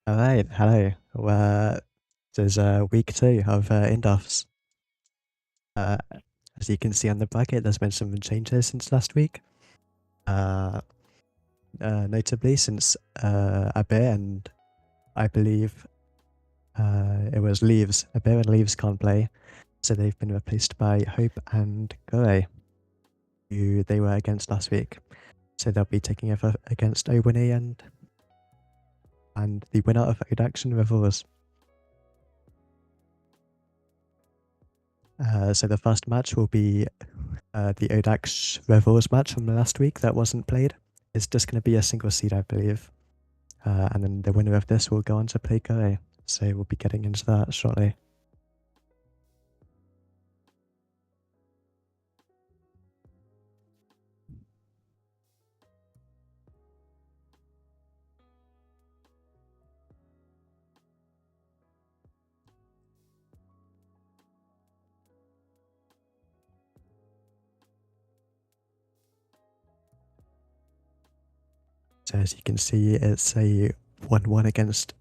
Alright, hello. This is week 2 of INDOffs. As you can see on the bracket, there's been some changes since last week. Notably since Abir and I believe it was Leaves. Abir and Leaves can't play, so they've been replaced by Hope and Gore, who they were against last week. So they'll be taking over against Owini and the winner of Odaction Rivals. So the first match will be the Odax Rivals match from last week that wasn't played. It's just going to be a single seed, I believe. And then the winner of this will go on to play Gore. So we'll be getting into that shortly. So as you can see, it's a 1-1 against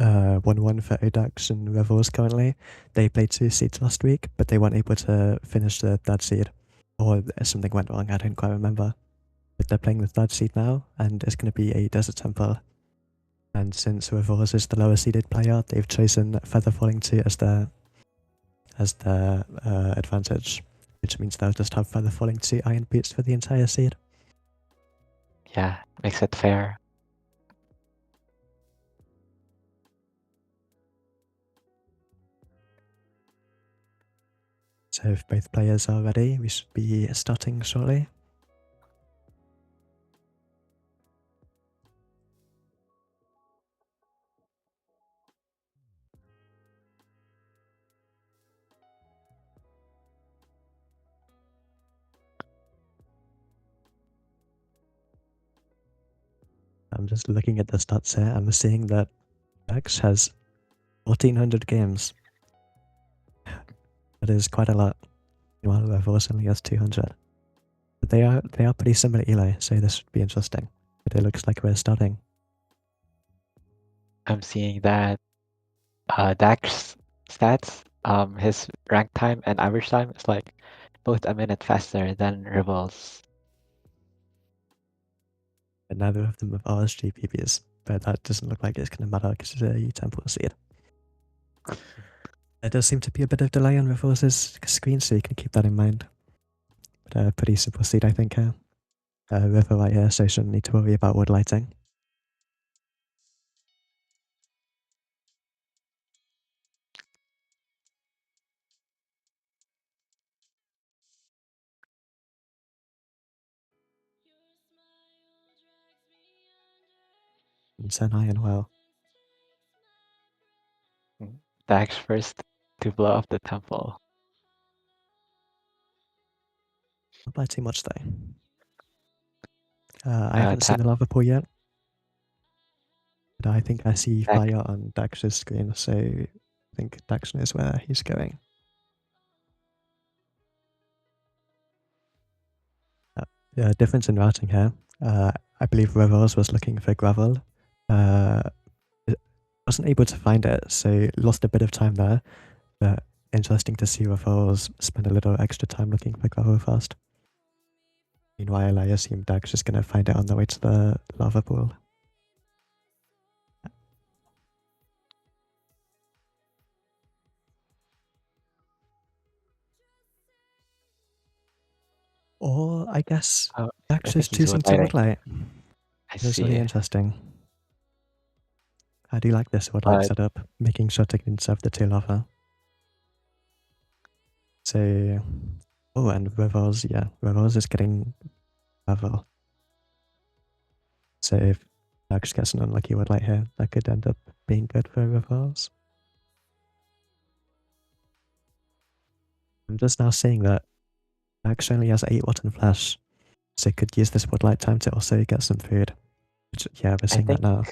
1-1 for Odax and Rivals currently. They played 2 seeds last week, but they weren't able to finish the 3rd seed. Or something went wrong, I don't quite remember. But they're playing the 3rd seed now, and it's going to be a Desert Temple. And since Rivals is the lower seeded player, they've chosen Feather Falling 2 as their advantage, which means they'll just have Feather Falling 2 Iron Boots for the entire seed. Yeah, makes it fair. So if both players are ready, we should be starting shortly. I'm just looking at the stats here. I'm seeing that X has 1400 games. That is quite a lot. While Rivals only has 200. But they are pretty similar Eli, so this should be interesting. But it looks like we're starting. I'm seeing that Dax stats, his rank time and average time is like both a minute faster than Rivals. But neither of them have RSG PBs. But that doesn't look like it's going to matter because it's a Temple seed. There does seem to be a bit of delay on Rivals' screen, so you can keep that in mind. But a pretty simple seed, I think, here. River right here, so shouldn't need to worry about wood lighting. And so nayan well. Dax first to blow up the temple. Not by too much, though. I haven't seen the lava pool yet. But I think I see fire on Dax's screen, so I think Dax knows where he's going. Difference in routing here. I believe Revels was looking for gravel. Wasn't able to find it, so lost a bit of time there. But interesting to see Revels spend a little extra time looking for gravel first. Meanwhile, I assume Dax is going to find it on the way to the lava pool. Or I guess Dax is choosing to woodlight. That's really interesting. I do like this woodlight setup, making sure to conserve the 2 lava. So, oh, and Rivals, yeah, Rivals is getting gravel. So if Dax gets an unlucky woodlight here, that could end up being good for Rivals. I'm just now seeing that Dax only has 8 rotten flesh, so could use this woodlight time to also get some food. Which, yeah, we're seeing that now.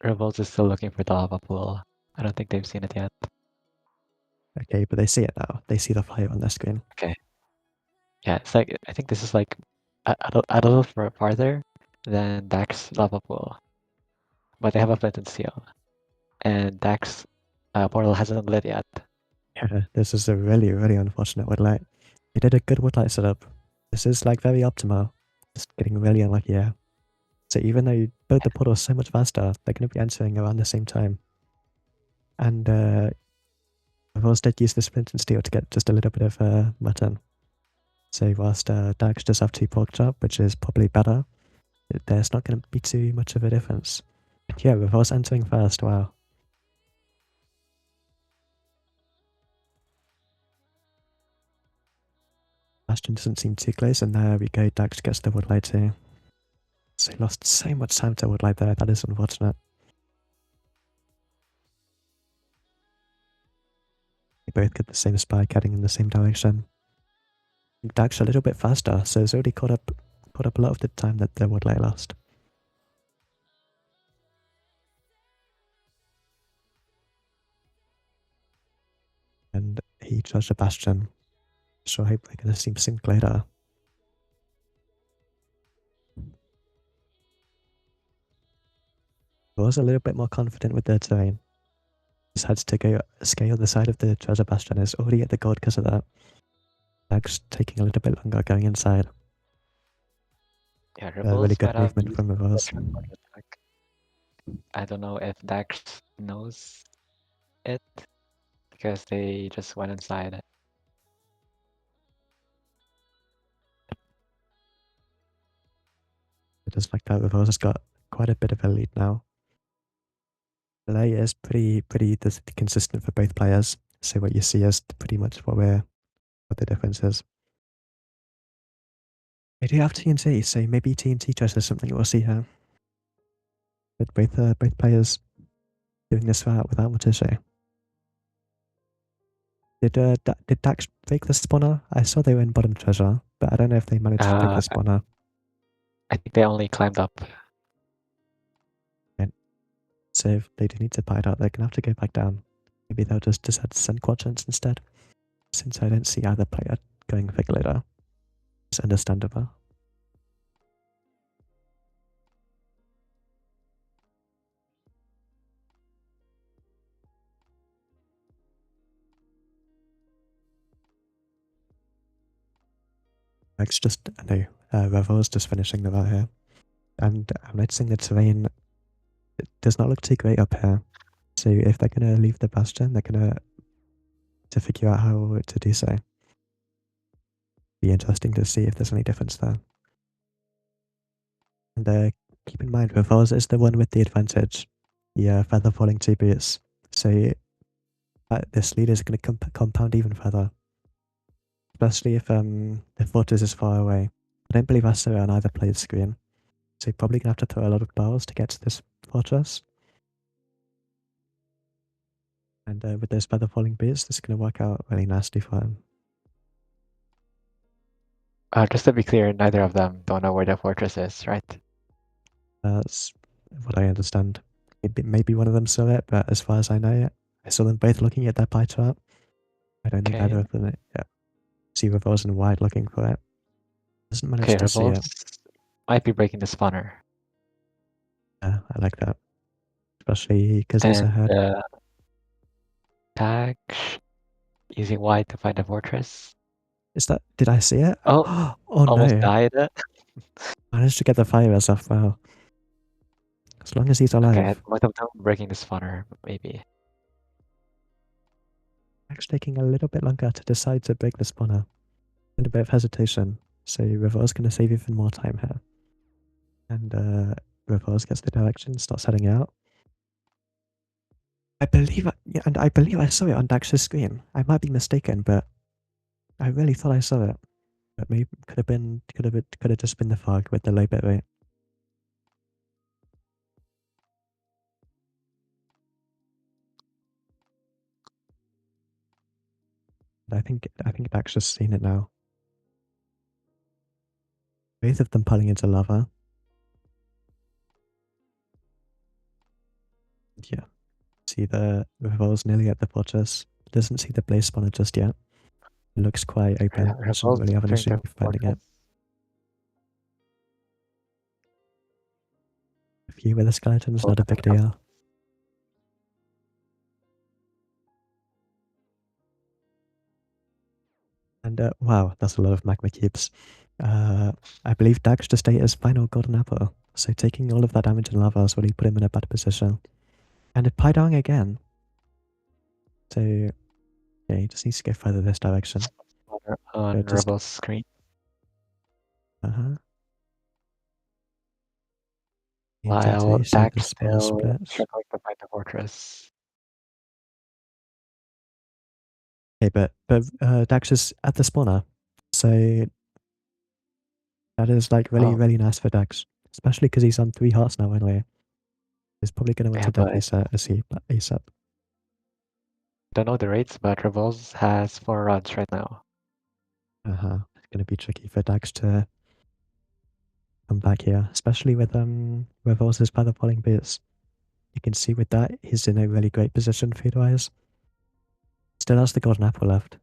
Rivals is still looking for the lava pool. I don't think they've seen it yet. Okay, but they see it now. They see the fire on their screen. Okay. Yeah, it's like, I think this is like a little farther than Dax lava pool. But they have a flint and steel. and Dax portal hasn't lit yet. Yeah, this is a really, really unfortunate woodlight. He did a good woodlight setup. This is like very optimal. Just getting really unlucky here. So even though you build the portal so much faster, they're going to be entering around the same time. And I've also used the splint and steel to get just a little bit of mutton. So whilst Dax does have 2 pork chop, which is probably better, there's not going to be too much of a difference. But yeah, with us entering first, wow. Bastion doesn't seem too close, and there we go, Dax gets the woodlight too. So he lost so much time to woodlight there, that is unfortunate. They both get the same spike heading in the same direction. Dax a little bit faster, so it's already caught up a lot of the time that the woodlight lost. And he charged a Bastion. So I hope we're going to see Sync later. I was a little bit more confident with the terrain. Decides to go scale the side of the treasure bastion. Is already at the gold because of that. Dax taking a little bit longer going inside. Yeah, Really Rebels might good have movement used from the Rivers. transport attack. I don't know if Dax knows it because they just went inside. Just like that, Rivers has got quite a bit of a lead now. Delay is pretty consistent for both players. So what you see is pretty much what the difference is. They do have TNT, so maybe TNT choice is something we'll see here. But both players doing this without much issue. Did Dax break the spawner? I saw they were in bottom treasure, but I don't know if they managed to break the spawner. I think they only climbed up. And so if they do need to buy it out, they're gonna have to go back down. Maybe they'll just decide to send quadrants instead. Since I don't see either player going for glitter. It's understandable. Next, just, no, Revel's just finishing the route here. And I'm noticing the terrain does not look too great up here. So if they're going to leave the bastion, they're going to figure out how to do so. Be interesting to see if there's any difference there. And keep in mind, Revel's is the one with the advantage. The feather falling 2 boots. So this lead is going to compound even further. Especially if the fortress is far away. I don't believe I saw it on either player's screen. So you're probably going to have to throw a lot of barrels to get to this fortress. And with those feather falling boots, this is going to work out really nicely for him. Just to be clear, neither of them don't know where the fortress is, right? That's what I understand. Maybe one of them saw it, but as far as I know, I saw them both looking at their pie chart. I don't think either of them see Revolves in wide looking for it. Doesn't manage to see it. Might be breaking the spawner. Yeah, I like that. Especially because he's And ahead. Dax using white to find a fortress. Is that, did I see it? Oh, Oh almost no. died. Managed to get the fire res off, wow. As long as he's Okay, alive. both of them breaking the spawner, maybe. Actually taking a little bit longer to decide to break the spawner. A little bit of hesitation. So Revolve's going to save even more time here. And Revolve gets the direction, starts heading out. I believe I saw it on Dax's screen. I might be mistaken, but I really thought I saw it. But maybe could have just been the fog with the low bit rate. But I think Dax just seen it now. Both of them pulling into lava. Yeah. See the Revolve's nearly at the fortress. Doesn't see the blaze spawner just yet. It looks quite open. Shouldn't Rebels really have an entering issue the finding it. fortress. A few with the skeletons, Both not a of them big come. deal. And wow, that's a lot of magma cubes. I believe Dax just ate his final golden apple, so taking all of that damage and lava has really put him in a bad position. And it Paidong again. So yeah, he just needs to go further this direction. On Just Rebel's screen. While TNT, so the Dax spawn still splits. struggling to find the fortress. Okay, but Dax is at the spawner, so that is like really Oh, really nice for Dax, especially because he's on 3 hearts now anyway. He's probably going to want yeah, to death but reset as he ASAP. don't know the rates, but Rebels has 4 rods right now. It's going to be tricky for Dax to come back here, especially with Revolver's Feather Falling Boots. You can see with that, he's in a really great position food-wise. Still has the golden apple left.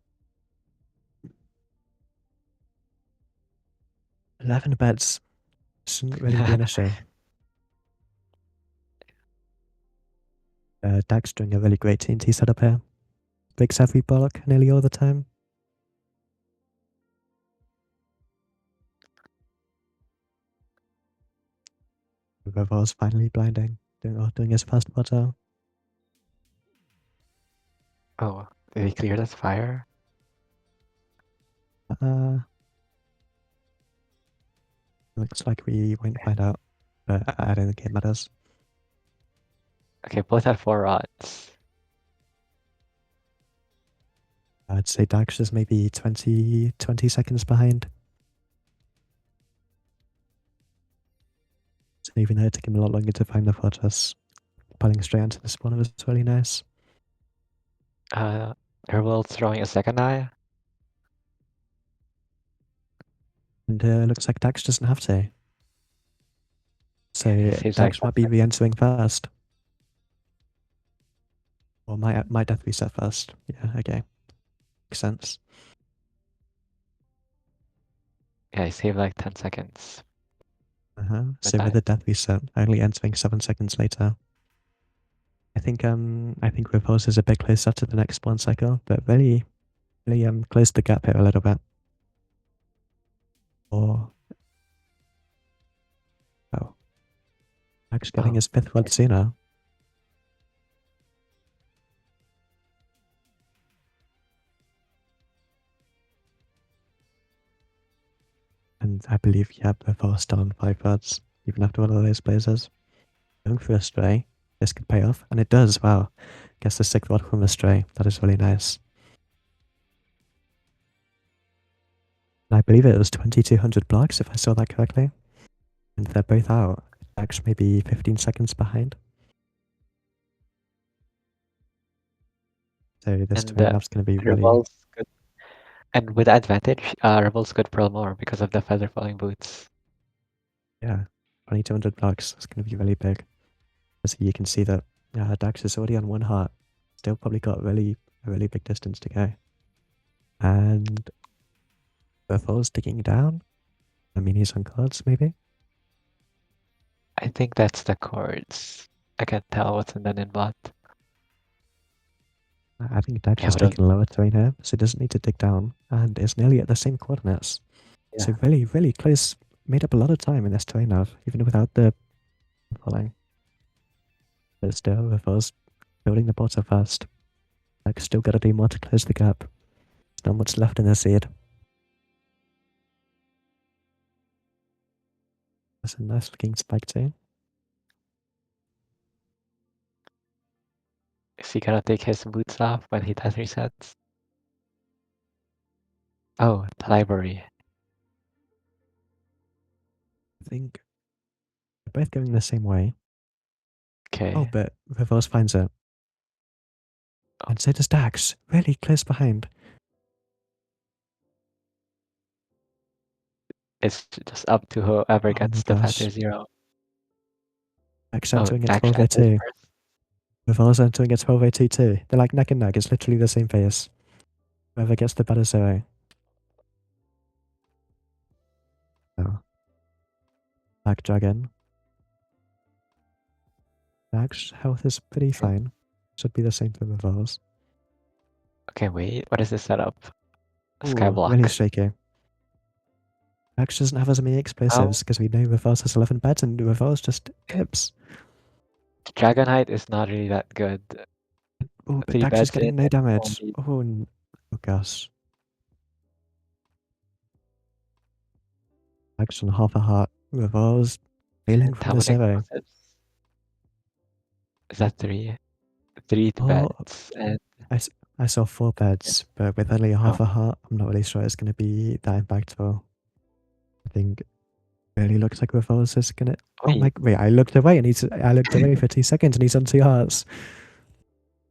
11 beds shouldn't really be an issue. Dax doing a really great TNT setup here. Breaks every block nearly all the time. Revol's finally blinding, doing his fast butter. Oh, did he clear this fire? Looks like we won't find out, but I don't think it matters. Okay, both have 4 rods. I'd say Dax is maybe 20 seconds behind. So even though it took him a lot longer to find the fortress, pulling straight onto the spawner was really nice. Rebel's throwing a second eye. And looks like Dax doesn't have to. So It seems like Dax might be re-entering first. Or might death reset first. Yeah, okay. Makes sense. yeah, he saved like 10 seconds. So with the death reset, only entering 7 seconds later. I think Repulse is a bit closer to the next spawn cycle, but really closed the gap here a little bit. Or Dax getting his 5th rod sooner. And I believe he had Repulse still on 5 rods, even after all of those blazers. Going for a stray. This could pay off, and it does. Wow. Gets the 6th rod from a stray. That is really nice. And I believe it was 2200 blocks, if I saw that correctly. And they're both out. Dax maybe 15 seconds behind. So this And turn-up's going to be really... Rebels could, and with advantage, Rebels could pearl more because of the feather falling boots. Yeah, 2200 blocks. It's going to be really big. As you can see that Dax is already on 1 heart. Still probably got a really big distance to go. And Berthol's digging down. I mean, he's on cards, maybe? I think that's the chords. I can't tell what's in the ninbot. I think Dax Yeah, has taken lower terrain here, so he doesn't need to dig down. And it's nearly at the same coordinates. yeah. So really close. Made up a lot of time in this terrain now, even without the falling. But still, with us building the bottom fast, like still gotta do more to close the gap. There's not much left in the seed. That's a nice looking spike too. Is he gonna take his boots off when he does resets? Oh, the library. I think they're both going the same way. Okay. Oh, but Reverse finds it. Oh. And so does Dax. Really close behind. It's just up to whoever Oh my gets the gosh. faster 0. Dax Oh, entering at Dax enters 1202. first. Reverse entering at 1202 too. They're like neck and neck. It's literally the same pace. Whoever gets the better 0. Oh. Black Dragon. Dax health is pretty fine. Should be the same for Reverse. Okay, wait. What is the setup? Ooh, really Skyblock. shaky. Dax doesn't have as many Oh, explosives because we know Reverse has 11 beds and Reverse just dips. Dragonite is not really that good. Oh, but 3 Dax is beds in getting no and damage. only Oh gosh. Dax on half a heart. Reverse failing and from how the many zero. explosives? Is that 3? 3 Oh, beds and I, I saw 4 yeah. beds, but with only half Oh, a heart, I'm not really sure it's going to be that impactful. I think it really looks like Reverse is going to. Oh wait, my! Wait, I looked away and I looked away for 2 seconds and he's on 2 hearts.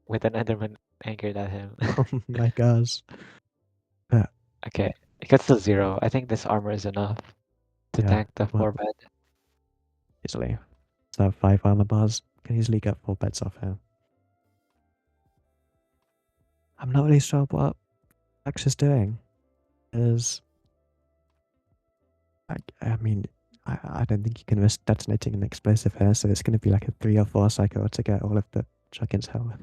with an Enderman anchored at him. Oh my gosh! But Okay, it gets to 0. I think this armor is enough to yeah, tank the well, 4 bed. easily. So 5 armor bars can easily get 4 beds off here. I'm not really sure what X is doing. Is I mean, I don't think you can risk detonating an explosive here, so it's going to be like a 3 or 4 cycle to get all of the Chuggins health.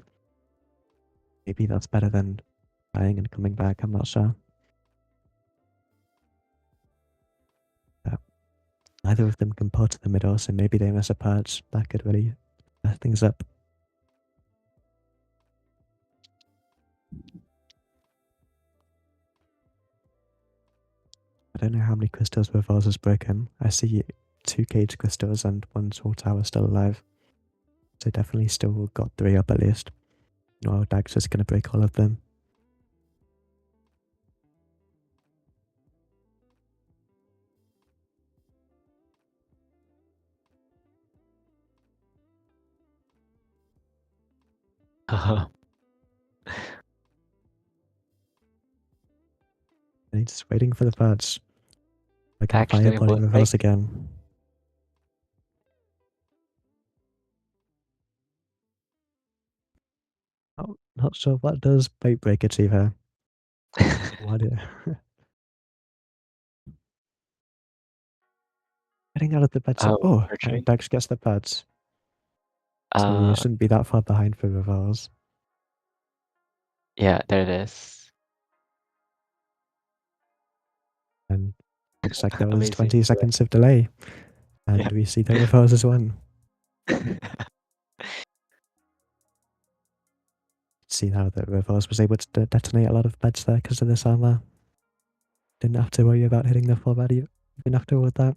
Maybe that's better than dying and coming back, I'm not sure. But neither of them can pull to the middle, so maybe they miss a purge. That could really mess things up. I don't know how many crystals Revolves has broken. I see 2 cage crystals and 1 tall tower still alive. So definitely still got 3 up at least. No, Dag's just gonna break all of them. And he's just waiting for the purge. Again, Dax doing fireballing both break. Revolves again. Oh, not sure what does Boat Break achieve here. Why do getting out of the bed so Oh, and archery. Dax gets the purge. So you Uh, shouldn't be that far behind for Revolves. yeah, there it is. And looks like there was Amazing 20 play. seconds of delay. Yeah. And we see that Revolves has won. See now that Revolves was able to detonate a lot of beds there because of this armor. Didn't have to worry about hitting the 4 body even afterward that.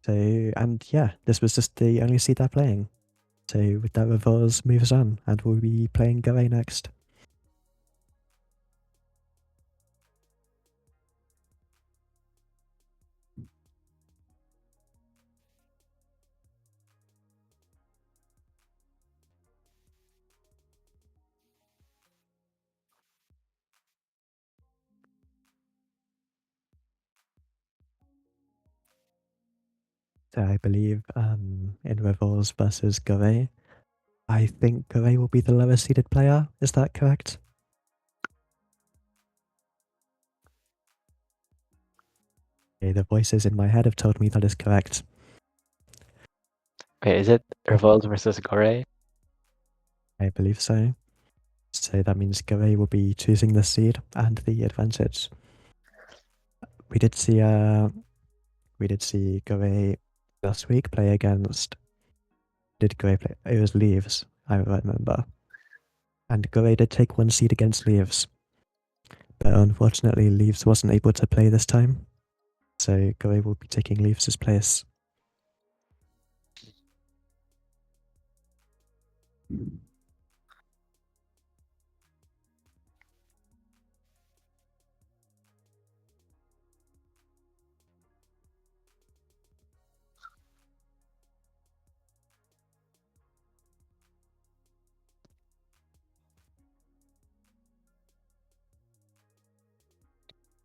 So, and yeah, this was just the only seed they're playing. So with that, Revolves moves on, and we'll be playing Go next. So I believe in Revolves versus Go, I think Go will be the lowest seeded player. Is that correct? Okay, the voices in my head have told me that is correct. Wait, is it Revolves versus Gore? I believe so. So that means Go will be choosing the seed and the advantage. We did see Go last week play against. Did Go play? It was Leaves, I remember. And Go did take 1 seed against Leaves, but unfortunately Leaves wasn't able to play this time. So Go will be taking Leaves' place.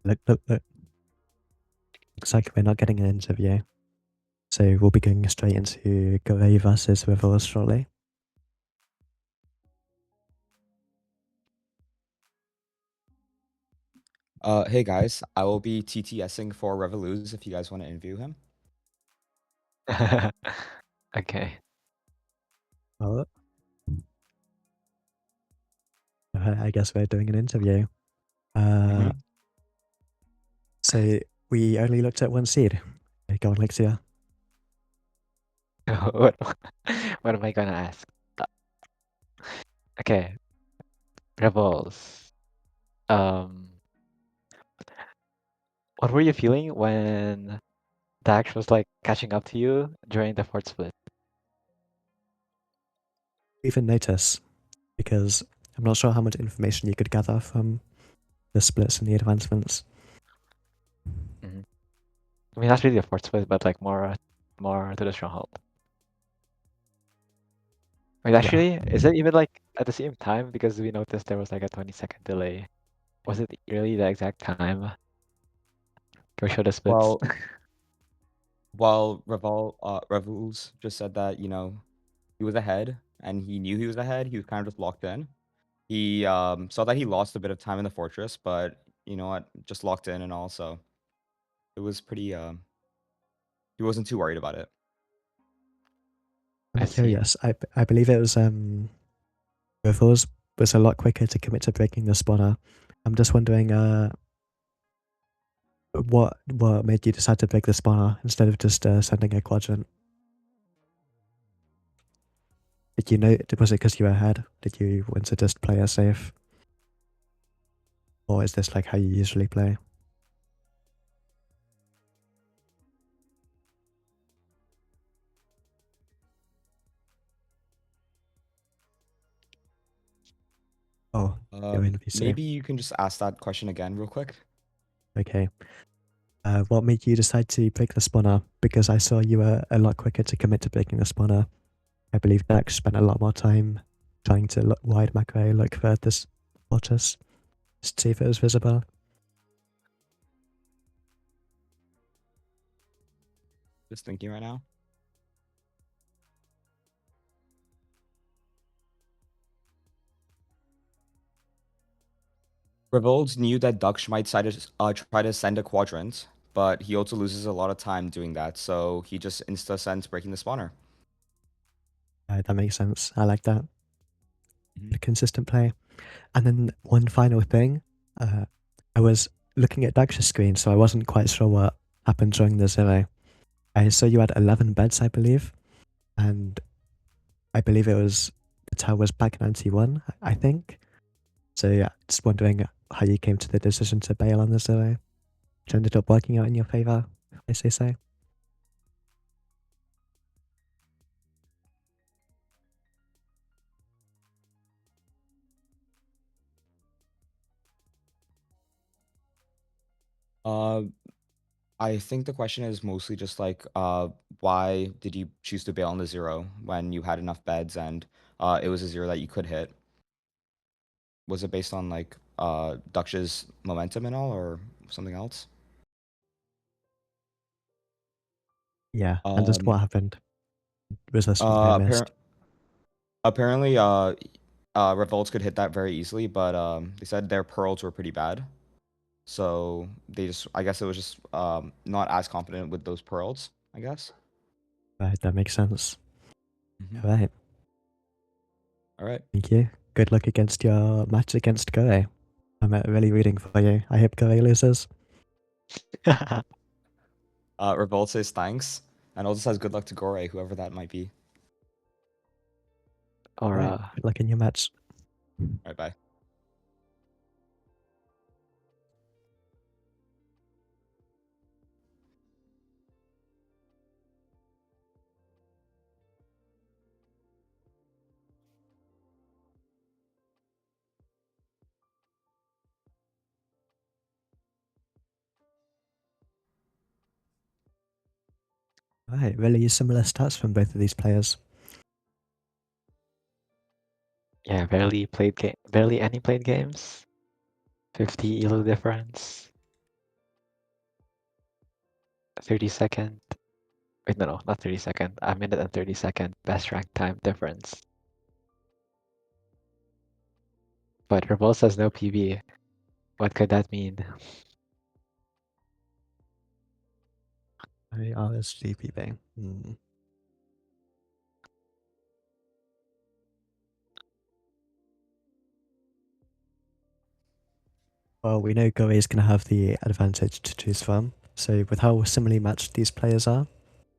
Look. Looks like we're not getting an interview. So we'll be going straight into Go versus Revolves shortly. Hey guys, I will be TTSing for Revoluz if you guys want to interview him. Okay. Oh, I guess we're doing an interview. So we only looked at one seed. Okay, go on, Lyxier. what, what am I gonna ask? Okay, Rebels. Um, what were you feeling when Dax was like catching up to you during the fourth split? Even notice, because I'm not sure how much information you could gather from the splits and the advancements. I mean, not really a fourth split, but like more to the stronghold. Wait, actually, is it even like at the same time? Because we noticed there was like a 20-second delay. Was it really the exact time? Can we show the splits? Well, Revuls just said that, you know, he was ahead and he knew he was ahead. He was kind of just locked in. He saw that he lost a bit of time in the fortress, but you know what? Just locked in and all, so it was pretty he wasn't too worried about it. I'm I see. curious. I believe it was Rivals was a lot quicker to commit to breaking the spawner. I'm just wondering what made you decide to break the spawner instead of just sending a quadrant? Did you know? Was it because you were ahead? Did you want to just play it safe? Or is this like how you usually play? Oh, you're in VC. Maybe you can just ask that question again real quick. Okay. What made you decide to break the spawner? Because I saw you were a lot quicker to commit to breaking the spawner. I believe Dex spent a lot more time trying to look wide macro, look for this fortress, just see if it was visible. Just thinking right now. Revolt knew that Dux might try to send a quadrant, but he also loses a lot of time doing that, so he just insta-sends breaking the spawner. That makes sense. I like that. A consistent play. And then one final thing, I was looking at Dax's screen, so I wasn't quite sure what happened during the zero. I saw you had 11 beds, I believe, and I believe it was the tower was back 91, I think. So yeah, just wondering how you came to the decision to bail on the zero, which ended up working out in your favor, if I say so. I think the question is mostly just like, why did you choose to bail on the zero when you had enough beds and it was a zero that you could hit? Was it based on like Dux's momentum and all, or something else? Yeah, and just what happened? Was there something I missed? Apparently, Revolts could hit that very easily, but they said their pearls were pretty bad. So they just, I guess it was just not as confident with those pearls, I guess. Right, that makes sense. Mm-hmm. All right. All right. Thank you. Good luck against your match against Gore. I'm really rooting for you. I hope Gore loses. Revolt says thanks, and also says good luck to Gore, whoever that might be. Or Right, good luck in your match. All right, bye. Right, really similar stats from both of these players. yeah, barely any played games. 50 elo difference. 30-second. Wait, no, not 30-second. A minute and 30-second best rank time difference. But Revolt has no PB. What could that mean? RSGP bang. Well, we know Gore is going to have the advantage to choose from. So with how similarly matched these players are,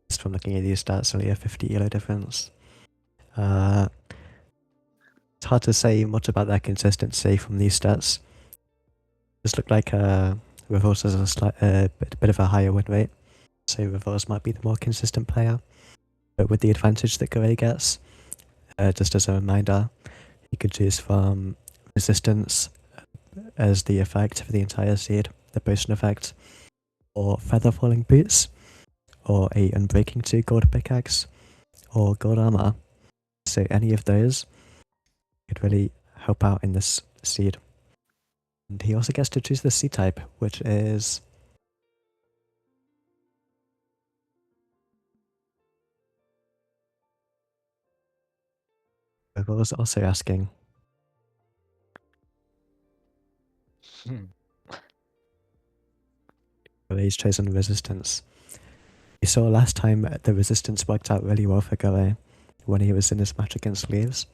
just from looking at these stats, only a 50 elo difference. It's hard to say much about their consistency from these stats. This look like Reverse has a bit of a higher win rate, so Reverse might be the more consistent player. But with the advantage that Gore gets, just as a reminder, you could choose from Resistance as the effect for the entire seed, the potion effect, or Feather Falling Boots, or a Unbreaking 2 gold pickaxe, or gold armor. So any of those could really help out in this seed. And he also gets to choose the seed type, which is I was also asking. He's chosen Resistance. We saw last time the Resistance worked out really well for Gore when he was in his match against Leaves.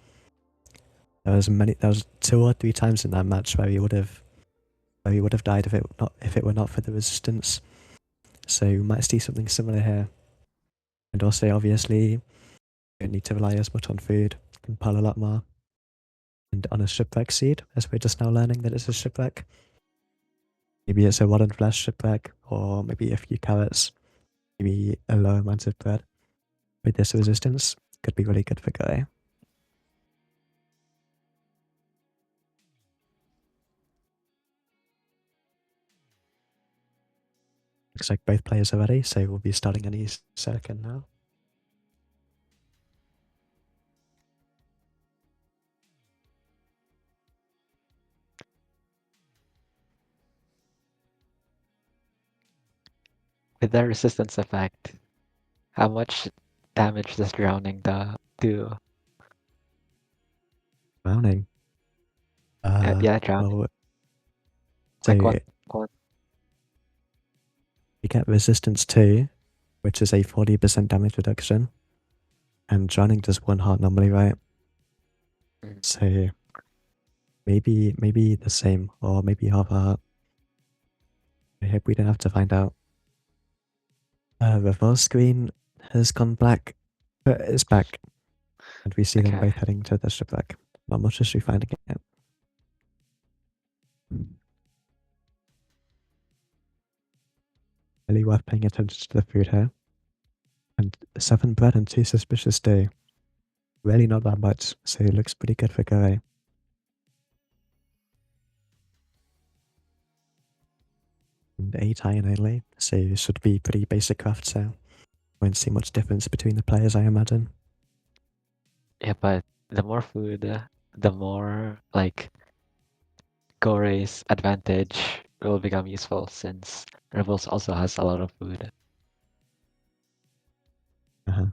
There was 2 or 3 times in that match where he would have died if it were not for the Resistance. So you might see something similar here. And also obviously you don't need to rely as much on food, you can pile a lot more. And on a shipwreck seed, as we're just now learning that it's a shipwreck. Maybe it's a rotten flesh shipwreck, or maybe a few carrots, maybe a low amount of bread. With this resistance, could be really good for Gore. Looks like both players are ready, so we'll be starting any second now. With the resistance effect, how much damage does drowning do? Drowning. Yeah, drowning. Well, Like so what? you get resistance 2, which is a 40% damage reduction. And drowning does 1 heart normally, right? So maybe the same, or maybe half a heart. I hope we don't have to find out. Reverse screen has gone black, but it's back. And we see them Okay. both heading to the shipwreck. Not much is we finding it. Really worth paying attention to the food here. And 7 bread and 2 suspicious stew. Really not that much, so it looks pretty good for Gore. And 8 iron only, so it should be pretty basic craft, so won't see much difference between the players, I imagine. Yeah, but the more food, the more like Gore's advantage will become useful since Rebels also has a lot of food.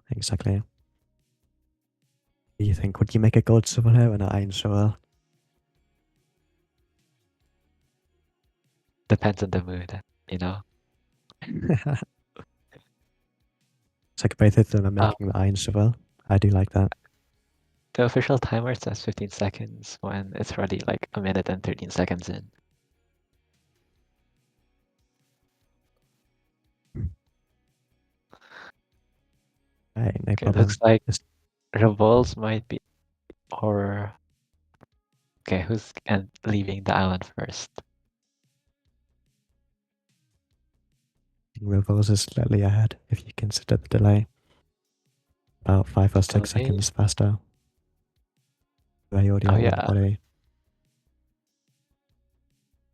Exactly. What do you think? Would you make a gold shovel here or an iron shovel? Depends on the mood, you know? It's like both of them are making the iron shovel. I do like that. The official timer says 15 seconds when it's already like a minute and 13 seconds in. Alright, no Okay, problem. looks like Just Revolts might be, or okay, who's leaving the island first? Revolves is slightly ahead if you consider the delay. About 5 or 6 Delay? seconds faster. They already Oh at yeah, 140.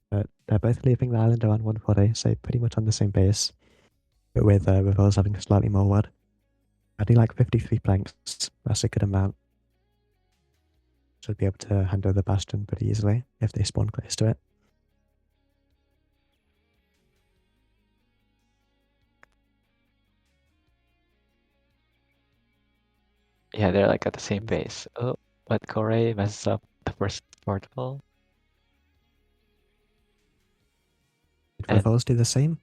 But they're both leaving the island around 140, so pretty much on the same pace. But with Revolves having slightly more wood. I do like 53 planks. That's a good amount. Should be able to handle the bastion pretty easily if they spawn close to it. yeah, they're like at the same pace. Oh, but Corey messes up the first portal. Did And Revolves do the same?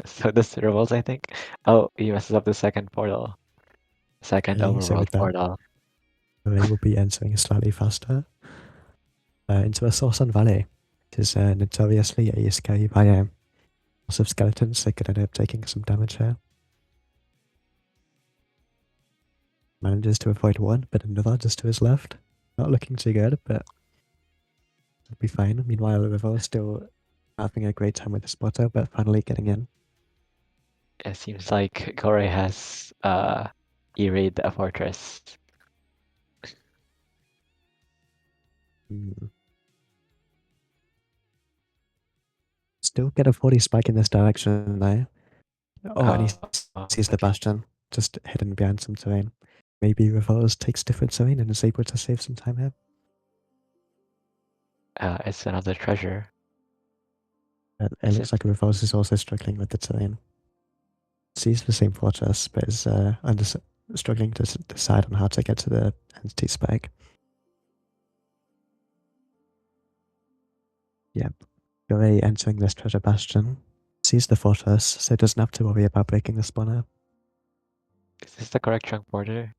so does Revolts, I think. Oh, he messes up the second portal. Second Okay, so overworld with that, portal. they will be entering slightly faster into a Source on Valley. is notoriously a scary biome. Lots of skeletons, they could end up taking some damage here. Manages to avoid one, but another just to his left. Not looking too good, but it'll be fine. Meanwhile, River still having a great time with the spotter, but finally getting in. It seems like Gore has E-raid a fortress. Hmm. Still get a 40 spike in this direction though. Oh, and he sees the okay. bastion just hidden behind some terrain. Maybe Revolves takes different terrain and is able to save some time here. It's another treasure. It Is looks it? like Revolves is also struggling with the terrain. Sees the same fortress, but is struggling to decide on how to get to the entity spike. Yep. Gore entering this treasure bastion. Sees the fortress, so doesn't have to worry about breaking the spawner. Is this the correct chunk border?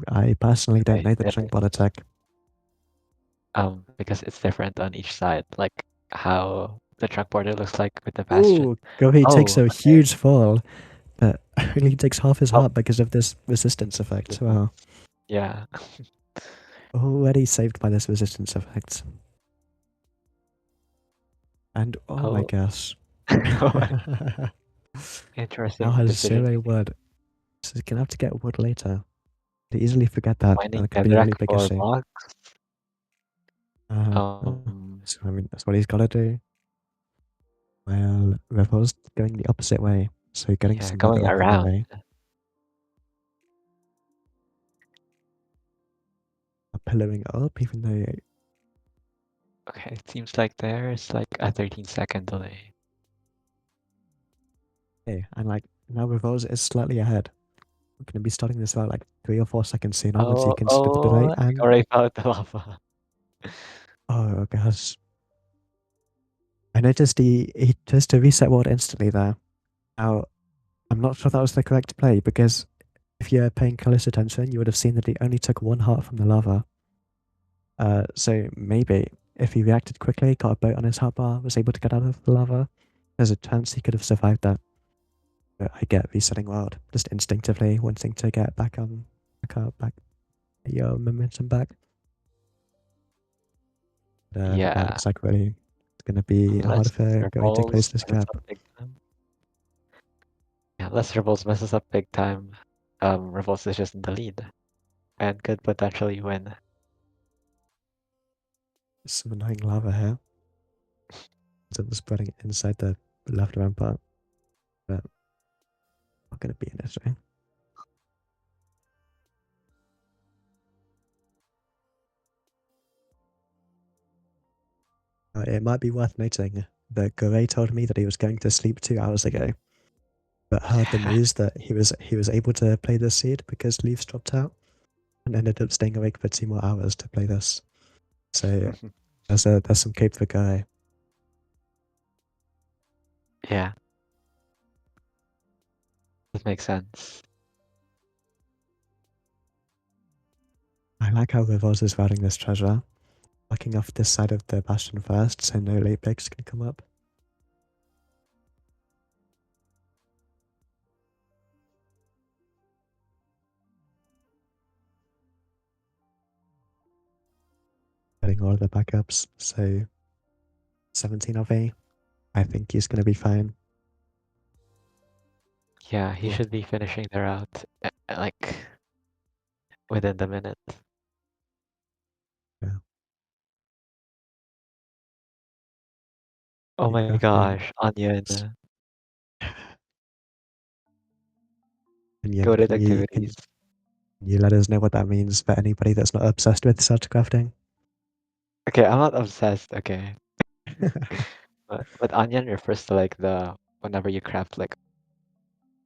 I personally don't Okay, know the it chunk is. bot attack. Because it's different on each side, like how the chunk border looks like with the bastion. Ooh, Gore takes Oh, a okay. huge fall, but only takes half his Oh, heart because of this resistance effect. Wow. yeah. Already saved by this resistance effect. And oh my Oh, gosh. Now interesting has decision 0 making. wood. So he's gonna have to get wood later. They easily forget that, and Finding it could be a really netherrack big for issue. blocks. Uh, Um, so I mean, that's what he's gotta do. Well, Revel's going the opposite way, so getting yeah, some wood going up on the around. way. Pillaring up, even though Okay, it seems like there's like a 13-second delay. hey, and like now Revol's is slightly ahead. We're gonna be starting this about like 3 or 4 seconds sooner once you consider the delay, and Already found the lava. oh gosh. I noticed he just to reset world instantly there. Now I'm not sure that was the correct play because if you're paying close attention, you would have seen that he only took one heart from the lava. So maybe if he reacted quickly, got a boat on his hotbar, was able to get out of the lava, there's a chance he could have survived that. But I get resetting world, just instinctively wanting to get back on, back your momentum back. That Yeah, looks like really it's going to be hard unless for going to close Rebels this messes gap. up big time. Yeah, unless Rebels messes up big time, Rebels is just in the lead and could potentially win. Some annoying lava here. It's spreading inside the left rampart, but not going to be an issue. It might be worth noting that Gore told me that he was going to sleep 2 hours ago, but heard the news that he was able to play this seed because leaves dropped out, and ended up staying awake for 2 more hours to play this. So there's some cape for Gore. Yeah, that makes sense. I like how Rivos is routing this treasure, blocking off this side of the bastion first, so no late picks can come up. Getting all of the backups, so 17 of A. I think he's going to be fine. Yeah, he Ooh, should be finishing the route like within the minute. yeah, Oh keep my crafting. gosh, Onion, And yeah, goated can activities. you let us know what that means for anybody that's not obsessed with such crafting? Okay, I'm not obsessed, okay. But Onion refers to like whenever you craft like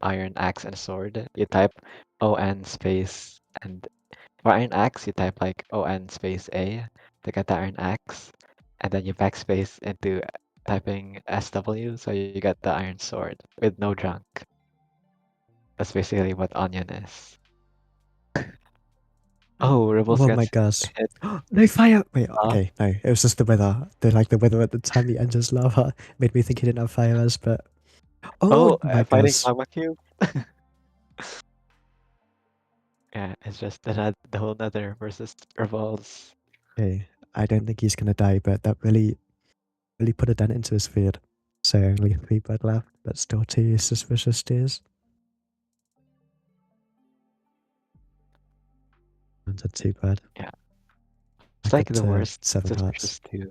iron axe and sword, you type ON space and for iron axe you type like ON space A to get the iron axe, and then you backspace into typing SW so you get the iron sword with no junk. That's basically what Onion is. Oh, Rebels Oh my gets gosh. hit. No fire! Wait, Huh? okay, no. It was just the weather. The weather at the time he enters lava made me think he didn't have fires, but... Oh Oh, my fighting gosh. magma cube. Yeah, it's just the whole Nether versus Rebels. Okay, I don't think he's gonna die, but that really put a dent into his feed. So only 3 bird left, but still 2 suspicious steers. And a 2 bird. Yeah, it's Back like up the to worst 7 hearts. suspicious two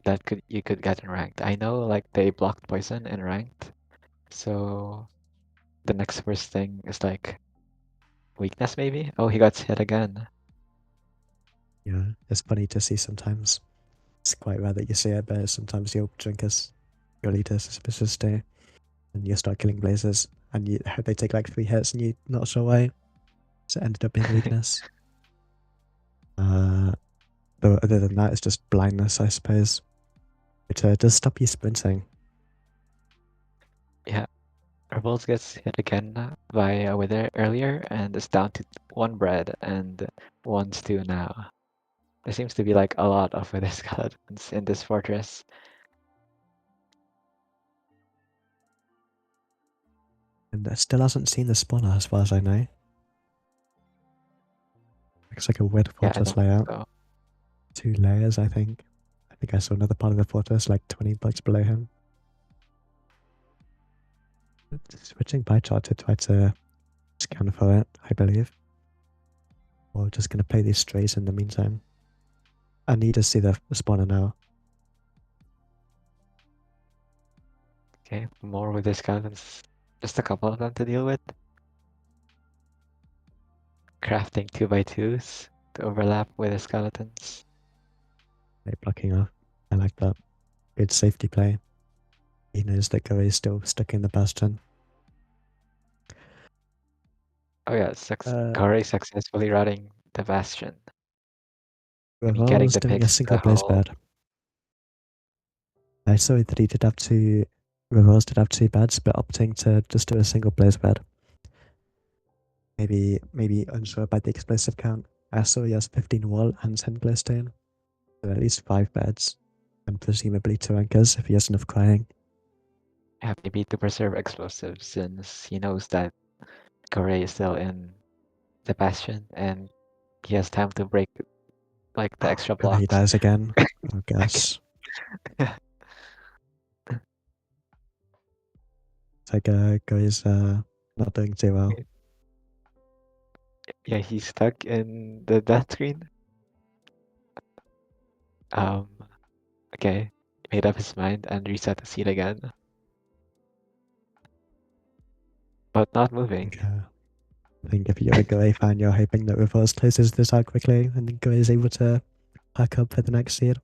that you could get in ranked. I know like they blocked poison in ranked, so the next worst thing is like weakness maybe. Oh, he got hit again. Yeah, it's funny to see sometimes. It's quite rare that you see it, but sometimes you'll drink your lead a suspicious steer and you start killing blazers and they take like 3 hits and you're not sure why. So it ended up being weakness. But other than that, it's just blindness, I suppose. It does stop you sprinting. Yeah, Rebels gets hit again by a wither earlier and is down to 1 bread and 1 stew now. There seems to be like a lot of wither skeletons in this fortress. And it still hasn't seen the spawner as far as I know. Looks like a weird Yeah, I fortress don't think layout. so. 2 layers, I think. I think I saw another part of the fortress like 20 blocks below him. Switching pie chart to try to scan for it, I believe. Or just gonna play these strays in the meantime. I need to see the spawner now. Okay, more wither skeletons. Just a couple of them to deal with. Crafting 2x2s to overlap with the skeletons. Like blocking off. I like that. Good safety play. He knows that Gary is still stuck in the bastion. Oh yeah, Kare successfully routing the Bastion. I mean, getting Revol's the doing a picks single the blaze whole... bed. I saw that he did have 2. Revol's did have 2 beds, but opting to just do a single blaze bed. Maybe unsure about the explosive count. I saw he has 15 wall and 10 glowstone. So at least 5 beds. And presumably 2 anchors if he has enough crying. Yeah, maybe to preserve explosives since he knows that Kare is still in the Bastion and he has time to break like the extra Oh, he blocks. dies again. Oh Again. gosh. It's like guy's not doing too well. Yeah, he's stuck in the death screen. Um, okay, made up his mind and reset the seat again, but not moving. I think if you're a Guy fan, you're hoping that Reverse closes this out quickly and then Guy is able to pack up for the next seed.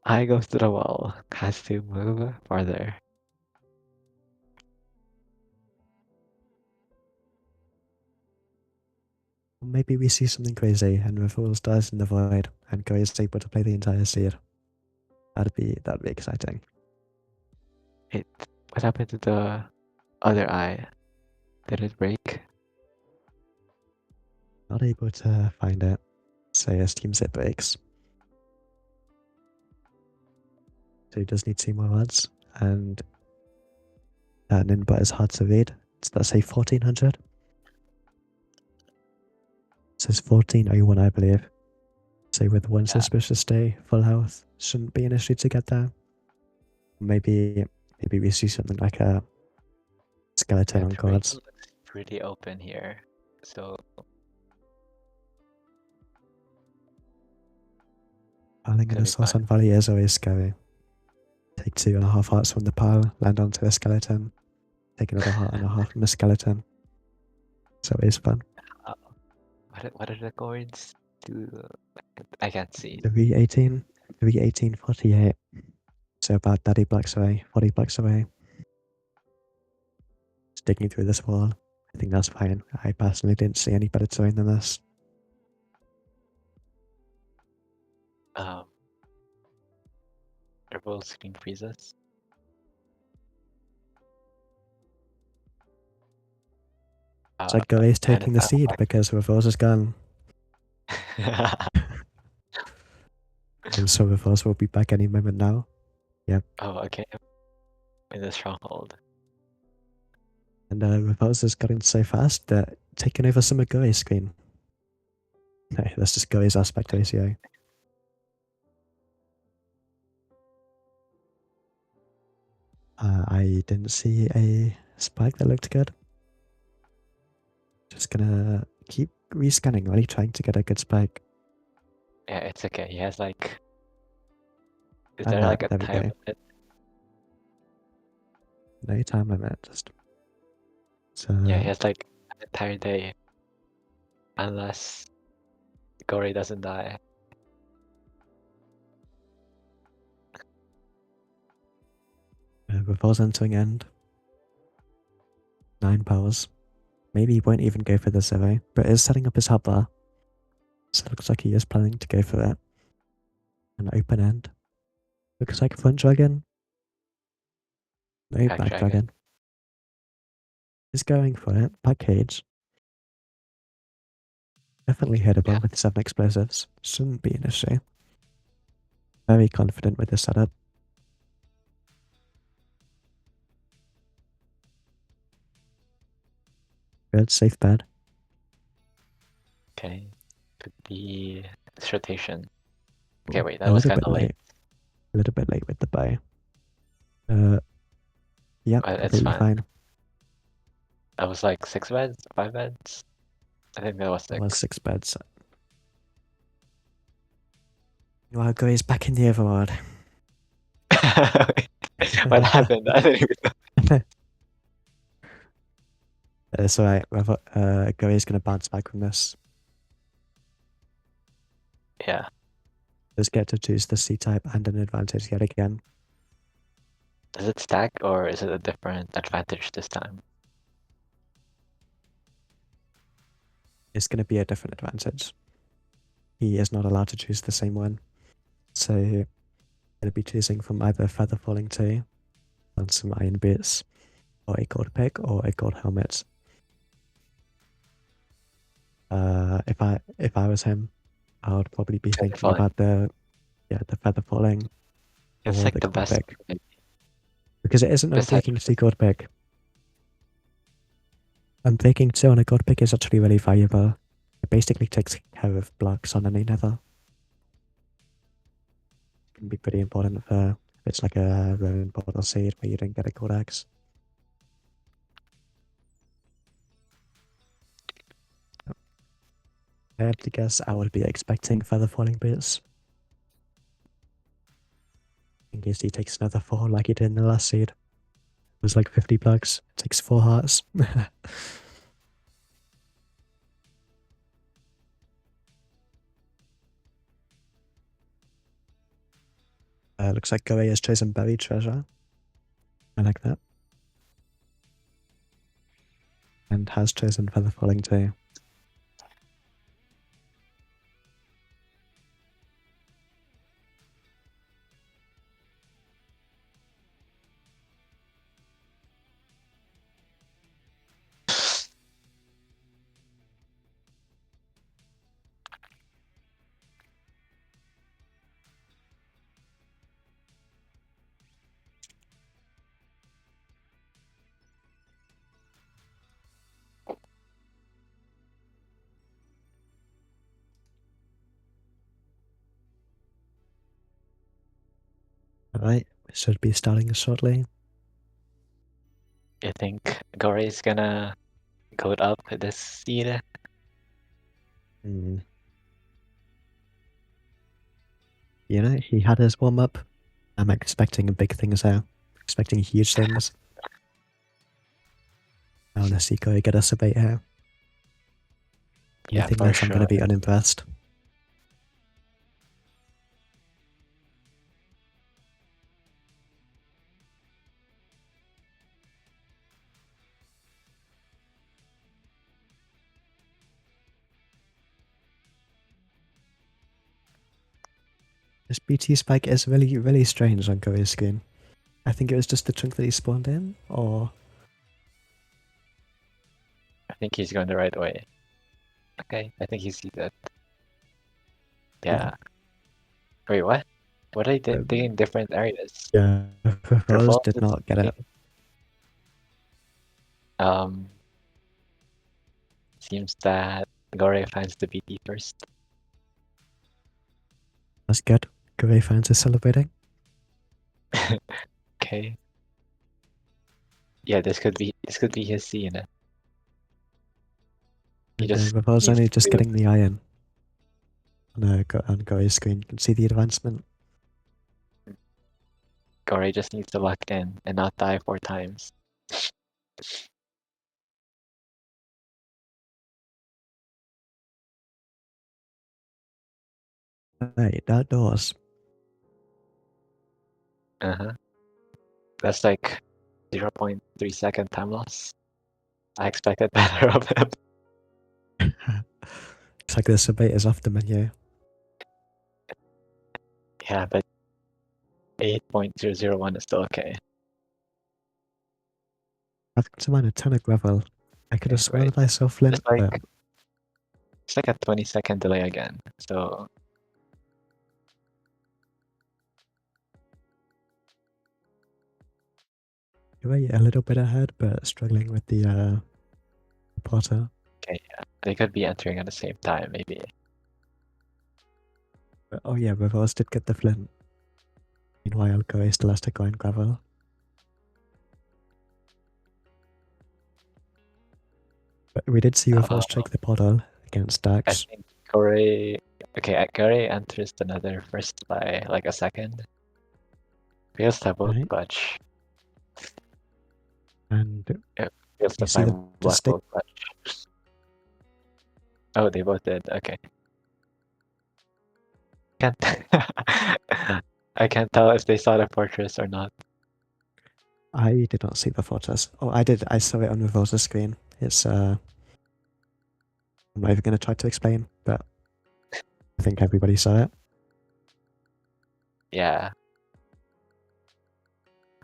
Eye goes to the wall, has to move farther. Maybe we see something crazy and Reverse dies in the void and Guy is able to play the entire seed. That'd be exciting. What happened to the other eye? Did it break? Not able to find it. So he assumes it breaks. So he does need 2 more odds and that input is hard to read. So let's say 1400. It says 1401, I believe. So with 1 suspicious day, full health shouldn't be an issue to get there. Maybe we see something like a skeleton on The range guards. looks pretty open here, so Piling in could a be source fine. on Valley is always scary. Take 2.5 hearts from the pile, land onto the skeleton. Take another heart and a half from the skeleton. So it's fun. What are the coins? I can't see. 318, 318, 48. So about 30 blocks away, 40 blocks away. Sticking through this wall. I think that's fine. I personally didn't see any better terrain than this. They're both screen freezes. It's like Gorei's and taking the it's seed because Reverse is gone. And so Reverse will be back any moment now. Oh, okay. In the stronghold. And Reverse is getting so fast that taking over some of Gorei's screen. No, that's just Gorei's aspect ratio. I didn't see a spike that looked good. Just gonna keep rescanning, really trying to get a good spike. Yeah, it's okay. He has like. Is And there like a there we time go. limit? No time limit, just. So, Yeah, he has like an entire day. Unless Gorey doesn't die. Revol's entering end. 9 powers. Maybe he won't even go for the 0, but is setting up his hub bar. So it looks like he is planning to go for it. An open end. Looks like front dragon. No, back dragon. He's going for it. Back cage. Definitely hittable Yeah. with 7 explosives. Shouldn't be an issue. Very confident with this setup. Good, safe bed. Okay. Could be this rotation. Okay, wait, A that was little kind bit of late. A little bit late with the bow. Yep, But it's completely fine. fine. That was like 6 beds? 5 beds? I think that was 6. That was 6 beds. Wow, Gray's back in the overworld. What happened? I didn't even know. It's alright. Gray's gonna bounce back from this. Yeah. Just get to choose the C type and an advantage yet again. Does it stack or is it a different advantage this time? It's gonna be a different advantage. He is not allowed to choose the same one. So gonna be choosing from either Feather Falling 2 and some iron boots, or a gold pick, or a gold helmet. If I was him, I would probably be Feather thinking falling. about the Feather Falling It's or like the the gold best. pick. Because it isn't Besides, Unbreaking 2 gold pick. Unbreaking 2 on a gold pick is actually really valuable. It basically takes care of blocks on any nether. It can be pretty important for if it's like a ruin portal seed where you don't get a gold axe. I have to guess I would be expecting Feather Falling boots. In case he takes another 4 like he did in the last seed. It was like 50 blocks. It takes 4 hearts. Looks like Goei has chosen Buried Treasure. I like that. And has chosen Feather Falling too. Alright, we should be starting shortly. you think Gorey's gonna code up this seed? You know, he had his warm up. I'm expecting big things here. Expecting huge things. I want to see Goei get us a bait here. Yeah, Anything for less, I'm going sure. to be unimpressed. This BT spike is really, really strange on Goei's screen. I think it was just the chunk that he spawned in, or think he's going the right way. Okay, I think he sees it. Yeah. Wait, what? What are they digging in different areas? Yeah, Rose Revolt did is not get it. digging- Seems that Gore finds the BT first. That's good. Gray fans are celebrating. Okay. Yeah, this could be his scene. He And just Revol's needs only just to getting the iron on Gore's screen. You can see the advancement. Gore just needs to lock in and not die 4 times. Right, outdoors. Uh-huh. That's like 0.3 second time loss. I expected better of him. It's like this debate is off the menu. Yeah, but 8.001 is still okay. I've got to mind a ton of gravel. I could have Okay, sworn right. that I saw Flint, It's like but it's like a 20-second delay again. So you're right, a little bit ahead, but struggling with the Potter. okay, yeah. They could be entering at the same time, maybe. But, oh yeah, Revol's did get the Flint. Meanwhile, Gore still has to go in gravel. But we did see Revol's check the portal against I Dax. think Gore enters the nether first by like a second. Feels double Right. clutch. And Feels to you see find the black stick. hole clutch. Oh, they both did. Okay. Can't I can't tell if they saw the fortress or not. I did not see the fortress. Oh, I did. I saw it on Revol's screen. It's I'm not even going to try to explain, but I think everybody saw it. Yeah.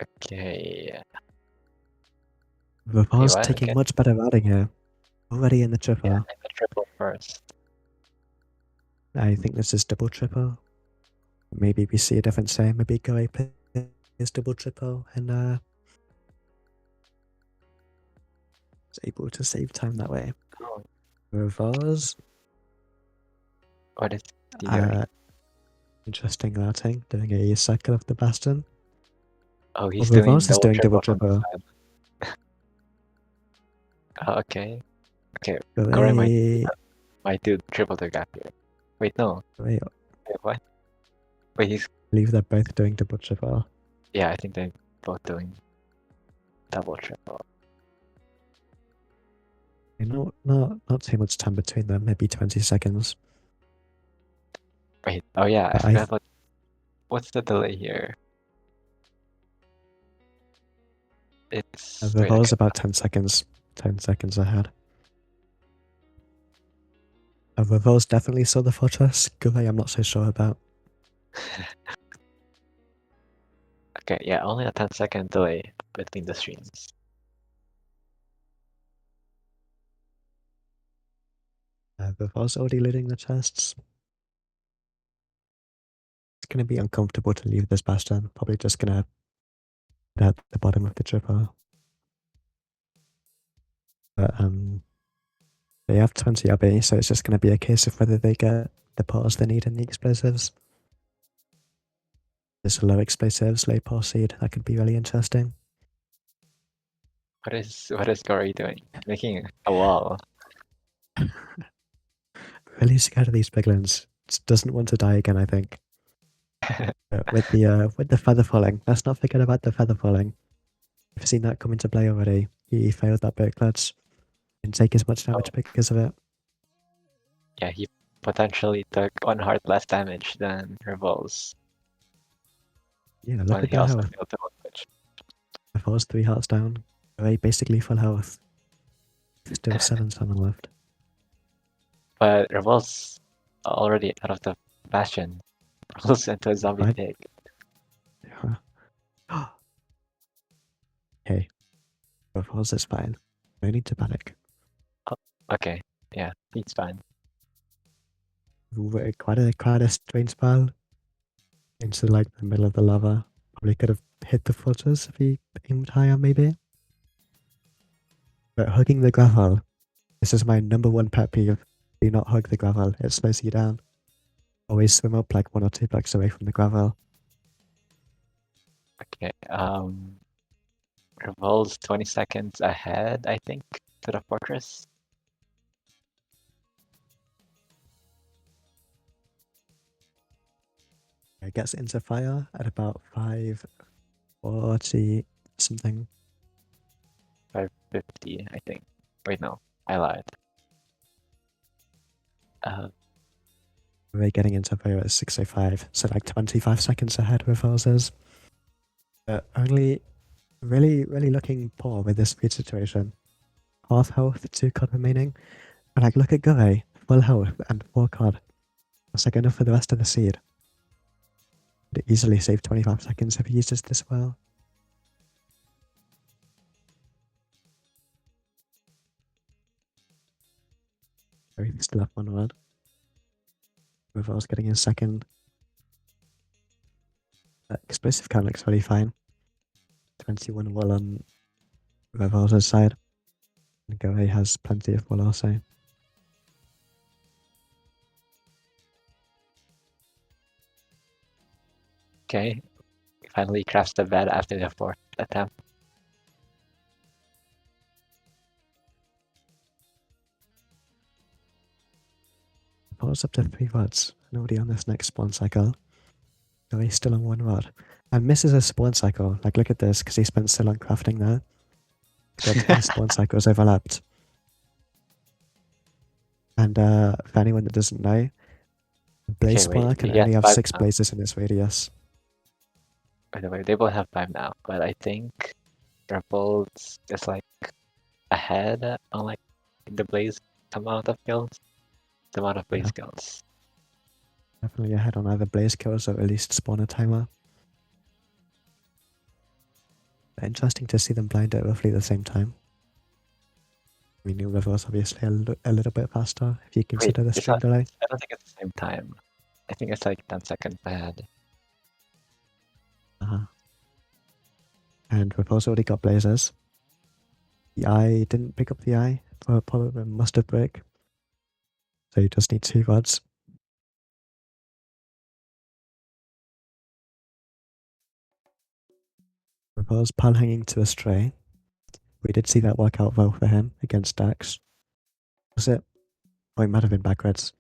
Okay. Revol's what? taking Okay. much better routing here. Already in the triple. Yeah, and the triple first. I think this is double triple. Maybe we see a different say. Maybe Gore plays double triple and is able to save time that way. Oh, Revol's what is he doing? interesting routing, doing a cycle of the Bastion. Oh, he's Oh, doing Revol's is doing double from the triple. side. Oh, okay. Okay. Gore, Gore might do triple the gap here. Wait, no. wait, Wait, what? Wait, he's I believe they're both doing double triple. yeah, I think they're both doing double triple. Not too much time between them, maybe 20 seconds. Wait, oh yeah, I But forgot about what's the delay here? It's wait, Revol's okay. about 10 seconds. 10 seconds ahead. Revol's definitely saw the fortress. Gore, I'm not so sure about. Okay, yeah, only a 10-second delay between the streams. Revol's already looting the chests. It's going to be uncomfortable to leave this Bastion. Probably just going to put at the bottom of the triple. But they have 20 AB, so it's just going to be a case of whether they get the parts they need and the explosives. There's a low explosives, low pulse seed. That could be really interesting. What is Gory doing? Making a wall. Really scared of these piglins. Just doesn't want to die again, I think. With the feather falling. Let's not forget about the feather falling. We've seen that come into play already. He failed that boat clutch. Didn't take as much damage because of it. Yeah, he potentially took 1 heart less damage than Revolves. Yeah, look But at he the also health. failed to switch. If I was 3 hearts down, Ray basically full health. Still 7 stamina left. But Revolves already out of the bastion. Rolls into a zombie Right. pig. Okay. Revolves is fine. No need to panic. Okay, yeah, he's fine. Quite a strange spell into like the middle of the lava. Probably could have hit the foothills if he aimed higher, maybe. But hugging the gravel, this is my #1 pet peeve. Do not hug the gravel; it slows you down. Always swim up like 1 or 2 blocks away from the gravel. Okay, Revol's 20 seconds ahead, I think, to the fortress. It gets into fire at about 5:40 something. 5:50, I think. Wait, no, I lied. We're getting into fire at 6:05, so like 25 seconds ahead with ours. But only really looking poor with this feed situation. Half health, 2 cod remaining. And like look at Gurray, full health and 4 cod. That's like enough for the rest of the seed. Could easily save 25 seconds if he uses this well. We still have 1 word. Revol's getting in second. Explosive count looks really fine. 21 will on Revol's side. And Gurray has plenty of will also. Okay, we finally crashed the bed after the 4th attempt. Revol's up to 3 rods. And already on this next spawn cycle. Gurray's still on 1 rod. And misses a spawn cycle. Like look at this, because he spent so long crafting there. Got 10 spawn cycles overlapped. And for anyone that doesn't know, Blaze Okay, wait, Spawner can he has only have 5 6 now. blazes in its radius. By the way, they both have 5 now, but I think Revol's is like ahead on like the blaze amount of kills. The amount of blaze Yeah. kills. Definitely ahead on either blaze kills or at least spawner timer. But interesting to see them blind at roughly the same time. I mean, New River was obviously a little bit faster if you consider the It's stream not, delay. I don't think it's the same time. I think it's like 10 seconds ahead. And we've also already got blazers. The eye didn't pick up the eye for probably must have break. So you just need 2 rods. Revol's pal hanging to a stray. We did see that work out well for him against Dax. Was it? Oh, it might have been backwards.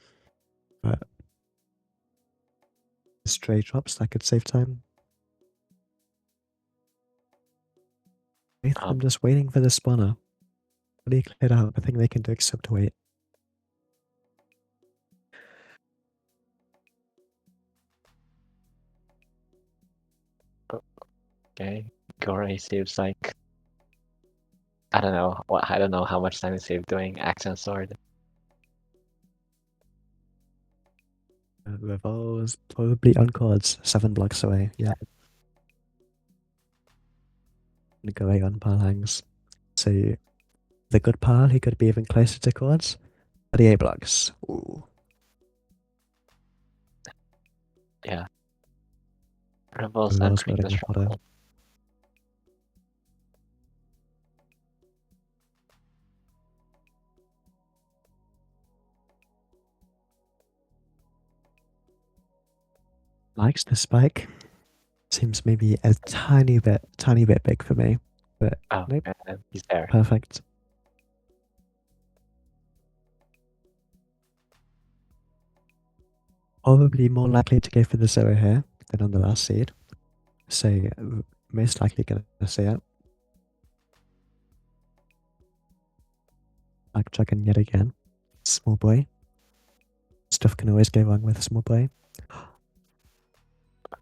But the stray drops, that could save time. I'm just waiting for the spawner. Fully cleared out. I think they can do except wait. Okay, Gore saves like I don't know I don't know how much time he saved doing axe and sword. Revol's probably on chords, 7 blocks away. Yeah. And go away on pal hangs. So the good pal, he could be even closer to chords. 38 blocks. Ooh. Yeah. Revol's Revol's entering the loading up water. struggle. Likes the spike. Seems maybe a tiny bit big for me. But Oh, nope. man, he's there. Perfect. Probably more likely to go for the 0 here than on the last seed. So most likely gonna see it. Back chugging yet again. Small boy. Stuff can always go wrong with a small boy.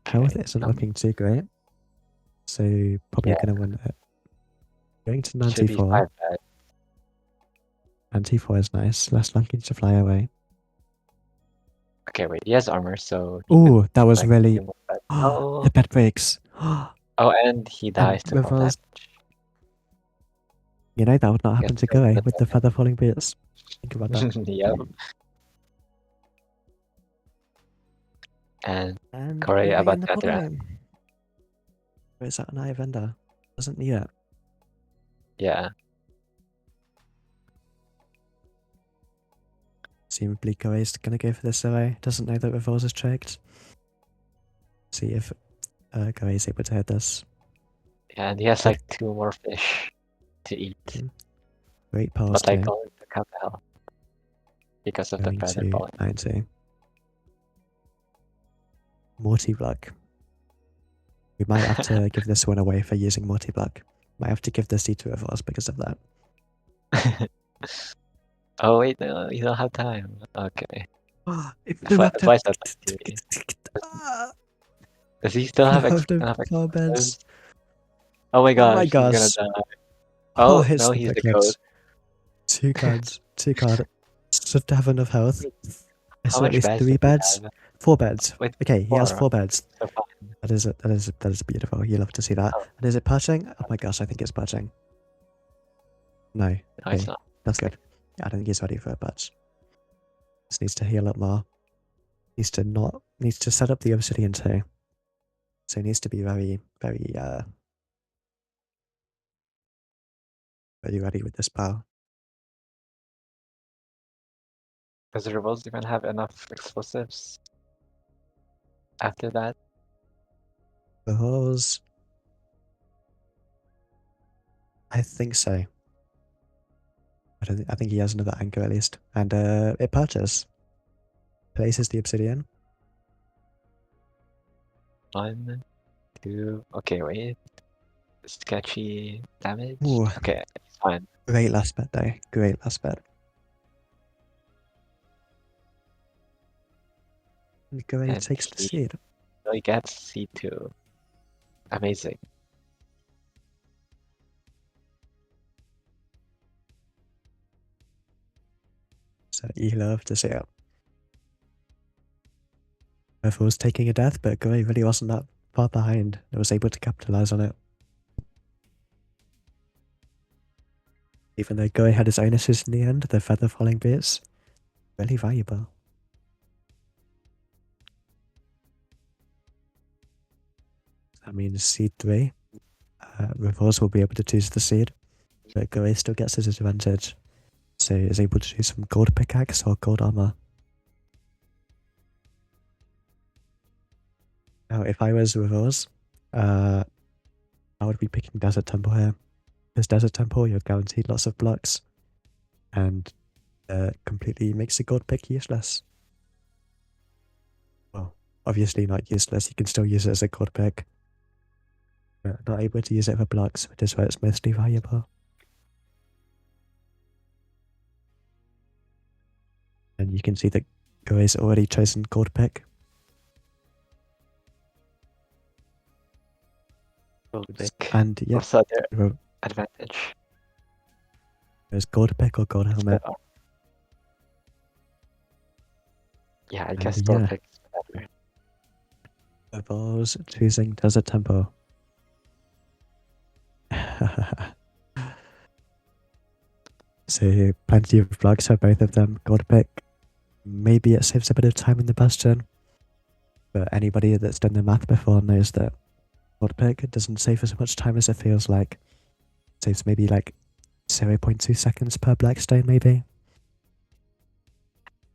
Health isn't looking too great. So probably gonna win it. Going to Should be 94. 5 bad. 94 is nice. Less likely to fly away. Okay, wait, he has armor, so he Oh, that was like, really. do more bad. The bed breaks. Oh, and he dies to full Revol's damage. You know, that would not Guess happen to they'll Gurry put with the feather falling boots. Think about that. Yep. And And Corey Gurry about in the the other end. bottom. Or is that an eye vendor? Doesn't need it. Yeah. Presumably Gurry's gonna go for this away. Doesn't know that Revolves is checked. See if Gurry's able to hit this. Yeah, and he has like 2 more fish to eat. Great pass But like too. only to count the health. Because of the Going feather to falling. 90. Morty Block. We might have to give this one away for using Morty Block. Might have to give this to Revolves because of that. Oh wait, no, you don't have time. Okay. If Why is that like Does he still have enough explosives? Oh my Oh my gosh, he's gonna gosh. die. Oh, Oh hits no, the he's the picklets. goat. 2 cards. 2 cards. Just to have enough health. I How saw at much least beds 3 does he beds. have? 4 beds. Wait, Okay, he has 4 beds. So fine. That is beautiful. You love to see that. Oh. And is it perching? Oh my gosh, I think it's perching. No. No, Okay, it's not. that's good. Yeah, I don't think he's ready for a perch. Just needs to heal up more. Needs to set up the obsidian too. So he needs to be very, very ready with this bow. Does the rebels even have enough explosives after that? The hose. I think so. I think he has another anchor at least. And it perches. Places the obsidian. 1, 2. Okay, wait. Sketchy damage. Ooh. Okay, it's fine. Great last bet though. Great last bet. And Gray And takes the he- seed. So he gets C2. Amazing. So you love to see it. If was taking a death, but Gray really wasn't that far behind. I was able to capitalize on it. Even though Gray had his own assist in the end, the feather falling bits, really valuable. That means seed 3. Reverse will be able to choose the seed, but Gray still gets his advantage. So is able to do some gold pickaxe or gold armor. Now, if I was Reverse, I would be picking Desert Temple here. Because Desert Temple, you're guaranteed lots of blocks, and completely makes a gold pick useless. Well, obviously not useless, you can still use it as a gold pick. But not able to use it for blocks, which is where it's mostly valuable. And you can see that Goe's already chosen gold pick. Gold pick. And yeah, What's the other advantage? there's gold pick or gold helmet. Yeah, I And guess gold yeah. pick is better. Revolves choosing Desert Temple. So plenty of blocks for both of them. Gold pick. Maybe it saves a bit of time in the bastion. But anybody that's done the math before knows that gold pick doesn't save as much time as it feels like. It saves maybe like 0.2 seconds per blackstone maybe.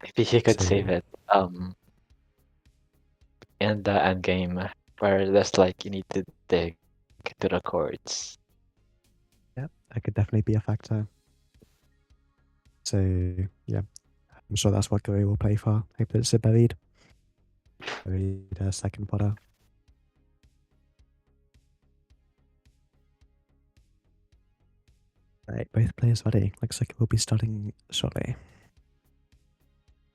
Maybe he could save it in the end game where there's like you need to dig to the chords. Yep, that could definitely be a factor. So yeah, I'm sure that's what Gary will play for. Hope it's a buried second potter. Right, both players ready. Looks like it will be starting shortly.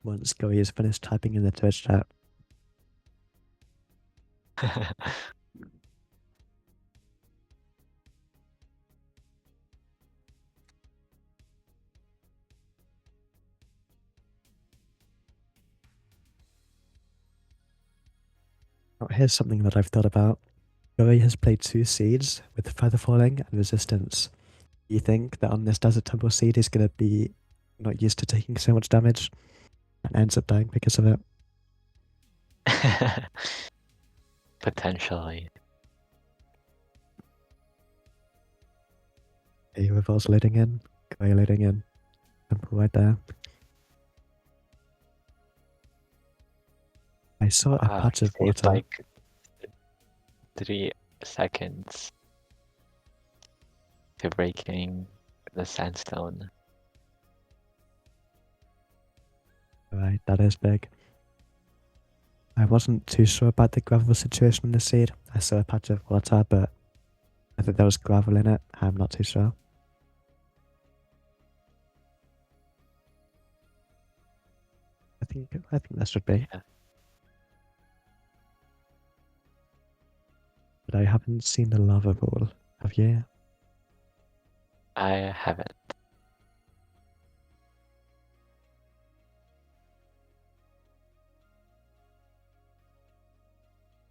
Once Gary is finished typing in the Twitch chat. Now, here's something that I've thought about. Gary has played 2 seeds with feather falling and resistance. you think that on this Desert Temple seed he's going to be not used to taking so much damage and ends up dying because of it? Potentially. Hey, Revol's loading in. Guy loading in. Temple right there. I saw a patch of saved water. like 3 seconds to breaking the sandstone. Right, that is big. I wasn't too sure about the gravel situation in the seed. I saw a patch of water, but I think there was gravel in it. I'm not too sure. I think there should be. Yeah. But I haven't seen the lava pool. Have you? I haven't.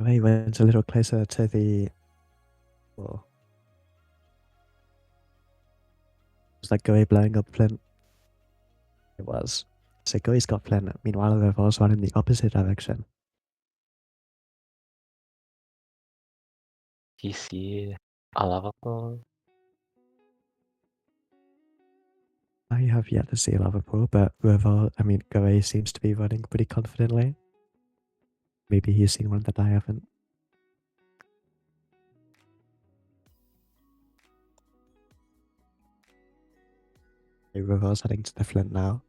We went a little closer to the. Well, was that Goey blowing up Flint? It was. So Goey's got Flint. Meanwhile, the Revol's run in the opposite direction. Do you see a lava pool? I have yet to see a lava pool, but Goey seems to be running pretty confidently. Maybe he's seen one that I haven't. Revol's heading to the Flint now.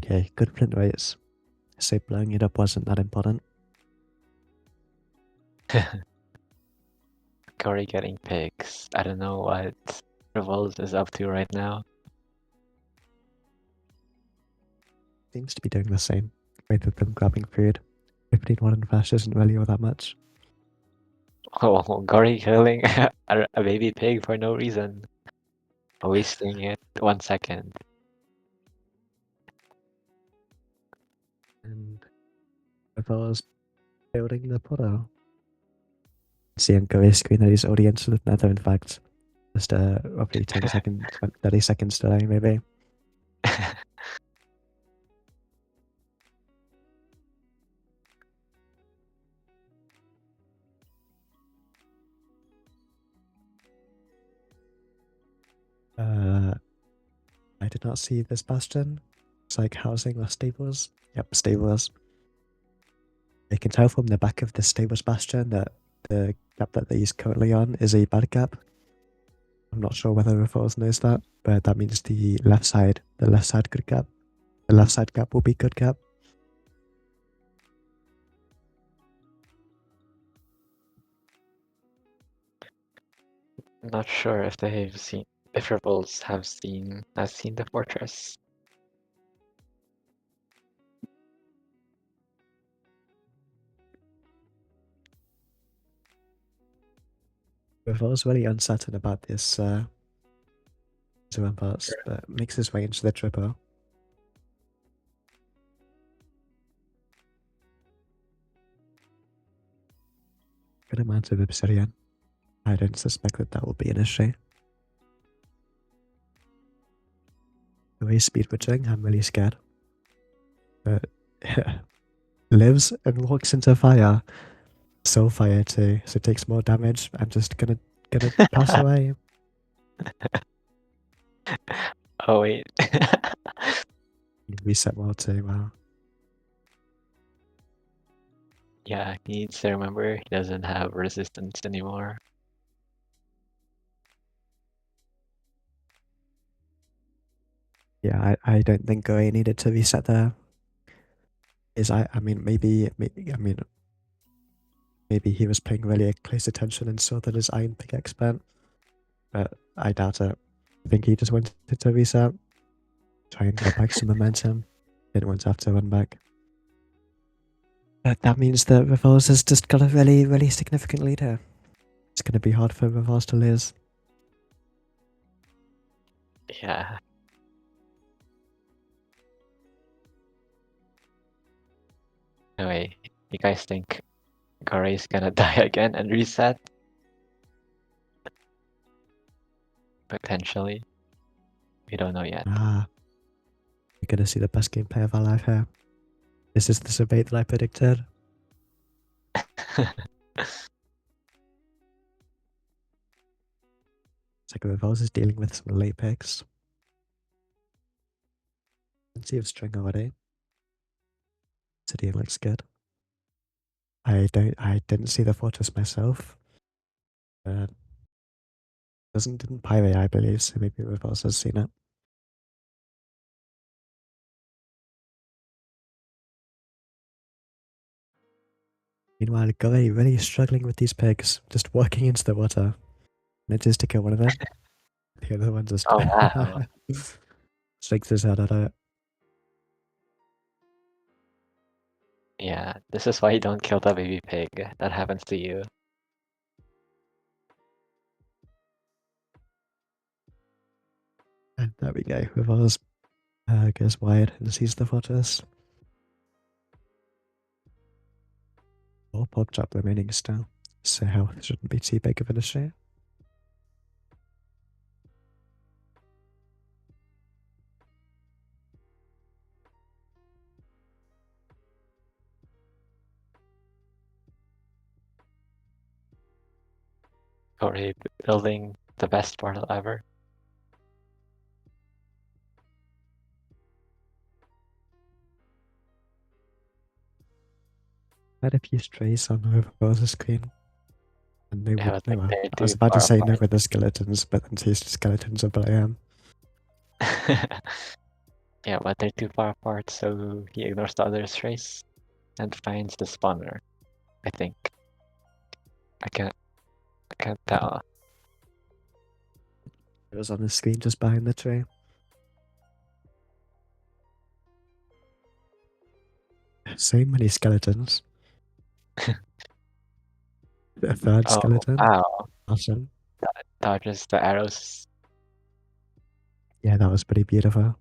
Okay, good Flint rates. So blowing it up wasn't that important. Corey getting pigs. I don't know what Revolt is up to right now. Seems to be doing the same. Both of them grabbing food. 15-1 and Flash isn't really all that much. Oh, Gory killing a baby pig for no reason. Wasting it 1 second. And Revol's building the Potter. Seeing Goey's screen that he's already entered the Nether, in fact. Just roughly 10 seconds, 30 seconds delay, maybe. I did not see this bastion. It's like housing or stables. Yep, stables. You can tell from the back of the stables bastion that the gap that he's currently on is a bad gap. I'm not sure whether Revolves knows that, but that means the left side good gap. The left side gap will be good gap. Not sure if if Revolts have seen the fortress. Revolves really uncertain about this ramparts, but makes his way into the triple. Good amount of obsidian. I don't suspect that will be an issue. The way speed bridging, I'm really scared. But lives and walks into fire. Soul fire too, so takes more damage. I'm just gonna pass away. Oh wait. Reset well too, wow. Yeah, he needs to remember he doesn't have resistance anymore. Yeah, I don't think Goey needed to reset there. Maybe he was paying really close attention and saw that his iron pickaxe bent, but I doubt it. I think he just wanted to reset, try and get back some momentum. Didn't want to have to run back. But that means that Revolves has just got a really, really significant lead here. It's going to be hard for Revolves to lose. Yeah. Anyway, you guys think Corey's gonna die again and reset? Potentially. We don't know yet. We're gonna see the best gameplay of our life here. This is the debate that I predicted. It's like Revolves is dealing with some late picks. Let's see if string already. City looks good. I didn't see the fortress myself. Didn't pirate, I believe, so maybe Revolves has seen it. Meanwhile, Gurry really struggling with these pigs, just walking into the water. Manages to kill one of them. The other one just Oh wow. shakes his head at it. Yeah, this is why you don't kill the baby pig. That happens to you. And there we go. Revolves goes wide and sees the fortress. 4 pork chop remaining still, so health shouldn't be too big of an issue. Corey building the best portal ever. Had a few strays on Revolves' screen. And no, Yeah, but like no, they're I was too about to far say no apart. with the skeletons, but then two skeletons are below him. Yeah, but they're too far apart, so he ignores the other trace and finds the spawner. I think. I can't tell. It was on the screen just behind the tree. So many skeletons. A third Oh skeleton. wow. Awesome. Dodges the arrows. Yeah, that was pretty beautiful.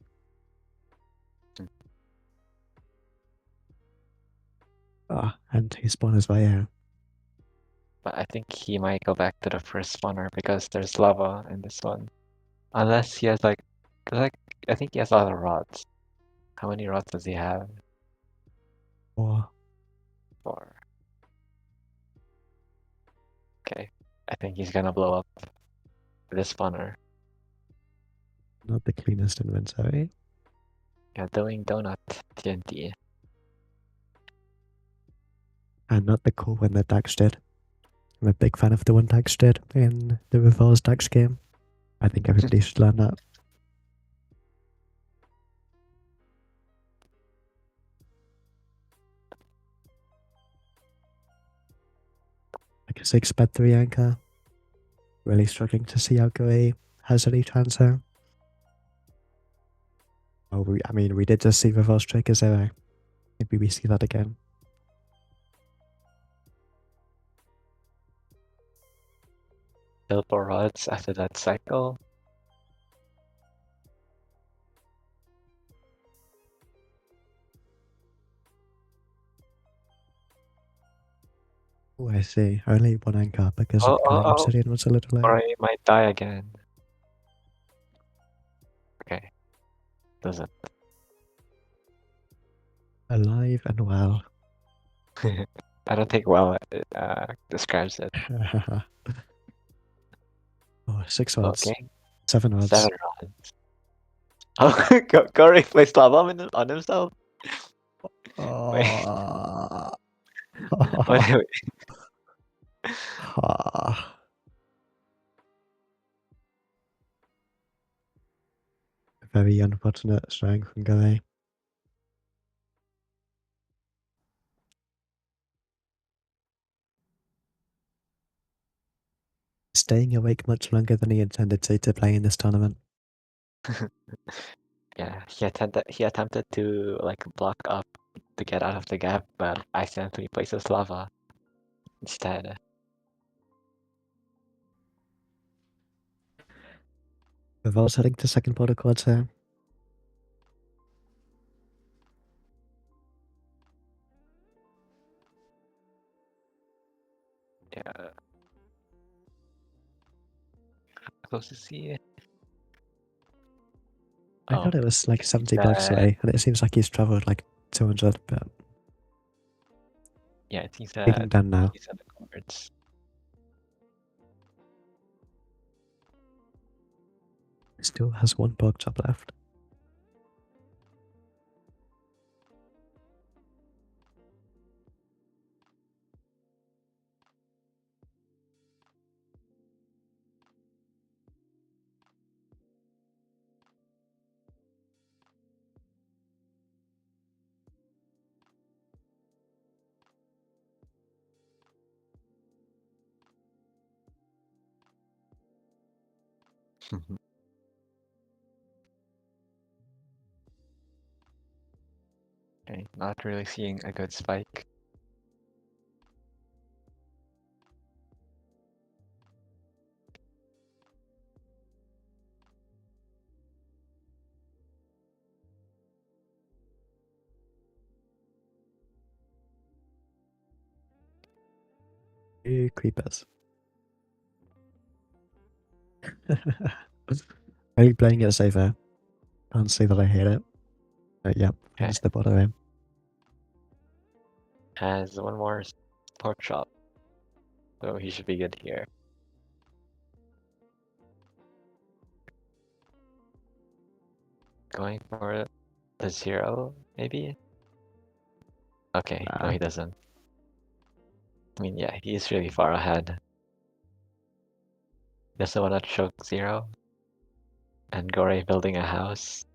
And two spawners right here. But I think he might go back to the first spawner because there's lava in this one. Unless he has like, 'cause, like I think he has a lot of rods. How many rods does he have? Or 4. Okay. I think he's gonna blow up this spawner. not the cleanest inventory. Yeah, doing donut TNT. And not the cool one that Dax did. I'm a big fan of the one Dax did in the Revolves Dax game. I think everybody should learn that. Like a 6-bed 3 anchor. Really struggling to see how Gray has any chance here. Oh, we did just see Revolves Trigger 0. Maybe we see that again. Silver rods after that cycle. Oh, I see. Only one anchor because Oh, Growing oh, oh. Obsidian was a little low. Or I might die again. Okay. Doesn't. Alive and well. I don't think well describes it. Oh, 6 rods. Okay. 7 rods. 7 rods. Oh, Corey placed lava on himself? Wait. Oh. Wait. Very unfortunate strength from Gray. Staying awake much longer than he intended to play in this tournament. Yeah, he attempted to like block up to get out of the gap, but accidentally places lava instead. Revolve's heading to second border quads here. Yeah. close to see? I thought it was like 70 blocks that- away, and it seems like he's traveled like 200, but Yeah, it seems leading that down now. he's on the cards. Still has one pork chop left. Okay, not really seeing a good spike. Two creepers. Only playing it safer. Can't say that I hate it. But yep, Okay. that's the bottom aim. Has one more pork chop, so he should be good here. Going for the 0, maybe? Okay, no Nah. he doesn't. I mean, yeah, he's really far ahead. Doesn't want to choke 0. And Gore building a house.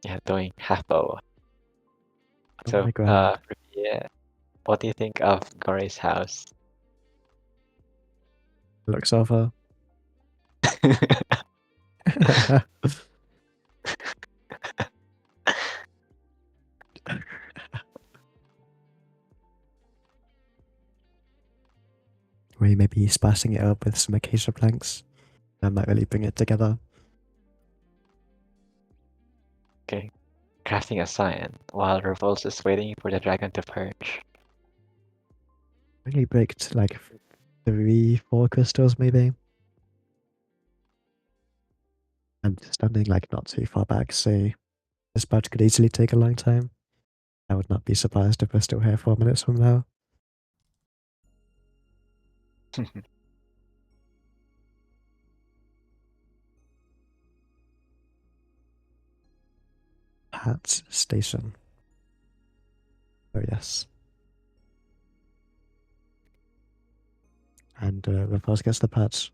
Yeah, doing half bow. Oh So, my god. yeah, what do you think of Gore's house? Looks over. Or maybe spicing it up with some acacia planks. That might really bring it together. Okay, crafting a sign while Revolts is waiting for the dragon to perch. Really bricked like 3-4 crystals maybe. And standing like not too far back, so this batch could easily take a long time. I would not be surprised if we're still here 4 minutes from now. Hat station. Oh yes. And Rapaz gets the patch.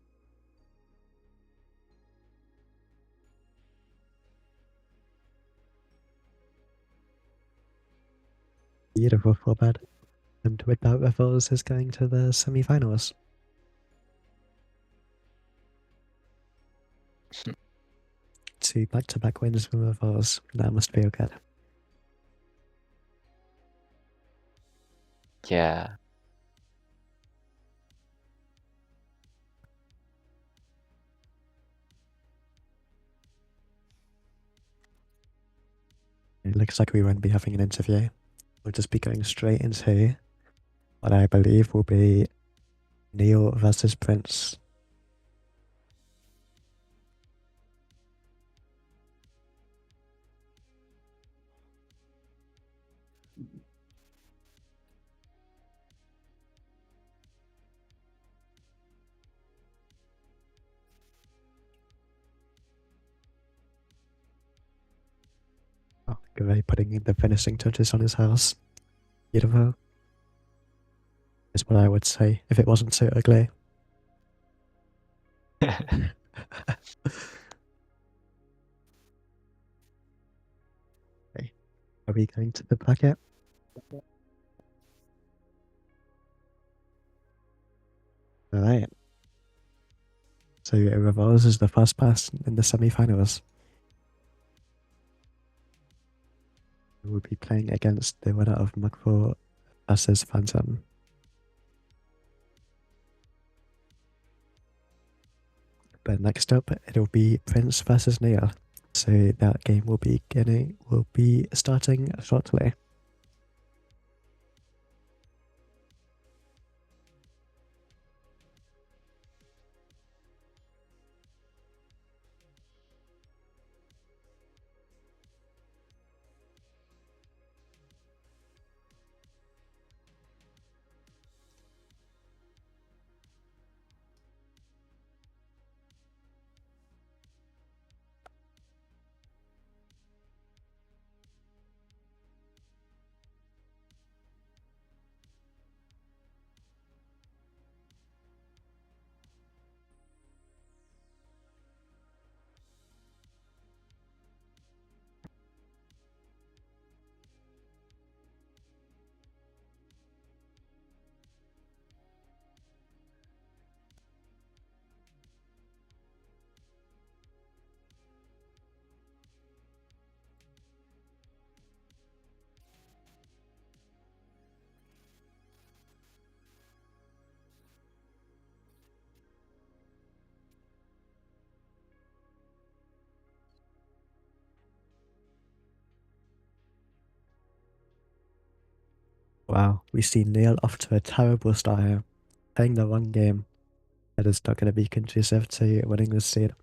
Beautiful for bad. And with that, Raffles is going to the semi-finals. Two back-to-back wins from Raffles. That must feel good. Yeah. It looks like we won't be having an interview. We'll just be going straight into what I believe will be Neil versus Prince. Oh, Gray putting the finishing touches on his house. Beautiful. Is what I would say if it wasn't so ugly. Okay. Are we going to the bracket? Alright. So Revolves is the first pass in the semi-finals. We'll be playing against the winner of Mugfort versus Phantom. But next up, it'll be Prince versus Neil. So that game will be starting shortly. Wow, we see Neil off to a terrible start here. Playing the wrong game. That is not going to be conducive to winning this seed.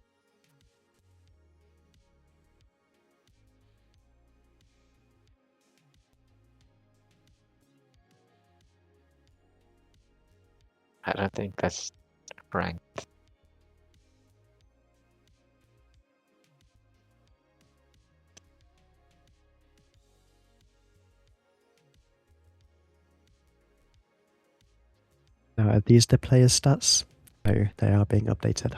I don't think that's ranked. Now, are these the players' stats? No, they are being updated.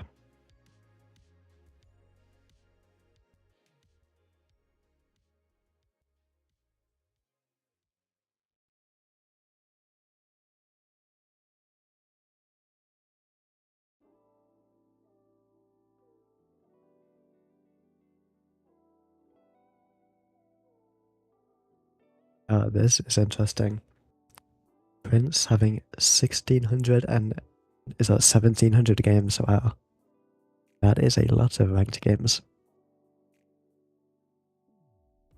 This is interesting. Prince having 1600 and is that 1700 games? Wow. That is a lot of ranked games.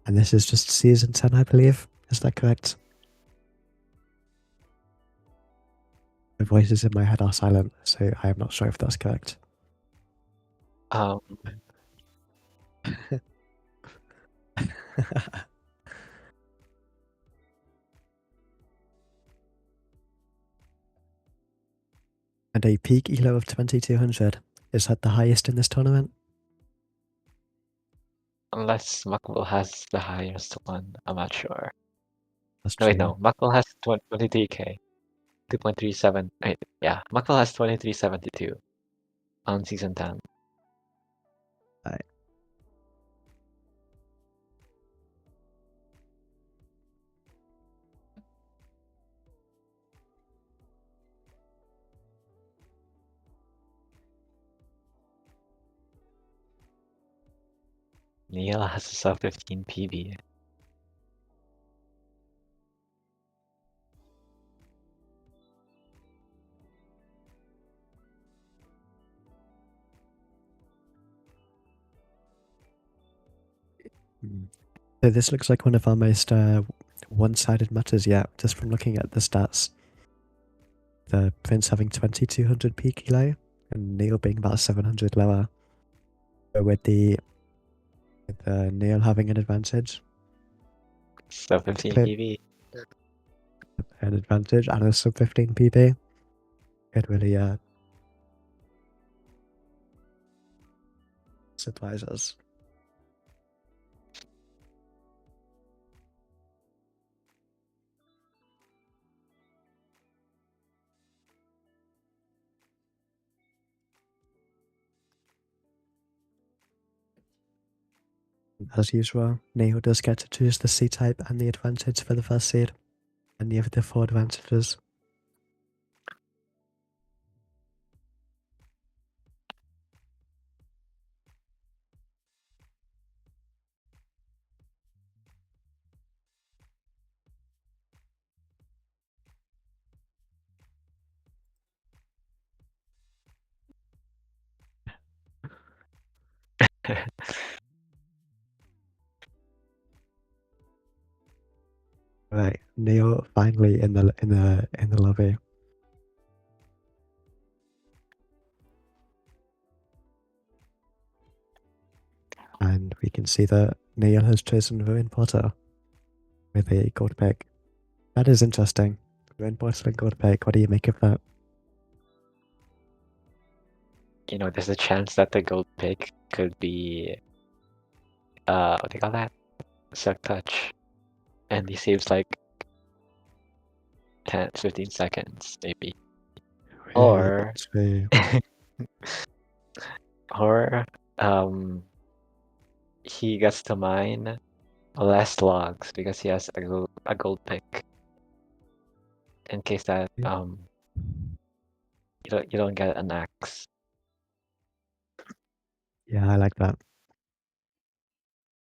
And this is just season 10, I believe. Is that correct? The voices in my head are silent, so I am not sure if that's correct. And a peak elo of 2200. Is that the highest in this tournament? Unless Muckle has the highest one, I'm not sure. That's No, true. wait, no. Muckle has 23k. 2.37. Wait, yeah. Muckle has 2372 on season 10. Right. Neil has a sub 15 PB. So this looks like one of our most one-sided matches yet, just from looking at the stats. The Prince having 2200 peak elo, and Neil being about 700 lower. But with the Neil having an advantage. Sub 15 Clip. PB. An advantage and a sub 15 PB. It really surprise us. As usual, Neil does get to choose the C-type and the advantage for the first seed. Any of the 4 advantages. Right, Neil finally in the lobby. And we can see that Neil has chosen Ruin Potter with a gold pick. That is interesting. Ruin Potter and gold pick. What do you make of that? You know, there's a chance that the gold pick could be what do you call that? Silk touch. And he saves like 10, 15 seconds, maybe. Or or he gets to mine less logs because he has a gold pick. In case that you don't get an axe. Yeah, I like that.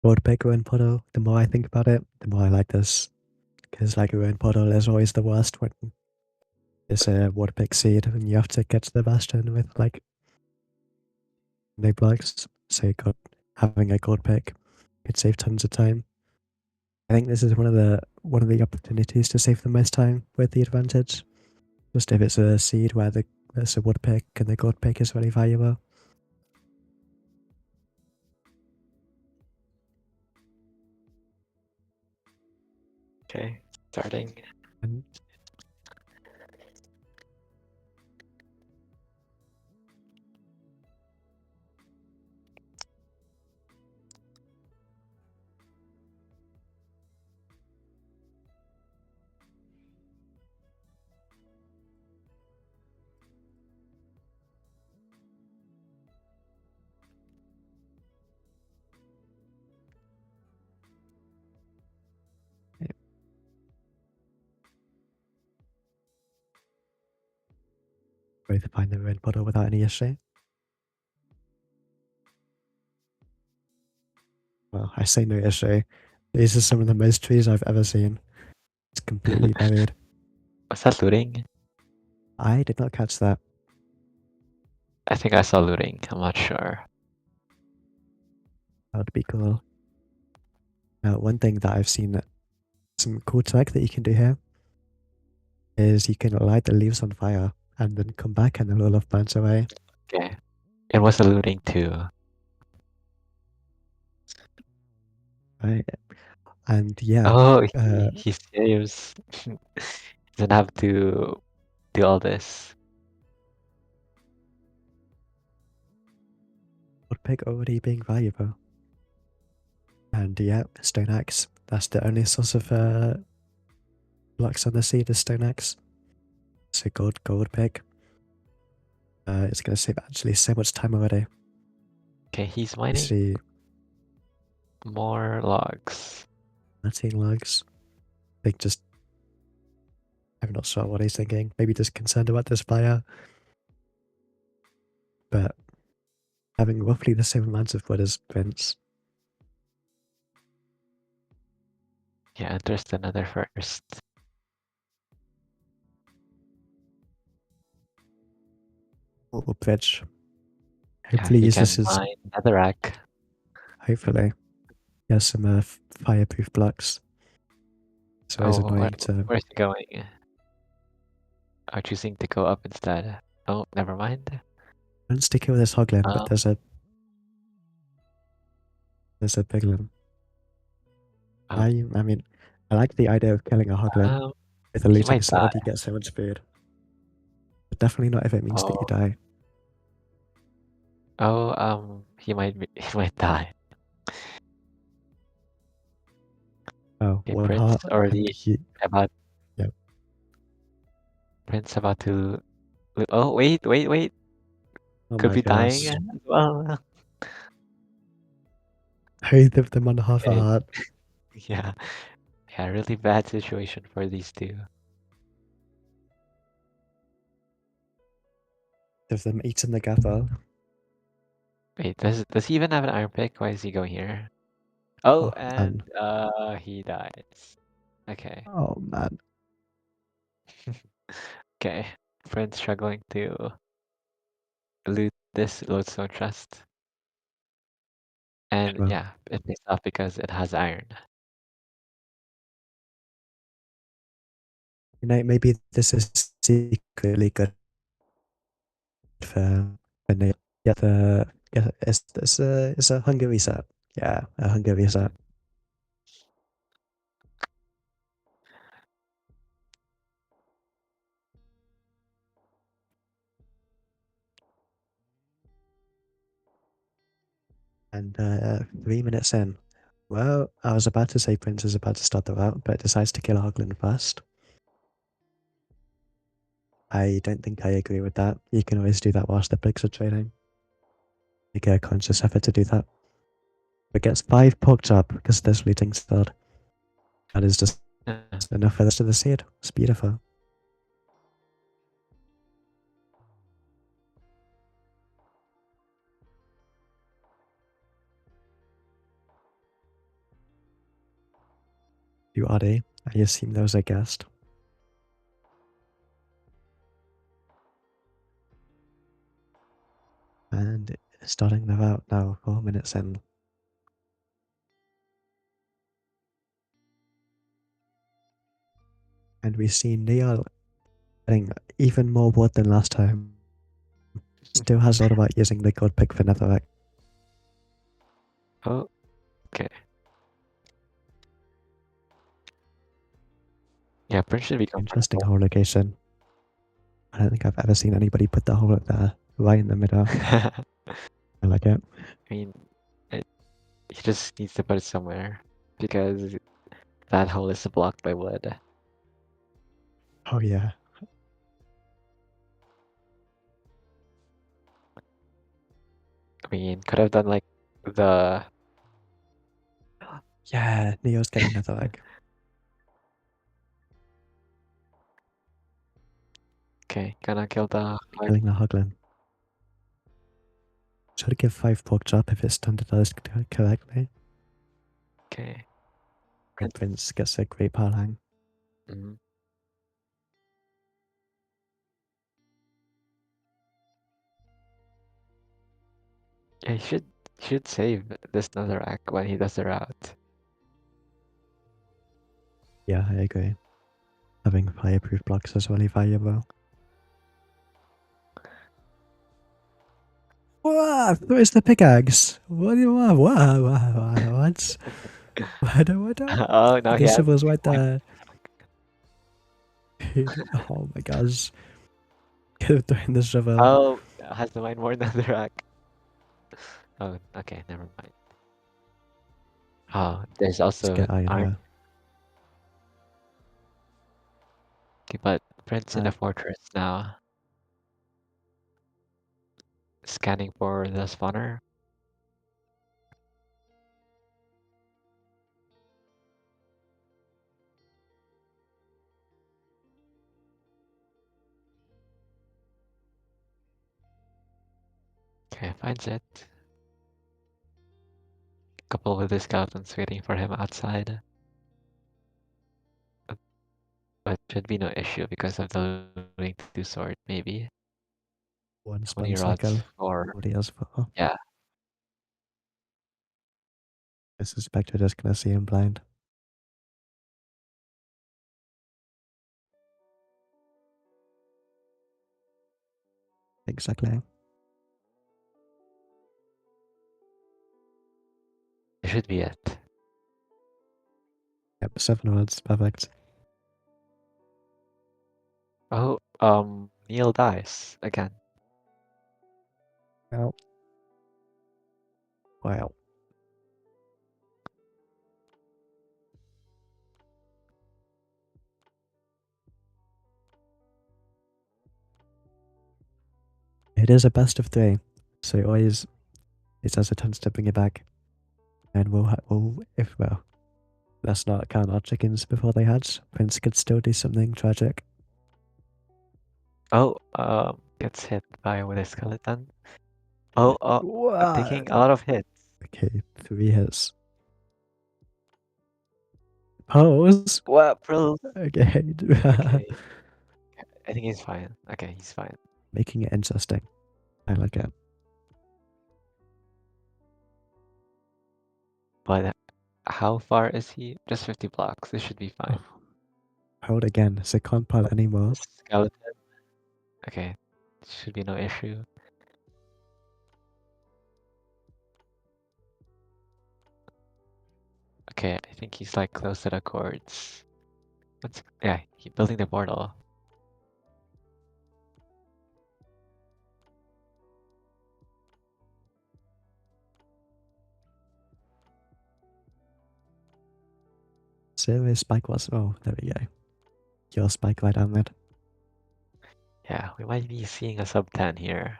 Gold pick Ruin Potter. The more I think about it, the more I like this. Because like Ruin Potter is always the worst when it's a wood pick seed and you have to get to the bastion with like no blocks. So having a gold pick could save tons of time. I think this is one of the one of the opportunities to save the most time with the advantage. Just if it's a seed where there's a wood pick and the gold pick is very valuable. Okay, starting. And both find the red bottle without any issue. Well, I say no issue. These are some of the most trees I've ever seen. It's completely buried. Was that looting? I did not catch that. I think I saw looting. I'm not sure. That would be cool. Now, one thing that I've seen, some cool tech that you can do here, is you can light the leaves on fire and then come back and the little love burns away. Okay. It was a looting too. Right? And yeah, Oh, he saves. He doesn't have to do all this. woodpick already being valuable. And yeah, stone axe. That's the only source of blocks on the seed is stone axe. So gold pick. It's gonna save actually so much time already. Okay, he's You mining see more logs. 13 logs. I think just I'm not sure what he's thinking. Maybe just concerned about this fire. But having roughly the same amounts of wood as Prince. Yeah, enters another first. Or bridge. Yeah, Hopefully he use can this as mine netherrack. hopefully. He has some fireproof blocks. It's always Oh, annoying to where's he going? I'm choosing to go up instead. Oh, never mind. wants to kill this hoglin, but Um, there's a piglin. oh, I mean I like the idea of killing a hoglin um, with a he looting might die. sled, you get so much food. But definitely not if it means that you Oh, die. he might he might die. Oh, Okay, one Prince heart and already he about yeah. Prince about to. Oh wait! Oh Could my be dying gosh. as well. I lived them on half a Okay, heart. yeah, yeah, really bad situation for these two. Of them eating the gavel. Wait, does he even have an iron pick? Why is he going here? Oh, Oh and man. he dies. Okay, Oh man. okay. Prince struggling to loot this lodestone chest. And Well, yeah, it pays off because it has iron. maybe this is secretly good for Neil. Get the get it's a hunger reset. Yeah, a hunger reset. And 3 minutes in. Well, I was about to say Prince is about to start the route, but decides to kill Hoglin first. I don't think I agree with that. You can always do that whilst the pigs are trading. Make a conscious effort to do that. But gets 5 pork chop because this looting start. That is just Yeah. enough for the rest of the seed. It's beautiful. You are I assume there was a guest. And starting the route now, 4 minutes in. and we see Neil getting even more wood than last time. Still has thought about using the god pick for netherrack. Oh, okay. Yeah, Prince should become Interesting purple. hole location. I don't think I've ever seen anybody put the hole up there, right in the middle. I I like it. mean, he just needs to put it somewhere because that hole is blocked by wood. Oh yeah. I mean, could have done like the. Yeah, Neo's getting netherrack. Okay, gonna kill the. Killing the Hoglin. Should give 5 pork chop if it's standardized correctly. Okay. And Prince gets a great palang. Mhm. Yeah, he should save this netherrack when he does the route. Yeah, I agree. Having fireproof blocks is really valuable. Wow, where's the pickaxe? What do you want? What? What? Oh no, he The has. shovel's right there. Oh my gosh. Could have thrown the shovel. Oh, has the mine more netherrack? Oh, okay, never mind. Oh, there's Let's also get iron iron. here. Okay, but Prince in the fortress now. Scanning for the spawner. Okay, finds it. Couple with the skeletons waiting for him outside. But should be no issue because of the looting 2 sword, maybe. One 20 spun rods cycle. for. What he has for. Yeah. I suspect we're just gonna see him blind. Exactly. It should be it. Yep, 7 words. Perfect. Oh, Neil dies again. Wow. Wow. It is a best of 3, so always it has a chance to bring it back. And let's not count our chickens before they hatch. Prince could still do something tragic. Oh, gets hit by with a skeleton. Oh, taking a lot of hits. Okay, 3 hits. Pose. What, bro? Okay. Okay, I think he's fine. Okay, he's fine. Making it interesting. I like it. But how far is he? Just 50 blocks. This should be fine. Hold again, so can't pile anymore. Skeleton. Okay, should be no issue. Okay, I think he's like close to the chords. Yeah, he's building the portal. So his spike was. Oh, there we go. Your spike right on it. Yeah, we might be seeing a sub 10 here.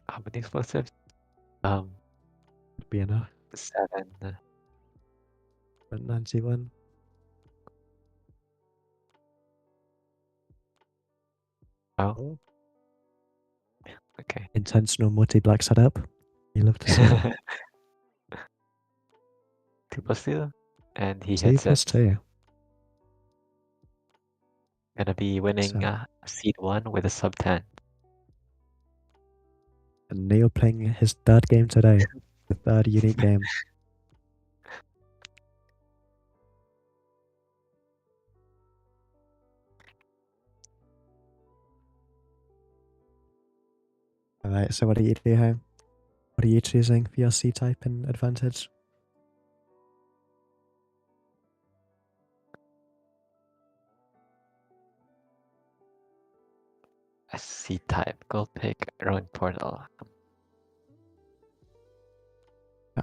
How many explosives? Would be enough. 7. But 91. Oh, okay. Intentional multi-black setup. You love to see it. 2+2, and he 2 hits plus it. 2. Gonna be winning So, seed 1 with a sub 10. and Neil playing his third game today, the third unique game. Alright, so what do you do here? What are you choosing for your C-type and advantage? A seed type, gold pick, ruin portal.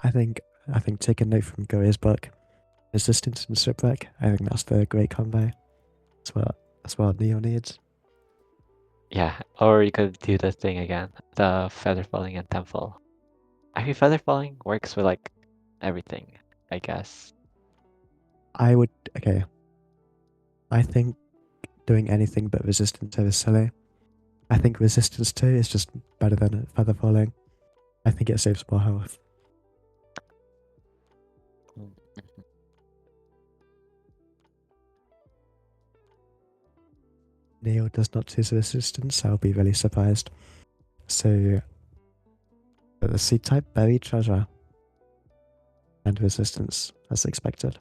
I think take a note from Gory's book. Resistance and shipwreck. I think that's the great combo. That's what Neo needs. Yeah, or you could do the thing again, the feather falling and temple. I mean, feather falling works with like everything, I guess. Okay. I think doing anything but resistance is silly. I think resistance 2 is just better than feather falling. I think it saves more health. Neo does not choose resistance, I'll be really surprised. So, the seed type, buried treasure, and resistance, as expected.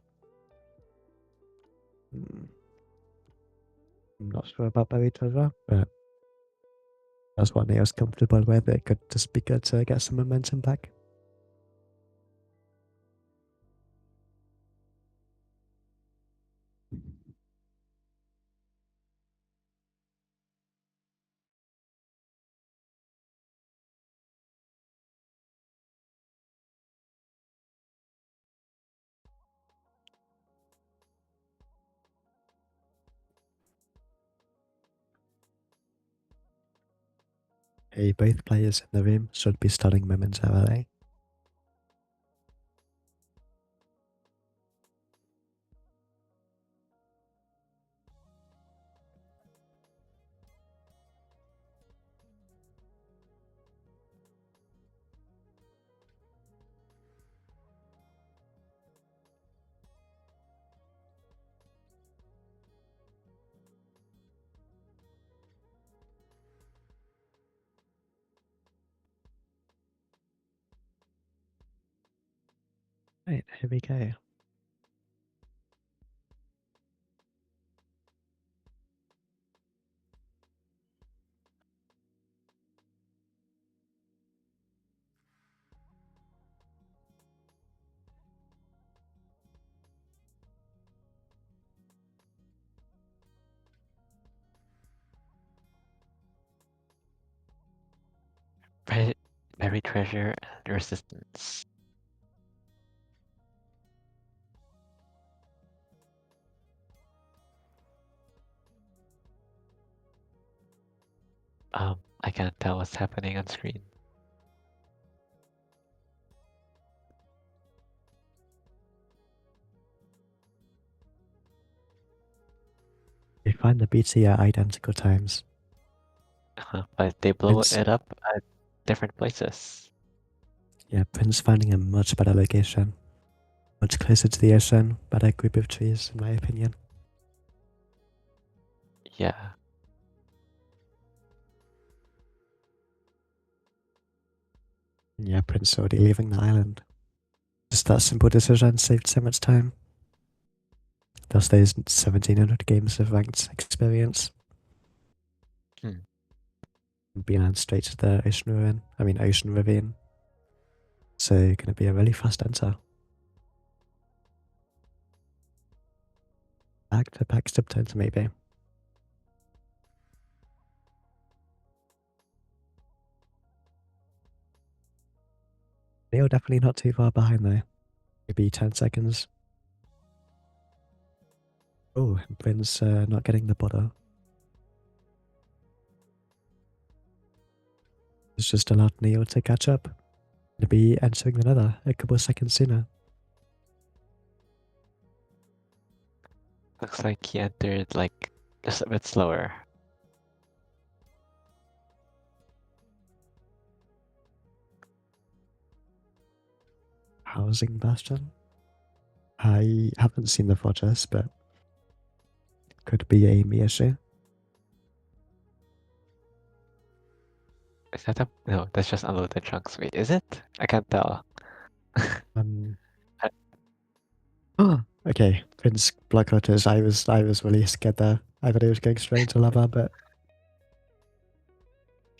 I'm not sure about buried treasure, but that's what Neo's comfortable with. It could just be good to get some momentum back. Hey, both players in the room should be starting momentarily. Right, here we go. Buried treasure and resistance. I can't tell what's happening on screen. We find the BT at identical times. But they blow Prince, it up at different places. yeah, Prince finding a much better location. Much closer to the ocean, better group of trees, in my opinion. Yeah. Yeah, Prince already leaving the island. Just that simple decision saved so much time. Thus those 1700 games of ranked experience. Hmm. Beeline straight to the ocean ravine. So gonna be a really fast enter. Back to back step turns maybe. Neil definitely not too far behind though. Maybe 10 seconds. Oh, Prince not getting the bottle. It's just allowed Neil to catch up. Gonna be entering the nether a couple of seconds sooner. Looks like he entered like just a bit slower. Housing Bastion? I haven't seen the fortress, but could be a me issue. Is that a no? That's just unloaded chunks. Wait, is it? I can't tell. Okay, Prince Blackwater's. I was really scared there. I thought he was going straight into lava, but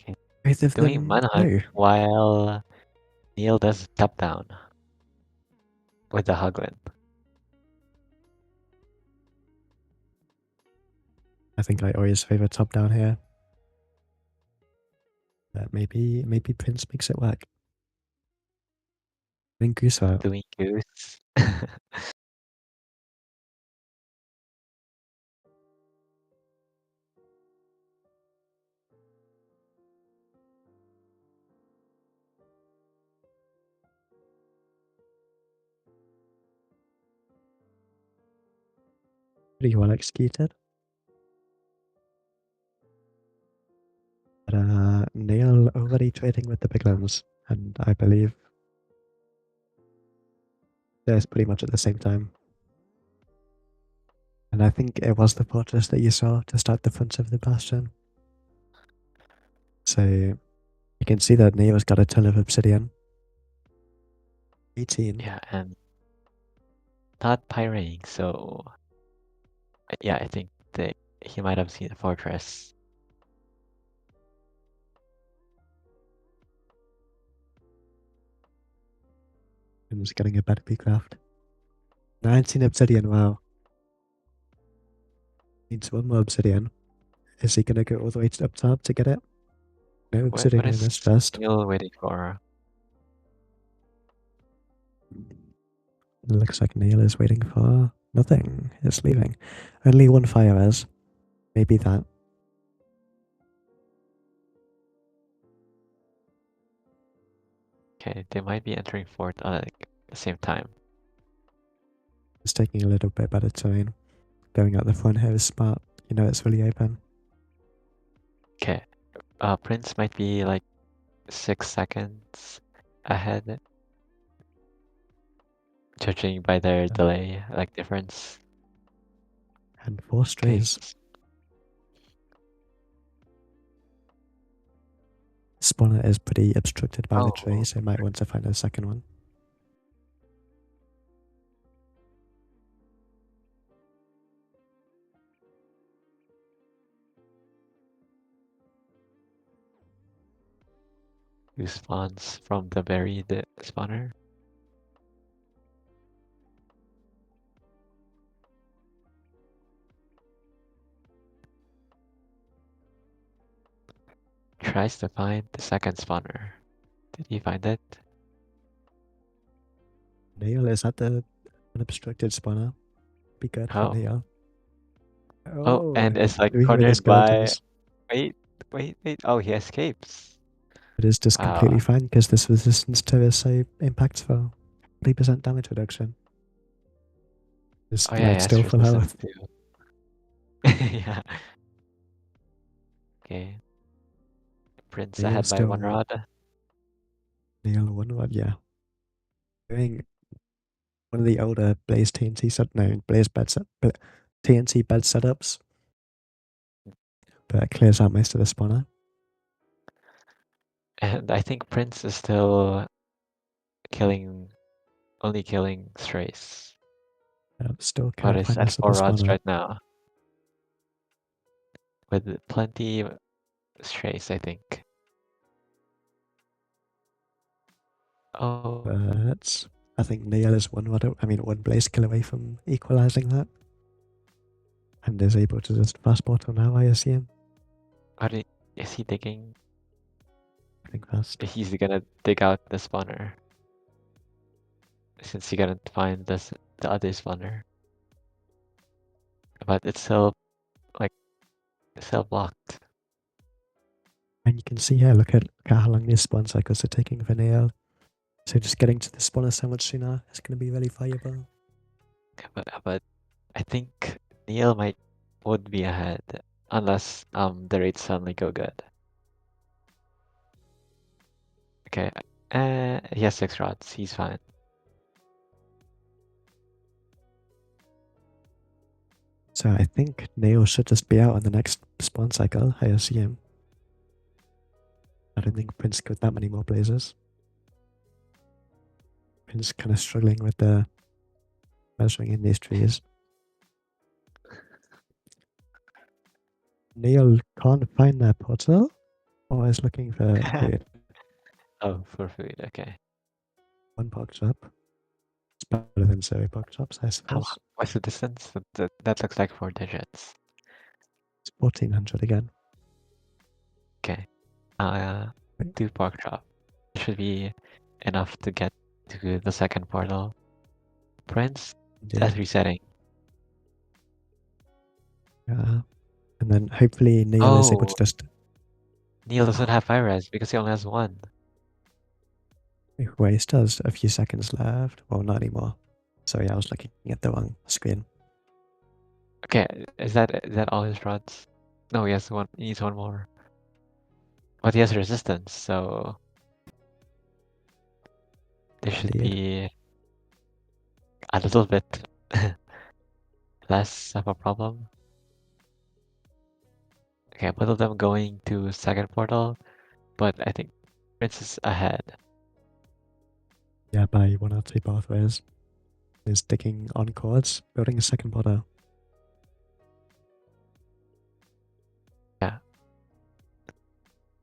Okay. both of Doing them manhunt no. while Neil does top down with the Huglin. I think I always favor top down here. But maybe Prince makes it work. Then Goose out. Doing goose. Pretty well executed. But Neil already trading with the big ones, and I believe there's pretty much at the same time. And I think it was the fortress that you saw to start the front of the bastion. So you can see that Neil's got a ton of obsidian. 18. Yeah, and not pyring, so yeah, I think that he might have seen a fortress. And was getting a better craft. 19 obsidian, wow. Needs one more obsidian. Is he gonna go all the way up top to get it? No obsidian What in is this chest. Neil waiting for? It looks like Neil is waiting for nothing. It's leaving. Only one fire is. Maybe that. Okay, they might be entering fort at like, the same time. It's taking a little bit better terrain. Going out the front here is smart. You know it's really open. Okay, Prince might be like 6 seconds ahead, judging by their delay, like difference. And 4 Okay, strays. Spawner is pretty obstructed by the tree, so might want to find a second one. who spawns from the buried spawner? Tries to find the second spawner. Did he find it? Neil is at the unobstructed spawner. Be good for Oh. Neil. Oh, and it's like 3 mega cornered by. skeletons. Wait. Oh, he escapes. It is just Wow. completely fine because this resistance to is so impactful. 3% damage reduction. Just Oh yeah, like he has still full resistance health. too. Yeah. Okay. Prince Neil ahead by 1 still rod. Neil 1 rod, yeah. Doing one of the older Blaze TNT Blaze bed TNT bed setups. But it clears out most of the spawner. And I think Prince is still only killing strays. Still But can't it's find at this other 4 rods spawner. right now. With plenty strays, I think. Oh. But I think Neil is one Blaze kill away from equalizing that. And is able to just fast bottle now, I assume. Is he digging? I think fast. He's gonna dig out the spawner. Since he couldn't find the other spawner. But it's still blocked. And you can see here, look at how long these spawn cycles are taking for Neil. So just getting to the spawner so much sooner is going to be really valuable. But I think Neil would be ahead unless the rates suddenly go good. Okay, he has 6 rods. He's fine. So I think Neil should just be out on the next spawn cycle, I assume. I don't think Prince got that many more blazes. Prince kind of struggling with the measuring in these trees. Neil can't find their portal, or is looking for food. Oh, for food. Okay. One pork chop. It's better than zero pork chops, I suppose. What's the distance? That looks like 4 digits. It's 1400 again. Okay. Wait, 2 pork chop. Should be enough to get to the second portal. Prince, that's indeed. resetting. Yeah. And then hopefully Neil is able to Oh, just. Neil doesn't have fire res because he only has 1. Wait, he still has a few seconds left. Well, not anymore. Sorry, I was looking at the wrong screen. Okay, is that all his rods? No, he has one. He needs 1 more. But he has resistance, so there should Indeed. be a little bit less of a problem. Okay, both of them going to second portal, but I think Prince is ahead. Yeah, by 1 or 2 pathways. Is digging on cords, building a second portal. Yeah.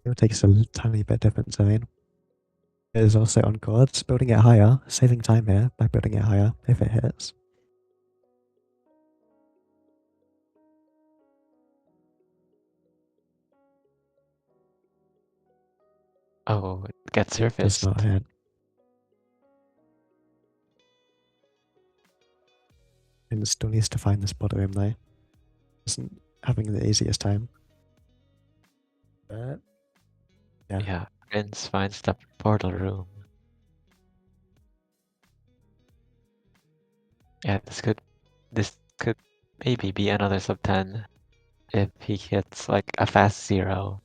It takes a tiny bit different zone. It is also on cords, building it higher, saving time here by building it higher if it hits. Oh, it gets It does surfaced. not hit. And still needs to find the spot room though. Isn't having the easiest time. But yeah. Yeah, Prince finds the portal room. Yeah, this could maybe be another sub 10 if he hits like a fast 0.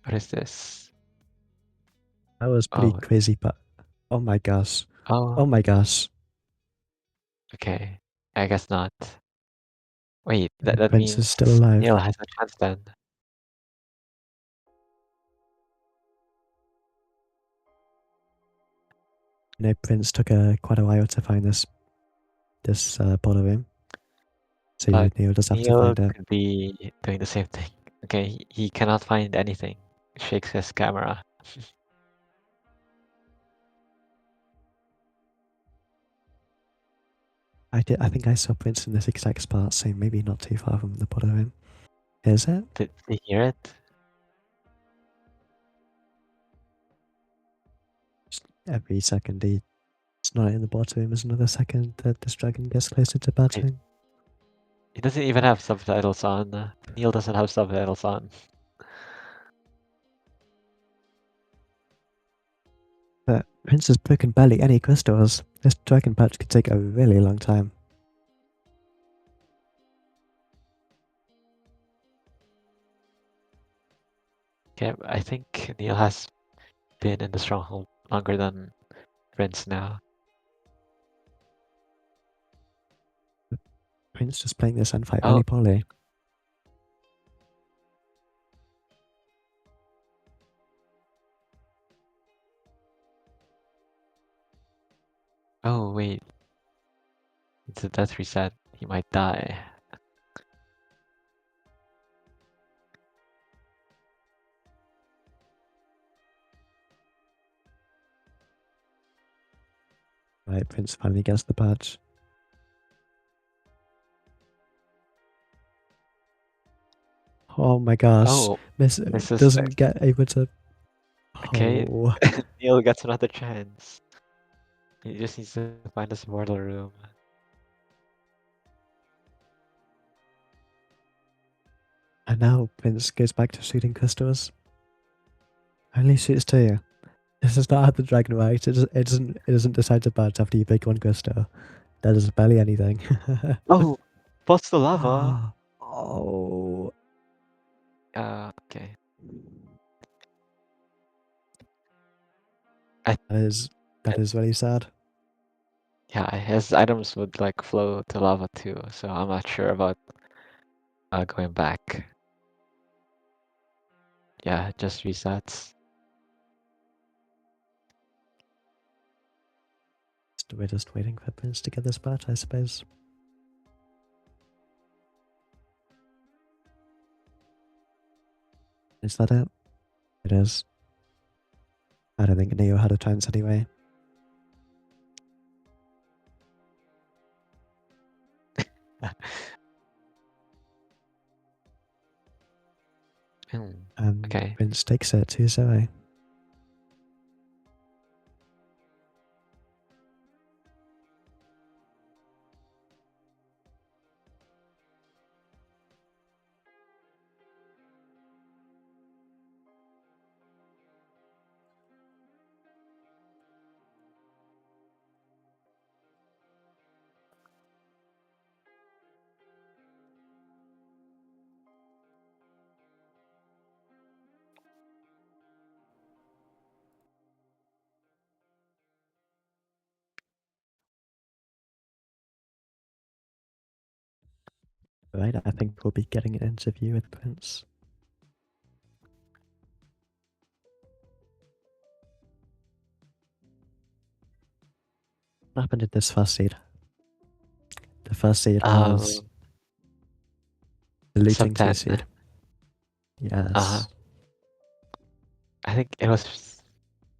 What is this? That was pretty Oh, crazy, but oh my gosh. oh, Oh my gosh. okay. I guess not. Wait, And that Prince is means still alive. Neil has a chance then. You know, Prince took quite a while to find this portal room. So But Neil does have to Neil find it. could be doing the same thing. Okay, he cannot find anything. Shakes his camera. I think I saw Prince in this exact spot, so maybe not too far from the portal room. Is it? Did he hear it? Just every second it's not in the bottom room is another second that this dragon gets closer to battling. He doesn't even have subtitles on. Neil doesn't have subtitles on. But Prince has broken barely any crystals. This dragon patch could take a really long time. Okay, I think Neil has been in the stronghold longer than Prince now. Prince just playing this fight Oh, really poorly. oh wait. It's a death reset. He might die. Right, Prince finally gets the patch. Oh my gosh. Oh, Miss this is doesn't get able to. okay. Oh. Neil gets another chance. He just needs to find this mortal room. And now Prince goes back to shooting crystals. Only shoots two. This is not how the dragon works. It doesn't decide to badge after you break one crystal. That is barely anything. Oh, post the lava. Oh. Okay. That That is really sad. Yeah, his items would like flow to lava too, so I'm not sure about going back. Yeah, just resets. We're just waiting for Prince to get this part, I suppose. Is that it? It is. I don't think Neo had a chance anyway. Okay. Prince takes it 2-0. Right, I think we'll be getting an interview with Prince. What happened in this first seed? The first seed was the looting 2 sub-10. seed. Yes. I think it was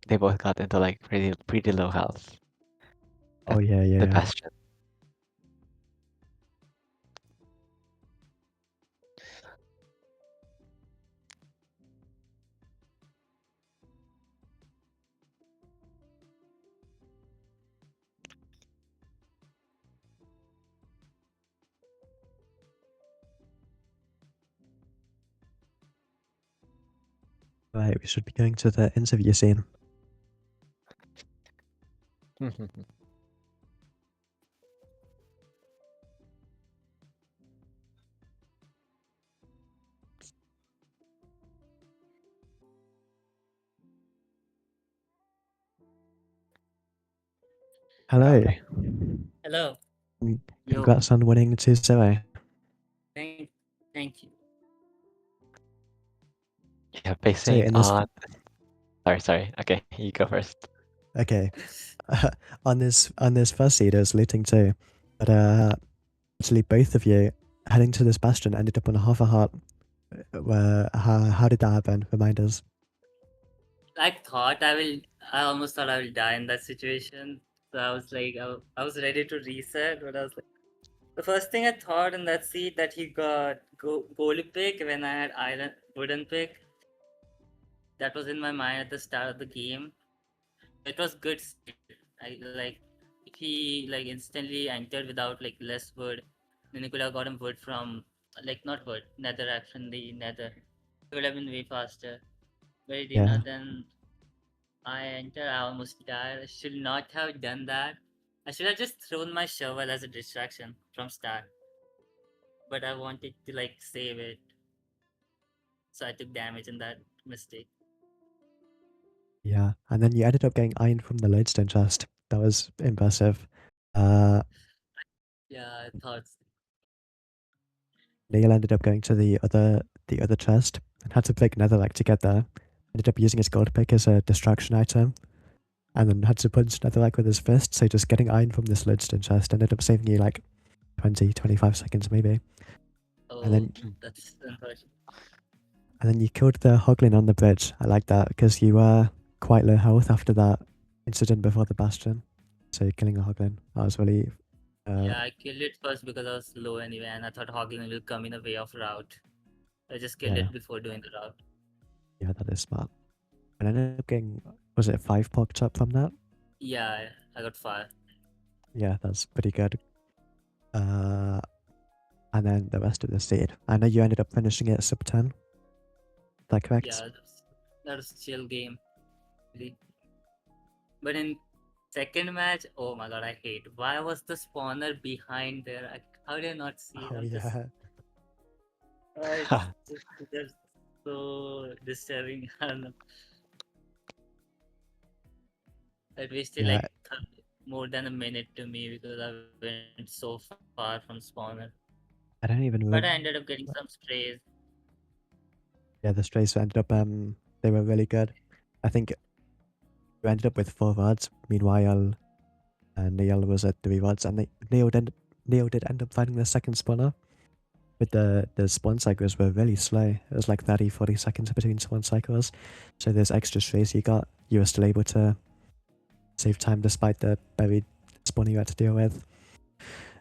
they both got into like pretty low health. Oh at yeah, the yeah. bastion. Right, we should be going to the interview scene. Hello. Hello. Congrats on winning 2-0. Thank you. Yeah, basing in this- on. Sorry. Okay, you go first. Okay. on this first seed, it was looting too. But actually both of you heading to this bastion ended up on a half a heart. How did that happen? Remind us. I almost thought I will die in that situation. So I was like, I was ready to reset, but I was like, the first thing I thought in that seat that he got gold pick when I had iron wooden pick. That was in my mind at the start of the game. It was good. I like if he like instantly entered without like less wood, then he could have gotten wood from like not wood, nether action the nether. It would have been way faster. But he did Yeah. not. Then I entered. I almost died. I should not have done that. I should have just thrown my shovel as a distraction from start. But I wanted to like save it, so I took damage in that mistake. Yeah. And then you ended up getting iron from the lodestone chest. That was impressive. Yeah, I thought. Neil ended up going to the other chest and had to pick netherrack to get there. Ended up using his gold pick as a distraction item. And then had to punch netherrack with his fist, so just getting iron from this lodestone chest ended up saving you like 20-25 seconds maybe. Oh, And then that's unfortunate. And then you killed the hoglin on the bridge. I like that because you were quite low health after that incident before the bastion. So killing a hoglin, that was really. Yeah, I killed it first because I was low anyway, and I thought Hoglin will come in a way of route. I just killed Yeah. it before doing the route. Yeah, that is smart. And I ended up getting, was it 5 pork chop from that? Yeah, I got 5. Yeah, that's pretty good. And then the rest of the seed. I know you ended up finishing it sub 10. Is that correct? Yeah, that was a chill game. Really. But in second match, oh my god, I hate. Why was the spawner behind there? How did I not see it? Oh, yeah. It's just so disturbing. I don't know. It wasted Yeah. like more than a minute to me because I went so far from spawner. I don't even But I remember. ended up getting some sprays. Yeah, the strays ended up they were really good. I think we ended up with 4 VoDs. Meanwhile, Neil was at 3 VoDs, and Neil did end up finding the second spawner. But the spawn cycles were really slow. It was like 30-40 seconds between spawn cycles. So those extra strays you were still able to save time despite the buried spawner you had to deal with.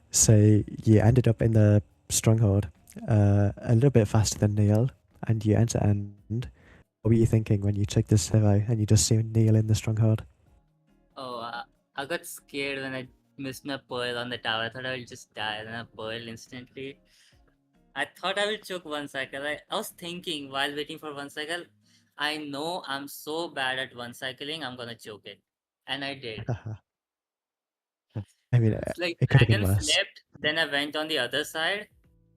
So you ended up in the stronghold a little bit faster than Neil, and you end to end. What were you thinking when you took this hero and you just see Neil in the stronghold? Oh, I got scared when I missed my pearl on the tower. I thought I would just die, and I pearl instantly. I thought I would choke one cycle. I was thinking while waiting for one cycle, I know I'm so bad at one cycling, I'm gonna choke it. And I did. I mean, It's like it could have been dragon worse. flipped, then I went on the other side,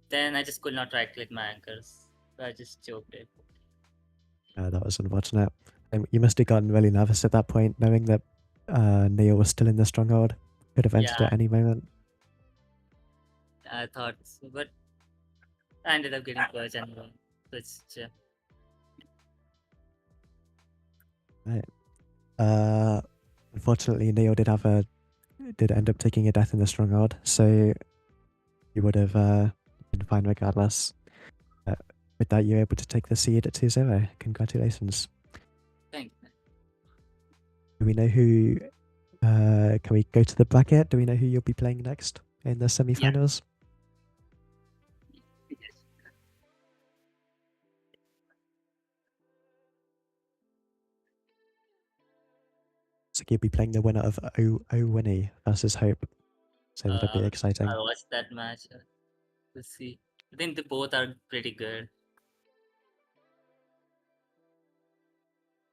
then I just could not right click my anchors. So I just choked it. That was unfortunate. You must have gotten really nervous at that point, knowing that Neil was still in the stronghold. Could have entered Yeah, at any moment. I thought so, but I ended up getting purge anyway. So it's Right. Unfortunately, Neil did end up taking a death in the stronghold, so you would have been fine regardless. With that, you're able to take the seed at 2-0. Congratulations. thank you. Do we know who? Can we go to the bracket? Do we know who you'll be playing next in the semifinals? So you'll be playing the winner of Winnie versus Hope. So that'll be exciting. I watched that match. Let's see. I think they both are pretty good.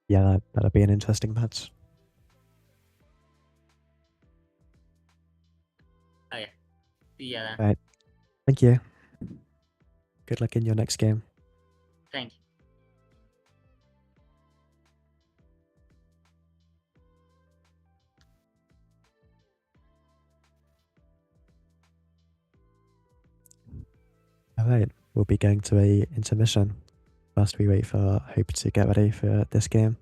Yeah, that'll be an interesting match. Oh, yeah. Yeah. Right. Thank you. Good luck in your next game. Thank you. Alright, we'll be going to a intermission whilst we wait for Hope to get ready for this game.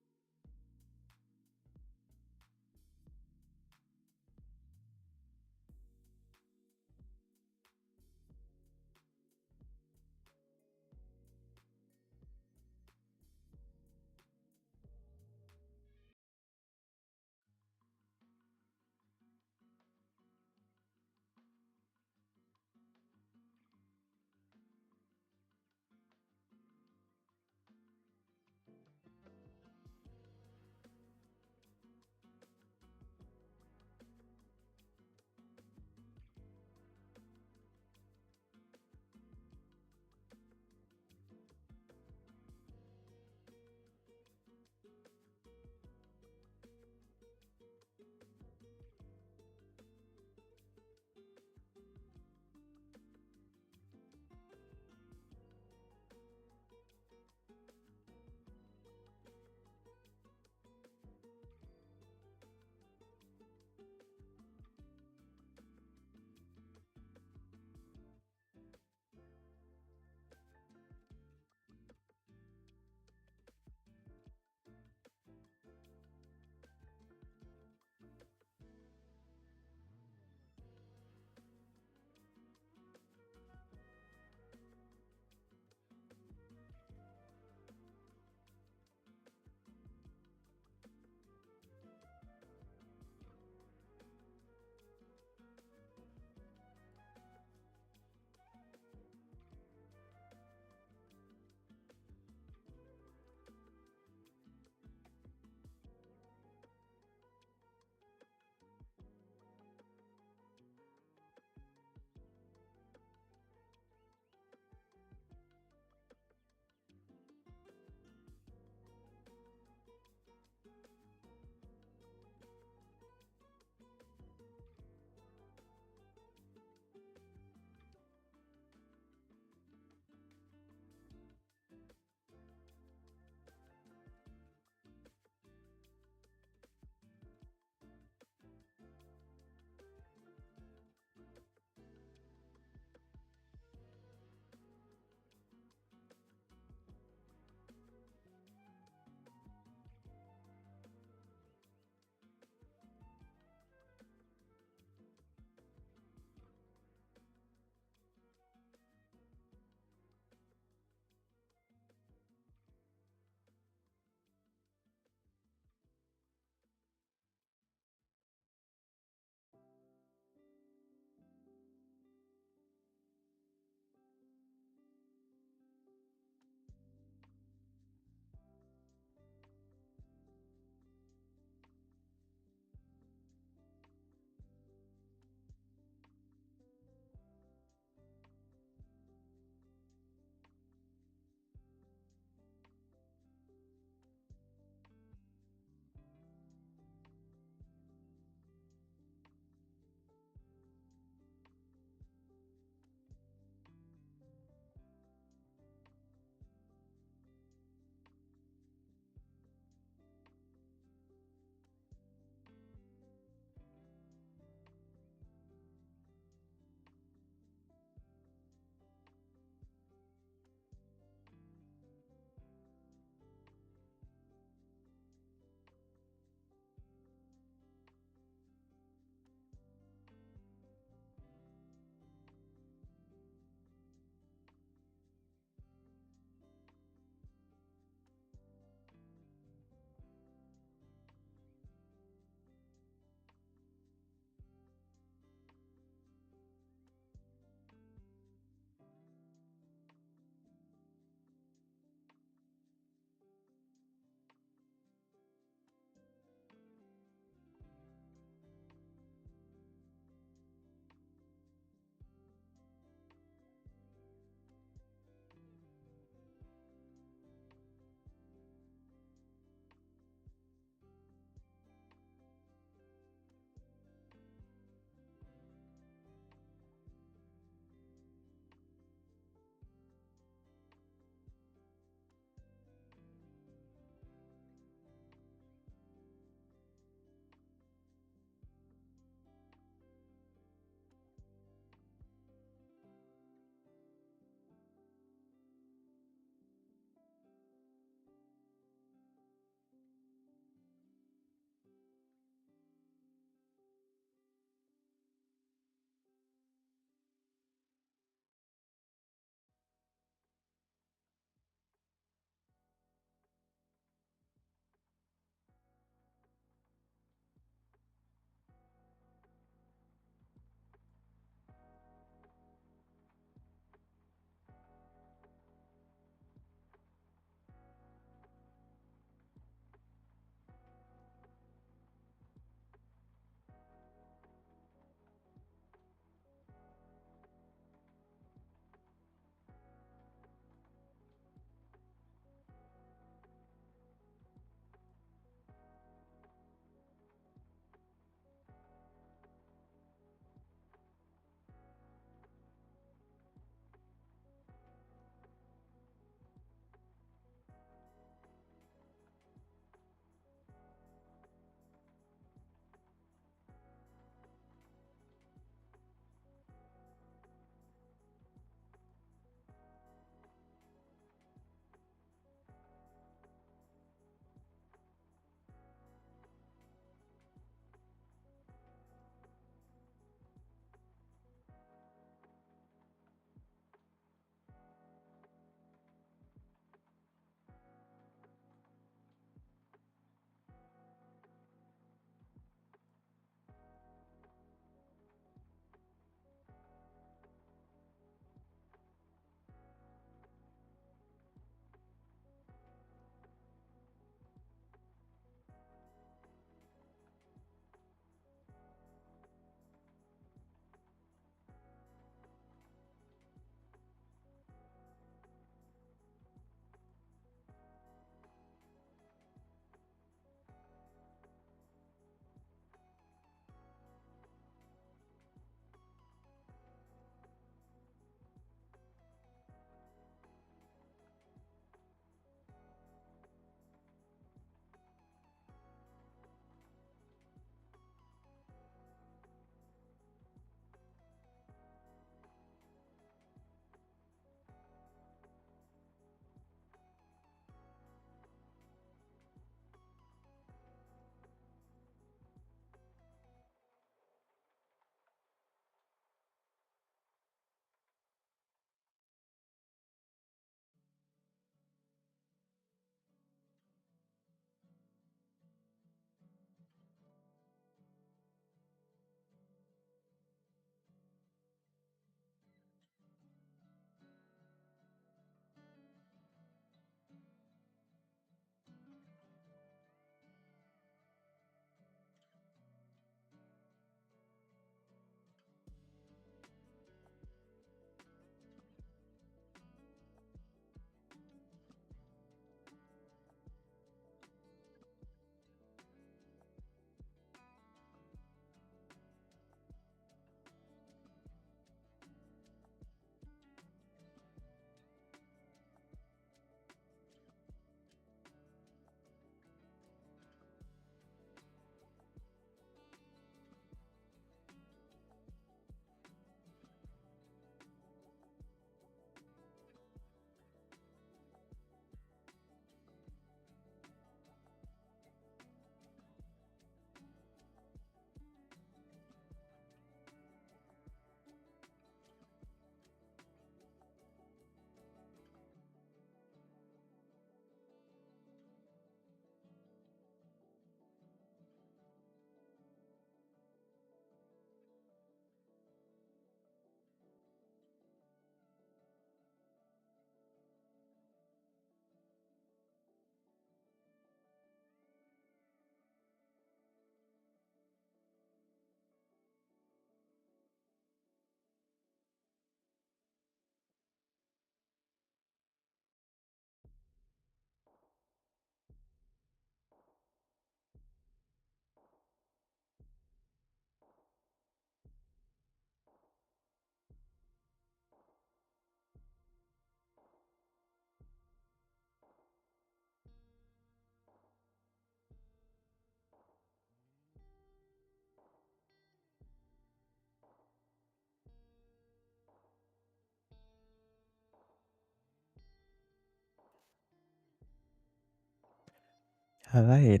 Alright,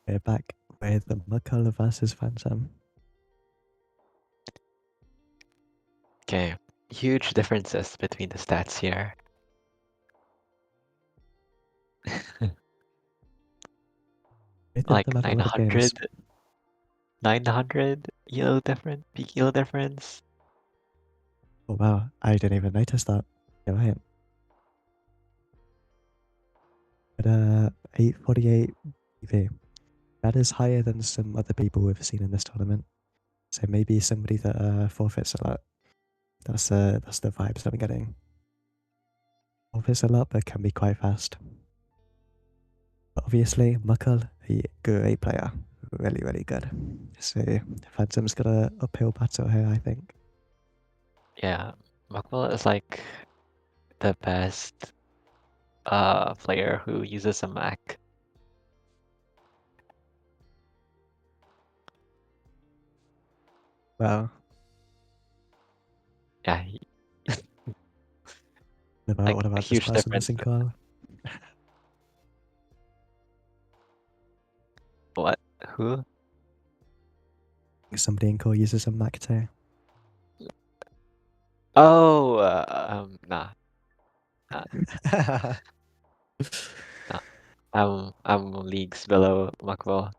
we're back with the Mukul versus Phantom. Okay, huge differences between the stats here. Both of Like them have a lot of games. 900 elo difference, peak elo difference. Oh wow, I didn't even notice that. You're right. But 848 PV. That is higher than some other people we've seen in this tournament. So maybe somebody that forfeits a lot. That's the vibes that I'm getting. Forfeits a lot, but can be quite fast. But obviously, Mukul, a great player. Really, really good. So Phantom's got a uphill battle here, I think. Yeah, Makmal is like the best player who uses a Mac. Well, Yeah, like what a about this huge person difference. missing call? What? Who? Somebody in call uses a Mac too. Oh, nah, nah. I'm leagues below Makmal.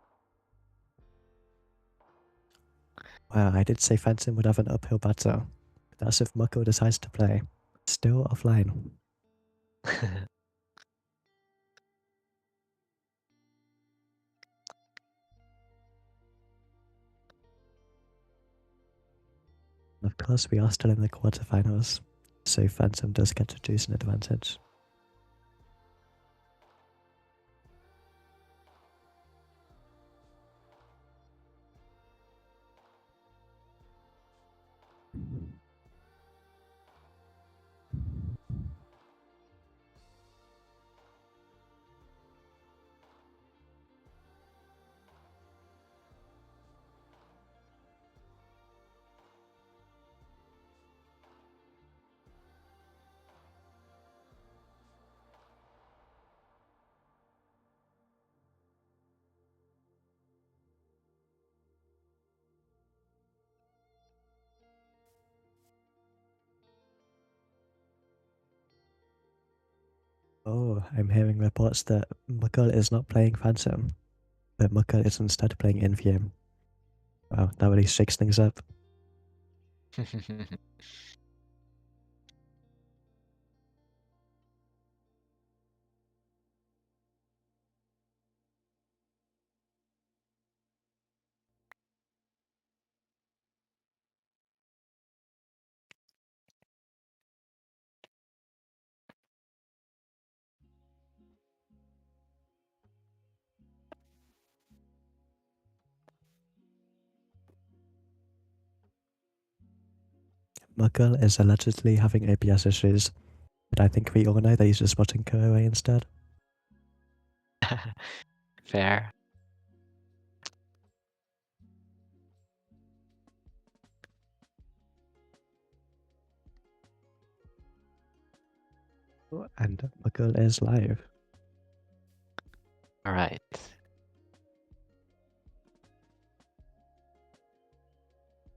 Well, I did say Phantom would have an uphill battle. That's if Mukul decides to play. Still offline. Of course, we are still in the quarterfinals, so Phantom does get to choose an advantage. Oh, I'm hearing reports that Mukul is not playing Phantom, but Mukul is instead playing Infume. Wow, that really shakes things up. Mukul is allegedly having APS issues, but I think we all know that he's just watching Koei instead. Fair. And Mukul is live. All right.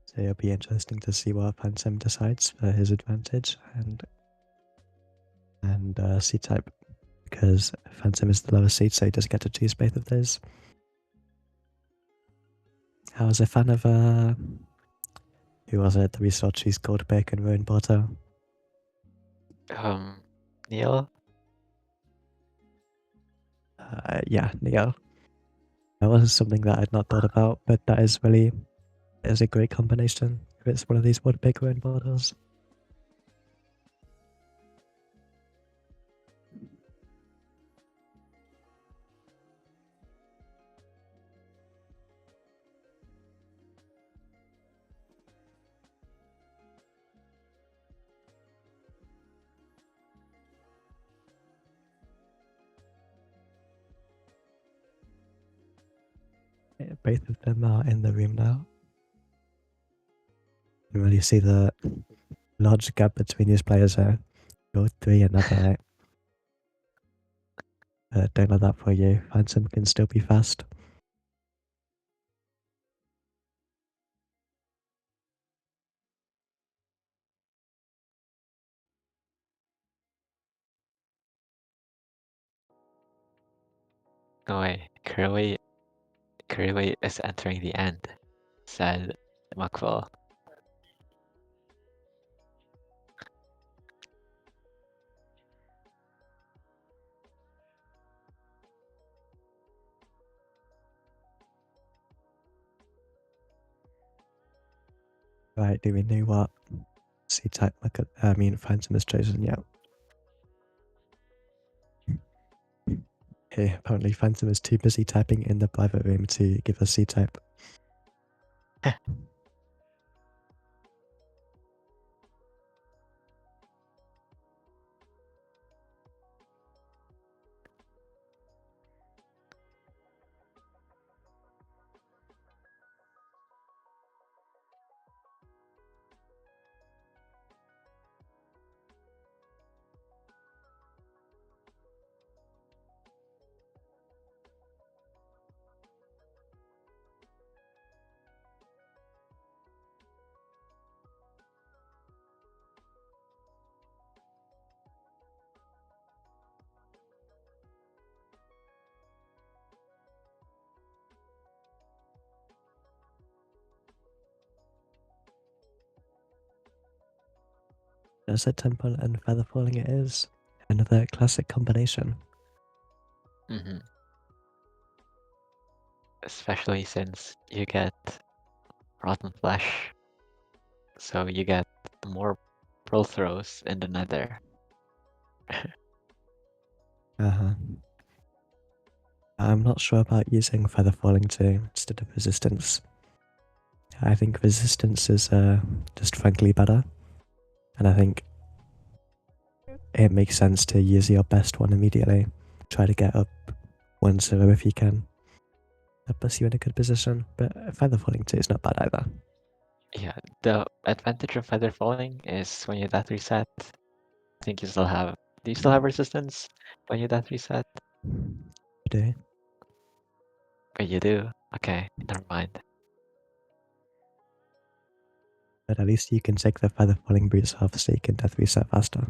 So it'll be interesting to see what Phantom decides for his advantage and seed type, because Phantom is the lower seed, so he does get to choose both of those. I was a fan of who was it that we saw choose Gold Pick and Ruin Porto? Neil. Yeah, Neo. That wasn't something that I'd not thought about, but that is a great combination if it's one of these Wood Pick Ruin Portals. Both of them are in the room now. You can really see the large gap between these players here. Go 3 and Neverite. Don't let that for you. Phantom can still be fast. No way. Curry is entering the end, said Mukful. Right, do we know what C-type Phantom has chosen yet? Okay, apparently Phantom is too busy typing in the private room to give us C-type. Desert Temple and Feather Falling it is. Another classic combination. Mm-hmm. Especially since you get rotten flesh, so you get more pearl throws in the nether. Uh-huh. I'm not sure about using Feather Falling 2 instead of Resistance. I think Resistance is just frankly better. And I think it makes sense to use your best one immediately. Try to get up 1-0 if you can. That puts you in a good position, but Feather Falling 2 is not bad either. Yeah, the advantage of feather falling is when you death reset, I think you still have. Do you still have resistance when you death reset? You do. Oh, you do? Okay, never mind. But at least you can take the Feather Falling boots off so you can death reset faster.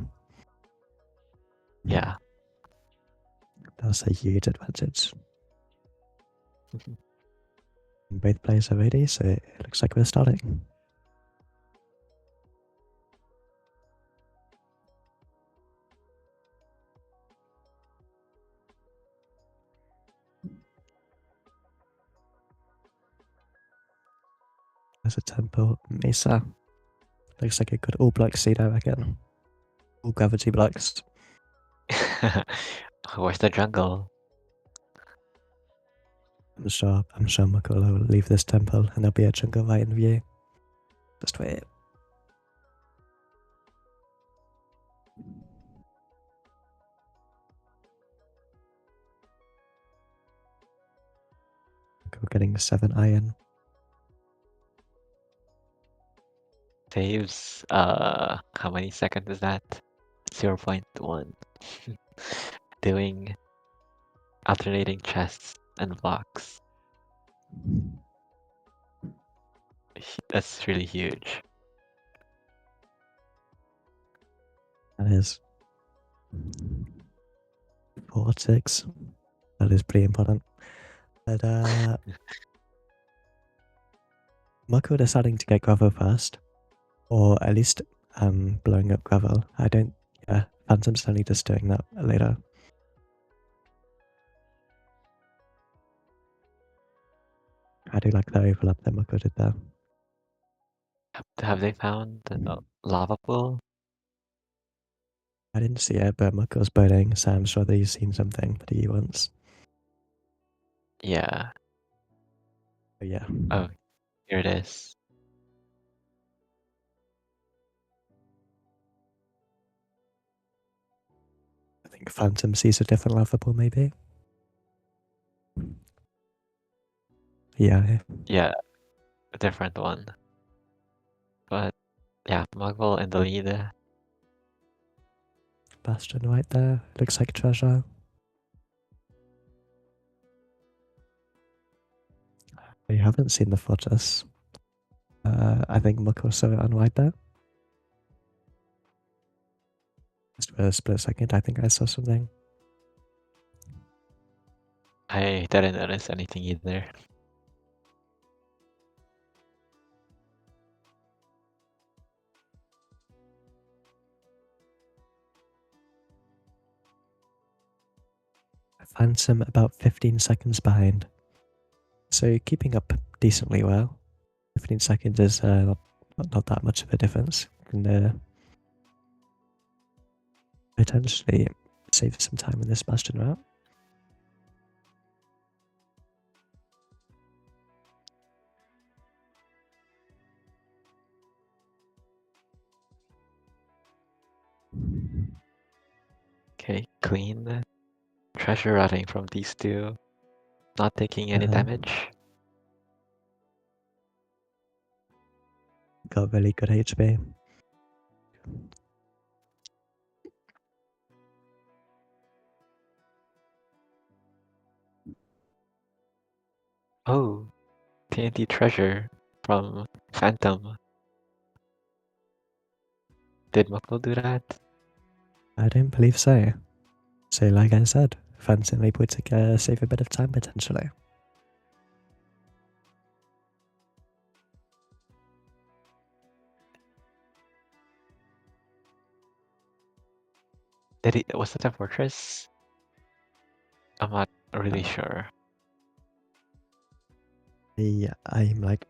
Yeah. That's a huge advantage. Both players are ready, so it looks like we're starting. There's a temple, Mesa. Looks like a good all black seed, I reckon. All gravity blocks. Where's the jungle? I'm sure Makula will leave this temple and there'll be a jungle right in view. Just wait. We're getting 7 iron. Saves, how many seconds is that? 0.1. Doing alternating chests and blocks. That's really huge. That is 4-6. That is pretty important. But Mako deciding to get gravel first, or at least blowing up gravel. Phantom's only just doing that later. I do like the overlap that Mako did there. Have they found the lava pool? I didn't see it, but Mako's boating, so I'm sure that he's seen something that he wants. Yeah. But yeah. Oh, here it is. I think Phantom sees a different lava pool, maybe. Yeah. Yeah, a different one. But yeah, Muggle in the lead. Bastion right there. Looks like treasure. I haven't seen the fortress. I think Mako saw it on wide there. Just for a split second, I think I saw something. I didn't notice anything either. Phantom about 15 seconds behind. So keeping up decently well. 15 seconds is not that much of a difference. And potentially save some time in this bastion route. Okay, clean. Treasure routing from these two. Not taking any damage. Got really good HP. Oh, TNT treasure from Phantom. Did Mako do that? I don't believe so. So like I said, Phantom able to save a bit of time potentially. Did he? Was it a fortress? I'm not really sure. Yeah, I'm like,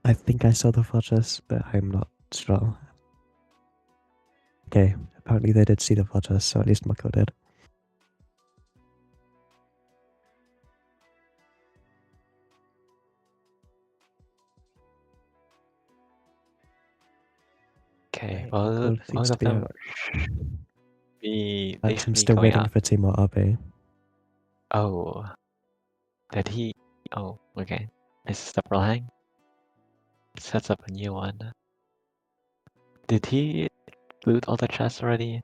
I think I saw the fortress, but I'm not sure. Okay, apparently they did see the fortress, so at least Mako did. Okay, Right, well, Mako both seems to of be them out. they should Phantom's be still going waiting out. for Team RB. Oh, did he? Oh, okay. This is the Prolhang. Sets up a new one. Did he loot all the chests already?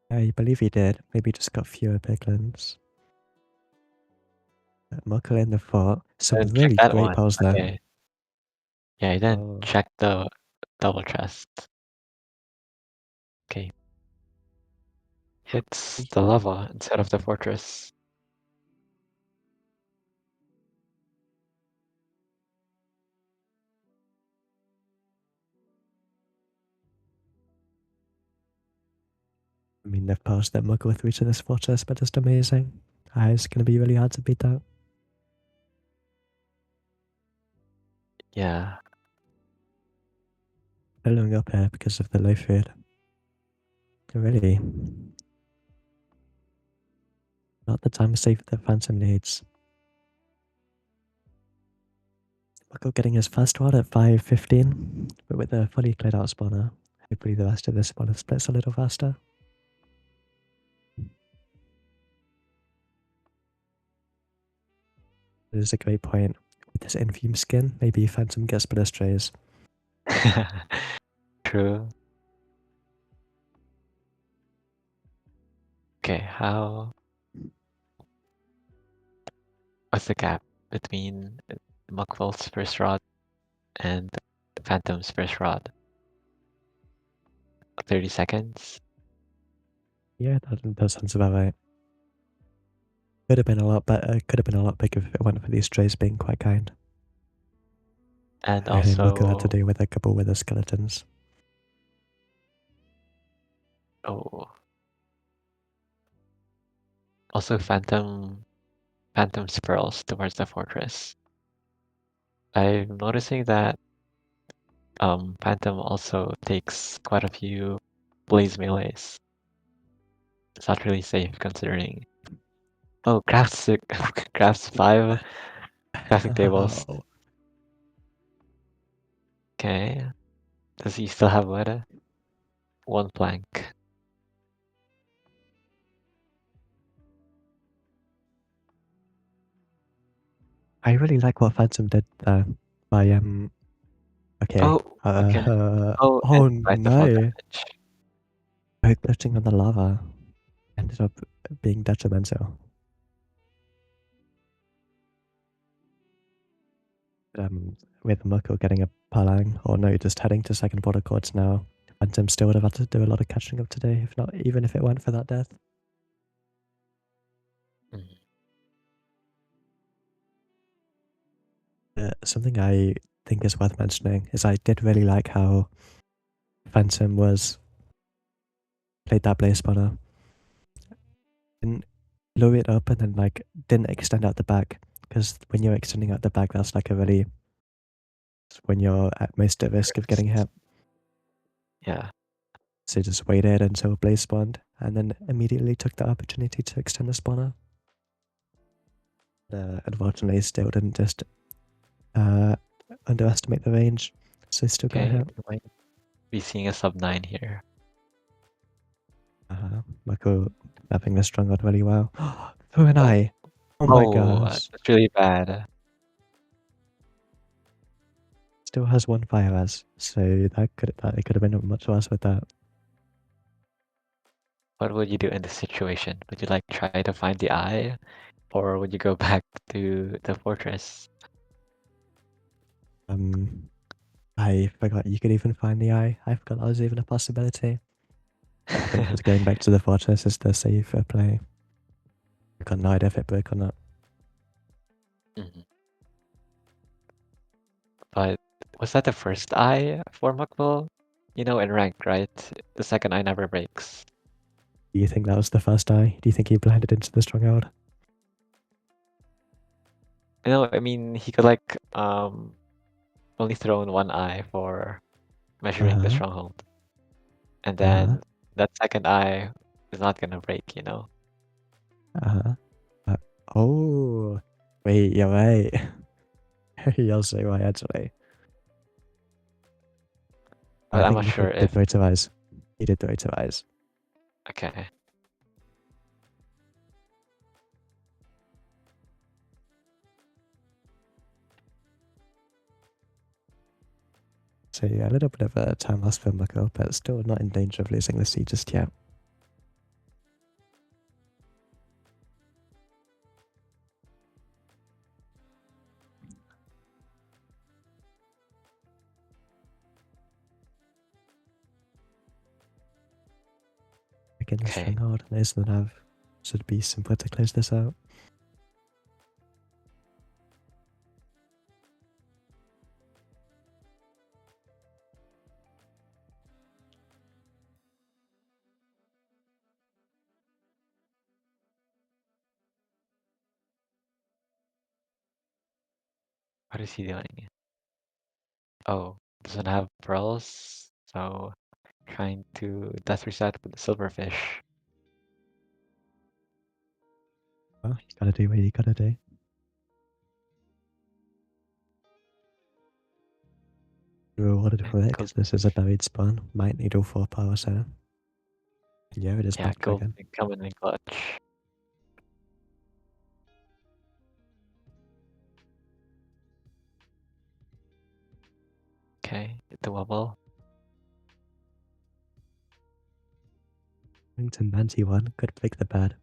I believe he did. Maybe just got fewer piglins. Mako in the fort. Some Didn't check really that great one. piles there. Okay. Yeah, he didn't Oh. check the double chest. Okay. It's the lava instead of the fortress. I mean, they've passed their Mako through to this fortress, but just amazing. It's going to be really hard to beat that. Yeah. Pulling up here because of the low food. Really. Not the time save that Phantom needs. Mako getting his first one at 5:15, but with a fully cleared out spawner. Hopefully the rest of the spawner splits a little faster. This is a great point. With this Infume skin, maybe Phantom gets better strays. True. Okay, how... What's the gap between Muckvel's first rod and Phantom's first rod? 30 seconds? Yeah, that sounds about right. Could have been a lot better. Could have been a lot bigger if it weren't for these strays being quite kind. And I think Mako had to also... do with a couple wither skeletons. Oh. Also Phantom spirals towards the fortress. I'm noticing that Phantom also takes quite a few blaze melees. It's not really safe considering. Oh, crafts crafts 5 crafting tables. Oh. Okay. Does he still have wood? 1 plank. I really like what Phantom did there by okay. Oh, okay. Oh, Oh and by the fall no. damage. By glitching on the lava ended up being detrimental. with Muckle getting a Palang, or no, just heading to second border courts now, Phantom still would have had to do a lot of catching up today, if not, even if it weren't for that death. Something I think is worth mentioning is I did really like how Phantom played that blaze spawner. Didn't lower it up and then like didn't extend out the back, because when you're extending out the back, that's like when you're at most at risk of getting hit. Yeah. So just waited until blaze spawned and then immediately took the opportunity to extend the spawner. Unfortunately, still didn't just underestimate the range, so still got Okay, hit. we might be seeing a sub 9 here. Michael mapping the stronghold really well. Through an eye. Oh my gosh. That's really bad. Still has one fire as, so it could have been much worse with that. What would you do in this situation? Would you like try to find the eye? Or would you go back to the fortress? I forgot you could even find the eye. I forgot that was even a possibility. I think just going back to the fortress is the safer play. I got no idea if it broke or not. But was that the first eye for Mukbul? You know, in rank, right? The second eye never breaks. Do you think that was the first eye? Do you think he blinded into the stronghold? No, I mean he could like only throw in one eye for measuring the stronghold. And then that second eye is not gonna break, you know? Oh, wait, you're right. You're so right, actually. But I I'm think not Michael sure did if throw to eyes. He did throw to eyes. okay. So yeah, a little bit of a time loss for Michael, but still not in danger of losing the seed just yet. Again, the stronghold, nice than have. Should be simpler to close this out. What is he doing? Oh, doesn't have pearls, so trying to death reset with the silverfish. Well, you gotta do what you gotta do. You're rewarded for it because this is a buried spawn. Might need all 4 power, so. Yeah, it is back Go again. coming in clutch. Okay, the wobble. Going to 91, could break the bad.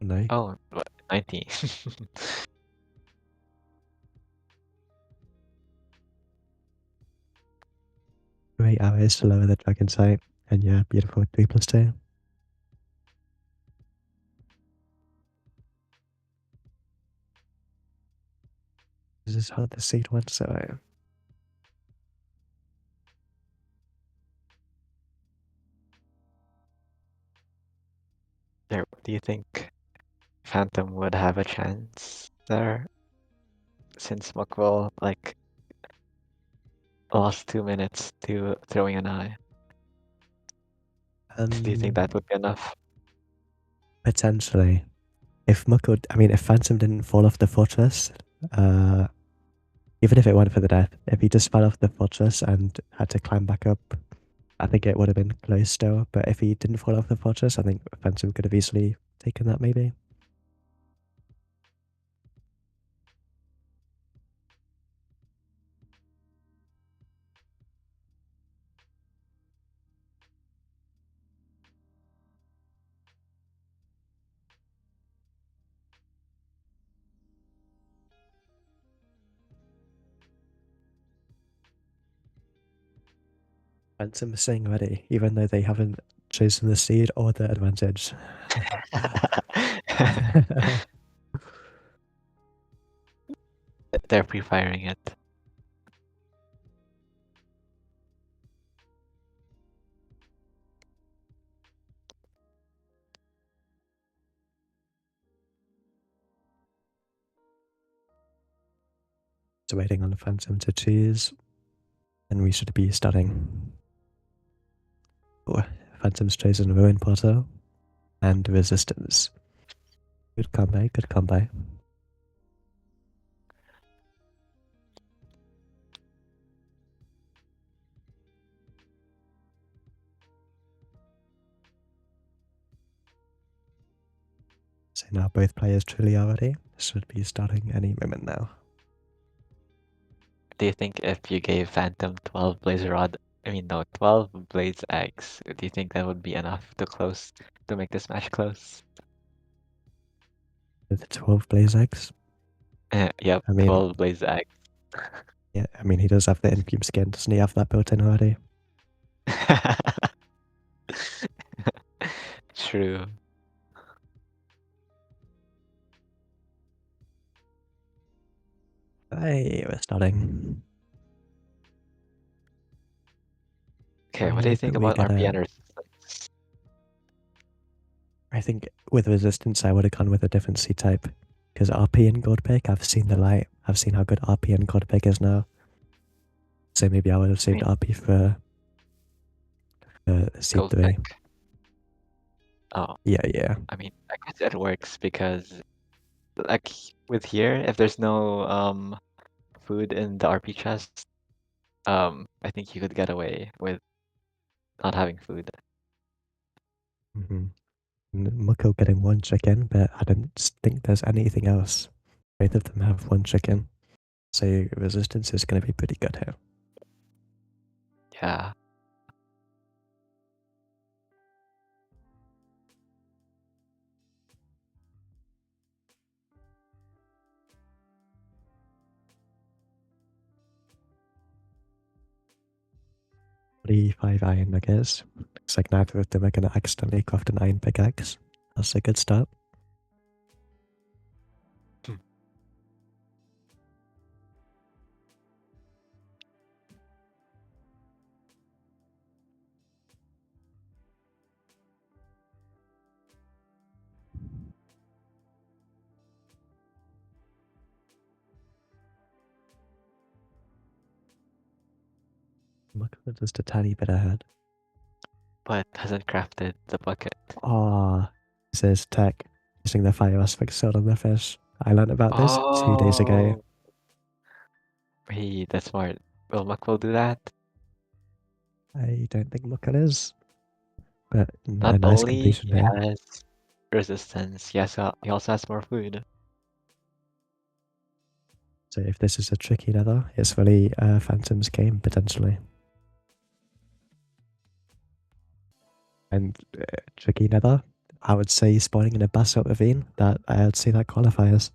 No. Oh, what, 90. 8 hours to lower the dragon sight, and yeah, beautiful 3+2. This is how the seed went, so. There, do you think Phantom would have a chance there? Since Muckwell, like, lost 2 minutes to throwing an eye. Do you think that would be enough? Potentially. If Phantom didn't fall off the fortress, even if it weren't for the death, if he just fell off the fortress and had to climb back up, I think it would have been close still. But if he didn't fall off the fortress, I think Phantom could have easily taken that maybe. Phantom is saying ready, even though they haven't chosen the seed or the advantage. They're pre-firing it. So waiting on the Phantom to choose, and we should be starting. Oh, Phantom's chosen Ruin Portal and Resistance. Good combo, good combo. So now both players truly are ready. Should be starting any moment now. Do you think if you gave Phantom 12 Blaze Rod, 12 Blaze Eggs, do you think that would be enough to make this match close? With 12 Blaze Eggs. Yep, I mean, 12 Blaze Eggs. yeah, I mean, he does have the Infume skin. Doesn't he have that built in already? True. Hey, we're starting. Okay, I what do you hope think we about get RPN a- resistance? I think with Resistance, I would have gone with a different seed type. Because RP and Gold Pick, I've seen the light. I've seen how good RP and Gold Pick is now. So maybe I would have saved RP for seed Gold 3. Pick. Oh, Yeah. I guess it works because, like, with here, if there's no food in the RP chest, I think you could get away with not having food. Mucko getting 1 chicken, but I don't think there's anything else. Both of them have 1 chicken. So Resistance is going to be pretty good here. Yeah. Five iron nuggets. Looks like neither of them are going to accidentally craft an iron pickaxe. That's a good start. Mucko just a tiny bit ahead. But hasn't crafted the bucket. Ah, says Tech using the fire aspect sword on the fish. I learned about this 2 days ago. Hey, that's smart. Will Muckle do that? I don't think Mucko is. But Not a nice only completion he here. has resistance, he also has more food. So if this is a tricky nether, it's really Phantom's game, potentially. And tricky nether, I would say spawning in a basalt ravine, that I would say that qualifies.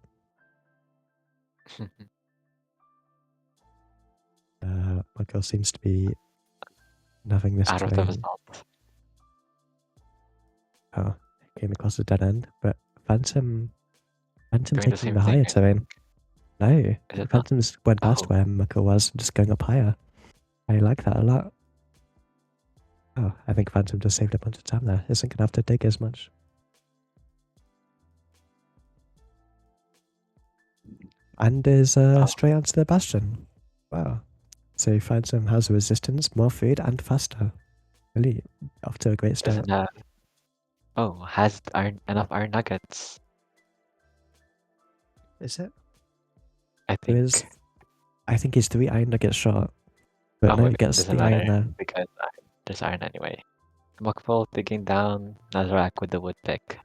Mucko seems to be having this Out of the terrain. result. Oh, came across a dead end, but Phantom Doing the taking same the thing. higher terrain. No, Is it not? Phantom's went past where Mucko was, just going up higher. I like that a lot. Oh, I think Phantom just saved a bunch of time there. Isn't gonna have to dig as much. And is straight onto the bastion. Wow. So Phantom has resistance, more food, and faster. Really off to a great start. Has enough iron nuggets. Is it? I There think. is. I think he's 3 iron nuggets short. But no, he gets doesn't the iron matter there. because there's iron anyway. Muckful digging down Nazrak with the wood pick.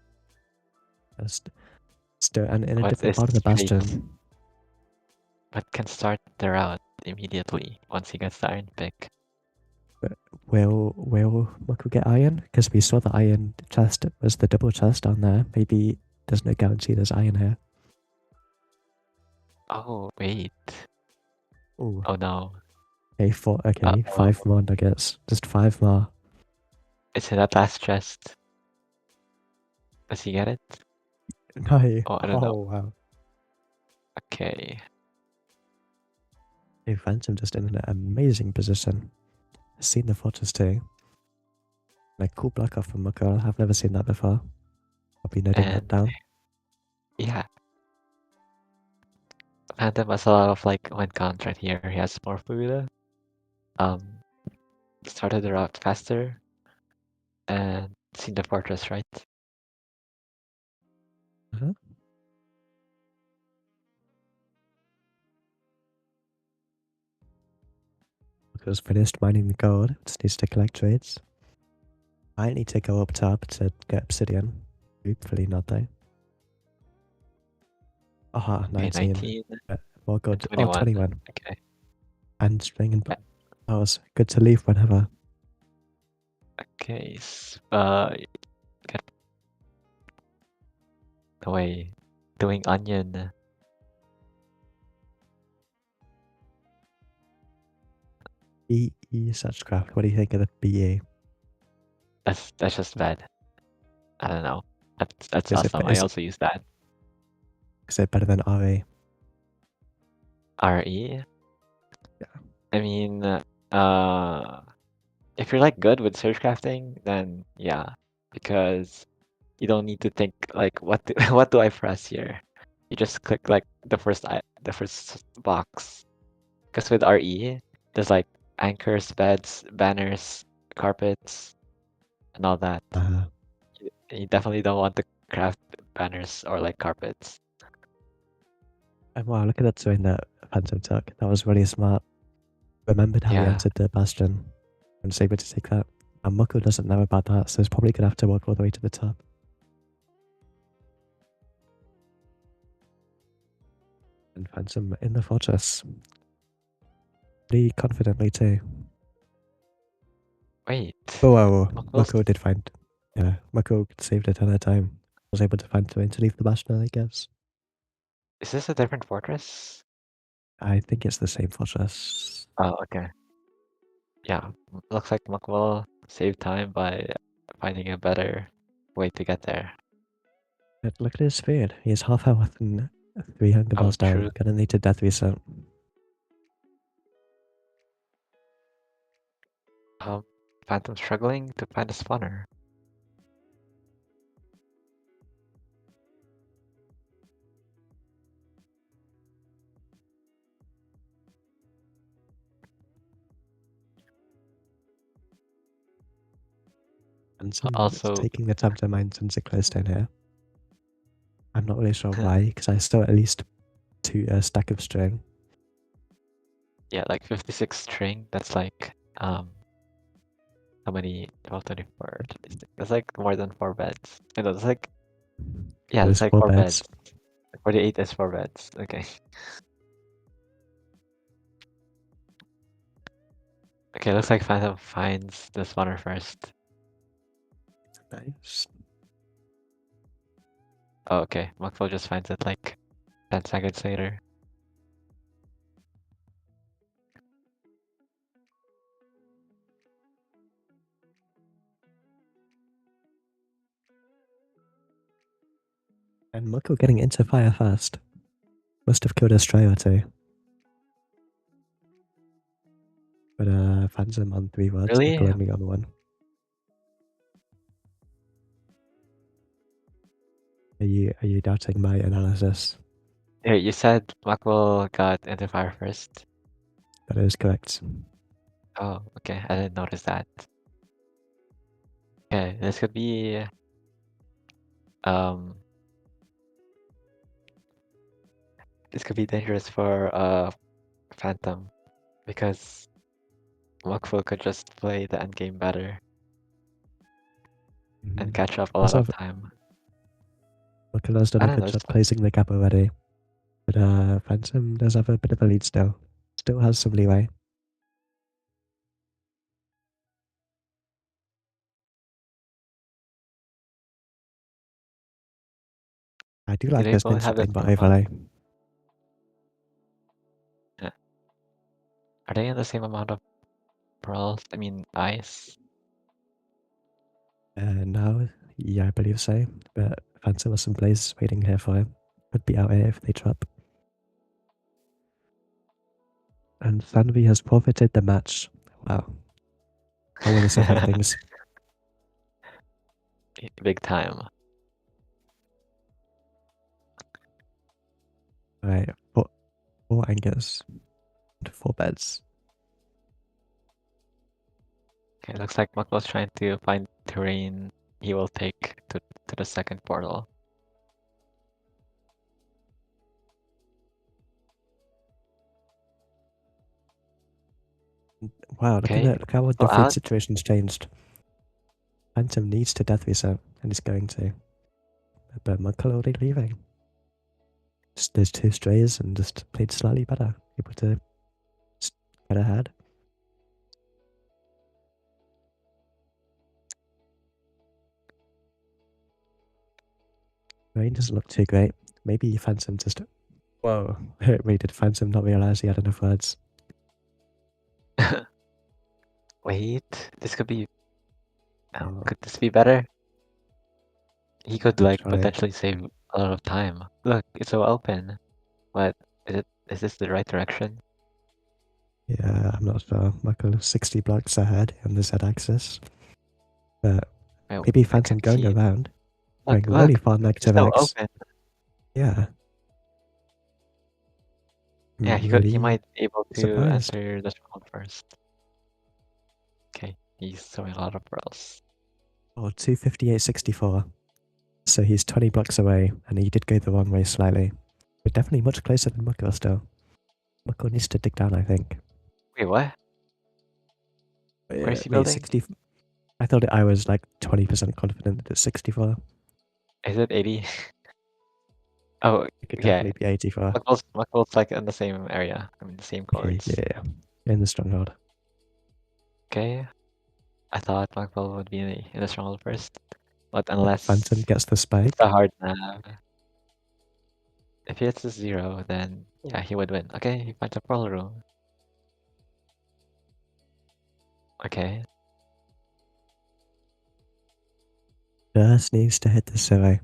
Still, and in a What different is part of the straight? bastion. But can start the route immediately once he gets the iron pick. Will Muckle get iron? Because we saw the iron chest was the double chest on there. Maybe there's no guarantee there's iron here. Oh, wait. Ooh. Oh no. Okay, four. Okay, Uh-oh. 5 more nuggets. Just 5 more. It's in that last chest. Does he get it? No. Oh, I don't know. Wow. Okay. Hey, Phantom just in an amazing position. I've seen the fortress too. Like, cool block off from Mukul. I've never seen that before. I'll be noting that And down. yeah. Phantom has a lot of like win cons right here. He has more food. Started the route faster. And seen the fortress, right? Uh-huh. Mukul's finished mining the gold. Just needs to collect trades. I need to go up top to get obsidian. Hopefully not though. Aha, Okay, 19. 19 More and good. Oh, 21. 21. Okay. And string and Yeah. powers. Good to leave whenever. Okay. Get away. Doing onion. BE such craft. What do you think of the BE? That's just bad. I don't know. That's Is it, awesome. I also use that. is it better than RA? RE. Yeah. I mean, if you're like good with search crafting, then yeah, because you don't need to think like what do I press here? You just click like the first box. Because with RE, there's like anchors, beds, banners, carpets, and all that. Uh-huh. You definitely don't want to craft banners or like carpets. And wow, look at that swing that Phantom took. That was really smart. Remembered how he Yeah. entered the bastion and was able to take that. And Mukul doesn't know about that, so he's probably gonna have to walk all the way to the top. And Phantom in the fortress. Pretty confidently too. Wait. Oh wow, Mukul- Mukul did find. Yeah, Mukul saved a ton of time. Was able to find the way to leave the bastion, I guess. Is this a different fortress? I think it's the same fortress. Oh, okay. Yeah, looks like Muck will save time by finding a better way to get there. But look at his speed. He has half health and 3 hunger Oh, bars down. true. Gonna need to death reset. Phantom struggling to find a spawner. And some Also, taking the time to mine tons of glowstone here. I'm not really sure why, because I still at least 2 stack of string. yeah, like 56 string. That's like how many? 12, 24. 26. That's like more than 4 beds. I know, that's like yeah, Those that's like 4 4 beds. beds. 48 is 4 beds. Okay. Okay, looks like Phantom finds the spawner first. Nice. Oh, okay. Muckful just finds it like 10 seconds later. And Mukko getting into fire fast. Must have killed a stray or 2. But Phantom on 3 words, Really? Mukko only on 1. Are you doubting my analysis? Here, you said Muckful got into fire first. That is correct. Oh, okay. I didn't notice that. Okay, this could be um this could be dangerous for Phantom because Muckful could just play the endgame better and catch up a lot of time. Mukko has done I a don't good know. job closing the gap already. But Phantom does have a bit of a lead still. Still has some leeway. I do like They this both ninja have the thing by same overlay. Yeah. Are they in the same amount of pearls? I mean, ice? No, yeah, I believe so. But Phantom has some blazes waiting here for him. Could be out here if they drop. And Sanvi has forfeited the match. Wow. How will this affect things? Big time. Right, four anchors. And 4 beds. Okay, looks like Mako's trying to find terrain he will take to the second portal. Wow, look Okay, at how the go food out. situation's changed. Phantom needs to death reset, and he's going to. But Mako already leaving. Just those 2 strays and just played slightly better. Able to get ahead. Rain doesn't look too great. Maybe Phantom just... Whoa. Wait, did Phantom not realise he had enough words? Wait, this could be. Oh, Could this be better? He could like try. potentially save a lot of time. Look, it's so open. But is this the right direction? Yeah, I'm not sure. Mako 60 blocks ahead on the Z-axis. But Wait, maybe I Phantom can't going see. around. Look, Going look, really far it's negative so X. open. Yeah. Yeah, I'm he really might be able to surprised. enter the stronghold first. Okay, he's throwing a lot of pearls. Oh, 258.64. So he's 20 blocks away, and he did go the wrong way slightly. But definitely much closer than Mako still. Mako needs to dig down, I think. Wait, what? Where is he Wait, building? 60... I thought I was like 20% confident that it's 64. Is it 80? Oh, It could yeah. definitely be 84. Muckle's like in the same area. I mean, the same Okay, chords. yeah. In the stronghold. Okay. I thought Muckle would be in the stronghold first. But But unless Phantom gets the it's spike. a hard nav. If he hits a 0, then yeah, he would win. Okay, he finds a pearl room. Okay. Just needs to hit the 0.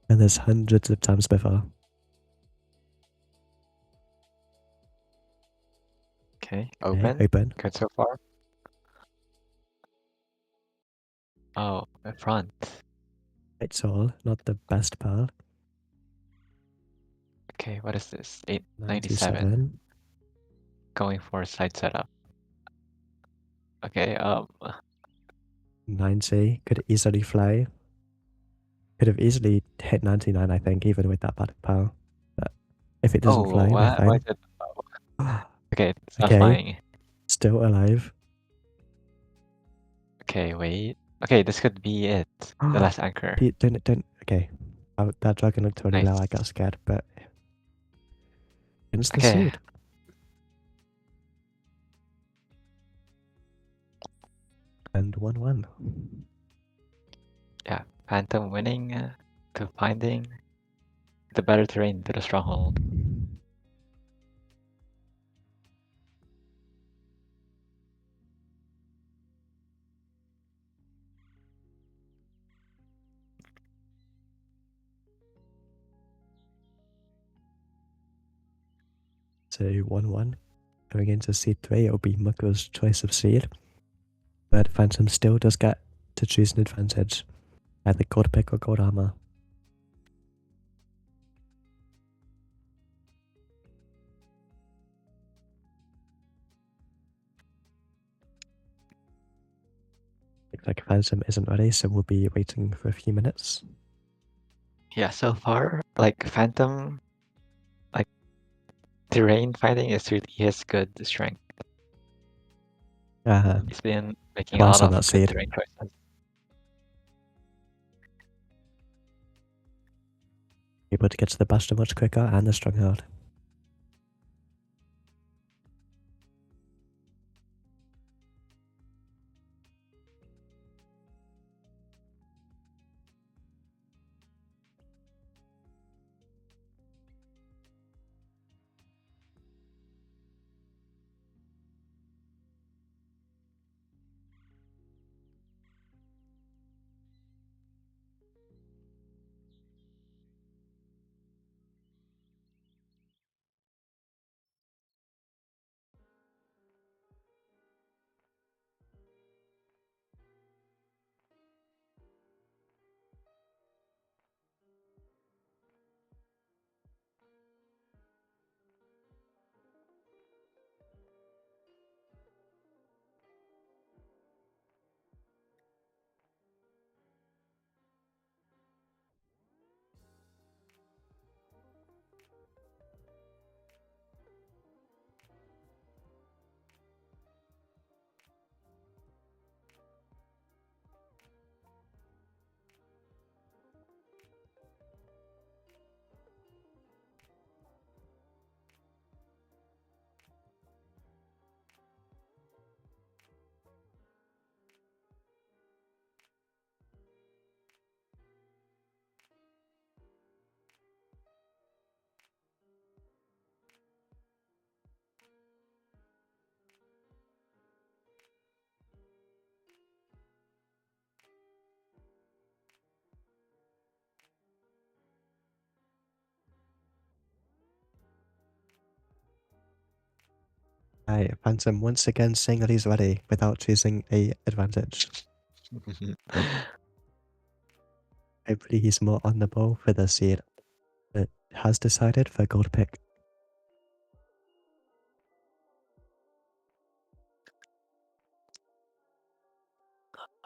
And there's hundreds of times before. Okay, Okay, open. open. Good so far. Oh, in front. It's all, not the best pearl. Okay, what is this? 897. 97. Going for side setup. Okay, 90. Could easily fly. Could have easily hit 99, I think, even with that bad pearl. But if it doesn't fly, we're why fine. is it? Okay, it's not Okay. flying. Still alive. Okay, wait. Okay, this could be it. The last anchor. Don't. Okay. Oh, that dragon looked really low. I Nice. got scared, but it's the Okay. seed. And 1-1. Yeah, Phantom winning to finding the better terrain to the stronghold. So 1-1. Going into seed 3, it'll be Mucko's choice of seed. But Phantom still does get to choose an advantage. Either gold pick or gold armor. Looks like Phantom isn't ready, so we'll be waiting for a few minutes. Yeah, so far, like Phantom, like terrain finding is really his good strength. He's been making a Twice lot on that of good seed. terrain choices. Able to get to the Bastion much quicker and the stronghold. Phantom once again saying that he's ready without choosing a advantage. Hopefully he's more on the ball for the seed, but has decided for gold pick.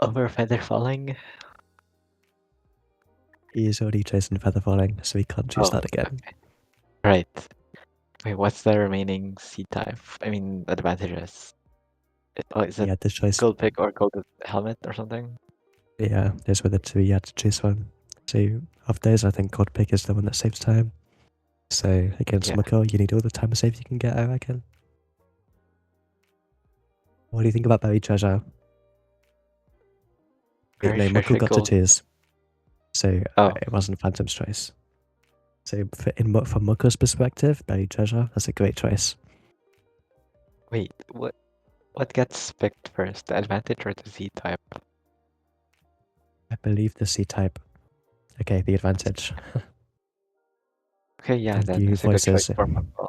Over feather falling. He's already chosen feather falling, so he can't choose that again. Okay. Right. Wait, what's the remaining seed type? I mean, advantages. Is He it had the choice. gold pick or gold helmet or something? Yeah, those were the two he had to choose from. So of those, I think gold pick is the one that saves time. So against Yeah. Mako, you need all the time save you can get, I reckon. What do you think about Berry Treasure? Very No, Mako treasure got to gold. choose. So Oh. it wasn't Phantom's choice. So from Mako's perspective, Berry Treasure, that's a great choice. Wait, what gets picked first? The advantage or the seed type? I believe the C type. Okay, the advantage. Okay, yeah, Thank then you, it's a good choice voices. for Mako.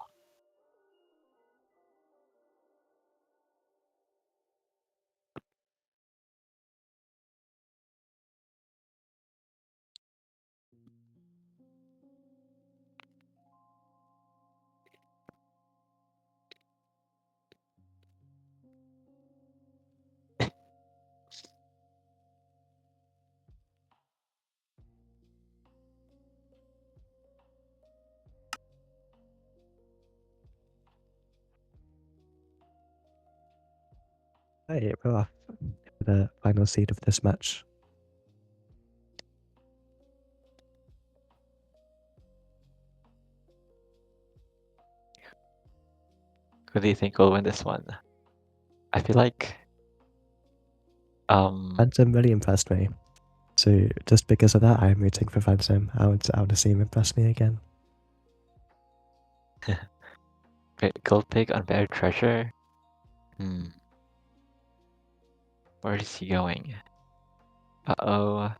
Hey, we're off for the final seed of this match. Who do you think will win this one? I feel like Phantom really impressed me. So just because of that, I'm rooting for Phantom. I want to see him impress me again. gold pig on bear treasure. Where is he going? Uh-oh.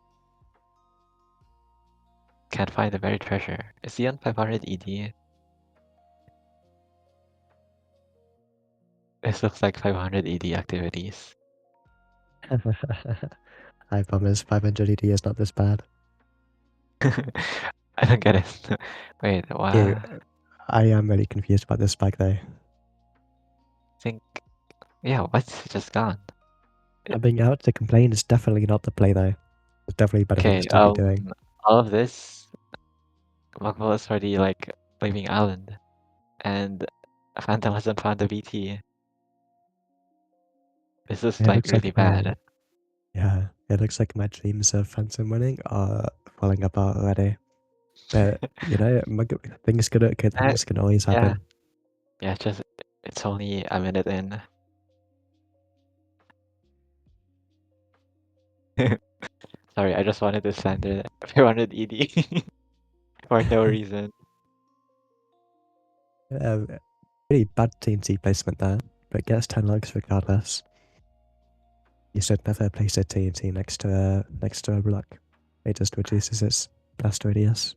Can't find the buried treasure. Is he on 500 ED? This looks like 500 ED activities. I promise 500 ED is not this bad. I don't get it. Wait, what? Yeah, I am really confused about this spike though. Think, yeah, what's just gone? Being out to complain is definitely not the play though. There's definitely better Okay, things to be doing. all of this, Mugwell is already like leaving island, and Phantom hasn't found the BT. This is It like looks really bad. Yeah, it looks like my dreams of Phantom winning are falling apart already. But you know, things can always Yeah, happen. yeah, it's only a minute in. Sorry, I just wanted to slander 500 ED for no reason. Pretty bad TNT placement there, but gets 10 likes regardless. You should never place a TNT next to a block. It just reduces its blast radius.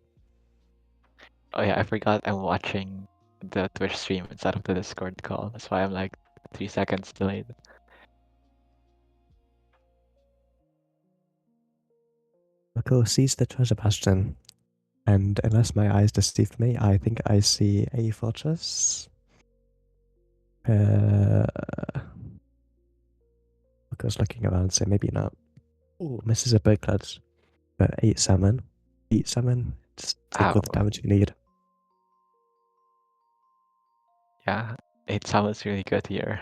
Oh yeah, I forgot I'm watching the Twitch stream instead of the Discord call. That's why I'm like 3 seconds delayed. Mako sees the treasure bastion, and unless my eyes deceive me, I think I see a fortress. Mako's looking around, so maybe not. Oh, misses a booklet, but 8 salmon. Eat salmon, just take all the Ow. damage you need. Yeah, it sounds really good here.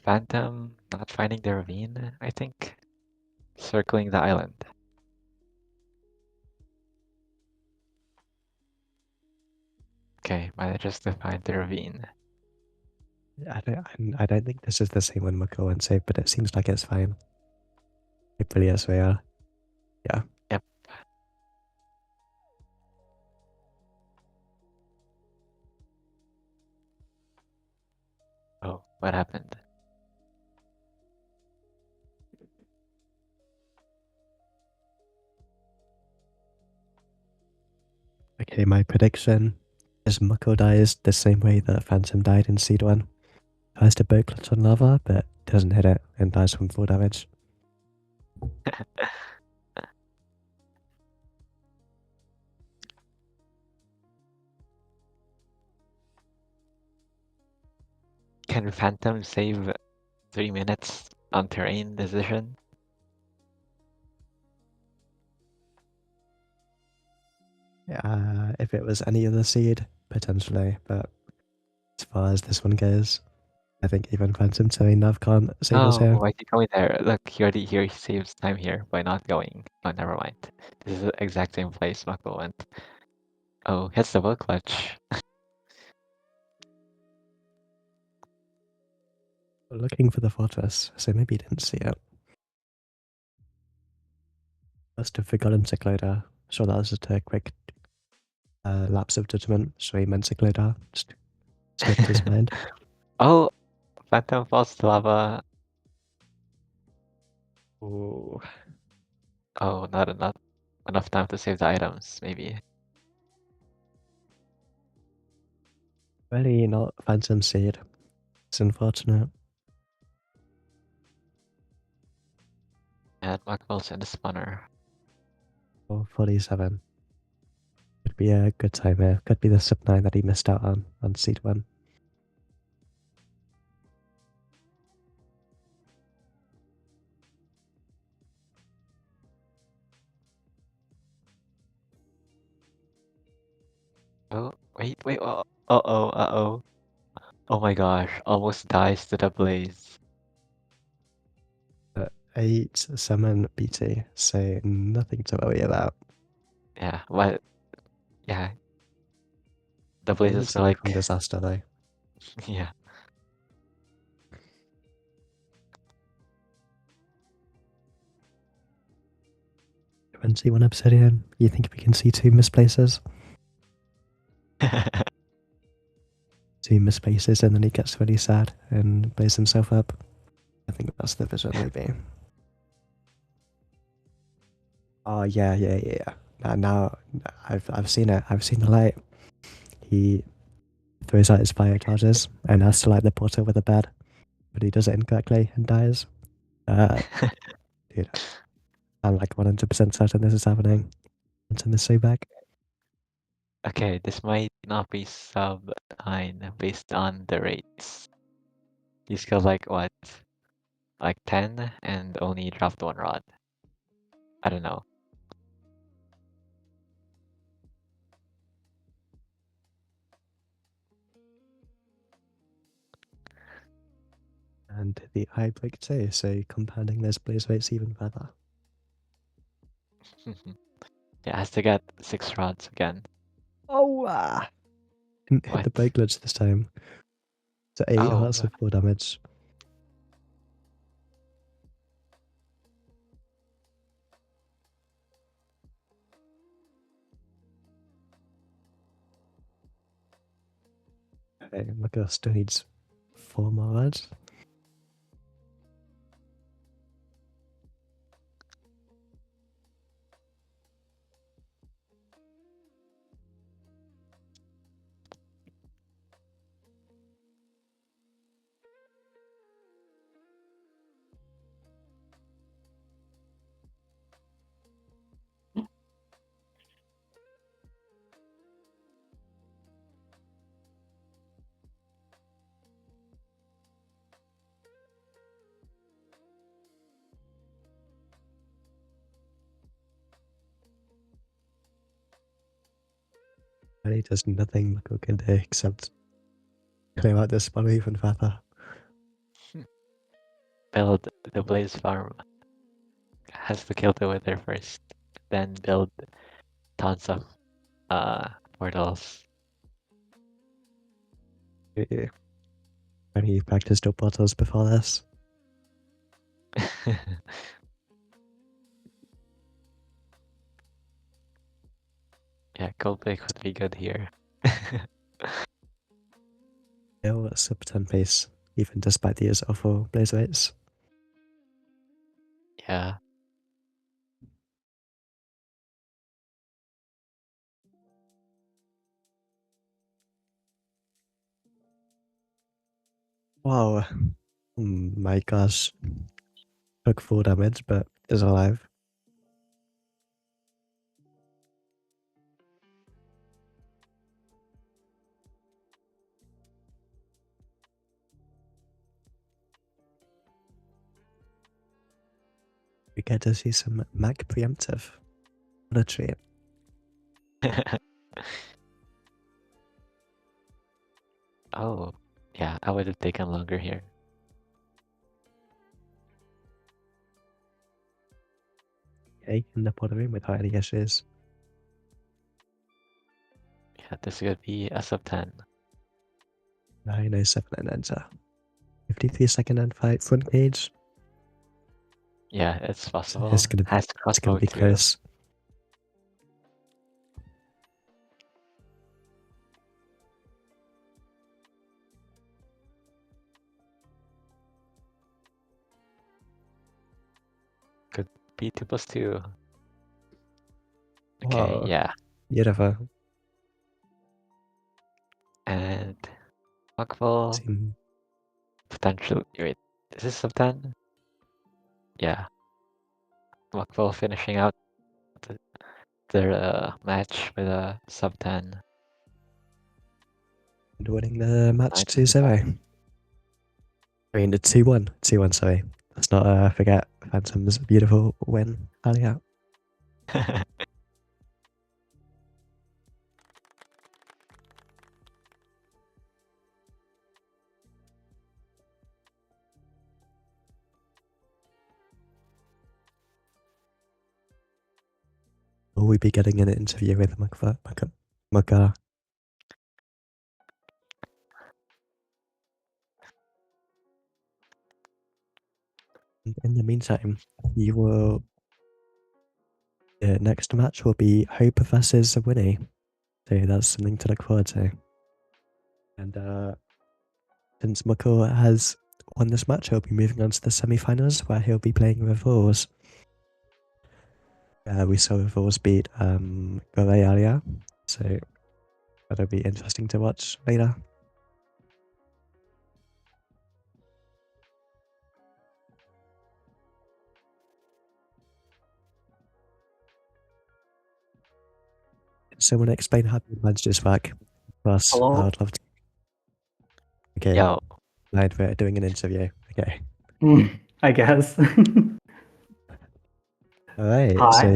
Phantom not finding the ravine, I think. Circling the island. Okay, manages to find the ravine. I don't think this is the same one Muckle went to, but it seems like it's fine. It really is real. Yeah. Yep. Oh, what happened? Okay, my prediction is Muckle dies the same way that Phantom died in Seed 1. Tries to boat clutch on lava, but doesn't hit it and dies from full damage. Can Phantom save 3 minutes on terrain decision? If it was any other seed, potentially, but as far as this one goes, I think even Phantom Terrain Nav can't save us Oh, here. why'd you go in there? Look, he already here he saves time here by not going. Oh, never mind. This is the exact same place Mako went. Oh, hits the boat clutch. We're looking for the fortress, so maybe he didn't see it. Must have forgotten to clear her. Sure, that was just a quick lapse of judgment. Sure, he meant to clear her. Just slipped his mind. Oh, Phantom falls to lava. Ooh. Oh, not enough time to save the items, maybe. Really not Phantom Seed. It's unfortunate. And Mako's in the spawner. 47. Could be a good time here. Could be the sub 9 that he missed out on Seed 1. Oh, wait, uh-oh. Oh my gosh, almost dies to the blaze. 8 summon BT, so nothing to worry about. Yeah, but yeah. The blaze is Away like from disaster though. yeah. 21 obsidian. You think we can see 2 misplaces? 2 misplaces and then he gets really sad and blows himself up. I think that's the vision maybe. Oh yeah. Now I've seen it. I've seen the light. He throws out his fire charges and has to light the portal with a bed, but he does it incorrectly and dies. Dude, I'm like 100% certain this is happening. Phantom is so back. Okay, this might not be sub 9 based on the rates. He's got like what? Like 10 and only dropped 1 rod. I don't know. And the eye break too, so compounding those blaze rates even further. Yeah, has to get 6 rods again. Oh, didn't hit the What? break glitch this time. So 8 Oh, hearts of 4 damage. Okay, look at us, still needs 4 more rods. And he does nothing Mako can do except clear out this spell even further. build the blaze farm. Has to kill the wither first. Then build tons of portals. Yeah. Have you practiced your bottles before this? Yeah, Coldplay could be good here. Still sub 10 pace, even despite the years awful blaze rates. Yeah. Wow. My gosh. Took 4 damage, but is alive. We get to see some Mac preemptive. What a treat. Oh, yeah, I would have taken longer here. Okay, in the pod room without any issues. Yeah, this could be a sub 10. 907 and enter. 53-second and fight front cage. Yeah, it's possible. It's gonna Has It's gonna crossbow be too. close. Could be 2+2. Okay, Wow. yeah. Beautiful. And Muckful Seem potential. Wait, is this sub 10? Yeah. Muckful finishing out their match with a sub 10. winning the match 9:55. 2-0. I mean, the 2-1. 2-1, sorry. Let's not forget Phantom's beautiful win earlier. Will we be getting an interview with Mugga? In the meantime, you will. The next match will be Hope versus Winnie. So that's something to look forward to. And since Mukko has won this match, he'll be moving on to the semi-finals where he'll be playing Revolves. We saw Revolves beat Gore earlier, so that'll be interesting to watch later. Someone explain how the advantages work. Plus, Hello? I'd love to. Okay, Yo, right, we're doing an interview. Okay. I guess. All right. Hi. So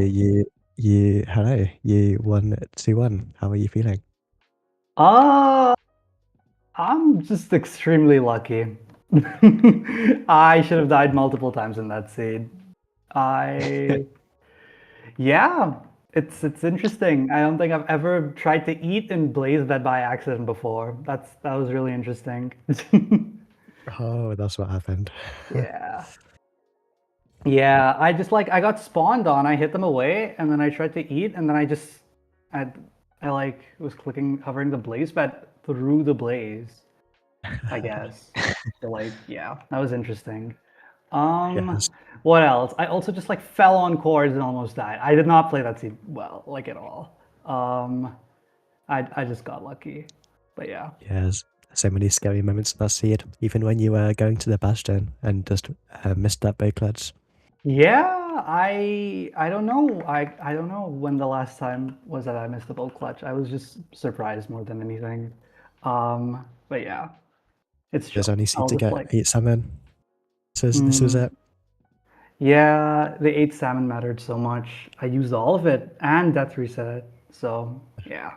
hello. You won 2-1. How are you feeling? I'm just extremely lucky. I should have died multiple times in that seed. Yeah, it's interesting. I don't think I've ever tried to eat in Blaze Bed by accident before. That was really interesting. Oh, that's what happened. Yeah. Yeah, I just I got spawned on. I hit them away, and then I tried to eat, and then I was hovering the blaze bed through the blaze, I guess. So yeah, that was interesting. Yes. What else? I also just fell on cords and almost died. I did not play that scene well, at all. I just got lucky, but yeah. Yes. So many scary moments in that seed, even when you were going to the bastion and just missed that bow clutch. Yeah, I don't know. I don't know when the last time was that I missed the bolt clutch. I was just surprised more than anything. But yeah, it's There's chill. only seed I'll to just get 8 salmon. This was it. Yeah, the 8 salmon mattered so much. I used all of it and death reset. So yeah.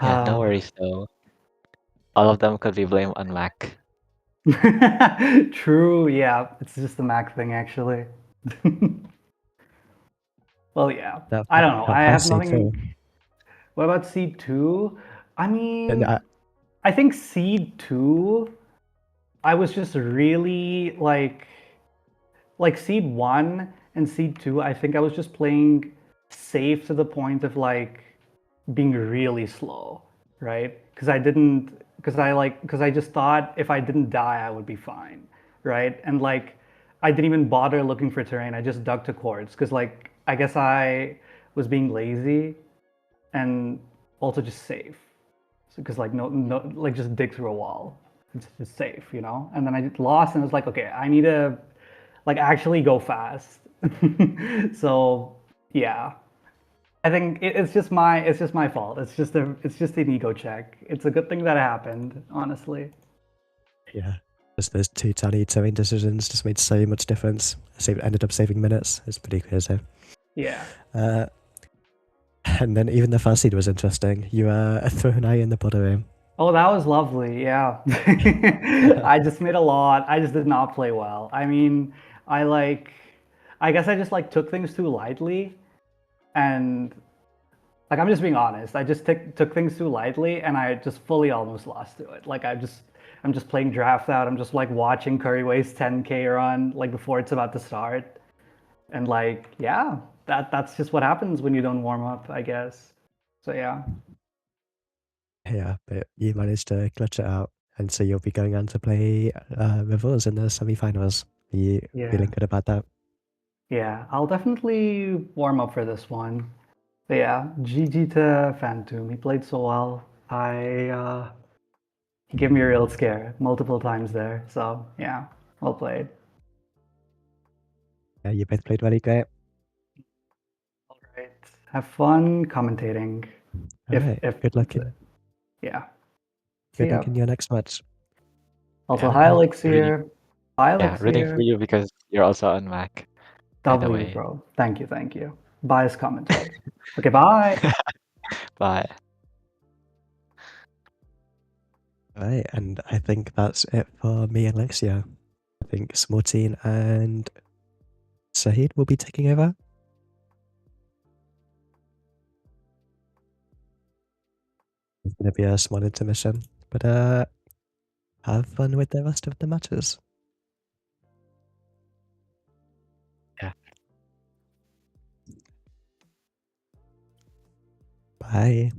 yeah, no worries though. All of them could be blamed on Mac. True, yeah. It's just the Mac thing actually. Well, yeah. I don't know. I have nothing. What about seed 2? I mean, And I think seed 2 I was just really like seed 1 and seed 2, I think I was just playing safe to the point of like being really slow, right? Because I just thought if I didn't die, I would be fine, right? And like I didn't even bother looking for terrain. I just dug to quartz because like I guess I was being lazy and also just safe. Because like no like just dig through a wall. It's just safe, you know? And then I lost and I was like, okay, I need to like actually go fast. So yeah, I think it's just my fault. It's just an ego check. It's a good thing that happened, honestly. Yeah. Just those two tiny terrain decisions just made so much difference. Ended up saving minutes. It's pretty crazy. Yeah. And then even the first seed was interesting. You threw an eye in the bottom room. Oh, that was lovely. Yeah. I just made a lot. I just did not play well. I mean, I guess I just like took things too lightly and like I'm just being honest. I just took things too lightly and I just fully almost lost to it. Like I'm just playing draft out. I'm just like watching Curry Waste 10K run like before it's about to start. And like, yeah, that's just what happens when you don't warm up, I guess. So yeah. Yeah, but you managed to clutch it out. And so you'll be going on to play Rivals in the semifinals. Are you Yeah. feeling good about that? Yeah, I'll definitely warm up for this one. But yeah, GG to Phantom. He played so well. He gave me a real scare multiple times there. So yeah, well played. Yeah, you both played really great. All right. Have fun commentating. All right. Good luck in Yeah. See good ya. luck in your next match. Also, Yeah, hi rooting, Lyxier. Bye yeah, rooting for Lyxier. you because you're also on Mac, by the W, way. bro. Thank you, thank you. Bias commentary. Okay, bye. Bye. All right, and I think that's it for me and Lexia. I think Smaltine and Shahheet will be taking over. It's going to be a small intermission, but have fun with the rest of the matches. Yeah. Bye.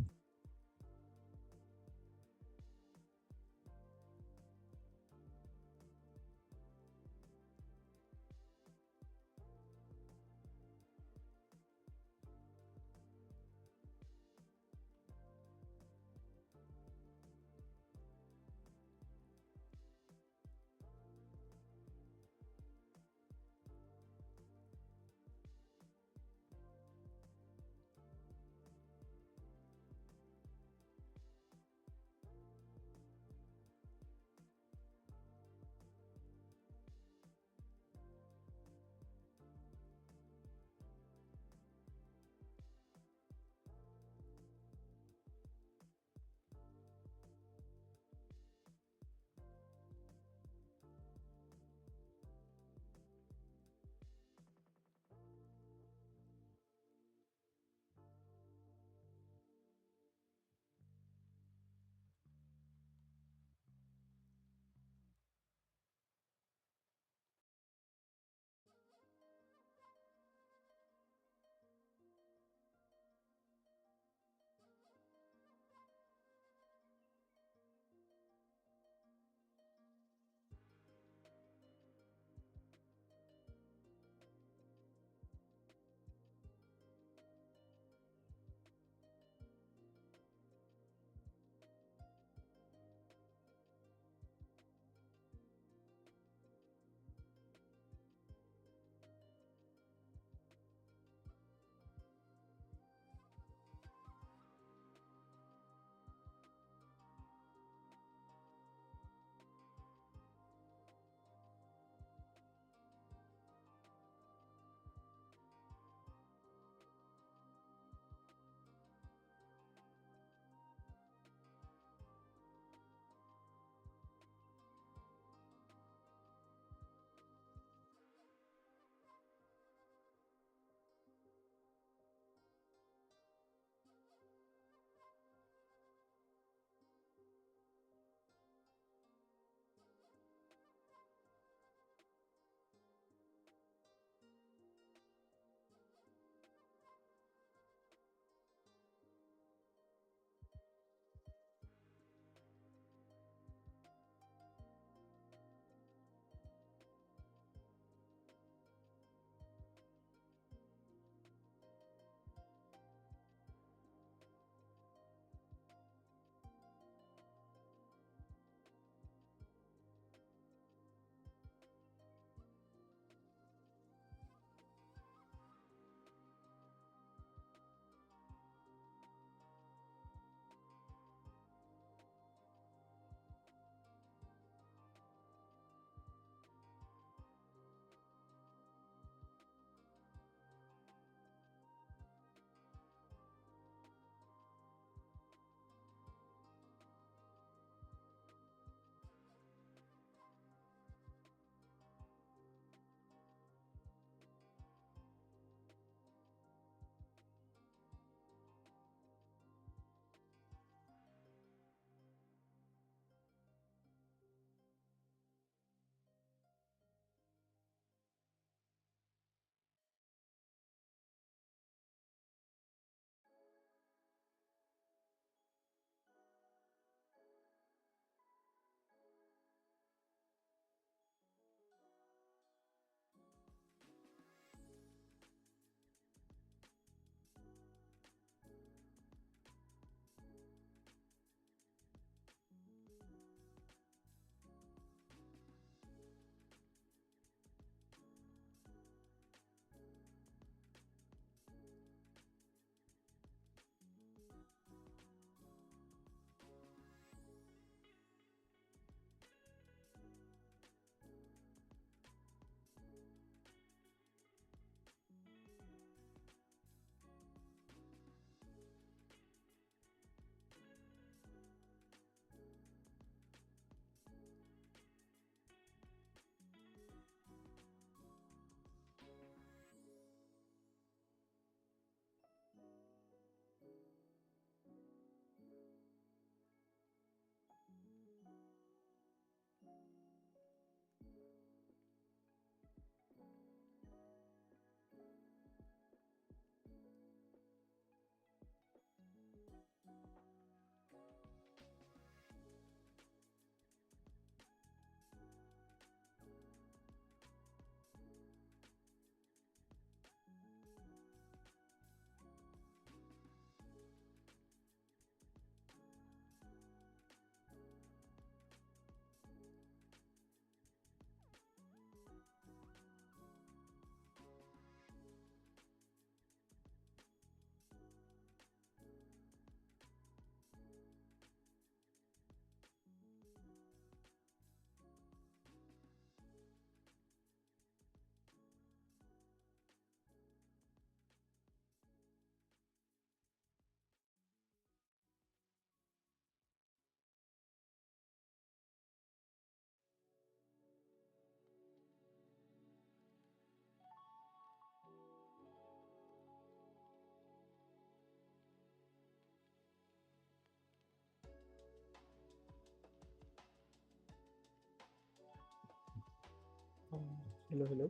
Hello, hello.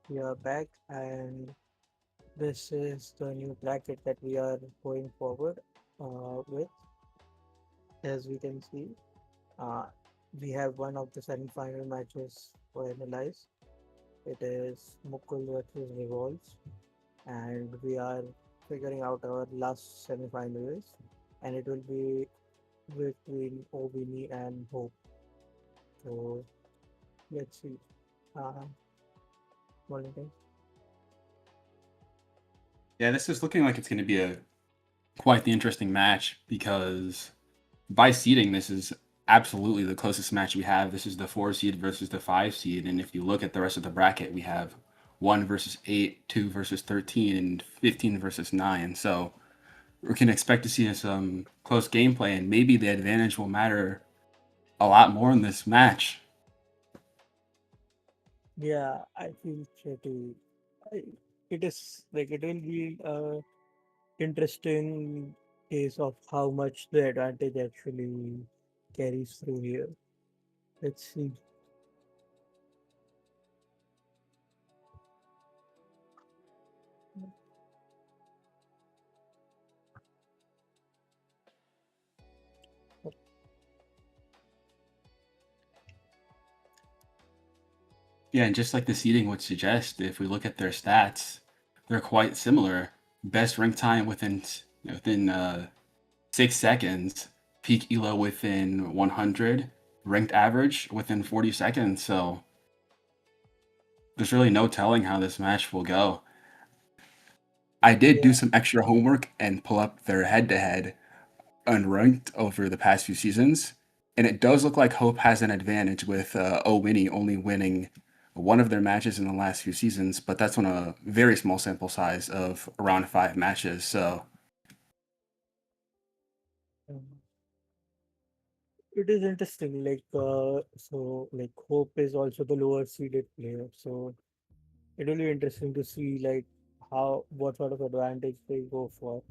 We are back, and this is the new bracket that we are going forward with. As we can see, uh, we have one of the semi-final matches for analyze. It is Mukul versus Revolves, and we are figuring out our last semi-finalist, and it will be between Ovini and Hope. So let's see. Uh, what do you think? Yeah, this is looking like it's going to be a quite the interesting match because by seeding, this is absolutely the closest match we have. This is the 4 seed versus the 5 seed, and if you look at the rest of the bracket, we have 1 versus 8, 2 versus 13, and 15 versus 9. So we can expect to see some close gameplay, and maybe the advantage will matter a lot more in this match. Yeah, I feel so too. I, it is like it will be interesting case of how much the advantage actually carries through here. Let's see. Yeah, and just like the seeding would suggest, if we look at their stats, they're quite similar. Best rank time within 6 seconds, peak elo within 100, ranked average within 40 seconds. So there's really no telling how this match will go. I did do Yeah, some extra homework and pull up their head-to-head unranked over the past few seasons, and it does look like Hope has an advantage with Owini only winning one of their matches in the last few seasons, but that's on a very small sample size of around 5 matches. So um, it is interesting. So like Hope is also the lower seeded player, so it will be interesting to see like how what sort of advantage they go for.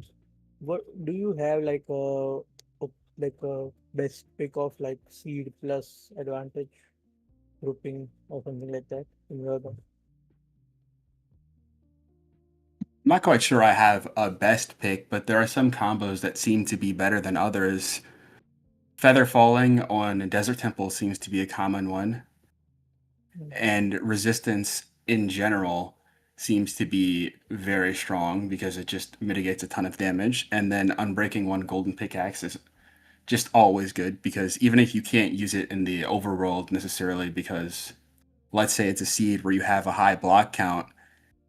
What do you have like a best pick of like seed plus advantage grouping or something like that in your mind? I'm not quite sure I have a best pick, but there are some combos that seem to be better than others. Feather falling on Desert Temple seems to be a common one, and resistance in general seems to be very strong because it just mitigates a ton of damage. And then unbreaking one golden pickaxe is just always good because even if you can't use it in the overworld necessarily, because let's say it's a seed where you have a high block count,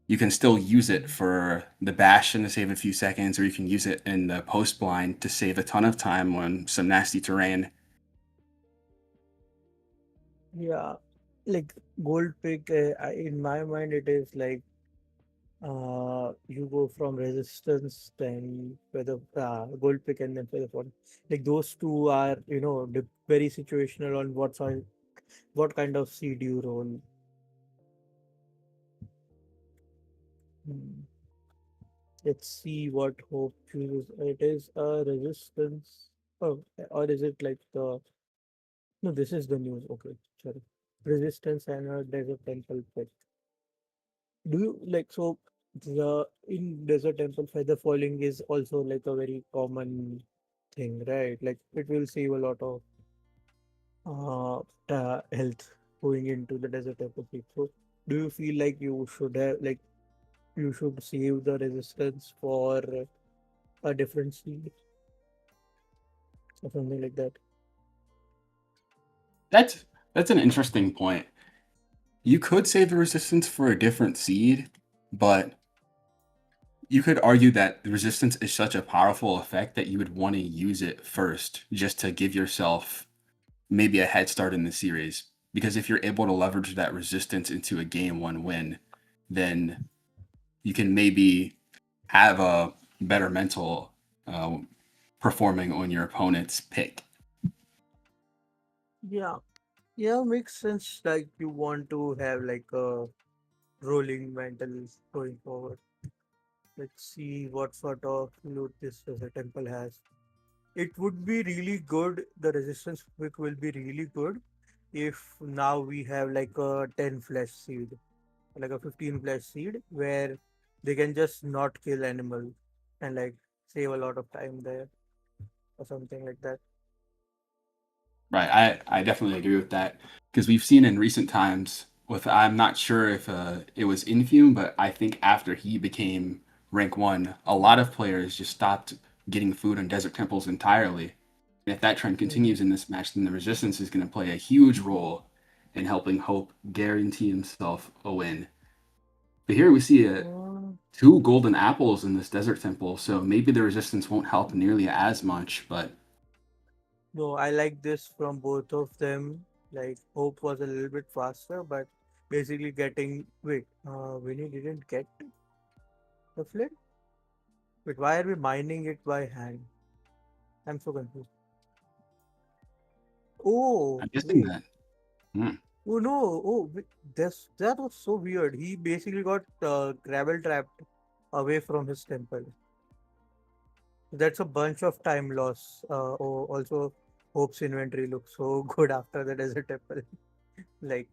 you can still use it for the bastion to save a few seconds, or you can use it in the post blind to save a ton of time on some nasty terrain. Yeah, like gold pick. In my mind, it is like you go from resistance, then feather gold pick, and then feather fall. Like those two are very situational on what kind of seed you roll. Hmm. Let's see what Hope chooses. It is a resistance. Oh, or is it like the no? This is the news. Okay, sorry. Resistance and a desert temple pick. Do you like so the in desert temple feather falling is also like a very common thing, right? Like it will save a lot of health going into the desert temple peak. So do you feel like you should have like you should save the resistance for a different seed or something like that? That's an interesting point. You could save the resistance for a different seed, but you could argue that the resistance is such a powerful effect that you would want to use it first just to give yourself maybe a head start in the series. Because if you're able to leverage that resistance into a game 1 win, then you can maybe have a better mental performing on your opponent's pick. Yeah, yeah, makes sense. Like you want to have like a rolling mental going forward. Let's see what sort of loot this temple has. It would be really good. The resistance quick will be really good, if now we have like a 10 flesh seed, like a 15 flesh seed, where they can just not kill animals and like save a lot of time there or something like that. Right. I definitely agree with that because we've seen in recent times with I'm not sure if it was Infume, but I think after he became rank 1, a lot of players just stopped getting food in desert temples entirely. And if that trend continues in this match, then the resistance is going to play a huge role in helping Hope guarantee himself a win. But here we see Uh, 2 golden apples in this desert temple, so maybe the resistance won't help nearly as much, but no, I like this from both of them. Like Hope was a little bit faster, but basically getting wait, Winnie didn't get the flint. Wait, why are we mining it by hand? I'm so confused. Oh I'm guessing wait. that. Hmm. Oh no! Oh, this that was so weird. He basically got gravel trapped away from his temple. That's a bunch of time loss. Oh, also, Hope's inventory looks so good after the desert temple. Like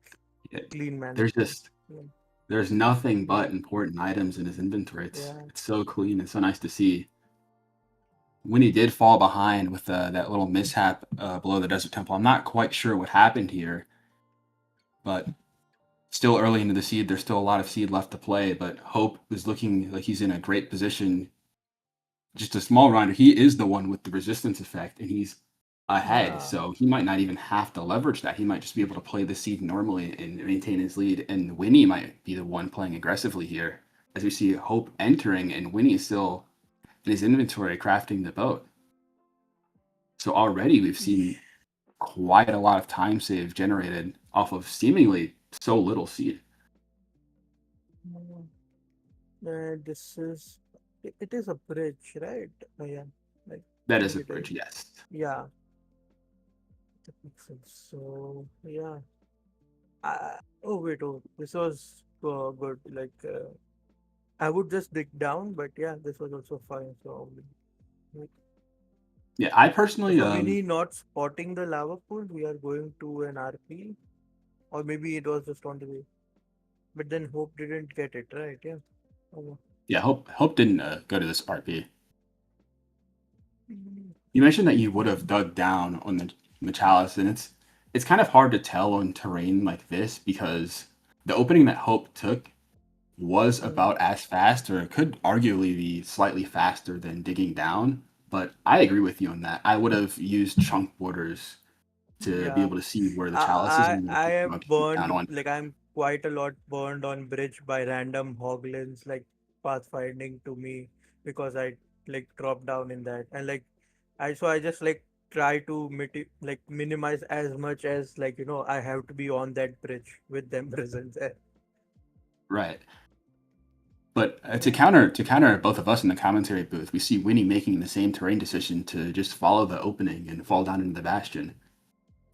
Yeah, clean there's management. just Yeah. there's nothing Yeah. but important items in his inventory. Yeah. It's so clean. It's so nice to see. When he did fall behind with that little mishap below the desert temple, I'm not quite sure what happened here, but still early into the seed. There's still a lot of seed left to play, but Hope is looking like he's in a great position. Just a small rider. He is the one with the resistance effect, and he's ahead, Yeah. so he might not even have to leverage that. He might just be able to play the seed normally and maintain his lead. And Winnie might be the one playing aggressively here, as we see Hope entering, and Winnie is still in his inventory crafting the boat. So already we've seen quite a lot of time save generated off of seemingly so little seed. Mm, this is it is a bridge, right? Yeah. Like That I is think a it is. bridge, yes. Yeah. That makes sense. So yeah. Oh wait. Oh, this was good. Like. I would just dig down, but yeah, this was also fine. So, like, Yeah, I so personally for Winnie not spotting the lava pool, we are going to an RP, or maybe it was just on the way. But then Hope didn't get it, right? Yeah. Oh, yeah, Hope didn't go to this RP. mm, You mentioned that you would have dug down on the chalice, and it's kind of hard to tell on terrain like this because the opening that Hope took was mm, about as fast, or it could arguably be slightly faster than digging down. But I agree with you on that. I would have used chunk borders to be yeah. able to see where the chalice is, I and would I have I dug am down burned on. like I'm quite a lot burned on bridge by random hoglins like pathfinding to me because I like dropped down in that and like I just like try to minimize as much as I have to be on that bridge with them present there. Right. But to Yeah. counter both of us in the commentary booth, we see Winnie making the same terrain decision to just follow the opening and fall down into the bastion.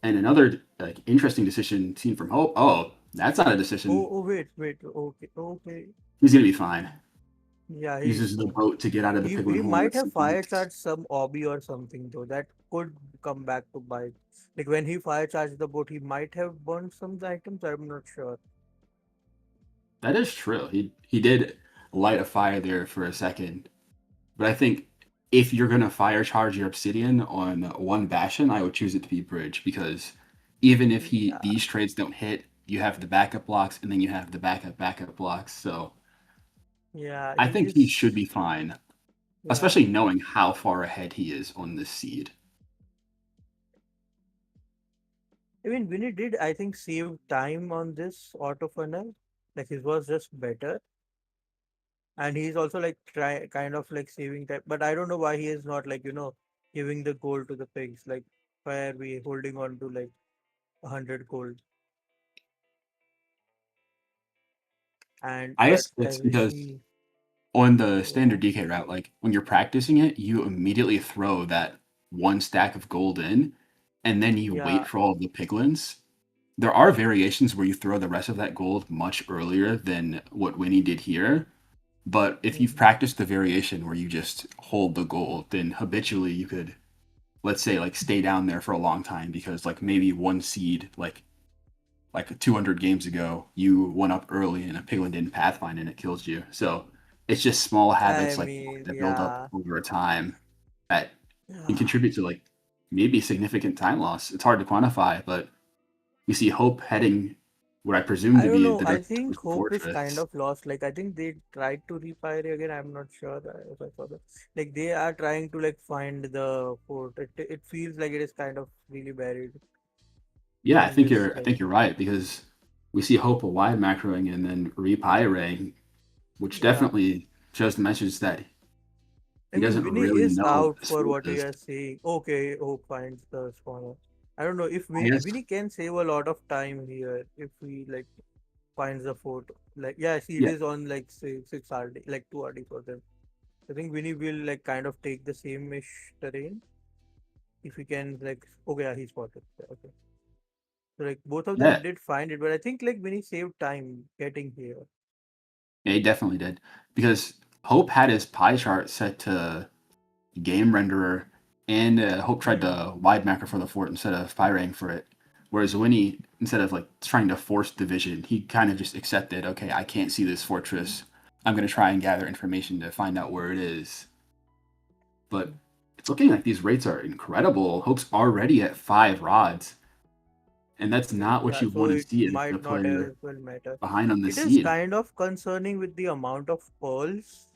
And another like interesting decision seen from Hope. Oh, that's not a decision. Oh wait okay. He's gonna be fine. Yeah, he's Uses the fine. boat to get out of the He piglin hole might with have some fire points. charged some obby or something though. That could come back to bite. Like when he fire charged the boat, he might have burned some items. I'm not sure. That is true. He did light a fire there for a second. But I think if you're gonna fire charge your obsidian on one bastion, I would choose it to be bridge because even if Yeah, these trades don't hit, you have the backup blocks and then you have the backup blocks. So yeah, I he think he should is. be fine, Yeah, especially knowing how far ahead he is on this seed. I mean, Winnie did I think save time on this auto funnel. Like his was just better, and he's also like try kind of like saving time. But I don't know why he is not like giving the gold to the pigs. Like why are we holding on to like 100 gold? And I but guess it's as we because see, on the yeah, standard DK route, like when you're practicing it, you immediately throw that one stack of gold in, and then you wait yeah, for all of the piglins. There are variations where you throw the rest of that gold much earlier than what Winnie did here. But if you've mhm, practiced the variation where you just hold the gold, then habitually you could, let's say, like stay down there for a long time because like maybe one seed like like 200 games ago, you went up early and a piglin didn't pathfind and it kills you. So it's just small habits I like mean, that build up yeah. over time that can Yeah. contribute to like maybe significant time loss. It's hard to quantify, but we see Hope heading what I presume I to don't be know. the I direction think towards the Hope is kind fortress. of lost. Like I think they tried to repire again. I'm not sure if I saw that. Like they are trying to like find the fort. It feels like it is kind of really buried Yeah, in this I like think you're right because we see Hope a wide macroing and then repiring, which yeah. definitely shows the message that I he mean, doesn't Winnie really is know what out this for fort what you is. are saying. Okay, Hope finds the spawner. I don't know if I guess Winnie can save a lot of time here if we like finds the fort. Like yeah, see it yeah, is on like say 6 RD, like 2 RD for them. I think Winnie will like kind of take the same-ish terrain if we can like okay, yeah, he spotted. Yeah, okay. So like both of them yeah, did find it, but I think like Winnie saved time getting here. yeah, he definitely did because Hope had his pie chart set to game renderer, and Hope tried Hmm. to wide macro for the fort instead of firing for it. Whereas Winnie, instead of like trying to force division, he kind of just accepted, okay, I can't see this fortress. I'm going to try and gather information to find out where it is. But it's looking like these rates are incredible. Hope's already at 5 rods, and that's not what Yeah, you so want to it see as the might not as player well matter. behind on the It is seed. kind of concerning with the amount of pearls.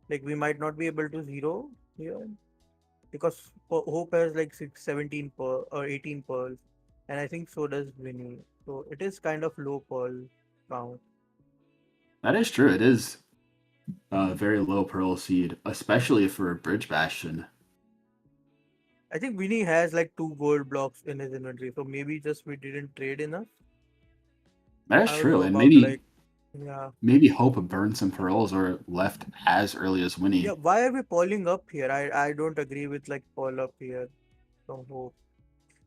Like we might not be able to zero here because Hope has like 17 pearl or 18 pearls, and I think so does Winnie. So it is kind of low pearl count. That is true. It is a very low pearl seed, especially for Bridge Bastion. I think Winnie has like 2 gold blocks in his inventory, so maybe just we didn't trade enough. That is I don't true, know and about like yeah. maybe Hope burned some pearls or left as early as Yeah, Winnie. why are we polling up here? I don't agree with like poll up here from Hope.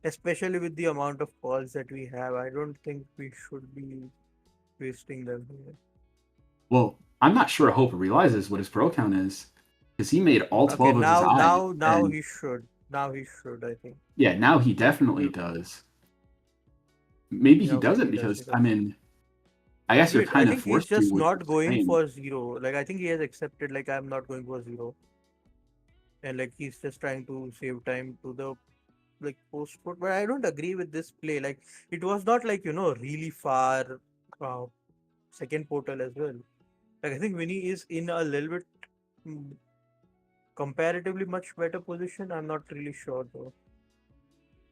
Especially with the amount of calls that we have. I don't think we should be wasting them here. Well, I'm not sure Hope realizes what his pearl count is because he made all Okay, 12 of his eyes, now and he should. Now he should, I think. yeah, now he definitely We, does. Maybe yeah, he okay, doesn't he because I does. mean, I guess you're Wait, I kind of think he's forced to just with not what's going playing. for zero. Like I think he has accepted like I'm not going for zero. And like he's just trying to save time to the like post put. But I don't agree with this play. Like it was not like, really far uh, second portal as well. Like I think Winnie is in a little bit mm, comparatively much better position. I'm not really sure though.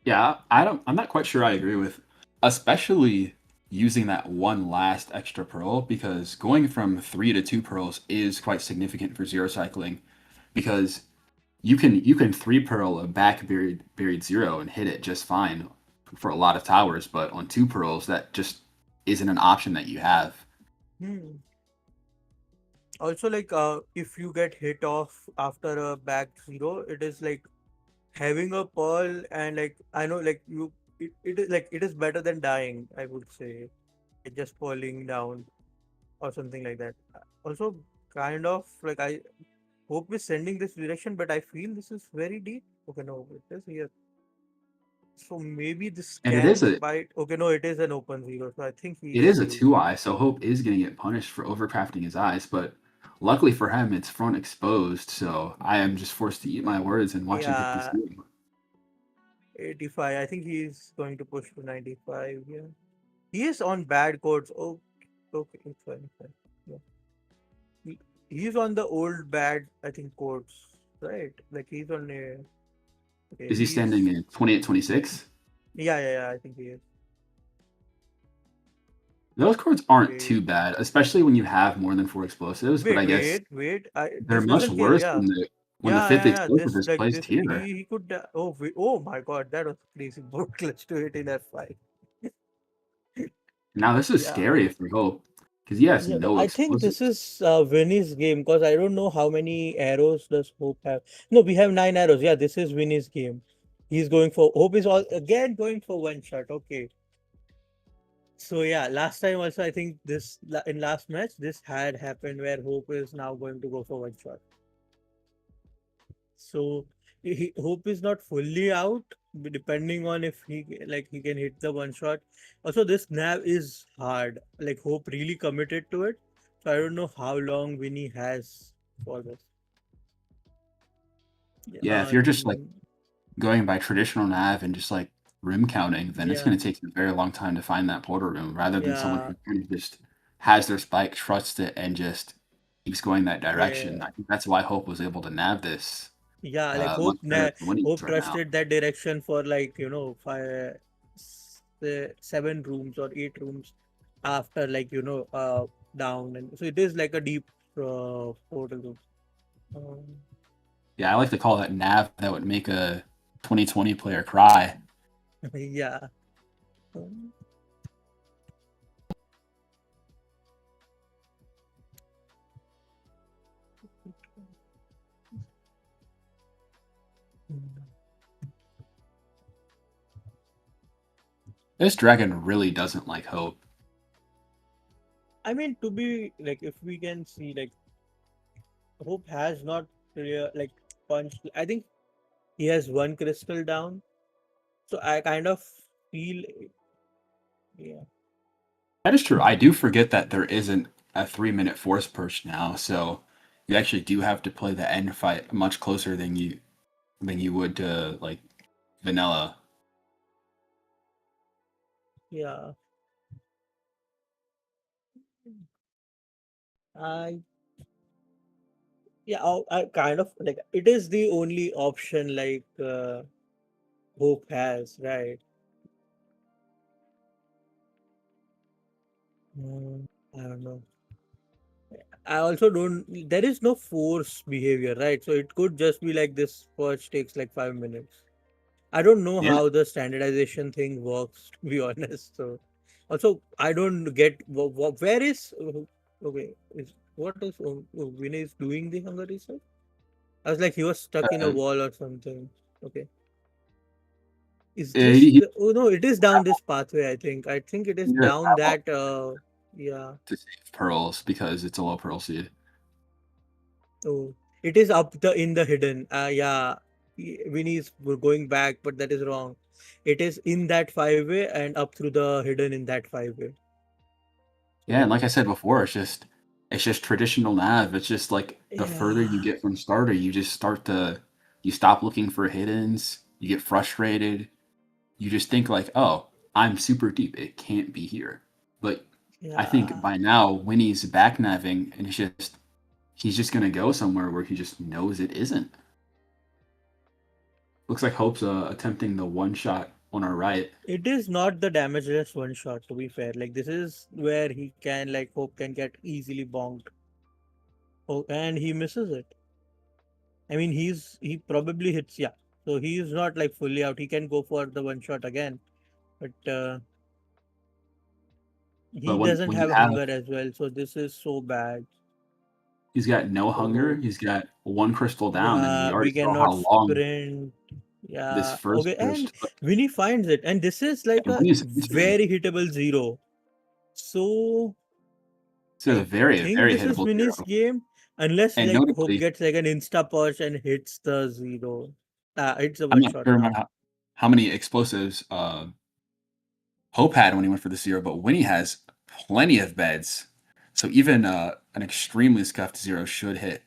Yeah, I'm not quite sure I agree with, especially using that one last extra pearl because going from 3 to 2 pearls is quite significant for zero cycling because you can 3 pearl a back buried zero and hit it just fine for a lot of towers, but on 2 pearls that just isn't an option that you have. Hmm. Also, like if you get hit off after a back zero, it is like having a pearl and like I know like it is like it is better than dying. I would say like, just falling down or something like that. Also, kind of like I hope we're sending this direction, but I feel this is very deep. Okay, no, it is here. So maybe this And it can is a bite. Okay, no, it is an open zero. So I think it he's is a safe. 2 eye, so Hope is going to get punished for overcrafting his eyes, but luckily for him, it's front exposed, so I am just forced to eat my words and watch him hit this Yeah, game. 85. I think he's going to push to 95. Yeah. He is on bad codes. Oh, okay. It's fine. It's fine. Yeah. He, he's on the old bad, I think, codes, right? Like he's on a. Okay, Is he standing he's. in 28, 26? Yeah. I think he is. Those cards aren't too Wait, bad, especially when you have more than 4 explosives, but I guess wait. they're This much doesn't kill. worse Yeah. when the fifth Yeah. explosive This, is like, placed this, here. he could. Oh, oh my god. That was crazy. Boat clutch to it in F5. Now this is Yeah. scary for Hope because he has Yeah, no I think this explosives. is Winnie's game because I don't know how many arrows does Hope have. No, we have 9 arrows. Yeah, this is Winnie's game. He's going for Hope is all again going for one shot. Okay. So yeah, last time also I think in last match this had happened where Hope is now going to go for one shot. So Hope is not fully out, depending on if he can hit the one shot. Also, this nav is hard. Like Hope really committed to it, so I don't know how long Winnie has for this. Yeah, Yeah, if you're just like going by traditional nav and just like room counting, then it's yeah, going to take you a very long time to find that portal room rather than someone yeah, who kind of just has their spike, trusts it, and just keeps going that direction. yeah. I think that's why Hope was able to nav this Yeah, like much better than Winnie is Hope right now. trusted that direction for like five, 7 rooms or 8 rooms after down, and so it is like a deep portal room. Um, Yeah, I like to call that nav that would make a 2020 player cry. yeah. Um, This dragon really doesn't like Hope. I mean, to be like, if we can see, like, Hope has not like punched. I think he has one crystal down, so I kind of feel, yeah. That is true. I do forget that there isn't a 3-minute force perch now, so you actually do have to play the end fight much closer than you would to like vanilla. Yeah, I yeah, I kind of like it is the only option like Hope has, right? I don't know. I also don't. There is no force behavior, right? So it could just be like this purge takes like 5 minutes. I don't know Yeah, how the standardization thing works, to be honest. So also I don't get where is okay. What is Vinay is doing the hunger research? I was like he was stuck in a uh, wall or something. Okay. Is this he the, oh no, it is down this pathway, I think. I think it is near the down top that yeah. to save pearls because it's a low pearl seed. Oh, it is up the in the hidden. Yeah. Winnie's going back, but that is wrong. It is in that 5-way and up through the hidden in that 5-way. Yeah, and like I said before, it's just traditional nav. It's just like the further you Yeah. get from starter, you stop looking for hiddens, you get frustrated, you just think like, oh, I'm super deep. It can't be here. But I think Yeah. by now Winnie's back naving and he's just gonna go somewhere where he just knows it isn't. Looks like Hope's attempting the one shot on our right. It is not the damageless one shot, to be fair. Like this is where he can like Hope can get easily bonked. Oh, and he misses it. I mean, he probably hits, yeah. So he's not like fully out. He can go for the one shot again, but But he when doesn't when you have have hunger as well. So this is so bad he's got no for hunger, Hope. he's got one crystal down, and we Yeah, already we saw how cannot long sprint. this Yeah, first okay, push and took. Winnie finds it, and this is like And a when he's instant, very hittable zero. So it's a I very, think very this is hittable Winnie's zero. game, unless And like Hope notably, gets like an insta push and hits the zero. Hits the I'm one not shot sure now. how many explosives Hope had when he went for the zero, but Winnie has plenty of beds. So even an extremely scuffed zero should hit.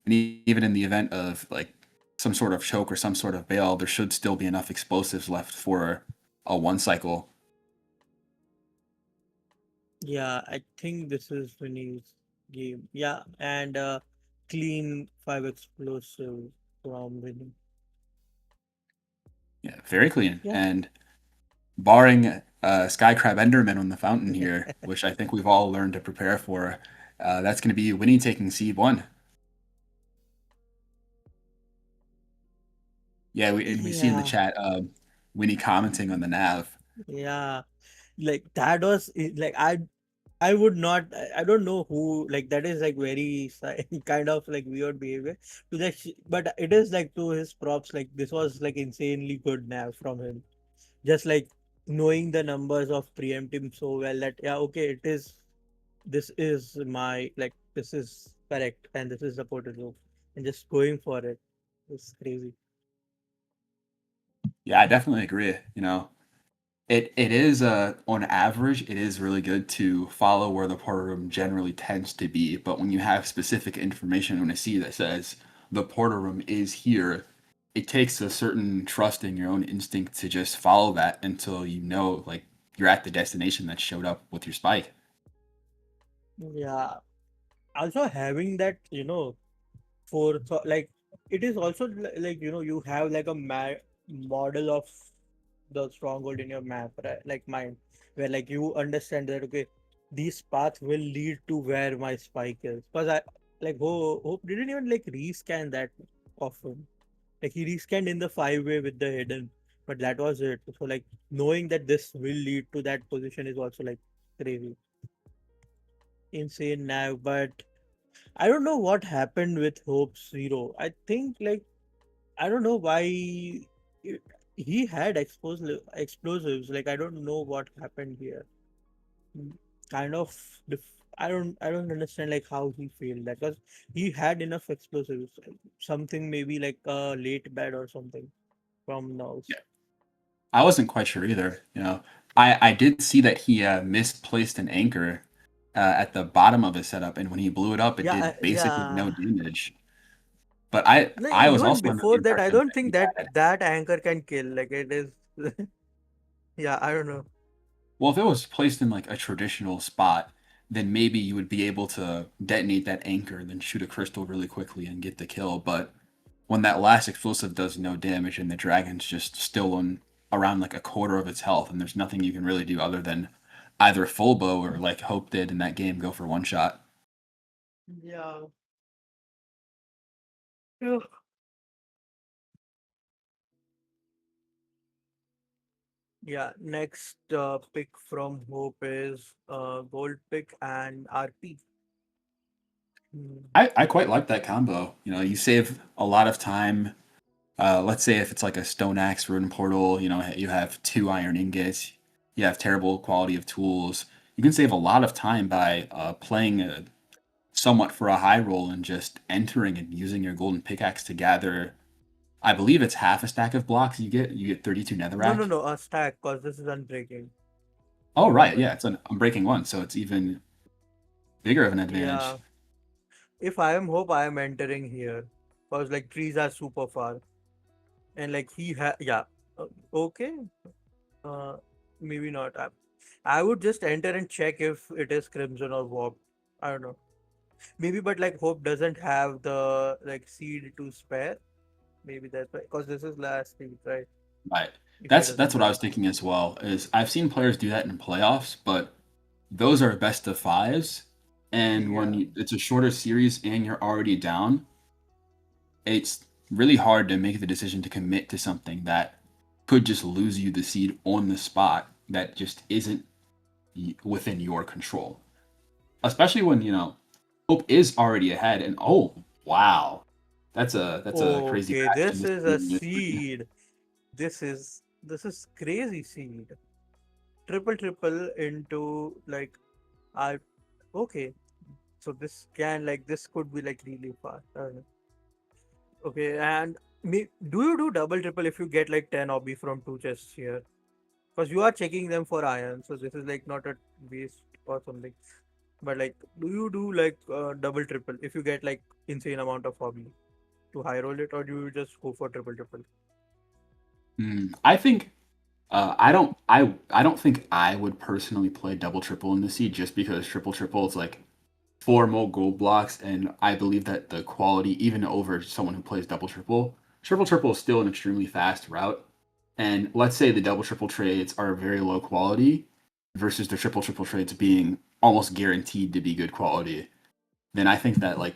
And even in the event of like some sort of choke or some sort of bail, there should still be enough explosives left for a one cycle. Yeah, I think this is Winnie's game. Yeah, and clean 5 explosive from Winnie. Yeah, very clean. Yeah. And barring Sky Crab Enderman on the fountain here, which I think we've all learned to prepare for, that's going to be Winnie taking seed one. Yeah, we see in the Yeah, chat Winnie commenting on the nav. yeah. Like that was like I would not. I don't know who. Like that is like very kind of like weird behavior. To like, but it is like to his props. Like this was like insanely good nav from him. Just like knowing the numbers of preempt him so well that yeah, okay, it is. This is my this is correct and this is supported loop and just going for it. It's crazy. Yeah, I definitely agree. It is on average, it is really good to follow where the porter room generally tends to be. But when you have specific information on a seed that says the porter room is here, it takes a certain trust in your own instinct to just follow that until you know like you're at the destination that showed up with your spike. Yeah. Also having that, for like it is also like you have like a model of the stronghold in your map, right? Like mine, where like you understand that okay, this path will lead to where my spike is. Because I like Hope didn't even like rescan that often. Like he rescanned in the 5-way with the hidden, but that was it. So like knowing that this will lead to that position is also like crazy, insane now. But I don't know what happened with Hope Zero. I think like I don't know why he had explosives. Like I don't know what happened here. Mm, Kind of, I don't understand like how he failed that because he had enough explosives. Something maybe like a late bad or something from Nulls. Yeah. I wasn't quite sure either. I did see that he misplaced an anchor at the bottom of his setup, and when he blew it up, it Yeah, did basically no yeah. damage. But I Like I was even also under the before that, I impression don't that think he that had. that anchor can kill. Like it is. Yeah, I don't know. Well, if it was placed in like a traditional spot, then maybe you would be able to detonate that anchor and then shoot a crystal really quickly and get the kill. But when that last explosive does no damage and the dragon's just still on around like a quarter of its health, and there's nothing you can really do other than either full bow or like Hope did in that game, go for one shot. Yeah. Yeah. Yeah, next pick from Hope is gold pick and RP. Hmm. I quite like that combo. You save a lot of time. Let's say if it's like a stone axe rune portal, you have 2 iron ingots, you have terrible quality of tools. You can save a lot of time by playing somewhat for a high roll and just entering and using your golden pickaxe to gather. I believe it's half a stack of blocks you get 32 No, no, netherrack. no, a stack because this is unbreaking. Oh right, Remember? yeah, it's an unbreaking one, so it's even bigger of an advantage. Yeah. If I am Hope, I am entering here because like trees are super far and like yeah. Okay. Uh, Maybe not. I would just enter and check if it is Crimson or Warp. I don't know. Maybe, but like Hope doesn't have the like seed to spare. Maybe that's why. Because this is last seed, right? Right. If he That's doesn't what I have. was thinking as well. Is I've seen players do that in playoffs, but those are best of fives, and when Yeah. it's a shorter series and you're already down, it's really hard to make the decision to commit to something that could just lose you the seed on the spot that just isn't within your control. Especially when Hope is already ahead, and oh wow, that's a crazy Okay, match in this this is a game. seed. This is crazy seed. Triple into like I okay. So this could be like really fast. I don't know. Okay, and do you do double triple if you get like 10 obby from two chests here? Because you are checking them for iron, so this is like not a waste or something. But like, do you do like double triple if you get like insane amount of hobby to high roll it, or do you just go for triple? I think I don't think I would personally play double triple in the seed just because triple is like 4 more gold blocks, and I believe that the quality, even over someone who plays triple triple is still an extremely fast route. And let's say the double triple trades are very low quality versus the triple trades being almost guaranteed to be good quality, then I think that like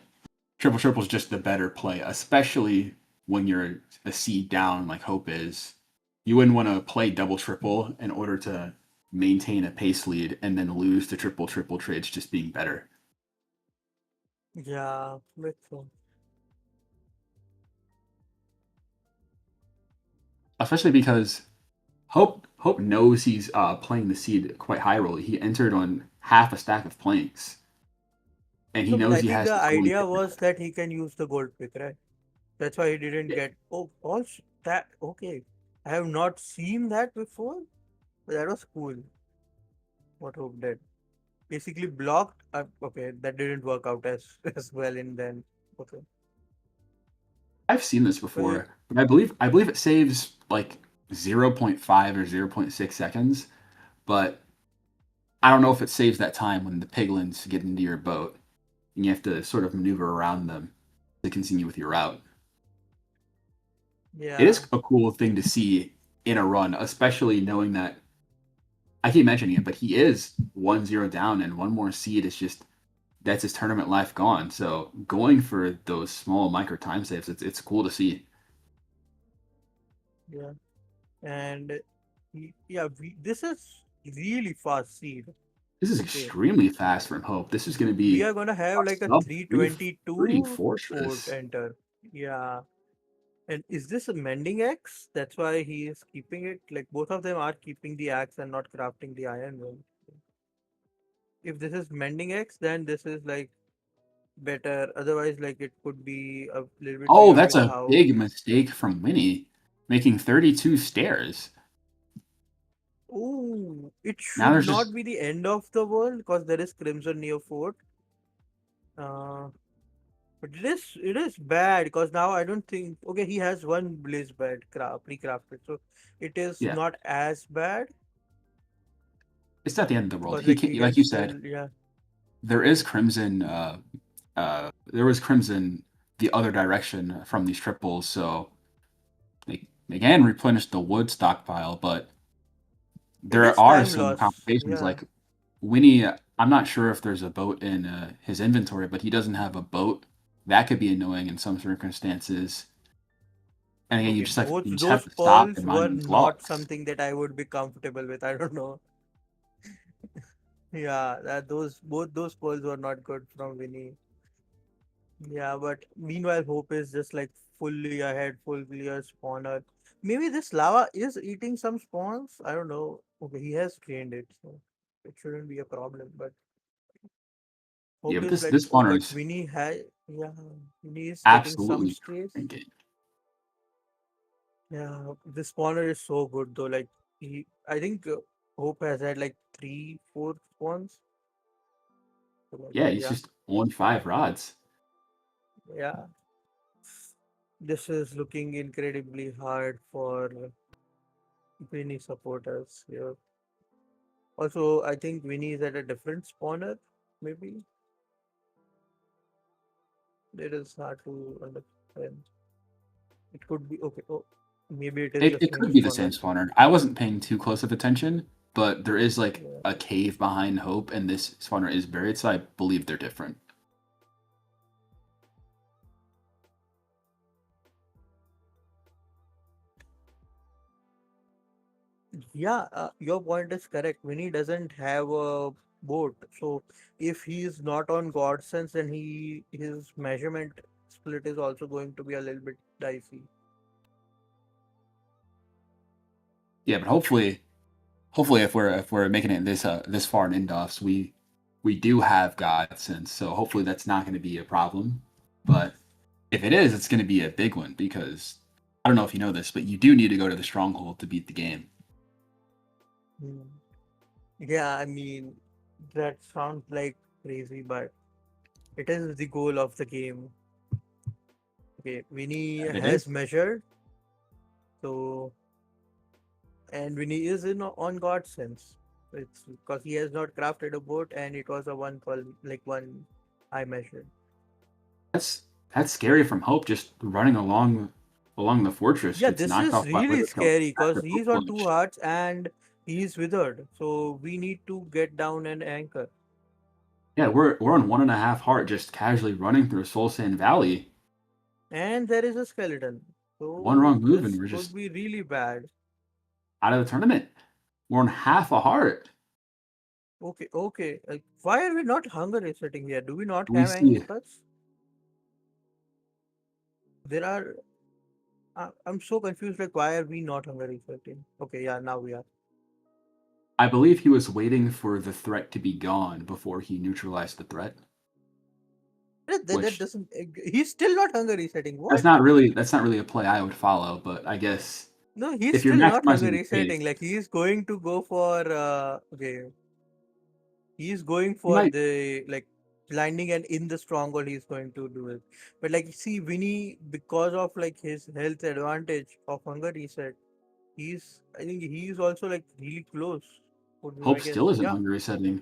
triple is just the better play, especially when you're a seed down like Hope is. You wouldn't want to play double triple in order to maintain a pace lead and then lose to triple trades just being better. Yeah, makes sense. Especially because Hope knows he's playing the seed quite high roll. He entered on half a stack of planks, and he No, but knows I he think has the to only idea get was that he can use the gold pick, right? That's why he didn't it. get. Oh, all that okay. I have not seen that before, but that was cool. What Hope did. Basically blocked. Okay, that didn't work out as as well in then. Okay. I've seen this Well, before, but I believe it saves like 0.5 or 0.6 seconds, but I don't know if it saves that time when the piglins get into your boat and you have to sort of maneuver around them to continue with your route. It yeah. is a cool thing to see in a run, especially knowing that I keep mentioning it, but he is 1-0 down, and one more seed is just that's his tournament life gone. So going for those small micro time saves, it's cool to see. Yeah. And yeah, this is really fast seed. This is Okay. extremely fast from Hope. This is going to We be are gonna have like a sub 3 322 fort fortress. enter. Yeah. And is this a mending axe? That's why he is keeping it. Like both of them are keeping the axe and not crafting the iron one. If this is mending axe, then this is like better. Otherwise, like it could be a little bit Oh, weird that's with a how. big mistake from Winnie, making 32 stairs. Ooh, it Now should there's just not be the end of the world because there is Crimson near fort. Uh, but it is bad because now I don't think okay he has one blaze bed pre-crafted, so it is yeah, not as bad it's not the end of the world. because He like can, he can like you said, still yeah. there is Crimson. There was Crimson the other direction from these triples, so they can replenish the wood stockpile, but It there is are time some loss. complications. Yeah. Like Winnie, I'm not sure if there's a boat in his inventory, but he doesn't have a boat. That could be annoying in some circumstances. And again, Okay, both you just have those to stop pearls and mine were these not blocks. something that I would be comfortable with. I don't know. Yeah, that those both those pearls were not good from Winnie. Yeah, but meanwhile, Hope is just like fully ahead, fully a spawner. Maybe this lava is eating some spawns. I don't know. Okay, he has trained it, so it shouldn't be a problem. But Yeah, Hope but is like, this oh, spawner but is Winnie has, yeah, Winnie is getting some absolutely space. cranking. Yeah, this spawner is so good though. Like I think Hope has had like 3, 4 spawns. So like, Yeah, he's yeah, just on 5 rods. yeah. This is looking incredibly hard for Winnie supporters here. Also, I think Winnie is at a different spawner. Maybe it is hard to understand. It could be okay. Oh, maybe it is the It same could be the same spawner. spawner. I wasn't paying too close of attention, but there is like Yeah. a cave behind Hope, and this spawner is buried, so I believe they're different. Yeah, your point is correct. Winnie doesn't have a boat, so if he is not on God sense, then his measurement split is also going to be a little bit dicey. Yeah, but hopefully if we're making it this far in INDOFs, we do have God sense, so hopefully that's not going to be a problem. But if it is, it's going to be a big one because I don't know if you know this, but you do need to go to the stronghold to beat the game. Hmm. Yeah, I mean that sounds like crazy, but it is the goal of the game. Okay, Winnie And it is. has measured, so and Winnie is in on God sense. It's because he has not crafted a boat, and it was a one call like one I measured. That's that's scary from Hope just running along the fortress Yeah, gets this knocked is off by really Wither Kill scary because after Hope he's on two flinched. hearts and he's withered. So we need to get down and anchor. Yeah, we're on 1.5 heart just casually running through Soul Sand Valley. And there is a skeleton. One So wrong move and this we're could just be really bad. out of the tournament. We're on half a heart. Okay, okay. Why are we not hunger resetting here? Do we not We have see anchors? There are. I'm so confused. Like, why are we not hunger resetting? Okay, yeah, now we are. I believe he was waiting for the threat to be gone before he neutralized the threat, That which doesn't. He's still not hunger resetting. What? that's not really a play I would follow, but I guess No, he's If you're still not hunger maximizing the resetting. pace, Like he's going to go for okay. He's going he for might. the like landing and in the stronghold he's going to do it. But like see Vinny because of like his health advantage of hunger reset, I think he's also like really close. Would be my Hope guess. still isn't Yeah. hunger resetting.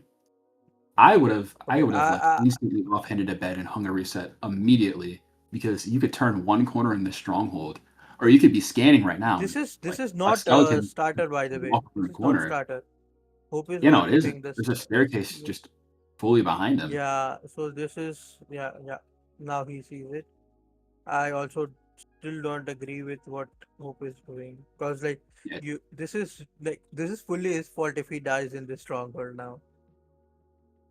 I would have Okay. like instantly offhanded a bed and hung a reset immediately because you could turn one corner in the stronghold, or you could be scanning right now and This like is a not skeleton starter by the way. walk This from the is not corner. starter. Hope is You know, it worshiping isn't. this. There's a staircase just fully behind him. Yeah, so this is yeah. Now he sees it. I also still don't agree with what Hope is doing because like Yeah, this is fully his fault if he dies in this stronghold now,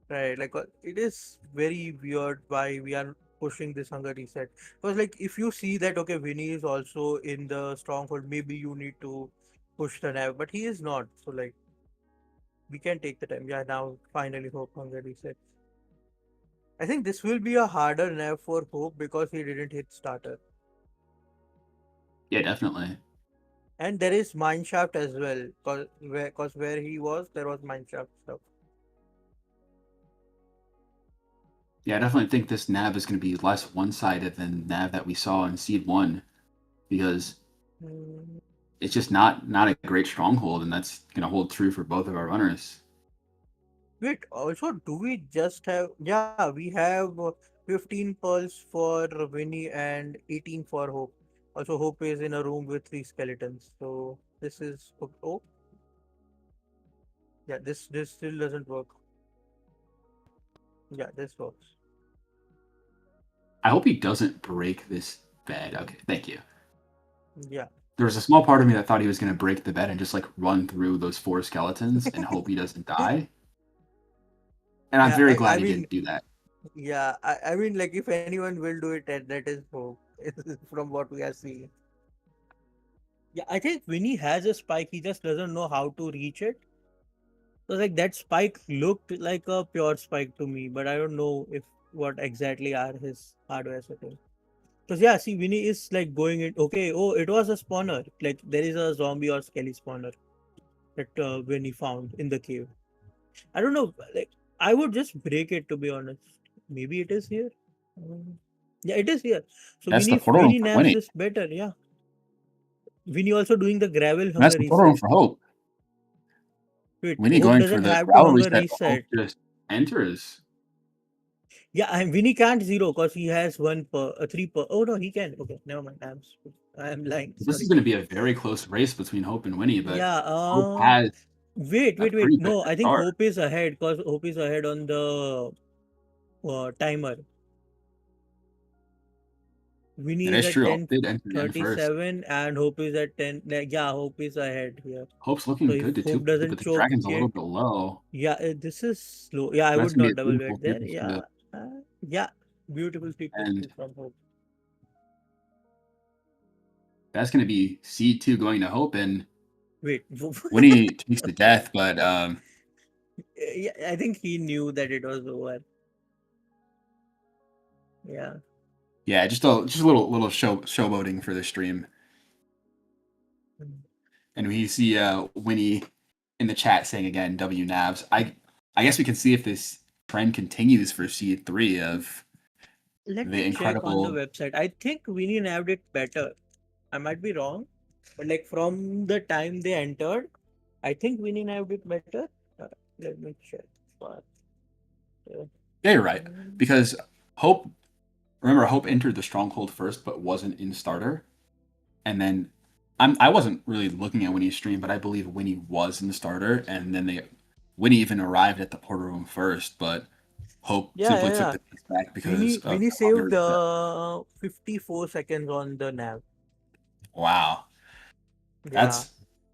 right? Like it is very weird why we are pushing this hunger reset because like if you see that okay Vinny is also in the stronghold, maybe you need to push the nav, but he is not. So like we can take the time. Yeah, now finally Hope hunger reset. I think this will be a harder nav for Hope because he didn't hit starter. yeah, definitely. And there is mineshaft as well, cause where he was, there was mineshaft stuff. Yeah, I definitely think this nav is going to be less one-sided than nav that we saw in Seed 1 because Hmm. it's just not a great stronghold, and that's going to hold true for both of our runners. Wait, also, do we just have? Yeah, we have 15 pearls for Winnie and 18 for Hope. Also, Hope is in a room with 3 skeletons. So this is oh yeah, this still doesn't work. Yeah, this works. I hope he doesn't break this bed. Okay, thank you. Yeah. There was a small part of me that thought he was going to break the bed and just like run through those 4 skeletons and hope he doesn't die. And I'm Yeah, very I glad he mean, didn't do that. yeah, I mean, like if anyone will do it, that is Hope. From what we are seeing. Yeah, I think Winnie has a spike. He just doesn't know how to reach it. So like that spike looked like a pure spike to me, but I don't know if what exactly are his hardware settings. Because yeah, see, Winnie is like going in. Okay, oh, it was a spawner. Like there is a zombie or skelly spawner that Winnie found in the cave. I don't know. Like I would just break it to be honest. Maybe it is here. Yeah, it is here. So That's the Winnie portal room Winnie for naps Winnie. this better. Yeah, Winnie also doing the gravel And that's hunger the portal room reset. for Hope. Wait, Winnie Hope going for doesn't the have to gravel hunger reset, Hope reset. just enters. Yeah, and Winnie can't zero because he has 3 per. Oh no, he can. Okay, never mind. I'm lying. This is Sorry. going to be a very close race between Hope and Winnie, but Yeah. Hope has Wait, a wait, wait. pretty good No, head I think start. Hope is ahead because Hope is ahead on the timer. Winnie That is is at true. Hope did enter in first. 10:37 and Hope is at 10. Like, yeah, Hope is ahead here. Hope's So looking if good to Hope 250, but doesn't the choke dragon's a little it, bit low. yeah, this is slow. Yeah, I That's would going to not be a double beautiful bet there. 3 Yeah, yeah, beautiful 3+2 and from Hope. that's going to be Seed 2 going to Hope, and Wait. Winnie takes the death, but Yeah, I think he knew that it was over. Yeah. yeah, just a little showboating for the stream. And we see Winnie in the chat saying again W Navs. I guess we can see if this trend continues for Seed 3 of Let the me check on the incredible. website. I think Winnie nabbed it better. I might be wrong, but like from the time they entered, I think Winnie nabbed it better. Let me check. But, Yeah, you're right. Because Hope, remember, Hope entered the stronghold first, but wasn't in starter. And then I wasn't really looking at Winnie's stream, but I believe Winnie was in the starter, and then Winnie even arrived at the portal room first, but Hope simply took yeah. the piece back because of Winnie the hunger saved reset. 54 seconds on the nav. Wow, Yeah.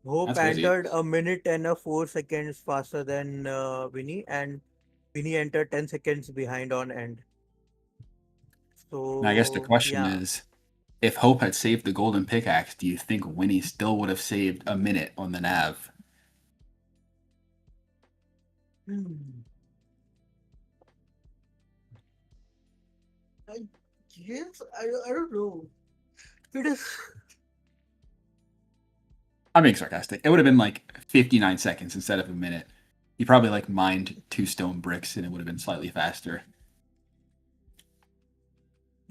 Hope that's crazy. entered a minute and 4 seconds faster than Winnie, and Winnie entered 10 seconds behind on end. Now, I guess the So question yeah. is, if Hope had saved the golden pickaxe, do you think Winnie still would have saved a minute on the nav? I guess I don't know. It is I'm being sarcastic. It would have been like 59 seconds instead of a minute. He probably like mined 2 stone bricks and it would have been slightly faster.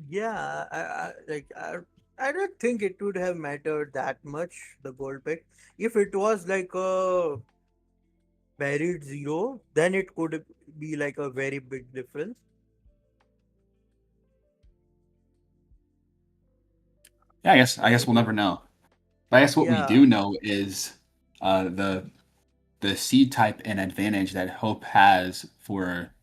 Yeah, I don't think it would have mattered that much, the gold pick. If it was like a buried zero, then it could be like a very big difference. Yeah, I guess we'll Okay. never know. But I guess what we Yeah. do know is the seed type and advantage that Hope has for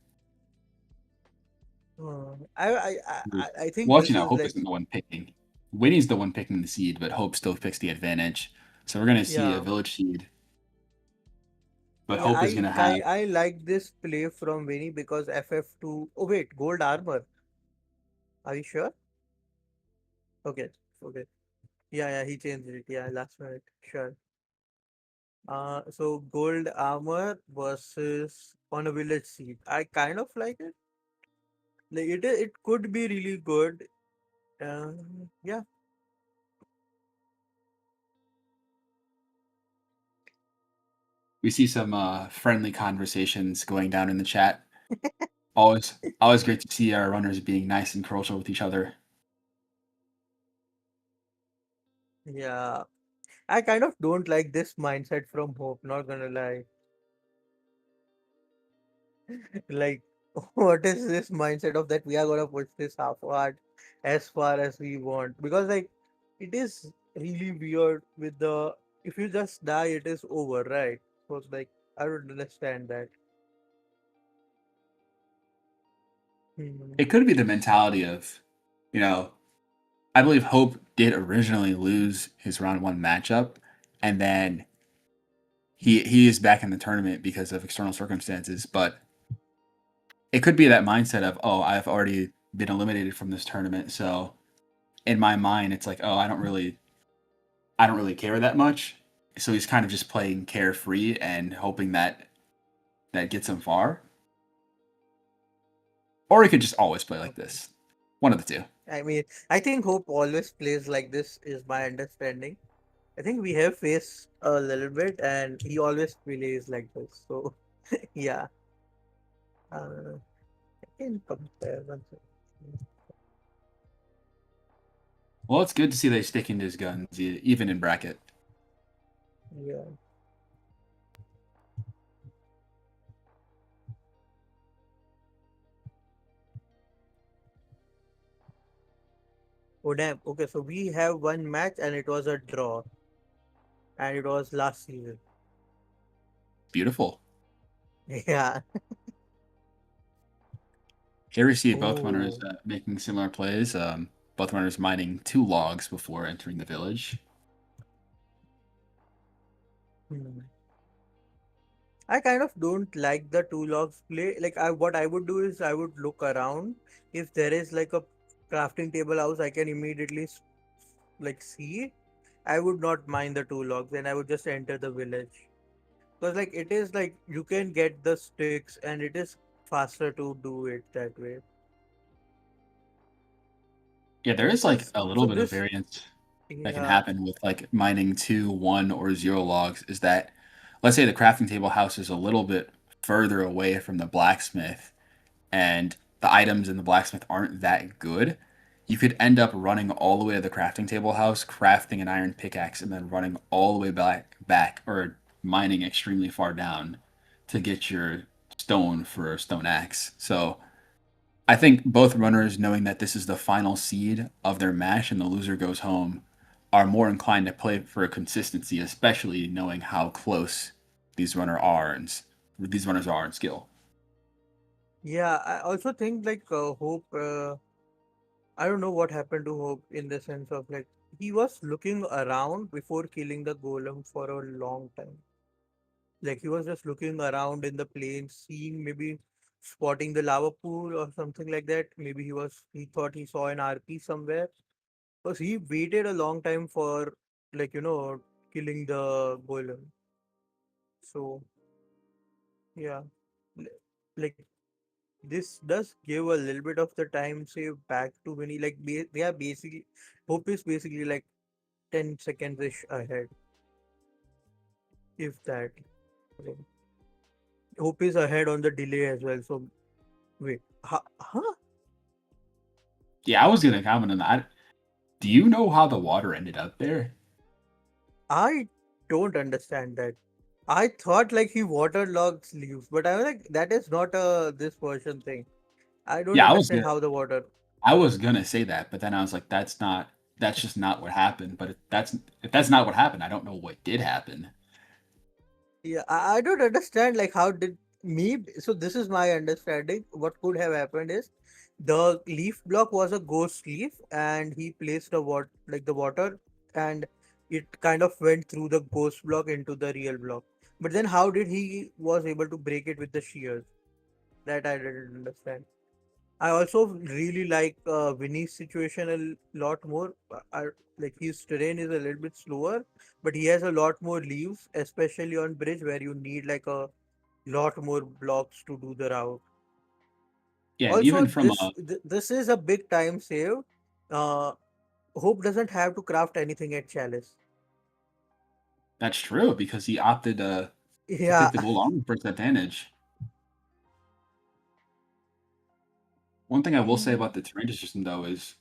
I think well, this actually, no, is Hope like, isn't the one picking. Winnie's the one picking the seed, but Hope still picks the advantage. So we're gonna see a yeah. village seed, but Yeah, Hope is gonna have. I like this play from Vinny because FF2. Oh wait, gold armor. Are you sure? Okay, okay. Yeah, he changed it. Yeah, last minute. Sure. So gold armor versus on a village seed. I kind of like it. Like it could be really good. Uh, yeah. We see some friendly conversations going down in the chat. Always great to see our runners being nice and cordial with each other. Yeah. I kind of don't like this mindset from Hope, not gonna lie. Like, what is this mindset of that we are gonna push this half hard as far as we want? Because like it is really weird with the if you just die, it is over, right? So it's like I don't understand that. Hmm. It could be the mentality of, you know, I believe Hope did originally lose his round one matchup, and then he is back in the tournament because of external circumstances. But it could be that mindset of, oh, I've already been eliminated from this tournament, so in my mind, it's like, oh, I don't really care that much. So he's kind of just playing carefree and hoping that that gets him far. Or he could just always play like Okay. this. One of the two. I mean, I think Hope always plays like this, is my understanding. I think we have faced a little bit, and he always plays like this. So, yeah, I can compare one second. Well, it's good to see they stick into his guns, even in bracket. Yeah. Oh damn. Okay, so we have one match, and it was a draw, and it was last season. Beautiful. Yeah. Here we see both runners Oh. making similar plays. Both runners mining 2 logs before entering the village. Hmm. I kind of don't like the two logs play. Like what I would do is I would look around. If there is like a crafting table house, I can immediately like see. I would not mind the two logs, and I would just enter the village. Because like it is like you can get the sticks, and it is faster to do it that way. Yeah, there is like Because a little so bit of this, variance that can yeah. happen with like mining 2, 1, or 0 logs. Is that, let's say the crafting table house is a little bit further away from the blacksmith, and the items in the blacksmith aren't that good, you could end up running all the way to the crafting table house, crafting an iron pickaxe, and then running all the way back or mining extremely far down to get your stone for a stone axe. So I think both runners, knowing that this is the final seed of their match and the loser goes home, are more inclined to play for consistency, especially knowing how close these runners are in skill. Yeah, I also think like Hope. I don't know what happened to Hope in the sense of like he was looking around before killing the golem for a long time. Like he was just looking around in the plain, seeing maybe spotting the lava pool or something like that. Maybe he thought he saw an RP somewhere. Because he waited a long time for like killing the golem. So yeah, L- like this does give a little bit of the time save back to when he like they are basically Hope is basically like 10 seconds ish ahead. if that. Okay. Hope is ahead on the delay as well. So wait, huh? Yeah, I was gonna comment on that. Do you know how the water ended up there? I don't understand that. I thought like he waterlogged leaves, but I was like, that is not a this version thing. I don't Yeah, understand how the water. I was gonna say that, but then I was like, that's just not what happened. But if that's not what happened, I don't know what did happen. Yeah, I don't understand like how did me. So this is my understanding. What could have happened is the leaf block was a ghost leaf, and he placed a the water, and it kind of went through the ghost block into the real block. But then how did he was able to break it with the shears? That I didn't understand. I also really like Vinny's situation a lot more. Like his terrain is a little bit slower, but he has a lot more leaves, especially on bridge where you need like a lot more blocks to do the route. Yeah, and Also, even from this is a big time save. Uh, Hope doesn't have to craft anything at Chalice. that's true because he opted to Yeah, take the gold armor first advantage. One thing I will say about the terrain system though is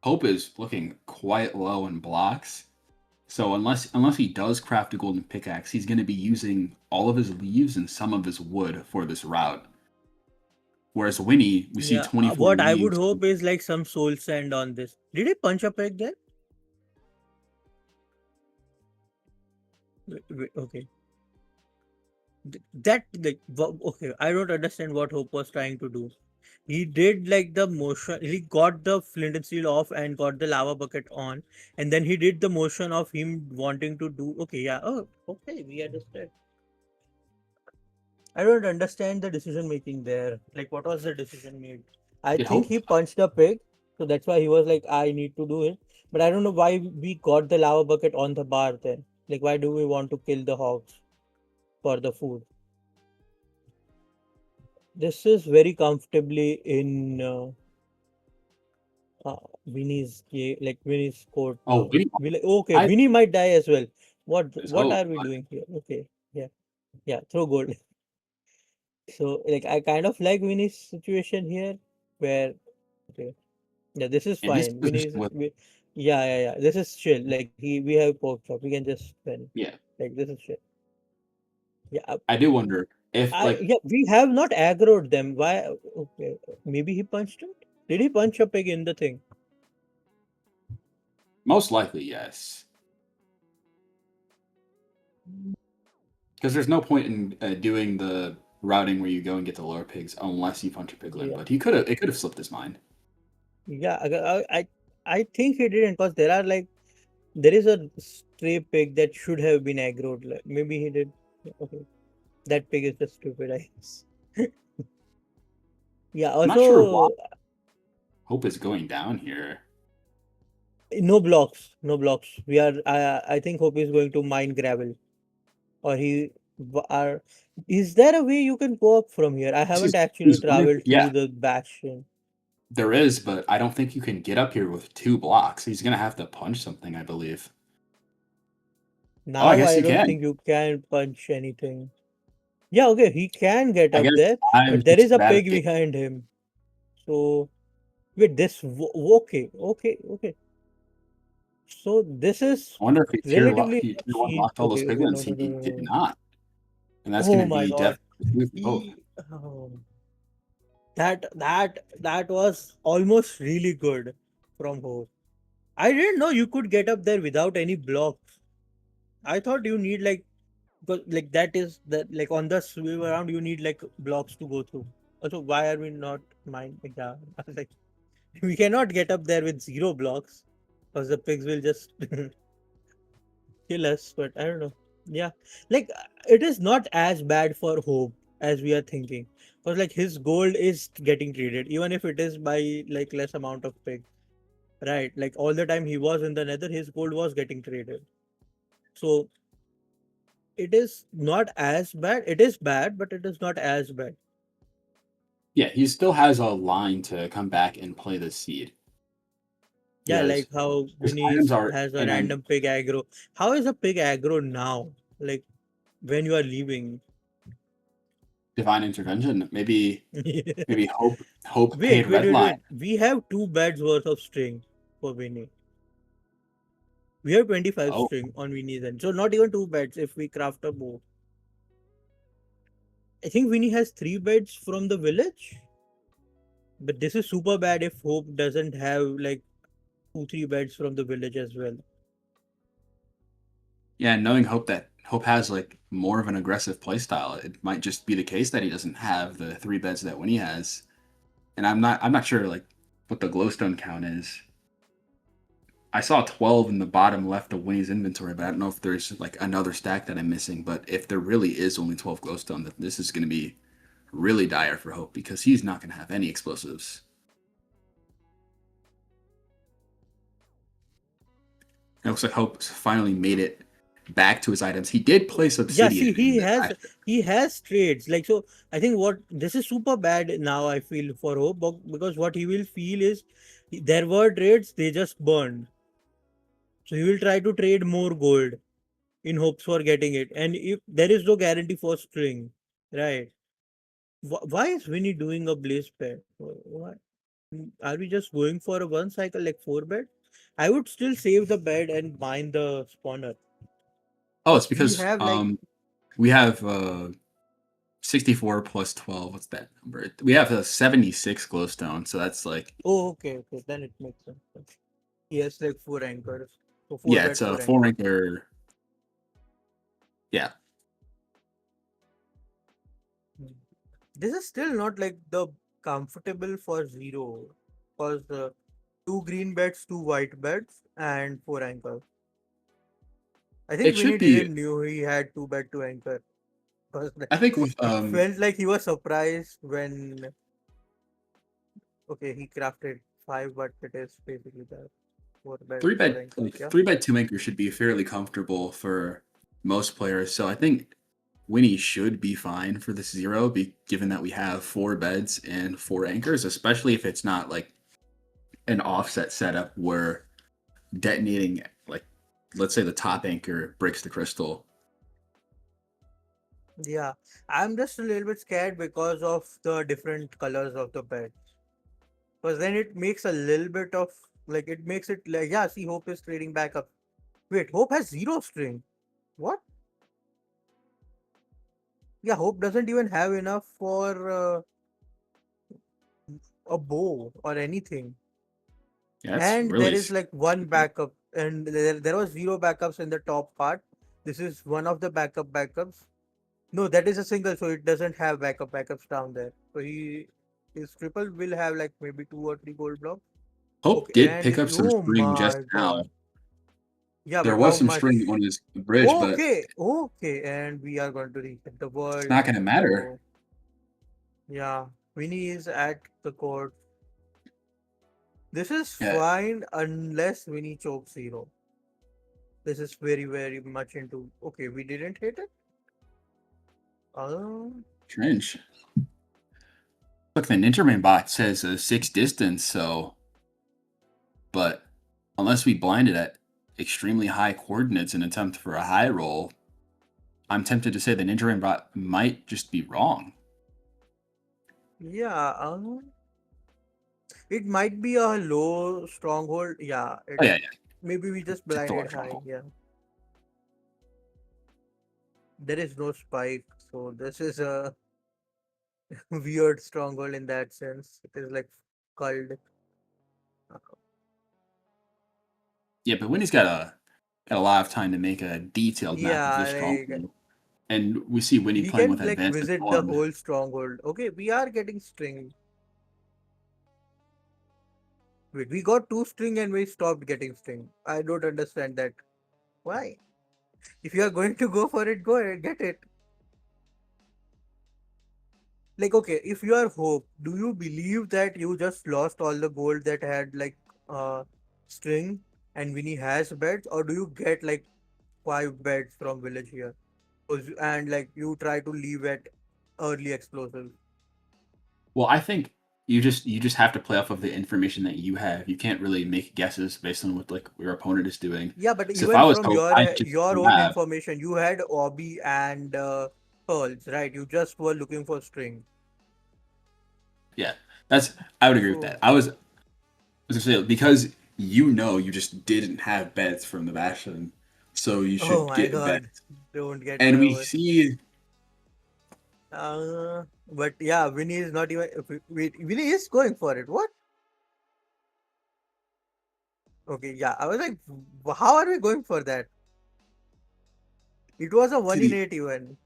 Hope is looking quite low in blocks. So unless he does craft a golden pickaxe, he's going to be using all of his leaves and some of his wood for this route. Whereas Winnie, we see yeah. 24 What I would leaves. hope is like some soul sand on this. Did he punch a peg there? Okay. That like okay, I don't understand what Hope was trying to do. He did like the motion, he got the flint and steel off and got the lava bucket on, and then he did the motion of him wanting to do. Okay, yeah, oh okay, we understand. I don't understand the decision making there. Like, what was the decision made? I Did think Hope? he punched a pig, so that's why he was like, I need to do it. But I don't know why we got the lava bucket on the bar then. Like, why do we want to kill the hogs for the food? This is very comfortably in Vinny's like Vinny's court Oh, now. Winnie. Okay, I Vinny might die as well. there's What hope. are we doing here? Okay, yeah, yeah, throw gold. So like I kind of like Vinny's situation here, where okay, yeah, this is In his fine. position with Yeah, yeah, yeah. This is chill. Like we have pork chop. We can just win. yeah, Like this is chill. Yeah, I do wonder if like yeah, we have not aggroed them. Why? Okay, maybe he punched it. Did he punch a pig in the thing? most likely yes, because there's no point in doing the routing where you go and get the lower pigs unless you punch a piglin. Yeah. But it could have slipped his mind. Yeah, I think he didn't because there is a stray pig that should have been aggroed. Like, maybe he did. Yeah, okay, that pig is just stupid. I guess. Yeah. I'm not sure why Also, Hope is going down here. no blocks. No blocks. We are. I think Hope is going to mine gravel, or are. Is there a way you can go up from here? I haven't actually traveled Yeah, through the bastion. there is, but I don't think you can get up here with 2 blocks. He's gonna have to punch something, I believe. Oh, I Now guess I he don't can. think you can punch anything. Yeah, okay, he can get I up guess there, I'm but there is just a bad at pig getting. behind him. So wait, okay, okay, okay. So this is I wonder if he relatively he tier 1 easy. locked all those Okay, okay, no, piglins. no, no, He no, did no. not, and that's Oh gonna my be God. definitely Hope. Oh, that was almost really good from Hope. I didn't know you could get up there without any blocks. I thought you need like because like that is that like on the swim around you need like blocks to go through. Also, why are we not mine? Yeah, I was like we cannot get up there with zero blocks because the pigs will just kill us. But I don't know. Yeah, like it is not as bad for Hope as we are thinking. Because like his gold is getting traded, even if it is by like less amount of pig. Right, like all the time he was in the nether, his gold was getting traded. So it is not as bad. It is bad, but it is not as bad. Yeah, he still has a line to come back and play the seed Yeah, because like how his Vinny items are has a in a random pig aggro. How is a pig aggro now? Like when you are leaving. Divine intervention. Maybe Hope Wait, paid wait, wait, redline. wait. We have 2 beds worth of string for Winnie. We have 25 Oh, string on Winnie's end. So not even 2 beds if we craft a bow. I think Winnie has 3 beds from the village. But this is super bad if Hope doesn't have like 2, 3 beds from the village as well. yeah. Knowing Hope has like more of an aggressive playstyle, it might just be the case that he doesn't have the 3 beds that Winnie has. And I'm not sure like what the glowstone count is. I saw 12 in the bottom left of Winnie's inventory, but I don't know if there's like another stack that I'm missing. But if there really is only 12 glowstone, then this is going to be really dire for Hope because he's not going to have any explosives. It looks like Hope finally made it back to his items. He did place Yeah, obsidian. see, he has trades. Like, so I think what this is super bad now, I feel, for Hope, because what he will feel is there were trades, they just burned. So he will try to trade more gold in hopes for getting it. And if there is no guarantee for string, right? Why is Winnie doing a blaze pair? Why? Are we just going for a 1 cycle like 4 bed? I would still save the bed and mine the spawner. Oh, it's We because have like we have 64 plus 12. What's that number? We have a 76 glowstone, so that's like okay, then it makes sense. He has like 4 anchors. So 4 yeah, beds, it's a 4 4 anchors. anchor. Yeah, This is still not like the comfortable for 0. Because 2 green beds, 2 white beds, and 4 anchors. I think it Winnie should be. didn't knew he had 2 bed to anchor. Because I think with it felt like he was surprised when okay he crafted 5, but it is basically that 4 bed, three 4 bed anchors. like Yeah. 3 bed 2 anchor should be fairly comfortable for most players. So I think Winnie should be fine for this 0, given that we have 4 beds and 4 anchors, especially if it's not like an offset setup where detonating like let's say the top anchor breaks the crystal. Yeah, I'm just a little bit scared because of the different colors of the bed. Because then it makes a little bit of like it makes it like yeah. See, Hope is trading back up. Wait, Hope has 0 string. What? Yeah, Hope doesn't even have enough for a bow or anything. Yeah, that's And there really is like one backup, and there was 0 backups in the top part. This is one of the backups. No, that is a single, so it doesn't have backups down there. So his triple will have like maybe 2 or 3 gold blocks. Hope Okay, did and pick up some oh string just my now. god. Yeah, There but was how some much? string on his bridge, but Okay, and we are going to reset the it's world. not going to matter. So yeah, Winnie is at the court. This is Yeah, fine unless Winnie chokes 0. This is very, very much into. Okay, we didn't hit it. strange. Look, the Ninjaman bot says 6 distance, so but unless we blind it at extremely high coordinates and attempt for a high roll, I'm tempted to say the Ninjaman bot might just be wrong. Yeah. It might be a low stronghold. Yeah. Oh yeah, Maybe we just it's a blinded large high. stronghold. Yeah. There is no spike, so this is a weird stronghold in that sense. It is like culled. Yeah, but Winnie's got a lot of time to make a detailed map of Yeah, this like stronghold. And we see Winnie we playing can with like advanced visit the form. whole stronghold. Okay, we are getting string. Wait, we got 2 string and we stopped getting string. I don't understand that. Why? If you are going to go for it, go ahead, get it. Like, okay, if you are Hope, do you believe that you just lost all the gold that had like string and Winnie has beds, or do you get like 5 beds from village here? And like you try to leave at early explosives? Well, I think you just have to play off of the information that you have. You can't really make guesses based on what like your opponent is doing. Yeah, but So if even I was from Hope, your I'd just your own grab. information, you had Obi and Pearls, right? You just were looking for string. Yeah, I would agree with that. So, I was gonna say because you just didn't have bets from the Bastion, so you oh should my get god, bets. don't get And we nervous. see But yeah, Winnie is not even. Wait, Winnie is going for it. What? Okay, yeah. I was like, how are we going for that? It was a 1 in see 8 even.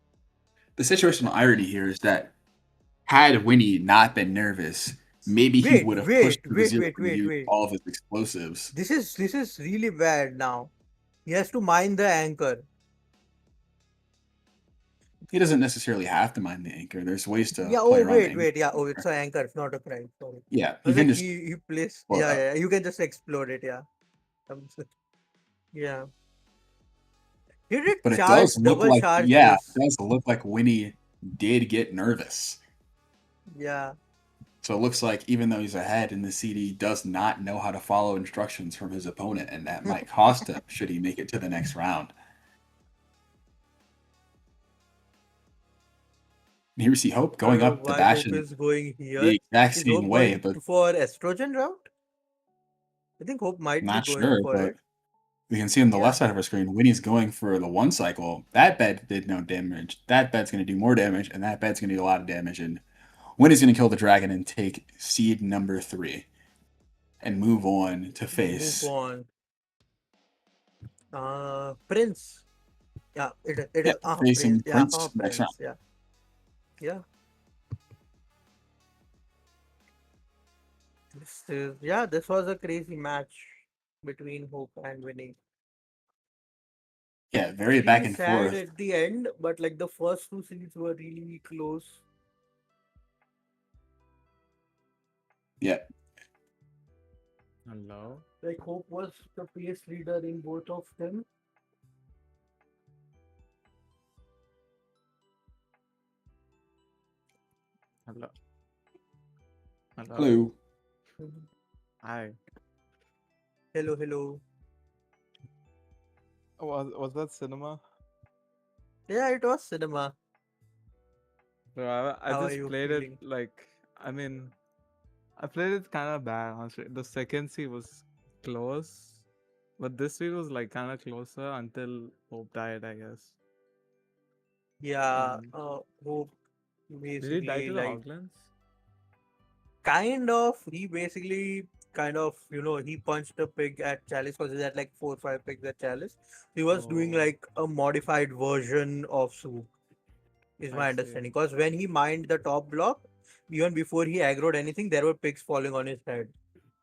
the situational irony here is that had Winnie not been nervous, maybe he Wait, would have pushed wait, through the wait, zero wait, and wait, used wait. all of his explosives. This is really bad now. He has to mine the anchor. He doesn't necessarily have to mind the anchor. There's ways to Yeah. play Oh, around the wait, anchor. wait. Yeah. Oh, it's an anchor. It's not a crime. Sorry. Yeah, I he was can like, just he plays. blow it Yeah, up. yeah. You can just explode it. Yeah. Yeah. He did But it charge, does look double like, charge yeah, this. it does look like Winnie did get nervous. Yeah. So it looks like even though he's ahead in the CD, does not know how to follow instructions from his opponent, and that might cost him should he make it to the next round. And here we see Hope I don't going know up the why Hope Bastion is going here. the exact Is same Hope way, going but for estrogen route? I think Hope might be not going sure. for But it. we can see on the Yeah. left side of our screen, Winnie's going for the one cycle. That bed did no damage. That bed's going to do more damage, and that bed's going to do a lot of damage. And Winnie's going to kill the dragon and take seed number 3 and move on to Move face. on. Prince. Yeah, it Yeah, is facing Prince. Yeah, Prince next round. Prince. Yeah. Yeah. This was a crazy match between Hope and Winnie. Yeah, very back Really and sad forth. at the end, but like the first two series were really close. Yeah, Hello. Like Hope was the pace leader in both of them. Hello. Hello. hello. Hi. Hello, hello. Was that cinema? Yeah, it was cinema. Bro, I How are just you played feeling? it like I mean I played it kind of bad honestly. The second seed was close, but this seed was like kind of closer until Hope died, I guess. Yeah, And Hope did he die basically to the like Hoglins? he basically kind of he punched a pig at Chalice because he had like 4 or 5 pigs at Chalice. He was doing Oh, like a modified version of Soup, is I my see. understanding. Because when he mined the top block, even before he aggroed anything, there were pigs falling on his head.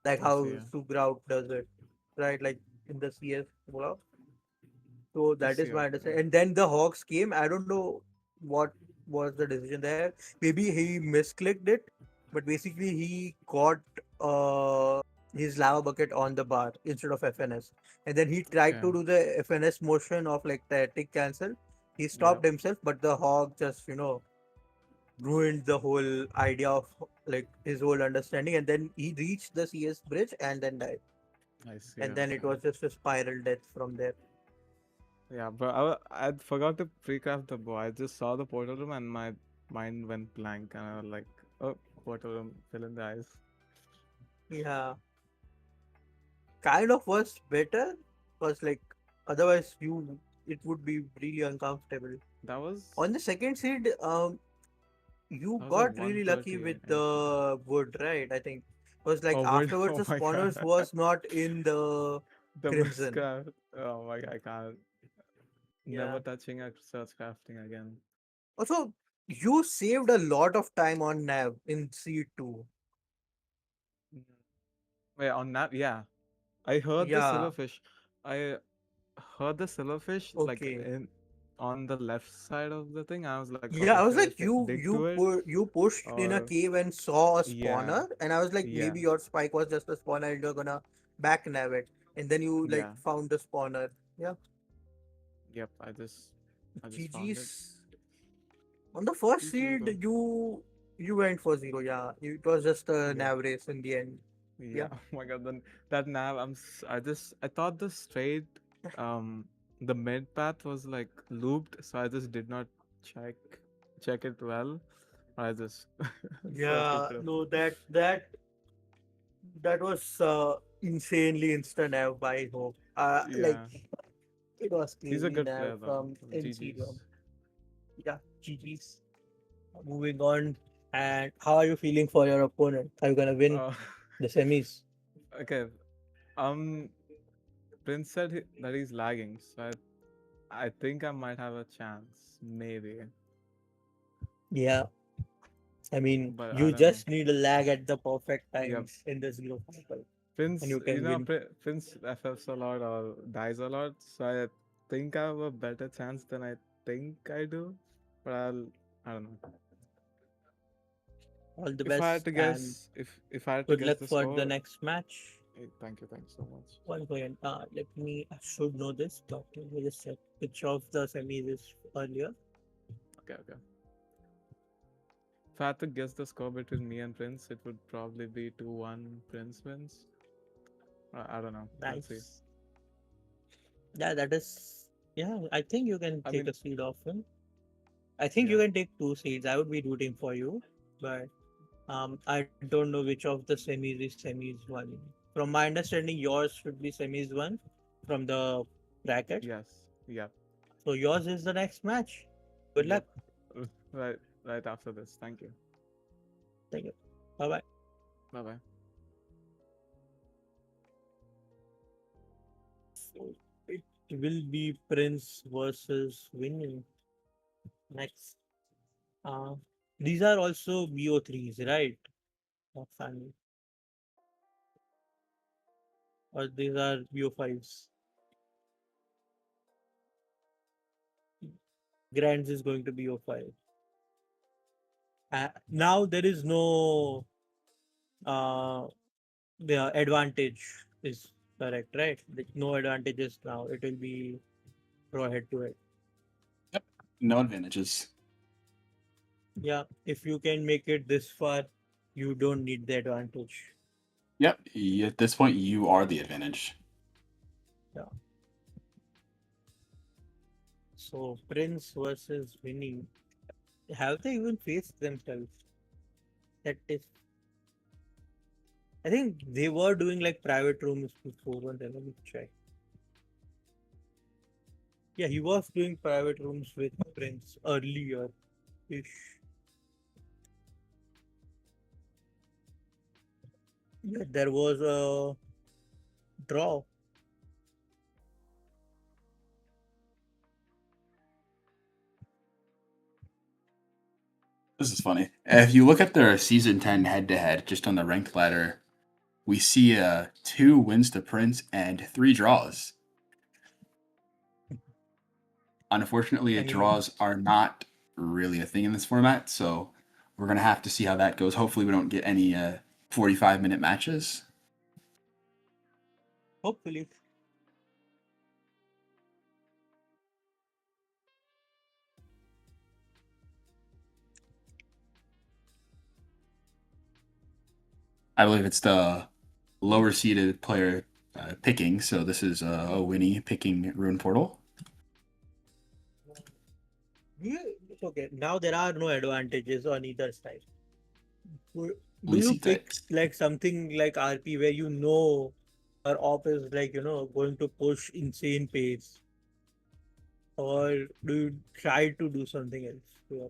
Like I how see. Sugrout does it. Right? Like in the CS block. So I that is see. my Okay. understanding. And then the Hawks came. I don't know what was the decision there. Maybe he misclicked it, but basically he got his lava bucket on the bar instead of FNS. And then he tried Okay. to do the FNS motion of like the tick cancel. He stopped Yep. himself, but the Hawk just ruined the whole idea of like his whole understanding. And then he reached the CS bridge and then died. I see. And then it Okay. was just a spiral death from there. Yeah, but I forgot to pre-craft the bow. I just saw the portal room and my mind went blank, and I was like, "Oh, portal room, fill in the eyes." Yeah. Kind of was better because like otherwise it would be really uncomfortable. That was On the second seed, you that was a got really lucky 130 with entry. the wood, right? I think because like Oh, wood! afterwards Oh the my spawners god, was not in the the crimson. miscraft. Oh my god, I can't. Yeah. Never touching a search crafting again. Also, you saved a lot of time on nav in seed two. Mm. Wait, on that, yeah, I heard the Yeah. silverfish. I heard the silverfish like Okay. in on the left side of the thing. I was like, Yeah, okay, I was should I like dig to it you pushed in a or cave and saw a yeah, spawner, and I was like yeah, maybe your spike was just a spawner and you're gonna back nav it, and then you like yeah. found the spawner. Yeah, Yep, I just found it. GG's. On the first GG, seed, bro. you You went for 0, yeah. It was just a Yeah. nav race in the end. Yeah. Oh my god. Then that nav, I thought the straight, um, the mid path was like looped, so I just did not check check it well. I just searched it Yeah, through. no, that was insanely instant nav by Hope. Like Yeah. it was He's a cleanly good nav player though. from NC room. GG's. Yeah, GG's. Moving on. And how are you feeling for your opponent? Are you gonna win Uh, the semis? okay. Um, Prince said that he's lagging, so I think I might have a chance, maybe, Yeah, I mean, but I you don't know. just need a lag at the perfect Yep. times in the zero cycle, and Prince, you can win. Prince FFs a lot or dies a lot, so I think I have a better chance than I think I do. But I don't know. All the If I had best to and guess, if I had to good guess luck the for the score, next match. thank you so much. One point. Let me. I should know this, but let me just check which of the semis is earlier. Okay. If I had to guess the score between me and Prince, it would probably be 2-1 Prince wins. I don't know. Let's see. Nice. Yeah, that is. Yeah, I think you can I take mean, a seed off him. I think you yeah. can take 2 seeds. I would be rooting for you, but I don't know which of the semis is semis one. From my understanding, yours should be semis one from the bracket. Yes. Yep. So yours is the next match. Good luck. Yep. Right. Right after this. Thank you. Thank you. Bye bye. Bye bye. So it will be Prince versus Winnie next. Uh, these are also VO3s, right? Not family. Or these are VO5s. Grands is going to be VO5. Now there is no the advantage is correct, right? Like no advantages now. It will be pro head to head. Yep. No advantages. Yeah, if you can make it this far, you don't need the advantage. Yep. At this point, you are the advantage. Yeah. So Prince versus Winnie. Have they even faced themselves? That is, I think they were doing like private rooms before. One let me check. Yeah, he was doing private rooms with Prince earlier ish. Yeah, there was a draw. This is funny. If you look at their season 10 head to head, just on the ranked ladder, we see 2 wins to Prince and 3 draws. Unfortunately, I mean, draws are not really a thing in this format, so we're going to have to see how that goes. Hopefully, we don't get any 45-minute matches. hopefully. I believe it's the lower seeded player picking, so this is Winnie picking Rune Portal. Yeah, it's okay. Now there are no advantages on either side. Do We you see pick types. like something like RP where you know our op is like, going to push insane pace? Or do you try to do something else? Yeah.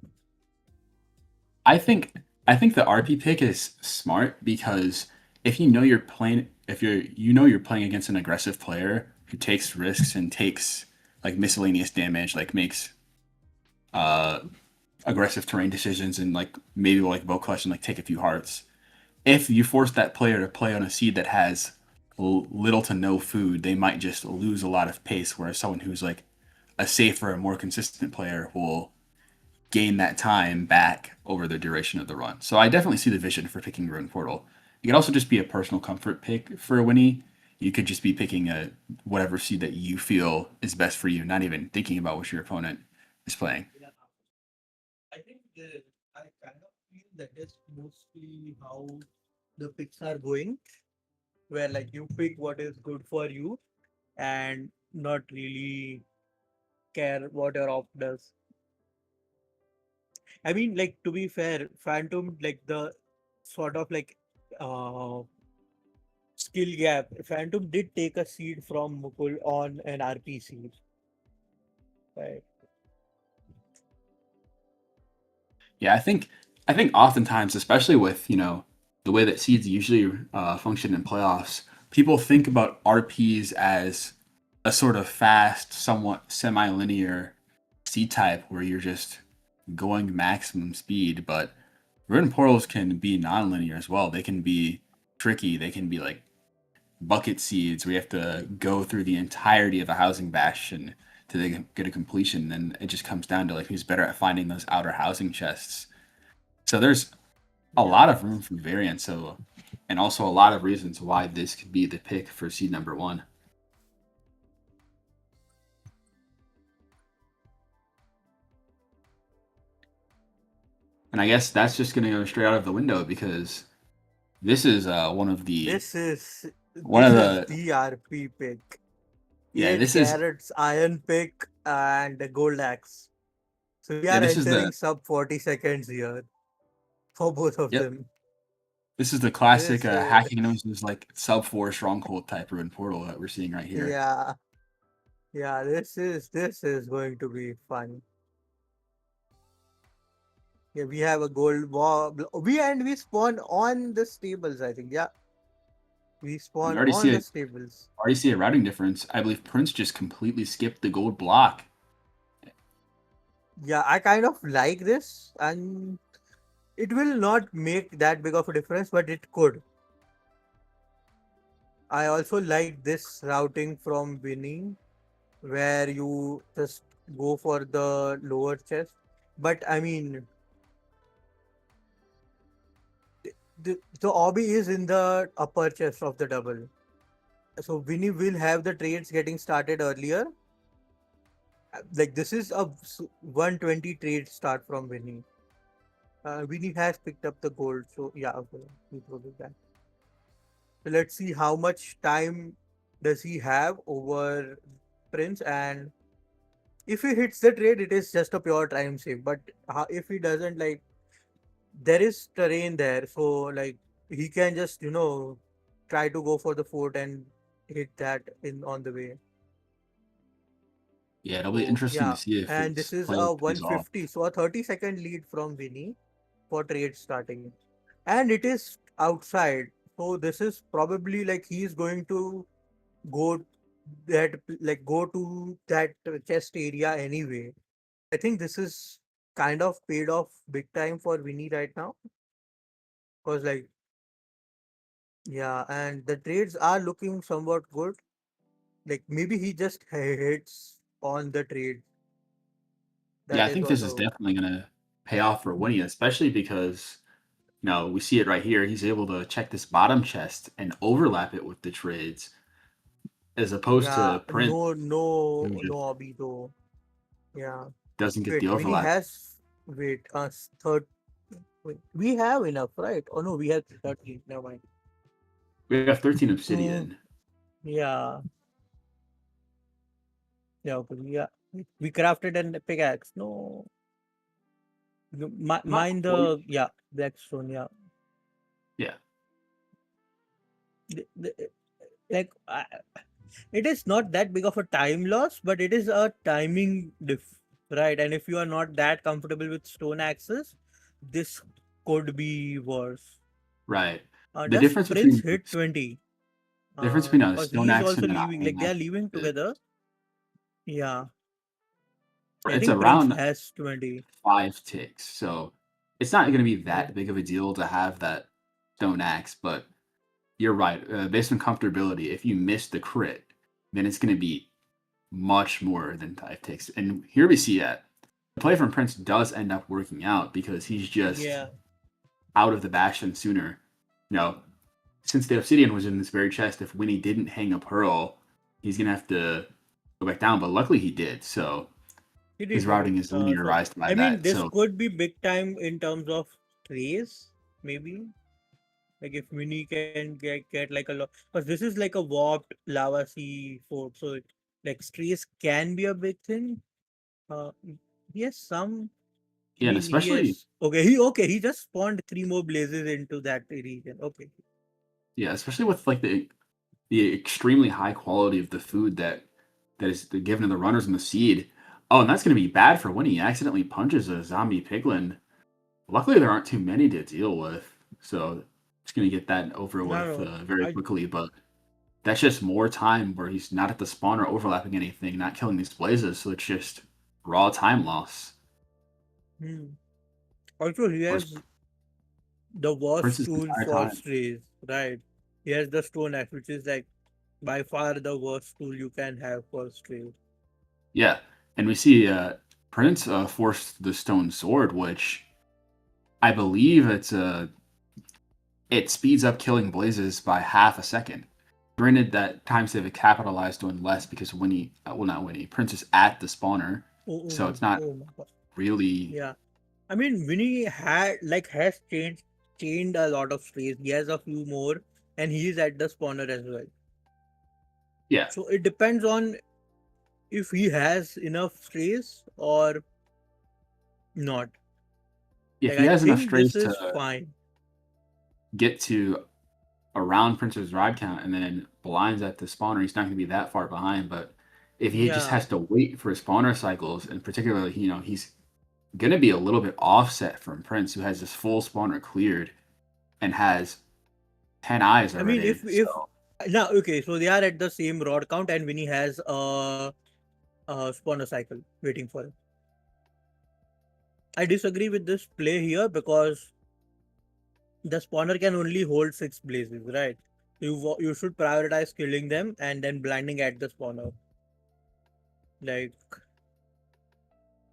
I think the RP pick is smart because if you know you're playing you're playing against an aggressive player who takes risks and takes like miscellaneous damage, like makes uh aggressive terrain decisions and like maybe will like vote clutch and like take a few hearts. If you force that player to play on a seed that has little to no food, they might just lose a lot of pace. Whereas someone who's like a safer, more consistent player will gain that time back over the duration of the run. So I definitely see the vision for picking Rune Portal. It could also just be a personal comfort pick for a Winnie. You could just be picking a whatever seed that you feel is best for you, not even thinking about what your opponent is playing. I think I kind of feel that is mostly how the picks are going, where like you pick what is good for you and not really care what your op does. I mean, like to be fair, Phantom like the sort of like uh skill gap. Phantom did take a seed from Mukul on an RP seed, right? Yeah, I think oftentimes, especially with the way that seeds usually function in playoffs, people think about RPs as a sort of fast, somewhat semi-linear seed type where you're just going maximum speed. But ruin portals can be non-linear as well. They can be tricky. They can be like bucket seeds where you have to go through the entirety of a housing bastion to get a completion. And it just comes down to like who's better at finding those outer housing chests. So there's a lot of room for variance. So, and also a lot of reasons why this could be the pick for seed number 1. And I guess that's just going to go straight out of the window because this is one of the This is one of the the RP pick. yeah 8 this is carrots, iron pick, and a gold axe. So we yeah are this is entering the sub 40 seconds here for both of yep them. this is the classic This is, hacking noses like sub 4 stronghold type ruin portal that we're seeing right here. yeah, yeah. This is going to be fun. Yeah, we have a gold wall. We spawn on the stables. I think. Yeah, we You spawn already on see the it. stables. Already see a routing difference. I believe Prince just completely skipped the gold block. Yeah, I kind of like this, and it will not make that big of a difference, but it could. I also like this routing from winning, where you just go for the lower chest. But I mean, the obby is in the upper chest of the double. So Winnie will have the trades getting started earlier. Like this is a 120 trade start from Winnie. Winnie has picked up the gold, so yeah, okay, we will do that. So let's see how much time does he have over Prince, and if he hits the trade, it is just a pure time save. But if he doesn't, like there is terrain there, so like he can just try to go for the fort and hit that in on the way. Yeah, it'll be So interesting yeah, to see if and his this is play a pays off. 150, so a 30-second lead from Winnie for trade starting, and it is outside. So this is probably like he's going to go go to that chest area anyway. I think this is kind of paid off big time for Winnie right now, because like yeah, and the trades are looking somewhat good. Like maybe he just hits on the trade. Yeah, That I is think this is also definitely going to pay off for Winnie, especially because we see it right here. He's able to check this bottom chest and overlap it with the trades, as opposed yeah. to Prince, No, who no, no just Obito. Yeah. doesn't get the Wait, Winnie overlap. has wait third. Wait, we have enough, right? Oh no, we have 13. Never mind. We have 13 Two. obsidian. Yeah. Yeah. Okay. Yeah. We crafted an pickaxe. No. Not Mine quite. the yeah blackstone. Yeah. Yeah. Like it is not that big of a time loss, but it is a timing diff, right? And if you are not that comfortable with stone axes, this could be worse. Right. The Does difference Prince between hit 20? a Because stone he is axe also and an leaving. iron Like they are axe leaving is together. Yeah, I it's think Prince around has 20. 5 ticks. So it's not going to be Yeah. that big of a deal to have that stone axe, but you're right. Based on comfortability, if you miss the crit, then it's going to be much more than 5 ticks. And here we see that the play from Prince does end up working out because he's just Yeah. out of the bastion sooner. Since the obsidian was in this very chest, if Winnie didn't hang a pearl, he's going to have to go back down. But luckily he did. So He his did routing it. is So linearized by I mean, that. this So could be big time in terms of strays, maybe. Like if Mini can get like a lot, because this is like a warped lava sea fort, so like strays can be a big thing. He has some. I Yeah, and mean, he especially has he just spawned 3 more blazes into that region. Okay. especially with like the extremely high quality of the food that is given to the runners in the seed. Oh, and that's going to be bad for when he accidentally punches a zombie piglin. Luckily, there aren't too many to deal with, so it's going to get that over No, with no, very I. quickly. But that's just more time where he's not at the spawner overlapping anything, not killing these blazes. So it's just raw time loss. Hmm. Also, he Whereas has the worst Prince's tool entire for time, strays, right? He has the stone axe, which is like by far the worst tool you can have for strays. yeah, and we see Prince forced the stone sword, which I believe it speeds up killing blazes by half a second. Granted, that time save it capitalized doing less because Winnie, well, not Winnie, Prince is at the spawner, so it's not Oh my god. really. Yeah. I mean, Winnie has chained a lot of strays. He has a few more, and he's at the spawner as well. Yeah, So it depends on if he has enough strays or not. if Like he I has enough think strays this to is fine. get to around Prince's ride count and then blinds at the spawner, he's not going to be that far behind. But if he just Yeah. has to wait for his spawner cycles, and particularly, he's going to be a little bit offset from Prince, who has his full spawner cleared and has 10 eyes I mean, already. if So now okay, so they are at the same rod count, and Winnie has a spawner cycle waiting for him. I disagree with this play here because the spawner can only hold 6 blazes, right? You should prioritize killing them and then blinding at the spawner. Like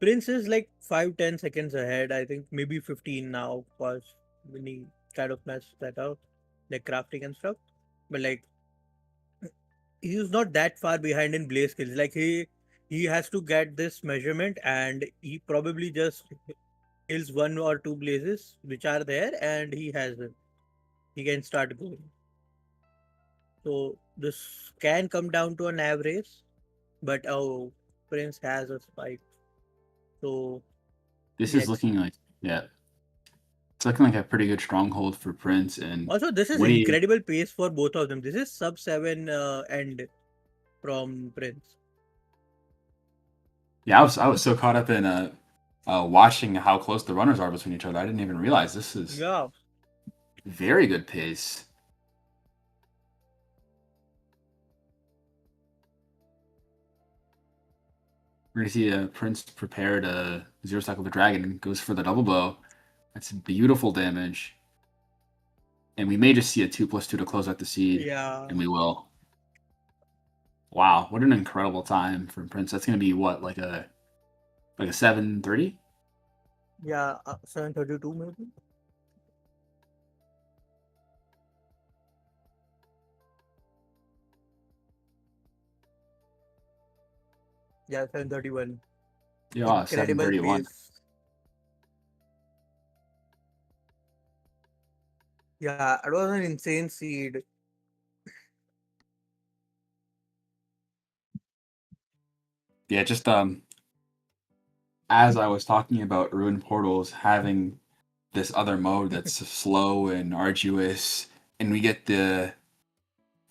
Prince is like 5-10 seconds ahead. I think maybe 15 now because when he kind of messed that out, like crafting and stuff. But like he's not that far behind in blaze kills. Like he has to get this measurement and he probably just kills 1 or 2 blazes which are there and he has it. He can start going. So this can come down to an average, but oh, Prince has a spike. So this is let's looking see. like, yeah, it's looking like a pretty good stronghold for Prince. And Also, this is when he, incredible pace for both of them. This is sub 7 end from Prince. yeah, I was so caught up in watching how close the runners are between each other, I didn't even realize this is Yeah. very good pace. We're gonna see Prince prepared a zero cycle of a dragon and goes for the double bow. That's beautiful damage. And we may just see a 2+2 to close out the seed, Yeah. and we will. Wow, what an incredible time from Prince. That's gonna be what, like a 7:30? Yeah. 7:32 maybe. Yeah, 7:31. Yeah, Incredible 7:31. pace. Yeah, it was an insane seed. Yeah, just as I was talking about ruined portals having this other mode that's slow and arduous, and we get the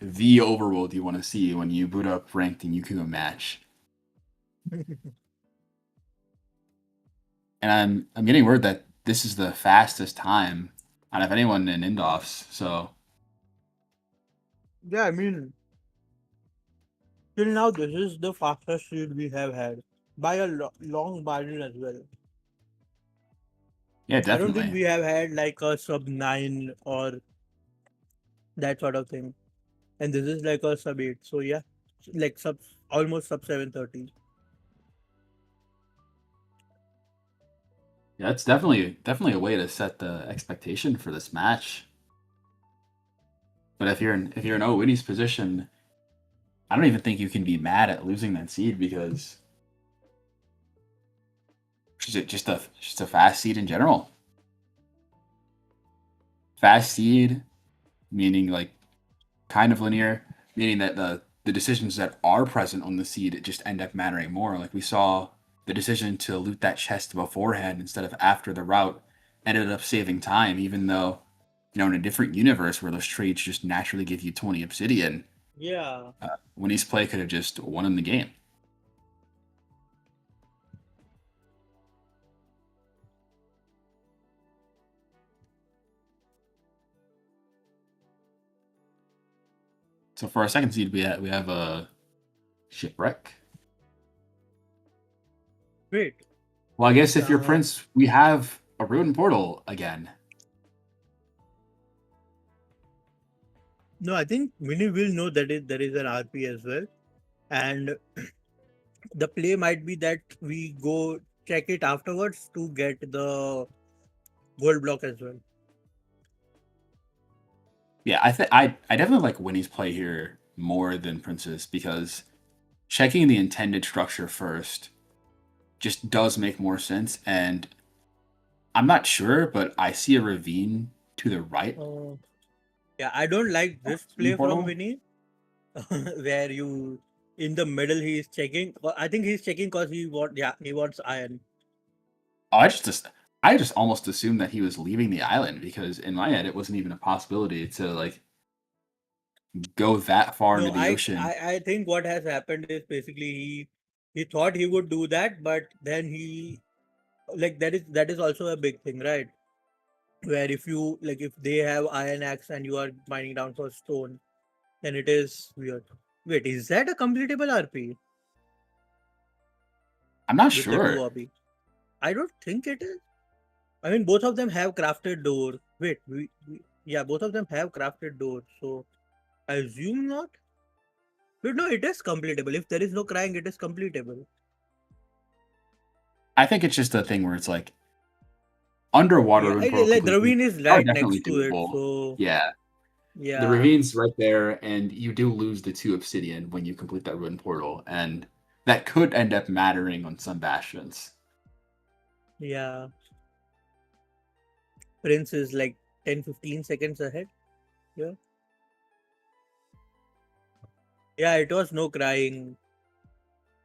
overworld you want to see when you boot up ranked and Yuku match. And I'm getting word that this is the fastest time out of anyone in INDOffs. So Yeah, I mean, till now, this is the fastest seed we have had by a long margin as well. yeah, I don't think definitely. we have had like a sub 9 or that sort of thing. And this is like a sub 8. So yeah, like almost sub 7:30. Yeah, it's definitely a way to set the expectation for this match. But if you're in Winnie's position, I don't even think you can be mad at losing that seed because it's just a fast seed in general. fast seed, meaning like kind of linear, meaning that the decisions that are present on the seed just end up mattering more. Like we saw the decision to loot that chest beforehand instead of after the route ended up saving time, even though, in a different universe where those trades just naturally give you 20 obsidian, Yeah. Winnie's play could have just won in the game. So for our second seed, we have a shipwreck. Wait. Well, I guess if you're Prince, we have a ruined portal again. No, I think Winnie will know that there is an RP as well, and the play might be that we go check it afterwards to get the gold block as well. Yeah, I definitely like Winnie's play here more than Prince's because checking the intended structure first just does make more sense. And I'm not sure, but I see a ravine to the right. Yeah, I don't like this play portal? from Winnie, where you in the middle he is checking. I think he's checking because he wants iron. Oh, I just almost assumed that he was leaving the island because in my head it wasn't even a possibility to like go that far No, into the ocean. I think what has happened is basically he thought he would do that, but then he like that is also a big thing, right? Where if you like if they have iron axe and you are mining down for stone, then it is weird. Wait, is that a completable RP? I'm not With the two sure. RP? I don't think it is. I mean, both of them have crafted door. Wait, yeah, both of them have crafted door. So I assume not. But no, it is completable. If there is no crying, it is completable. I think it's just a thing where it's like underwater Yeah, ruined portal like the completely ravine is are right definitely next to it. doable. So Yeah. yeah, The ravine's right there, and you do lose the 2 obsidian when you complete that ruined portal, and that could end up mattering on some bastions. yeah. Prince is like 10-15 seconds ahead. Yeah. Yeah, it was no crying.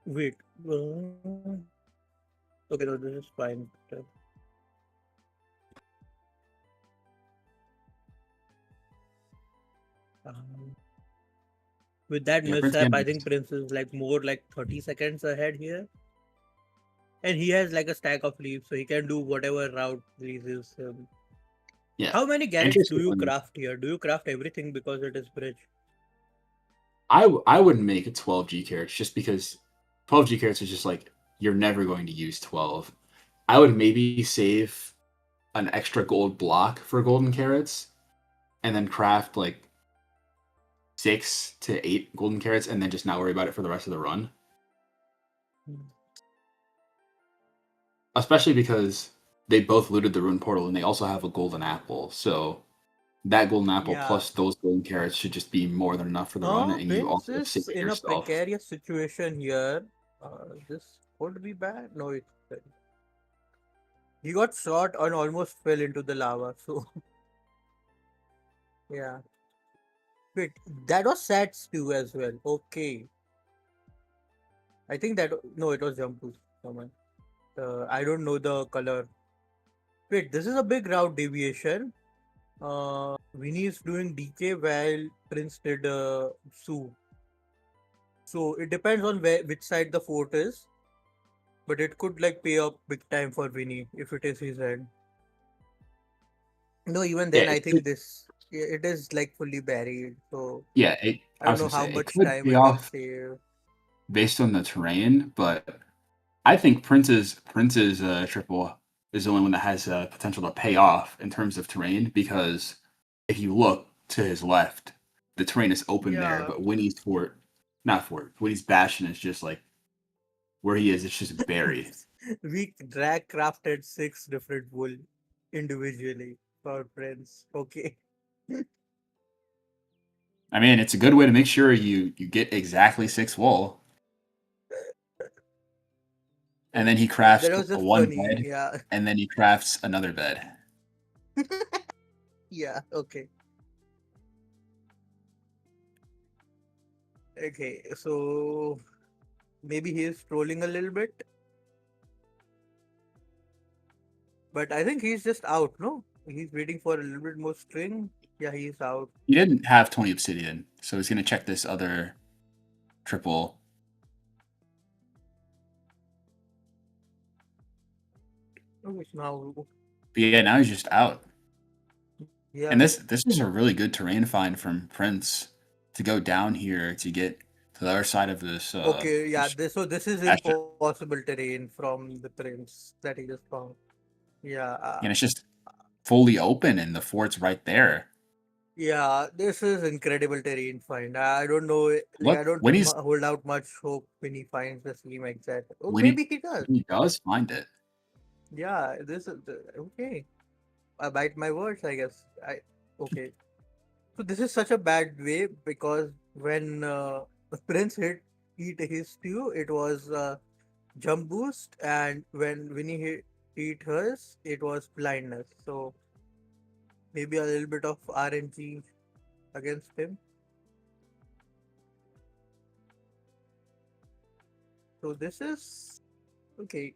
Wait. Okay, no, this is fine. With that Yeah, Prince mishap, I Gambit. think Prince is like more like 30 seconds ahead here. And he has like a stack of leaves, so he can do whatever route pleases him. Yeah. How many garrets do you Interestingly, craft here? Do you craft everything because it is bridge? I would make a 12 G carrots just because 12 G carrots is just like you're never going to use 12. I would maybe save an extra gold block for golden carrots and then craft like 6 to 8 golden carrots and then just not worry about it for the rest of the run. Especially because they both looted the ruined portal and they also have a golden apple. So that golden apple Yeah. plus those golden carrots should just be more than enough for the run, and you Prince also is save in a yourself. precarious situation here. This could be bad. No, it's good. He got shot and almost fell into the lava. So yeah. Wait, that was sad stew as well. Okay. I think that no, it was Jampu. Someone. I don't know the color. Wait, this is a big route deviation. Winnie is doing DK while Prince did Sue. So it depends on which side the fort is, but it could like pay up big time for Winnie if it is his end. No, even then, I think it is like fully buried. So Yeah, I don't know how it much could time pay it will off save. based on the terrain, but I think Prince's triple is the only one that has potential to pay off in terms of terrain because if you look to his left, the terrain is open there, Yeah. but Winnie's bastion is just like where he is. It's just buried. We drag crafted 6 different wool individually for Prince. Okay. I mean, it's a good way to make sure you get exactly 6 wool. And then he crafts That was just one funny. bed, Yeah. and then he crafts another bed. Yeah, okay. Okay, so maybe he is trolling a little bit, but I think he's just out, no? He's waiting for a little bit more string. Yeah, he's out. He didn't have 20 obsidian, so he's gonna check this other triple. Okay, so now, But yeah, now he's just out. yeah. And this is a really good terrain find from Prince to go down here to get to the other side of this. Okay, yeah, this this is pasture. impossible terrain from the prince that he just found. Yeah, And it's just fully open, and the fort's right there. yeah, this is incredible terrain find. I don't know, like I Look, don't when he's hold out much hope when he finds the same exact. Oh, when maybe he does. he does find it. Yeah, this is okay. I bite my words, I guess. Okay. So this is such a bad way because when Prince eat his stew, it was jump boost, and when Winnie eat hers, it was blindness. So maybe a little bit of RNG against him. So this is okay.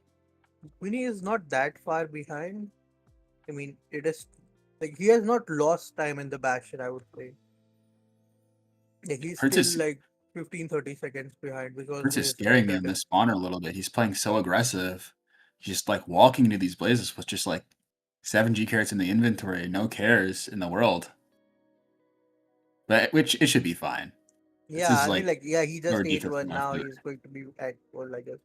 Winnie is not that far behind. I mean, it is like he has not lost time in the bastion, I would say. Like he's Prince still is like 15-30 seconds behind because Prince is his scaring me in turtle. this spawner a little bit. He's playing so aggressive. He's just like walking into these blazes with just like 7 G carrots in the inventory, no cares in the world. But which it should be fine. This Yeah, is I mean, like like, yeah, he just more ate defense than one. my Now food. he's going to be at full, I guess.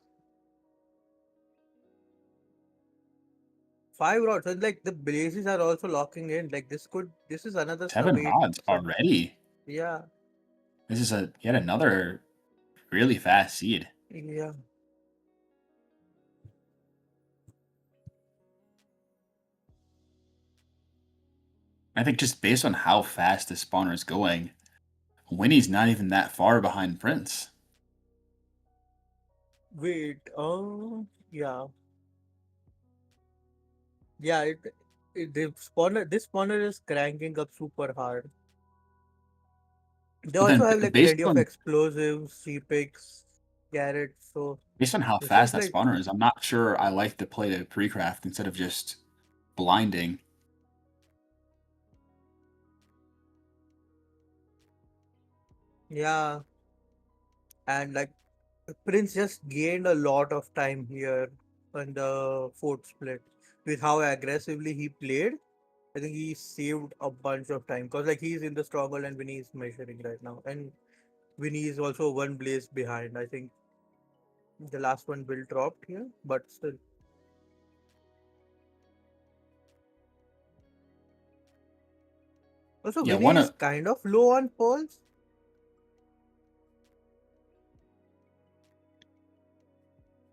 5 rounds, and like the blazes are also locking in. Like this is another 7 sub 8 mods sub. already. Yeah, This is yet another really fast seed. yeah, I think just based on how fast this spawner is going, Winnie's not even that far behind Prince. wait, yeah, yeah. This spawner is cranking up super hard. They But also then have like based plenty of on explosives, sea picks, carrots. So how this is fast that like, spawner is, I'm not sure I like to play the pre-craft instead of just blinding. yeah, and like Prince just gained a lot of time here on the fourth split with how aggressively he played. I think he saved a bunch of time because like he's in the struggle and Vinny is measuring right now, and Vinny is also one blaze behind. I think the last one will dropped here, but still. Also, Yeah, Vinny one is of kind of low on pearls.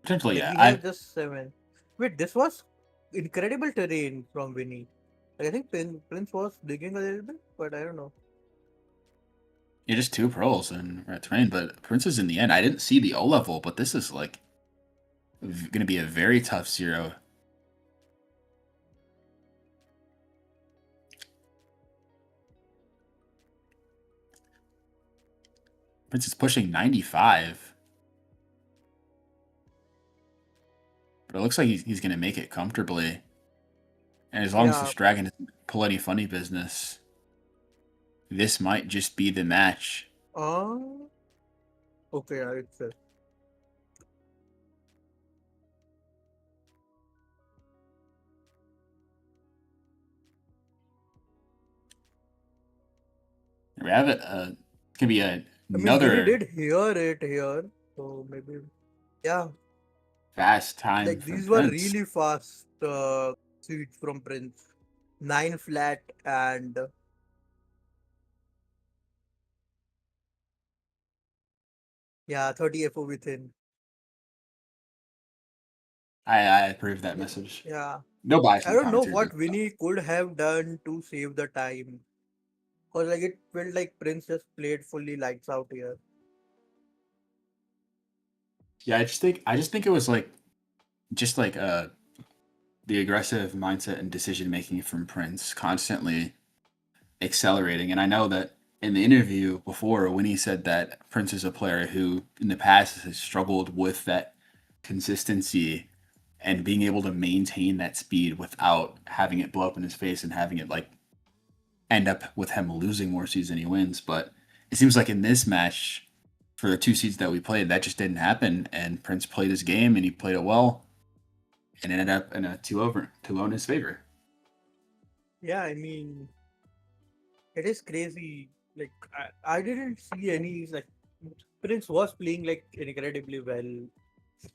potentially, Like yeah. he has just 7. Wait, this was incredible terrain from Vinny. Like, I think Prince was digging a little bit, but I don't know. You're just 2 pearls and red terrain, but Prince is in the end. I didn't see the O level, but this is like going to be a very tough 0. Prince is pushing 95. But it looks like he's going to make it comfortably. And as long as Yeah. this dragon doesn't pull any funny business, this might just be the match. Okay, yeah, it's We have it. It could be I mean, Vinny another did hear it here, so maybe, yeah. fast time Like from these were Prince. really fast seeds from Prince. 9 flat and yeah, 30 FO within. I approve that message. Yeah, No bias I in the don't know commentary. what Vinny could have done to save the time, cause like it felt like Prince just played fully lights out here. Yeah, I just think it was like just like the aggressive mindset and decision making from Prince constantly accelerating. And I know that in the interview before, when he said that Prince is a player who in the past has struggled with that consistency and being able to maintain that speed without having it blow up in his face and having it like end up with him losing more seeds than he wins. But it seems like in this match, for the 2 seeds that we played, that just didn't happen. And Prince played his game and he played it well and ended up in a 2-0 in his favor. Yeah, I mean, it is crazy. Like I didn't see any like Prince was playing like incredibly well.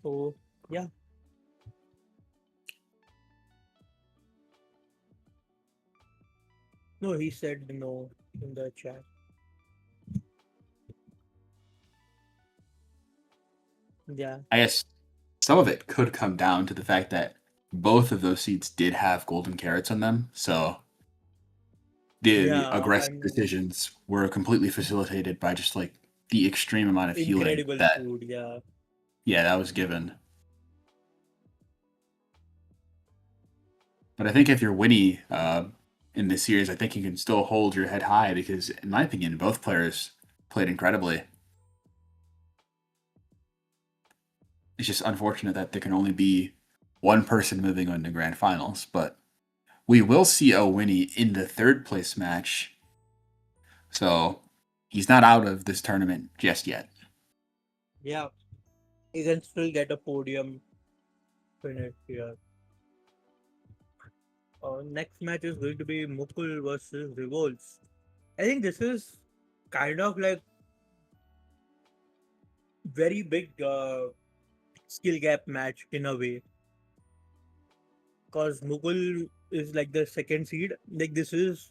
So yeah. No, he said no in the chat. Yeah. I guess some of it could come down to the fact that both of those seeds did have golden carrots on them. So the Yeah, aggressive and decisions were completely facilitated by just like the extreme amount of healing incredible that, food. Yeah. yeah, that was given. But I think if you're Winnie in this series, I think you can still hold your head high because, in my opinion, both players played incredibly. It's just unfortunate that there can only be one person moving on to grand finals, but we will see a Winnie in the 3rd place match. So he's not out of this tournament just yet. Yeah. You can still get a podium finish here. Next match is going to be Mukul versus Revolts. I think this is kind of like very big skill gap match in a way, because Mukul is like the second seed. Like this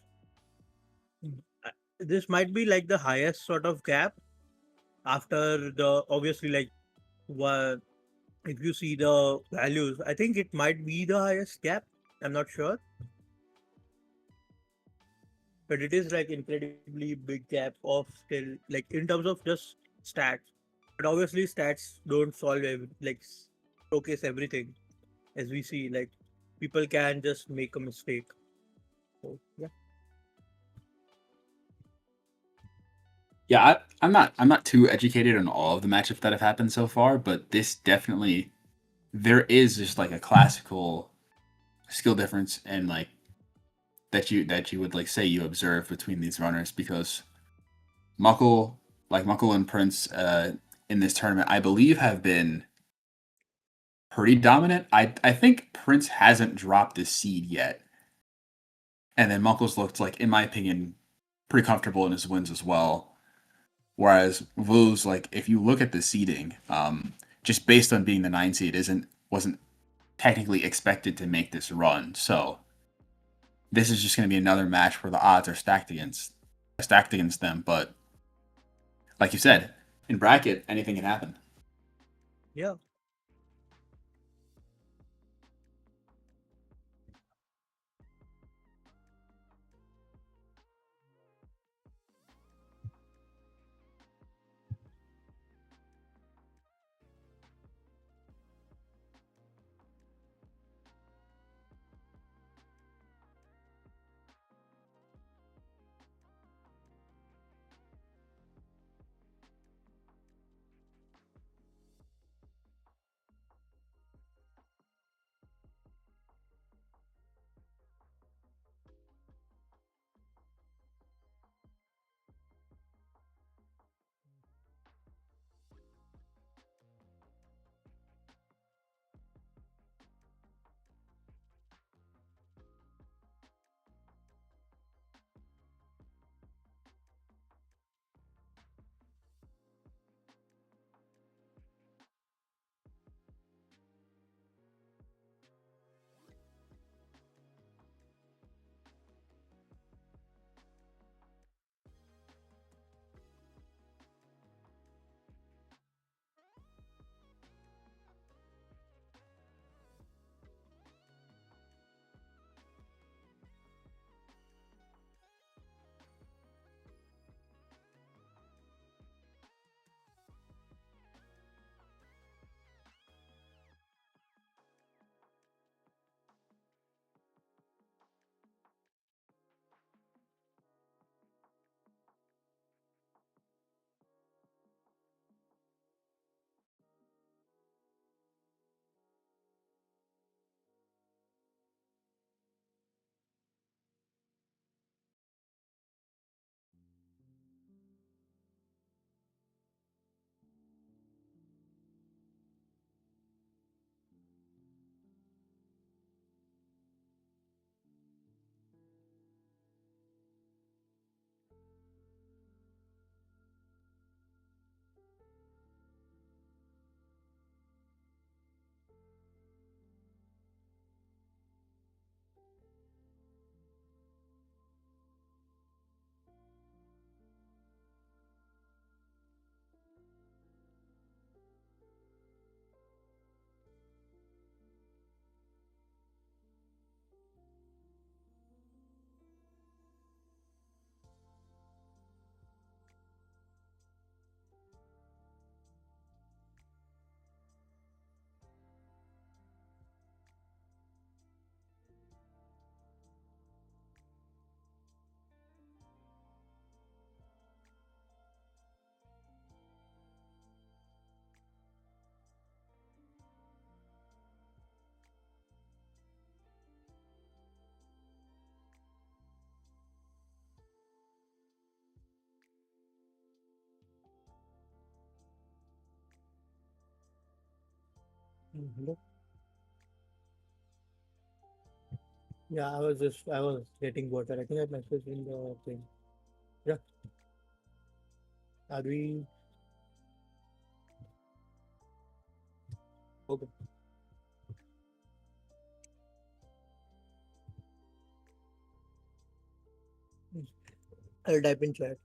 might be like the highest sort of gap after the obviously like what if you see the values. I think it might be the highest gap. I'm not sure, but it is like incredibly big gap of skill, like in terms of just stats. But obviously, stats don't solve like showcase everything, as we see. Like people can just make a mistake. So yeah. Yeah, I'm not too educated on all of the matchups that have happened so far, but this definitely there is just like a classical skill difference and like that you would like say you observe between these runners because Muckle and Prince in this tournament, I believe have been pretty dominant. I think Prince hasn't dropped this seed yet. And then Muckle's looked like, in my opinion, pretty comfortable in his wins as well. Whereas Vu's, like, if you look at the seeding, just based on being the 9 seed, wasn't technically expected to make this run. So this is just going to be another match where the odds are stacked against them. But like you said, in bracket, anything can happen. Yeah. Hello. Yeah, I was getting water. I think I messaged in the thing. Yeah. Are we okay? I'll type in chat.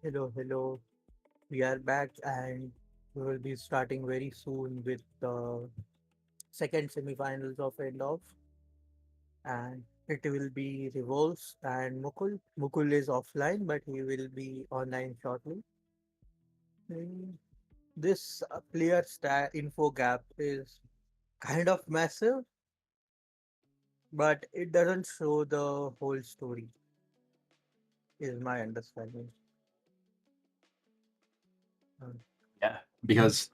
Hello, hello. We are back and we will be starting very soon with the second semifinals of INDOffs, and it will be Revolves and Mukul. Mukul is offline, but he will be online shortly. Mm, This player stat info gap is kind of massive, but it doesn't show the whole story, is my understanding. Um, Yeah, because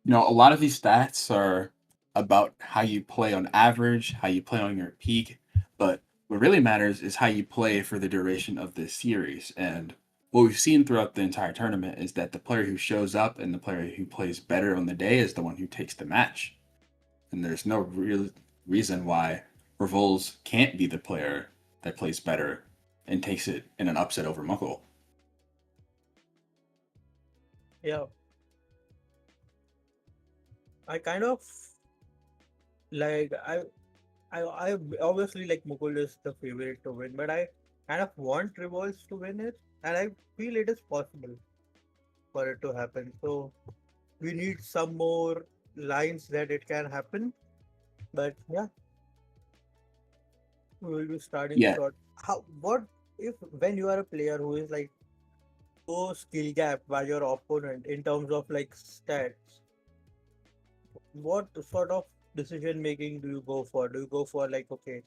a lot of these stats are about how you play on average, how you play on your peak, but what really matters is how you play for the duration of this series. And what we've seen throughout the entire tournament is that the player who shows up and the player who plays better on the day is the one who takes the match. And there's no real reason why Revols can't be the player that plays better and takes it in an upset over Muckle. yeah, I kind of like I obviously like Mukul is the favorite to win, but I kind of want Revolts to win it, and I feel it is possible for it to happen. So we need some more lines that it can happen. But yeah, we will be starting Yeah, short. How what if when you are a player who is like skill gap by your opponent in terms of like stats, what sort of decision making do you go for? Do you go for like, okay,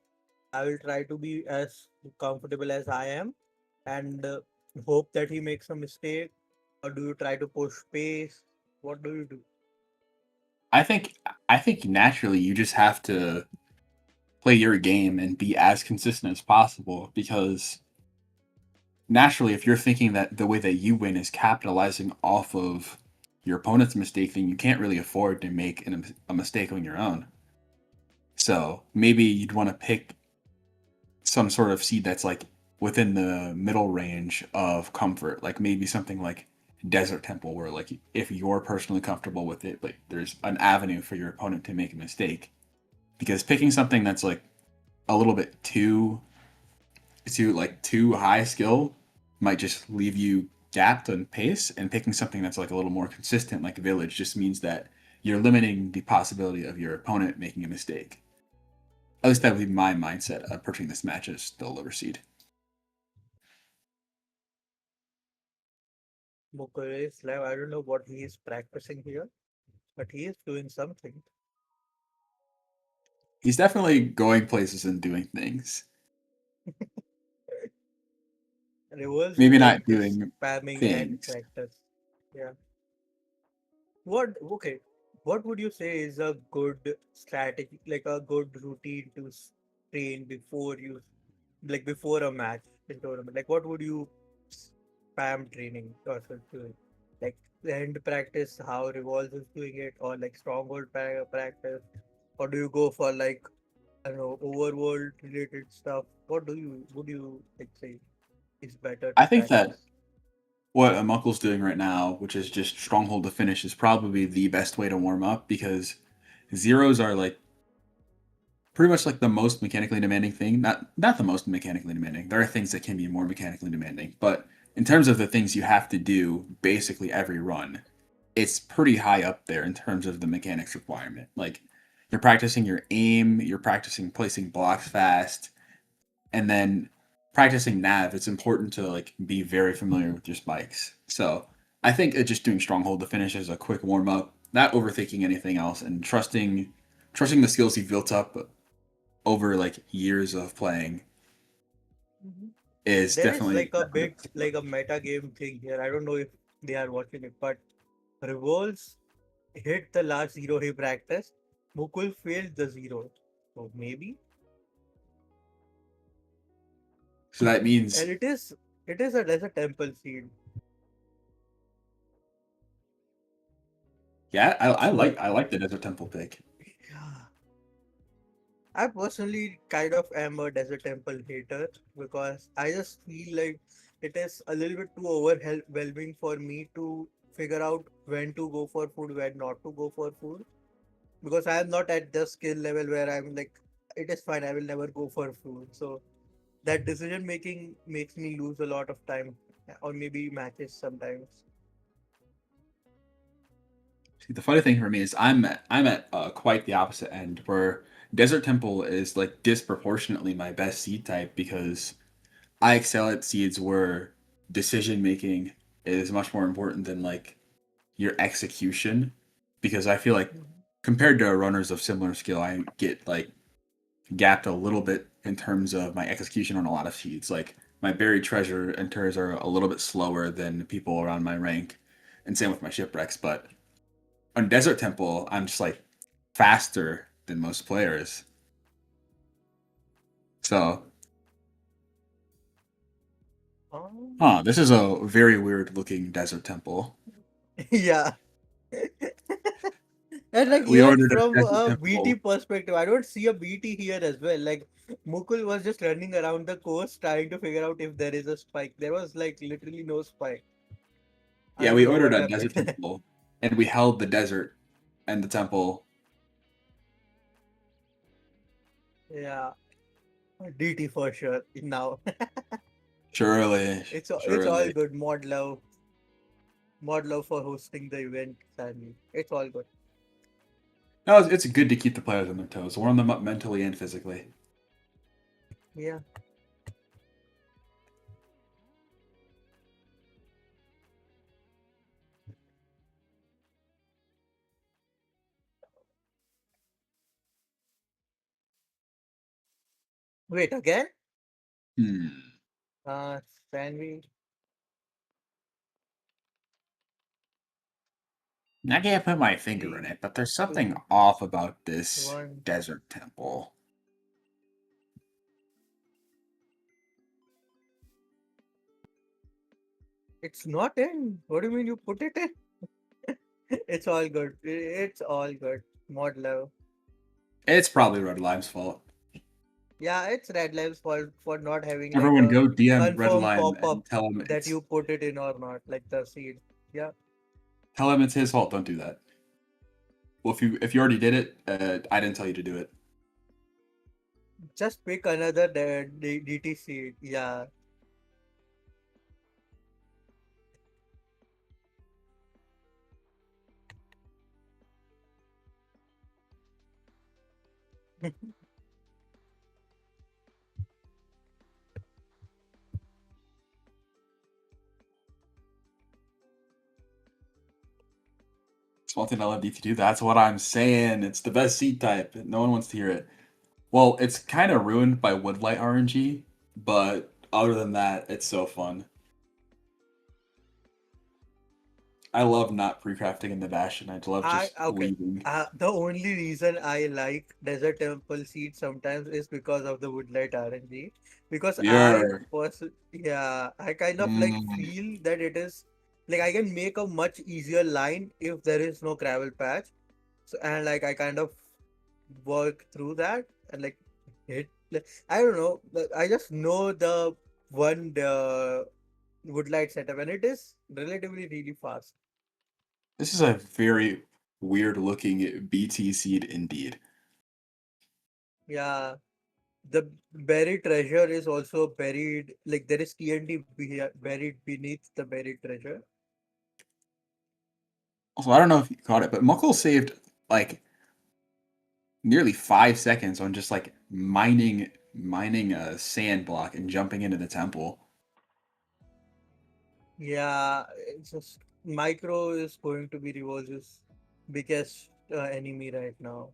I will try to be as comfortable as I am and hope that he makes a mistake, or do you try to push pace? What do you do? I think naturally you just have to play your game and be as consistent as possible, because naturally if you're thinking that the way that you win is capitalizing off of your opponent's mistake, then you can't really afford to make a mistake on your own. So maybe you'd want to pick some sort of seed that's like within the middle range of comfort, like maybe something like Desert Temple, where like if you're personally comfortable with it, but there's an avenue for your opponent to make a mistake. Because picking something that's like a little bit too high skill might just leave you gapped on pace, and picking something that's like a little more consistent like Village just means that you're limiting the possibility of your opponent making a mistake. At least that would be my mindset approaching this match as the lower seed. Mukul is live. I don't know what he is practicing here, but he is doing something. He's definitely going places and doing things. Reverse Maybe is not like doing spamming and things. practice. Yeah. Okay, what would you say is a good strategy, like a good routine to train before you, like before a match in tournament? Like, what would you spam training yourself doing? Like hand practice, how Revolves is doing it, or like stronghold practice, or do you go for like, I don't know, overworld related stuff? What would you like say is better to I think that practice? what Amuckle's doing right now, which is just stronghold to finish, is probably the best way to warm up, because zeros are like pretty much like the most mechanically demanding thing. Not the most mechanically demanding. There are things that can be more mechanically demanding, but in terms of the things you have to do basically every run, it's pretty high up there in terms of the mechanics requirement. Like you're practicing your aim, you're practicing placing blocks fast, and then practicing nav. It's important to like be very familiar with your spikes. So I think just doing stronghold to finish is a quick warm up, not overthinking anything else, and trusting the skills you've built up over like years of playing Mhm. is There is definitely like a big, like a meta game thing here. I don't know if they are watching it, but Revolves hit the last zero he practiced. Mukul failed the zero. So maybe. so that means And it is a desert temple seed. yeah, I So like I like the Desert Temple pick. yeah. I personally kind of am a desert temple hater because I just feel like it is a little bit too overwhelming for me to figure out when to go for food, when not to go for food. Because I am not at the skill level where I'm like, it is fine, I will never go for food. So that decision making makes me lose a lot of time, or maybe matches sometimes. See, the funny thing for me is I'm at quite the opposite end, where Desert Temple is like disproportionately my best seed type, because I excel at seeds where decision making is much more important than like your execution, because I feel like Mhm. compared to runners of similar skill, I get like gapped a little bit in terms of my execution on a lot of seeds. Like my buried treasure enters are a little bit slower than people around my rank, and same with my shipwrecks. But on Desert Temple, I'm just like faster than most players. So, Um, this is a very weird looking Desert Temple. yeah. And like We even ordered a from Desert a BT Temple. perspective, I don't see a BT here as well. Like Mukul was just running around the coast trying to figure out if there is a spike. There was like literally no spike. I Yeah, don't we know ordered what a happened. Desert Temple, and we held the desert and the temple. Yeah, DT for sure. Now Surely, it's all surely. good. Mod love for hosting the event, Sandy. It's all good. No, it's good to keep the players on their toes, warm them up mentally and physically. Yeah. Wait, again? Hmm. Sandwich. I can't put my finger 3, in it, but there's something 2, off about this 1. desert temple. It's not in. What do you mean you put it in? It's all good. It's all good. Mod love. It's probably Red Lime's fault. Yeah, it's Red Live's fault for not having like Everyone a go DM Red confirm Lime pop-up and tell him that it's you put it in or not, like the seed. Yeah. his fault. Don't do that. Well, if you already did it, I didn't tell you to do it. Just pick another DT seed. Yeah. Smaltine LMDT2. That's what I'm saying. It's the best seed type. No one wants to hear it. Well, it's kind of ruined by Woodlight RNG, but other than that, it's so fun. I love not pre-crafting in the Bastion. I love just Okay. leaving. The only reason I like Desert Temple seed sometimes is because of the Woodlight RNG. Because Yeah. yeah, I kind of like Mm. feel that it is like I can make a much easier line if there is no gravel patch. So and like I kind of work through that and like hit. I don't know. I just know the one Woodlight setup and it is relatively really fast. This is a very weird looking BT seed indeed. Yeah. The buried treasure is also buried, like there is TNT buried beneath the buried treasure. Also, I don't know if you caught it, but Muckle saved like nearly 5 seconds on just like mining a sand block and jumping into the temple. Yeah, it's just Micro is going to be Revolve's biggest enemy right now.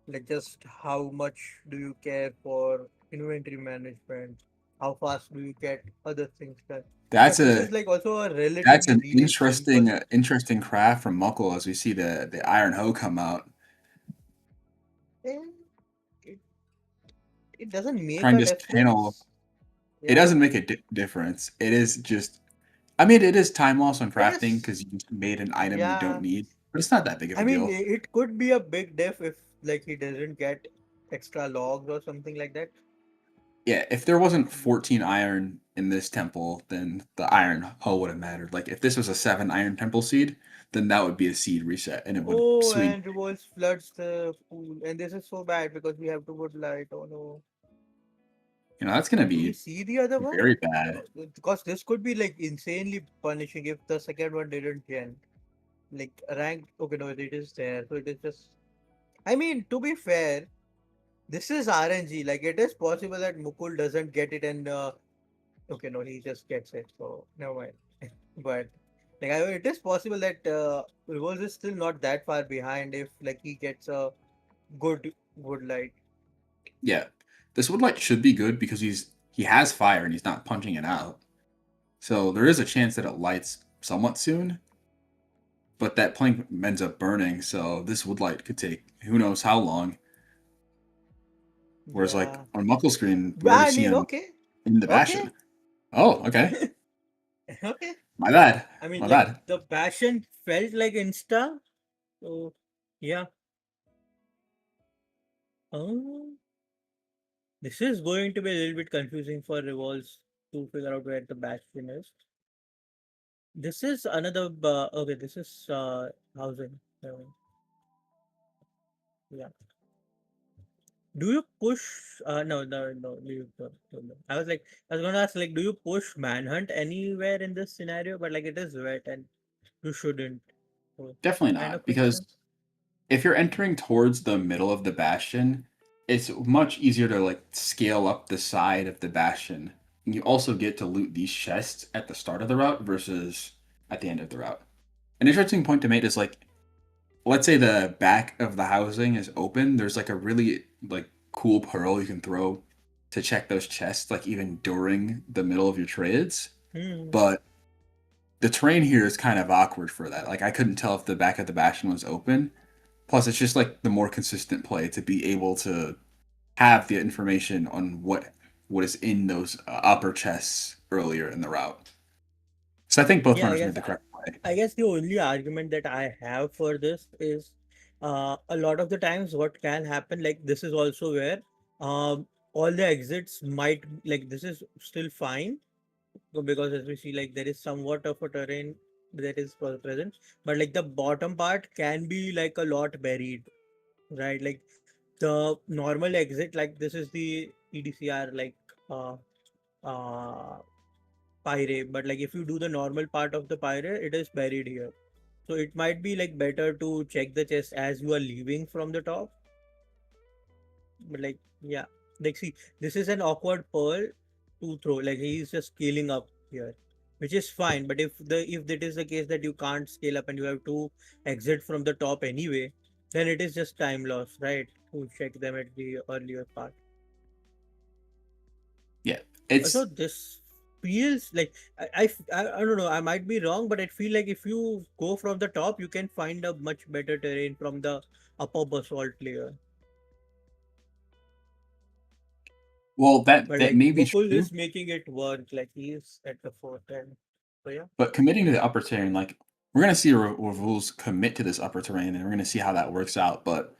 Like, just how much do you care for inventory management? How fast do you get other things done? That's Because this a is like also a that's relatively an really simple. interesting craft from Muckle as we see the Iron Hoe come out, Eh, It, it doesn't make trying a to channel. difference. It Yeah, doesn't make a difference. It is just, I mean, it is time loss on it crafting is. because you just made an item you don't Yeah, need, but it's not that big of I a mean, deal. it could be a big diff if like he doesn't get extra logs or something like that. Yeah, if there wasn't 14 iron in this temple, then the iron hull would have mattered. Like if this was a 7 iron temple seed, then that would be a seed reset and it would Oh, swing. and revolves floods the pool, and this is so bad because we have to put light. Oh no! You know, that's gonna Do we be see the other one? very bad. Because this could be like insanely punishing if the second one didn't gen. Like ranked. Okay, no, it is there. So it is just. I mean, to be fair, this is RNG. Like it is possible that Mukul doesn't get it and okay, no, he just gets it. So never mind. But like it is possible that Revolves is still not that far behind if like he gets a good light. Yeah. This woodlight should be good because he has fire and he's not punching it out. So there is a chance that it lights somewhat soon, but that plank ends up burning, so this woodlight could take who knows how long. Whereas like Yeah. on Muckle screen, we But already I see mean, him okay, in the okay, Bastion. Oh, okay. okay. My bad. I mean, My like bad. the passion felt like Insta. So yeah. Oh, this is going to be a little bit confusing for Revolves to figure out where the bastion is. This is another. Okay, this is housing. Yeah. Do you push? No, no, no. Leave it. No. I was gonna ask, like, do you push manhunt anywhere in this scenario? But like, it is wet and you shouldn't. So, Definitely kind not, of makes because sense. if you're entering towards the middle of the Bastion, it's much easier to like scale up the side of the Bastion. And you also get to loot these chests at the start of the route versus at the end of the route. An interesting point to make is like, let's say the back of the housing is open. There's like a really like cool pearl you can throw to check those chests, like even during the middle of your trades. Hmm. But the terrain here is kind of awkward for that. Like I couldn't tell if the back of the bastion was open. Plus, it's just like the more consistent play to be able to have the information on what is in those upper chests earlier in the route. So I think both Yeah, runners made the correct play. I guess the only argument that I have for this is a lot of the times what can happen, like this is also where all the exits might, like this is still fine, because as we see, like there is somewhat of a terrain that is present, but like the bottom part can be like a lot buried, right? Like the normal exit, like this is the EDCR, like uh uh pyre, but like if you do the normal part of the pyre, it is buried here. So it might be like better to check the chest as you are leaving from the top. But like, yeah, like see, this is an awkward pearl to throw. Like he's just scaling up here, which is fine. But if that is the case that you can't scale up and you have to exit from the top anyway, then it is just time loss, right? To check them at the earlier part. Yeah, So it's this feels like I don't know. I might be wrong, but I feel like if you go from the top, you can find a much better terrain from the upper basalt layer. well that But that like may be Mukul true, is making it work. Like he's at the fourth end. So yeah. but committing to the upper terrain, like we're gonna see rules commit to this upper terrain, and we're gonna see how that works out. But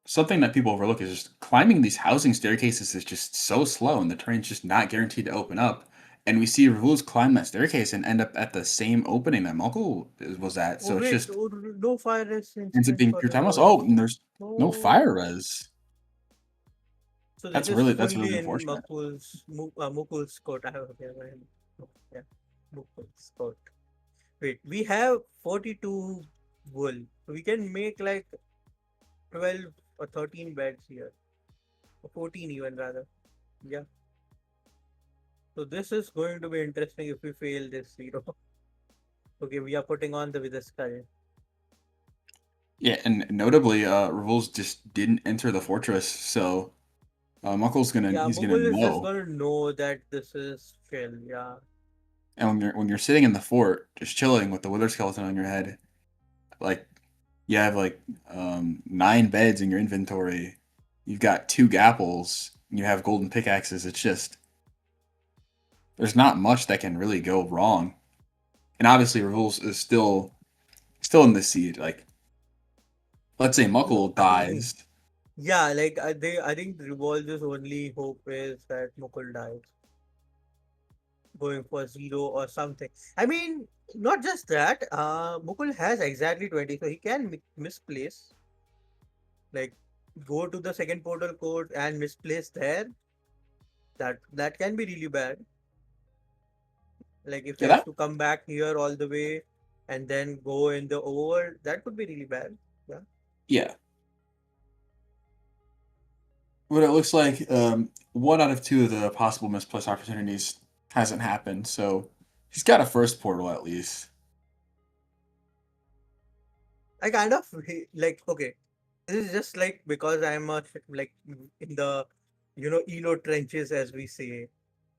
something that people overlook is just climbing these housing staircases is just so slow, and the terrain's just not guaranteed to open up. And we see rules climb that staircase and end up at the same opening that Muckle was at. Oh So it's wait, just no fire ends up resistance being for pure time loss. Revolve. Oh, and there's no fire No. res. So this is That's fully really in unfortunate. Mukul's court. I have okay, yeah, Mukul's court. Wait, we have 42 wool. We can make like 12 or 13 beds here. Or 14 even rather. Yeah. So this is going to be interesting if we fail this zero. Okay, we are putting on the with the skull. Yeah, and notably, Revol's just didn't enter the fortress, so Muckle's Yeah, he's gonna Mukul is just know. gonna know that this is fail. Yeah. And when you're sitting in the fort, just chilling with the wither skeleton on your head, like you have like 9 beds in your inventory, you've got 2 gapples, and you have golden pickaxes. It's just there's not much that can really go wrong. And obviously, Revol's is still in the seed. Like let's say No, Muckle I mean, dies. yeah, like I think Revolve's only hope is that Mukul dies, going for zero or something. I mean, not just that. Mukul has exactly 20, so he can misplace. Like, go to the second portal code and misplace there. That can be really bad. Like if he Yeah, has that to come back here all the way and then go in the overworld, that could be really bad. Yeah. yeah. But it looks like 1 out of 2 of the possible misplaced opportunities hasn't happened, so he's got a first portal at least. I kind of like, okay, this is just like because I'm a like in the Elo trenches as we say.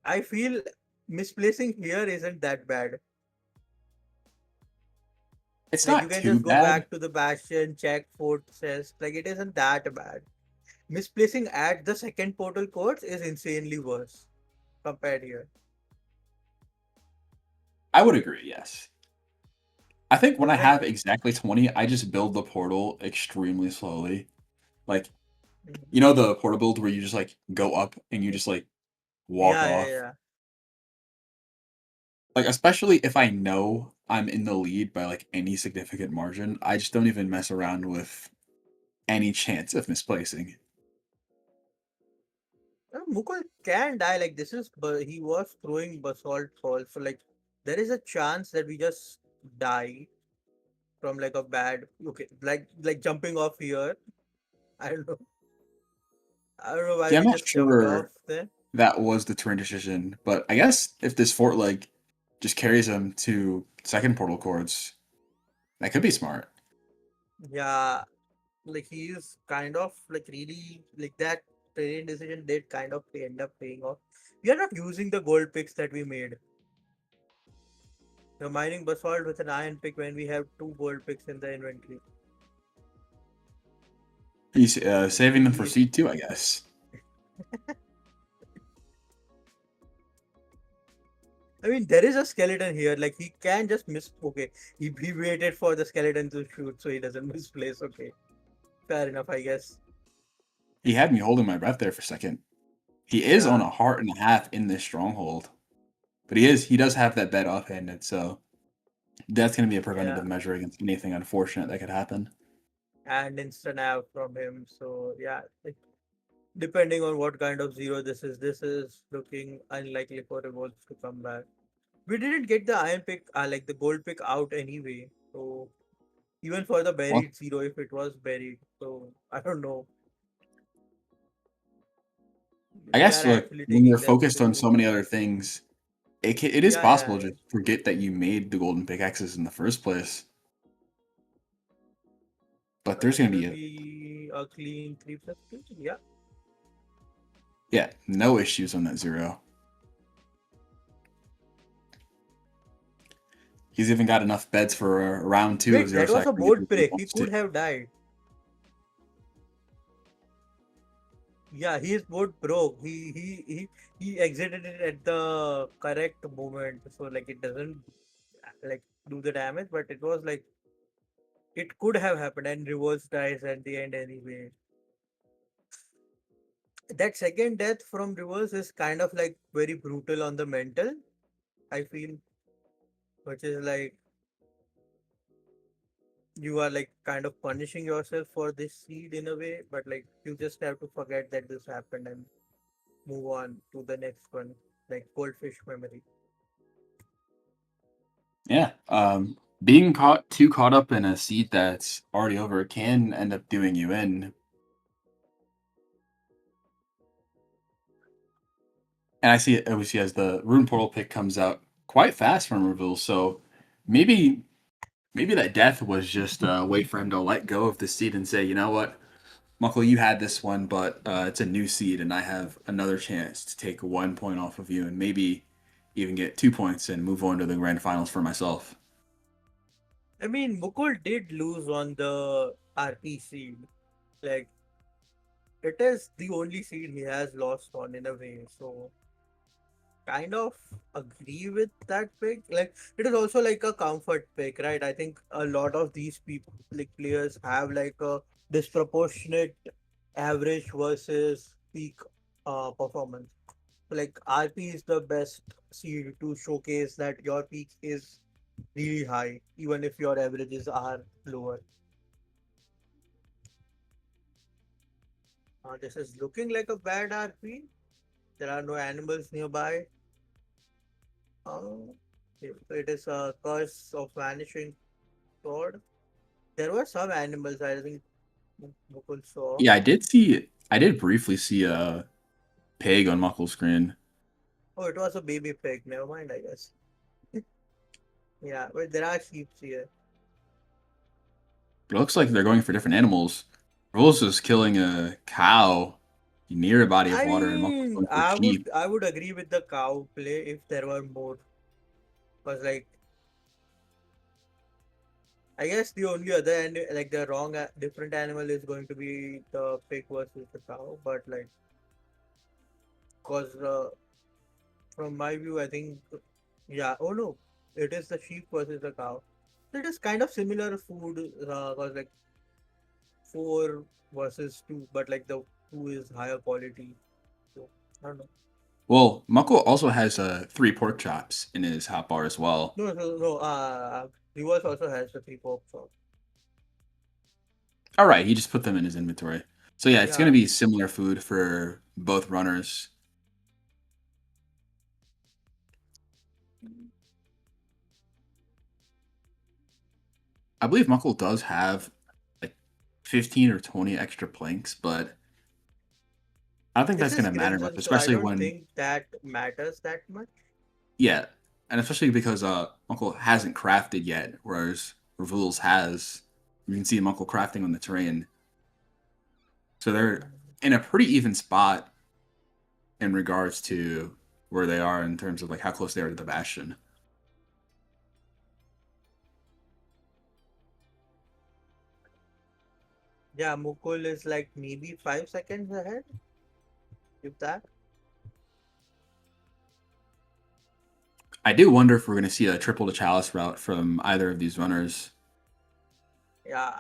I feel misplacing here isn't that bad. It's Like you not can too just go bad. back to the bastion, check fortress. Like it isn't that bad. Misplacing at the second portal codes is insanely worse compared here. I would agree, yes. I think when I Because like, have exactly 20, I just build the portal extremely slowly. Like, you know the portal build where you just like go up and you just like walk yeah, yeah, off? yeah. Like, especially if I know I'm in the lead by like any significant margin, I just don't even mess around with any chance of misplacing. Mukul can die like this is, but he was throwing basalt falls. So like, there is a chance that we just die from like a bad. Okay, like jumping off here. I don't know. I don't know why Yeah, I'm we not just jumped off sure there. that was the turn decision, but I guess if this fort like just carries him to second portal chords, that could be smart. Yeah, like he is kind of like really like that. terrain decision did kind of end up paying off. We are not using the gold picks that we made. We're mining basalt with an iron pick when we have 2 gold picks in the inventory. He's saving them for Ye- seed 2, I guess. I mean, there is a skeleton here. Like, he can just miss. Okay, he waited for the skeleton to shoot so he doesn't misplace. Okay, fair enough, I guess. He had me holding my breath there for a second. He is on Yeah. a heart and a half in this stronghold. But he does have that bet offhanded, so that's going to be a preventative Yeah. measure against anything unfortunate that could happen. And instant nav from him. So, yeah, depending on what kind of zero this is looking unlikely for revolts to come back. We didn't get the iron pick, like the gold pick out anyway. So, even for the Well, buried zero, if it was buried. So, I don't know. I We guess are look, actually when you're taking that focused on so serious. many other things, it is Yeah, possible yeah, to forget that you made the golden pickaxes in the first place. But there's this going to will be be a clean 3+2. Yeah. no issues on that zero. He's even got enough beds for a round 2 of Wait, zero that was a second board if he break. He wants to. could have died. Yeah, his boat broke. He exited it at the correct moment, so like it doesn't like do the damage, but it was like it could have happened, and reverse dies at the end anyway. That second death from reverse is kind of like very brutal on the mental, I feel, which is like you are like kind of punishing yourself for this seed in a way, but like you just have to forget that this happened and move on to the next one, like goldfish memory. Yeah. Being too caught up in a seed that's already over can end up doing you in. And I see it obviously as the rune portal pick comes out quite fast from reveal, so maybe that death was just a way for him to let go of the seed and say, you know what, Muckle, you had this one, but it's a new seed, and I have another chance to take 1 point off of you, and maybe even get 2 points and move on to the grand finals for myself. I mean, Mukul did lose on the RP seed. Like, it is the only seed he has lost on in a way. So, kind of agree with that pick. Like, it is also like a comfort pick, right? I think a lot of these people, like players, have like a disproportionate average versus peak performance. Like, RP is the best seed to showcase that your peak is really high, even if your averages are lower. This is looking like a bad RP. There are no animals nearby. If it is a curse of vanishing sword. There were some animals I think Mukul saw. Yeah, I did briefly see a pig on Muckle's screen. Oh, it was a baby pig. Never mind, I guess. Yeah, but there are sheep here. But it looks like they're going for different animals. Rules is killing a cow near a body of I water, and Muckle's mean, going for sheep. I would agree with the cow play if there were more. Because like I guess the only other like the wrong different animal is going to be the pig versus the cow. But like, cause from my view, I think yeah. Oh no, it is the sheep versus the cow. So it is kind of similar food. Cause like 4 versus 2, but like the 2 is higher quality. So I don't know. Well, Muckle also has 3 pork chops in his hot bar as well. No. Reverse also has the 3 pork chop. All right, he just put them in his inventory. So yeah, it's going to Yeah. be similar food for both runners. I believe Muckle does have like 15 or 20 extra planks, but I don't think This that's is going to matter much, Crimson, so I especially don't when think that matters that much. yeah, and especially because Muckle hasn't crafted yet, whereas Revules has. You can see Muckle crafting on the terrain. So in a pretty even spot in regards to where they are in terms of like how close they are to the Bastion. Yeah, Mukul is like maybe 5 seconds ahead. If that. I do wonder if we're going to see a triple to Chalice route from either of these runners. Yeah,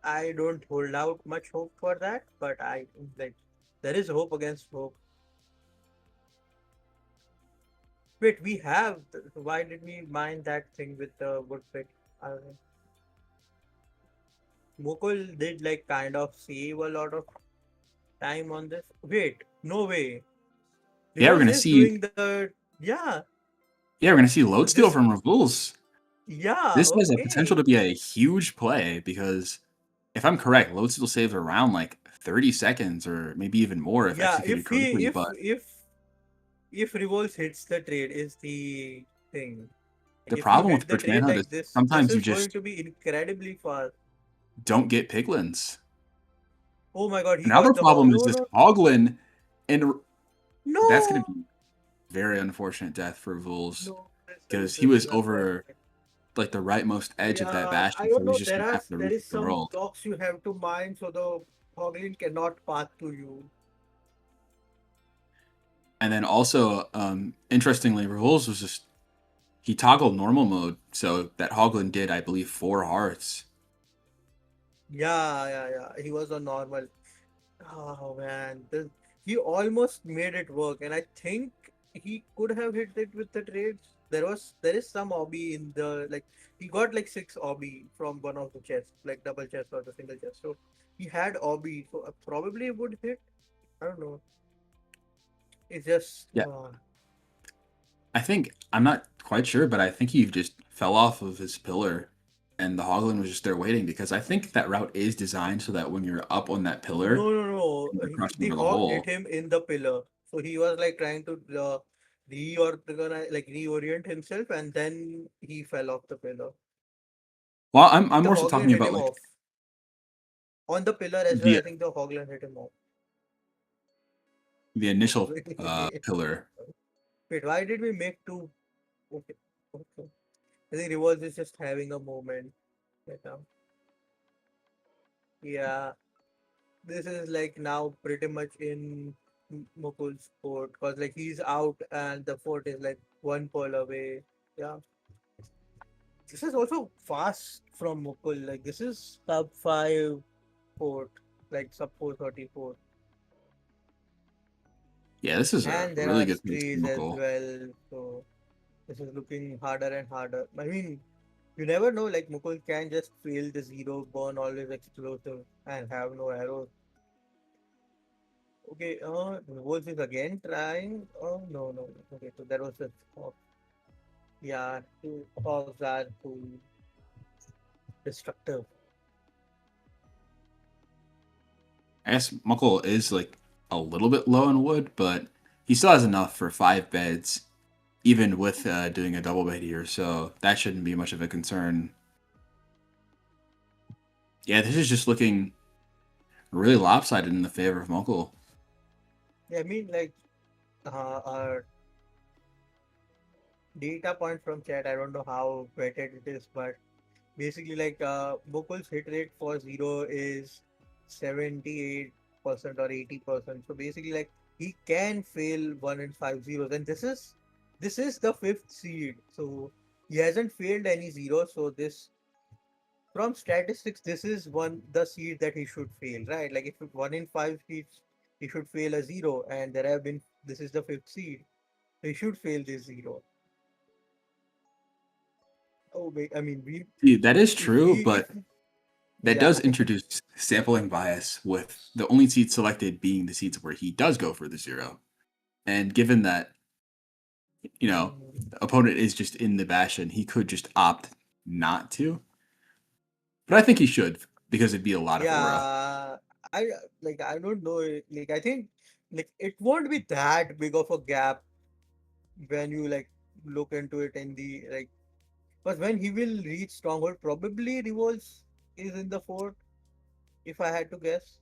I don't hold out much hope for that, but I like there is hope against hope. Wait, we have. Why did we mind that thing with the wood pick? I don't know. Mukul did like kind of save a lot of time on this. Wait, no way. Yeah, we're Revolves going to is see. doing the yeah. Yeah, we're going to see So load steal this from Revuls. yeah This has a potential okay. to be a huge play because if I'm correct, load steal saves around like 30 seconds or maybe even more if Yeah, executed correctly. But if Revolves hits the trade is the thing. Like the if you problem with hit the Bridge trade Manhunt is like this sometimes you is going just to be incredibly fast. don't get piglins. Oh my god, he Another got the problem is no this no Hoglin, and that's going no to be very unfortunate death for Vuls no. because he This was is over unfortunate. like the rightmost edge of that Yeah, I bastion, so don't he's know. just going to have to There rethink is the some world. blocks you have to mine, so the Hoglin cannot path to you. And then also, interestingly, Revuls was just he toggled normal mode, so that Hoglin did, I believe, 4 hearts. Yeah. He was on normal. Oh man, he almost made it work, and I think he could have hit it with the trades. There is some obby in the like he got like 6 obby from one of the chests, like double chest or the single chest. So he had obby, so probably would hit. I don't know. It's just Yeah, I think I'm not quite sure, but I think he just fell off of his pillar, and the Hoglin was just there waiting because I think that route is designed so that when you're up on that pillar, no. you're crushing The into the hog hit hole. him in the pillar, so he was like trying to reorganize, like reorient himself, and then he fell off the pillar. Well, I I'm think the more so Hoglin talking hit about him like off. On the pillar as well, the I think the Hoglin hit him off. the initial pillar. Wait, why did we make two? Okay. Okay. I think Revolve is just having a moment right now. Yeah, this is like now pretty much in Mukul's fort because like he's out and the fort is like one pearl away. Yeah, this is also fast from Mukul. Like this is sub 5 fort, like sub 434. Yeah, this is a And there really are good piece trees from as McCall. well. So this is looking harder and harder. I mean, you never know, like Mukul can just fail the zero, burn all his explosive, and have no arrows. Okay, Wolf is again trying. Oh no. Okay, so that was the yeah, two hogs are too destructive. I guess Muckle is like a little bit low in wood, but he still has enough for 5 beds, even with doing a double bed here, so that shouldn't be much of a concern. Yeah, this is just looking really lopsided in the favor of Muckle. Yeah, I mean, like, our data point from chat, I don't know how vetted it is, but basically, like, Mukul's hit rate for zero is 78% or 80%. So basically, like, he can fail 1 in 5 zeros, and this is the 5th seed. So he hasn't failed any zeros. So this from statistics, this is one the seed that he should fail, right? Like if 1 in 5 he should fail a zero, and there have been this is the 5th seed, so he should fail this zero. Oh wait, I mean we See, that is if true, we but if that yeah does introduce sampling bias with the only seeds selected being the seeds where he does go for the zero. And given that, mm, the opponent is just in the Bastion, he could just opt not to. But I think he should because it'd be a lot of aura. yeah I like I don't know like I think like it won't be that big of a gap when you like look into it in the like but when he will reach stronghold probably revolves is in the fort if I had to guess.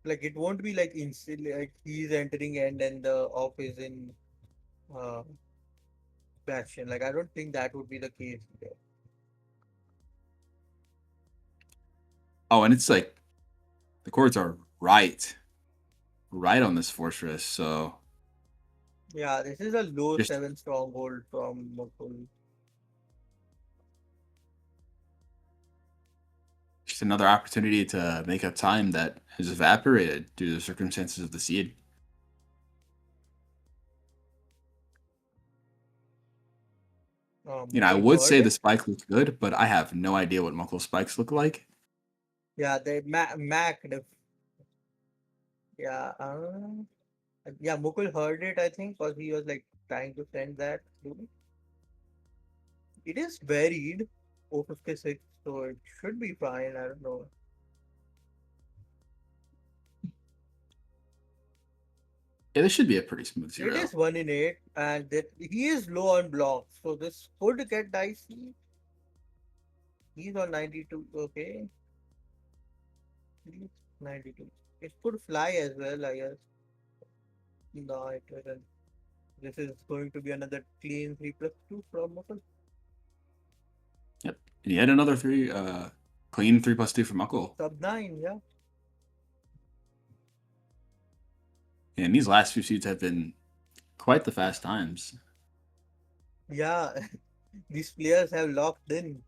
Like it won't be like instantly like he's entering end and the off is in uh Bastion. Like I don't think that would be the case there. Oh, and it's like the chords are right on this fortress. So Yeah, this is a low just 7 stronghold from Mukul. another opportunity to make up time that has evaporated due to the circumstances of the seed. You know, I Mukul would heard say it. the spike looked good, but I have no idea what Muckle spikes look like. Yeah, the Mac. Yeah, yeah, Mukul heard it, I think, because he was like trying to send that through. It is buried 456, so it should be fine. I don't know. Yeah, this should be a pretty smooth It 0. is 1 in 8, and that he is low on blocks, so this could get dicey. He's on 92. Okay, he's 92. It could fly as well, I guess. No, it doesn't. This is going to be another clean 3+2 from Mukul. Yep. And yet another clean 3+2 from Muckle. Sub 9, yeah. And these last few seeds have been quite the fast times. Yeah, these players have locked in.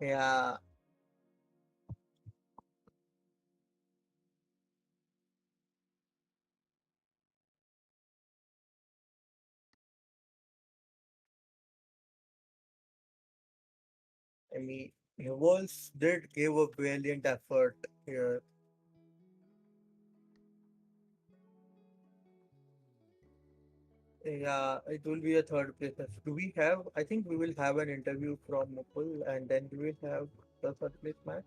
Yeah, I mean, Wolves did give a valiant effort here. Yeah, it will be a third place. Do we have? I think we will have an interview from Mukul, and then we will have the third place match.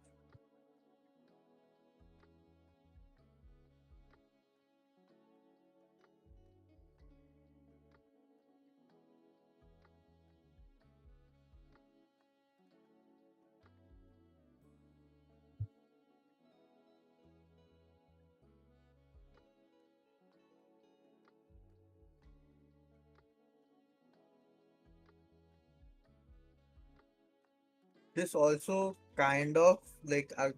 This also kind of like I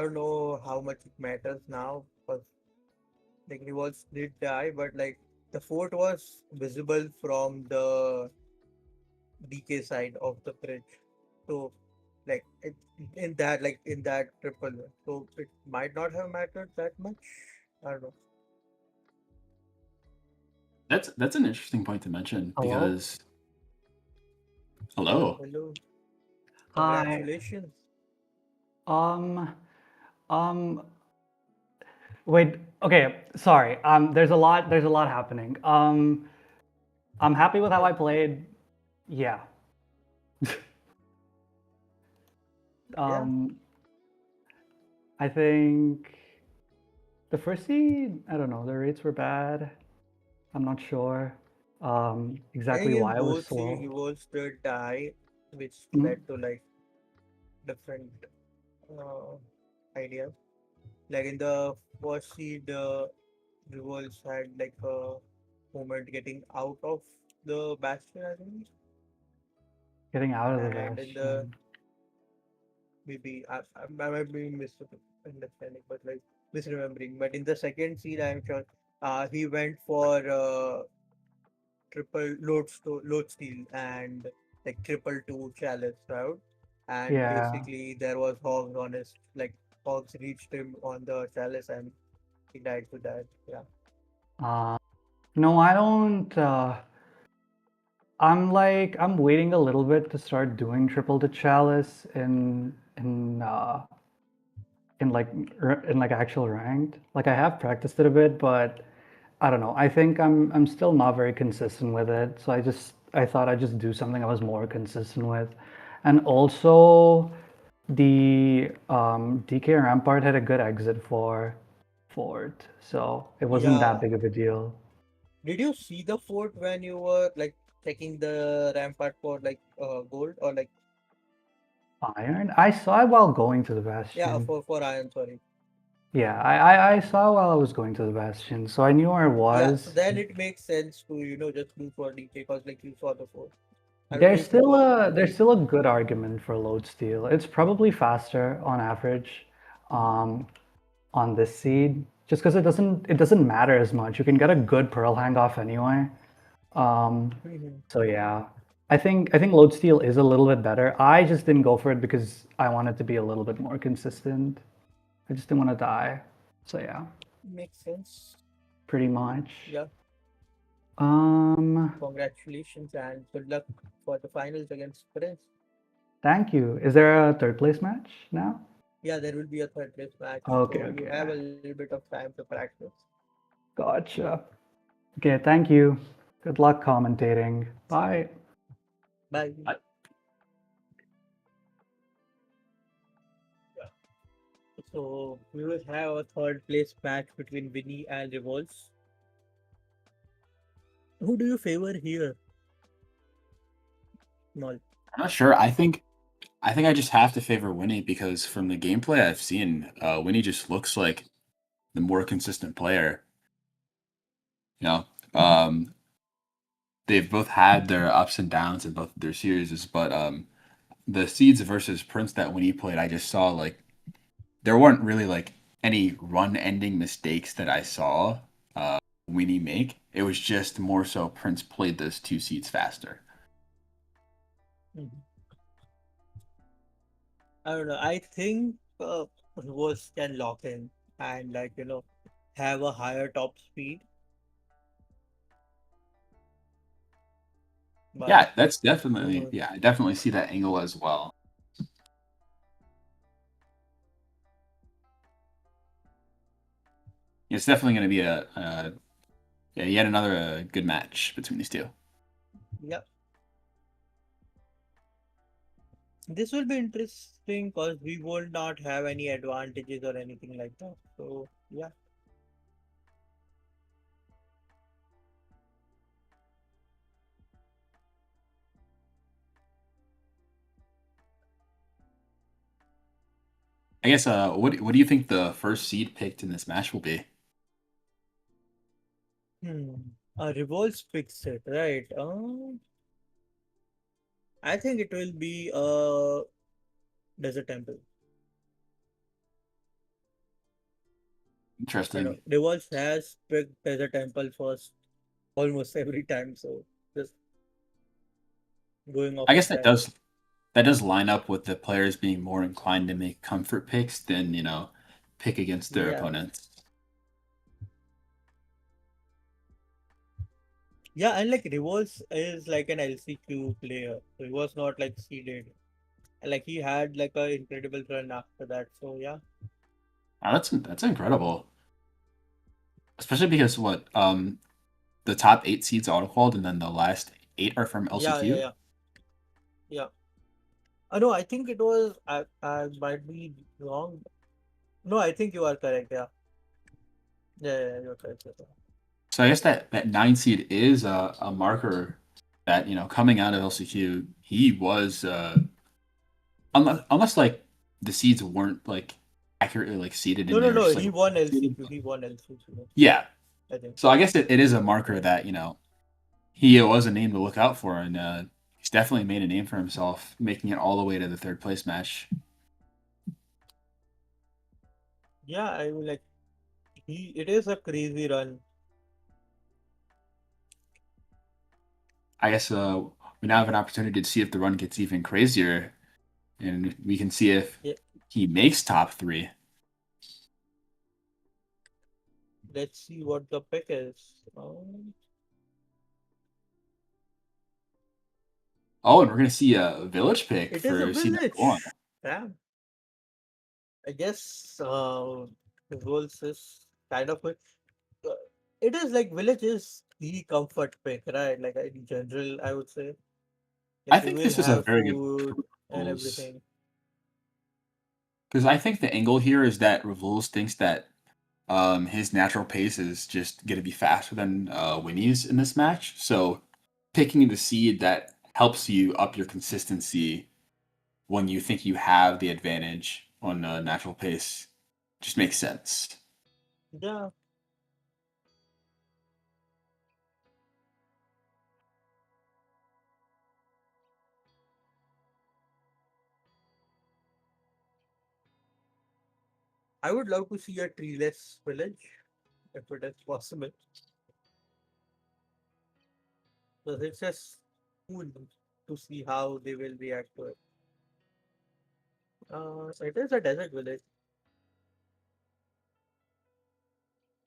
don't know how much it matters now because like Revolts did die, but like the fort was visible from the DK side of the bridge. So like in that triple, so it might not have mattered that much. I don't know. That's an interesting point to mention Hello? because hello. Hello. Hi. Congratulations. Um, um, wait, okay, sorry. There's a lot happening. I'm happy with how I played. Yeah. I think the first seed, I don't know, the rates were bad. I'm not sure I exactly think in why I was both slow. Revolts did die, which Mhm. led to like different uh, ideas. Like in the first seed, Revolts had like a moment getting out of the bastion, I think. Getting out of the And in the bastion. maybe I might be misunderstanding, but like misremembering. But in the second seed, I'm sure he went for triple load steal and like triple two chalice route, and Yeah. basically there was hogs on his like hogs reached him on the chalice and he died to that. Yeah. No, I don't. I'm waiting a little bit to start doing triple to chalice in like actual ranked. Like I have practiced it a bit, but I don't know. I think I'm still not very consistent with it. So I thought I'd just do something I was more consistent with. And also the DK Rampart had a good exit for it. So it wasn't that Yeah. big of a deal. Did you see the fort when you were like checking the rampart for like gold or like Iron? I saw it while going to the Bastion. Yeah, for Iron, sorry. Yeah, I saw while I was going to the Bastion, so I knew where it Yeah, was. so then it makes sense to just do for DK because like you saw before. I don't know There's if you still got a there's still a good argument for load steal. It's probably faster on average, um, on this seed, just because it doesn't matter as much. You can get a good pearl hang off anyway. So yeah, I think load steal is a little bit better. I just didn't go for it because I wanted to be a little bit more consistent. I just didn't want to die. So yeah, makes sense. pretty much. Yeah, Um, congratulations and good luck for the finals against Prince. thank you. Is there a third place match now? Yeah, there will be a third place match. Okay, So you okay. have a little bit of time to practice. Gotcha. Okay, thank you. Good luck commentating. Bye. Bye. Bye. So we will have a third place match between Vinny and Revolts. Who do you favor here? Small. I'm not sure. I think I just have to favor Winnie because from the gameplay I've seen, Winnie just looks like the more consistent player. You know, they've both had their ups and downs in both of their series, but the Seeds versus Prince that Winnie played, I just saw like there weren't really like any run-ending mistakes that I saw Winnie make. It was just more so Prince played those two seeds faster. I don't know. I think Revolts can lock in and have a higher top speed. But Yeah, that's definitely knows? I definitely see that angle as well. It's definitely going to be yet another good match between these two. Yep. This will be interesting because we will not have any advantages or anything like that. So yeah. I guess what do you think the first seed picked in this match will be? Revolts fixed it, right? I think it will be Desert Temple. I know Interesting. Revolts has picked Desert Temple first almost every time, so just going off I of guess that does line up with the players being more inclined to make comfort picks than, pick against their Yeah. opponents. Yeah, and like Revolts is like an LCQ player, so he was not like seeded. And like he had like an incredible run after that. So yeah. Wow, that's incredible. Especially because the top 8 seeds auto qualified and then the last 8 are from LCQ. Yeah. No, I think it was. I might be wrong. No, I think you are correct. Yeah, you're correct. So I guess that 9 seed is a marker that, coming out of LCQ, he was unless like the seeds weren't like accurately like seeded in there. No. just, He like, won LCQ. He won LCQ. yeah. I think. So I guess it is a marker that, he was a name to look out for, and he's definitely made a name for himself, making it all the way to the third place match. Yeah, I mean like it is a crazy run. I guess we now have an opportunity to see if the run gets even crazier, and we can see if he makes top 3. Let's see what the pick is. Oh, and we're gonna see a village pick It is for a seed village. number 1. Yeah. I guess Revolts is kind of it is like village is the comfort pick, right? Like in general, I would say. I Like you think will this is a have very good food and rules. everything. Because I think the angle here is that Revuls thinks that his natural pace is just going to be faster than Winnie's in this match. So picking the seed that helps you up your consistency when you think you have the advantage on a natural pace just makes sense. Yeah. I would love to see a treeless village if it is possible. Because it's just cool to see how they will react to it. It is a desert village,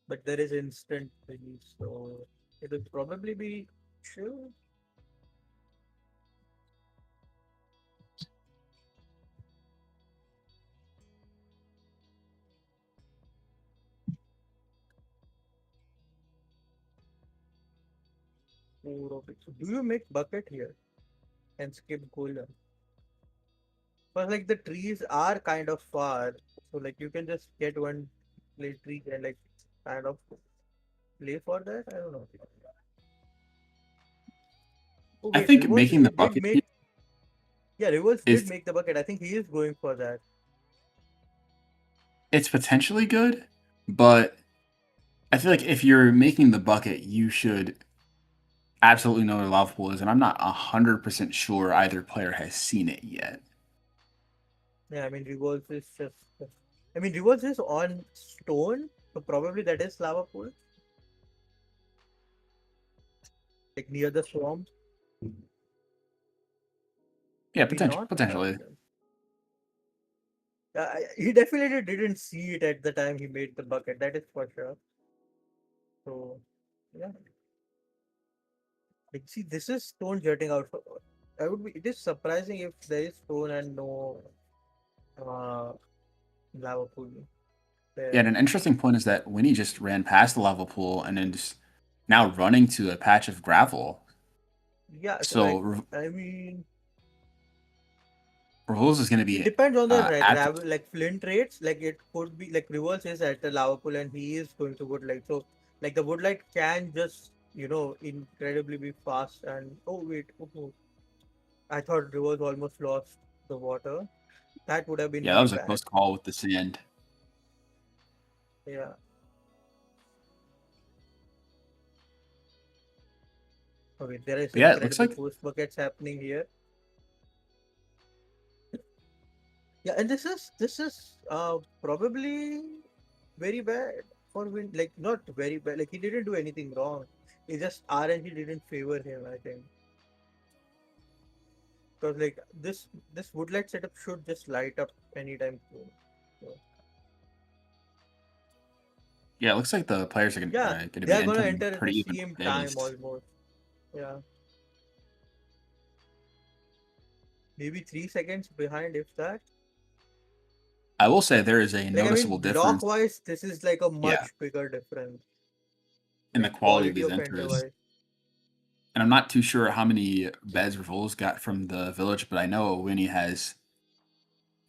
but there is instant freeze, so it will probably be chill. So do you make bucket here and skip golden? But like the trees are kind of far, so like you can just get one play tree and like kind of play for that. I don't know. Oh I wait, think Reverse making the did bucket make. Yeah, Reverse did is make the bucket. I think he is going for that. it's potentially good, but I feel like if you're making the bucket, you should absolutely know what a lava pool is, and I'm not 100% sure either player has seen it yet. Yeah, I mean Reverse is just. I mean Reverse is on stone, so probably that is lava pool, like near the swamp. Yeah, Maybe not. potentially. He definitely didn't see it at the time he made the bucket. That is for sure. So yeah. Like, see, this is stone jutting out. I would be. It is surprising if there is stone and no uh, lava pool Yeah, there. and an interesting point is that Winnie just ran past the lava pool and then just now running to a patch of gravel. Yeah, so So like I mean, Rules is going to it be depends on the at gravel, like flint rates. Like it could be like Reverse is at the lava pool and he is going to woodlight. So like the woodlight can just incredibly be fast. And oh wait, I thought Reverse almost lost the water. That would have been yeah, that really was a bad. close call with the sand. Yeah. Okay, there is But yeah, it looks incredible like post buckets happening here. Yeah, and this is probably very bad for Win. Like not very bad. Like he didn't do anything wrong. It just RNG didn't favor him. I think because like this woodlight setup should just light up anytime soon. So, yeah, it looks like the players are going yeah, to they be are gonna entering enter at the pretty even same time days. almost. Yeah, maybe 3 seconds behind if that. I will say there is a Like I noticeable mean, block difference, wise, this is like a yeah, much bigger difference. in the Like quality of quality these of enter enters. wise. And I'm not too sure how many beds Rules got from the village, but I know Winnie has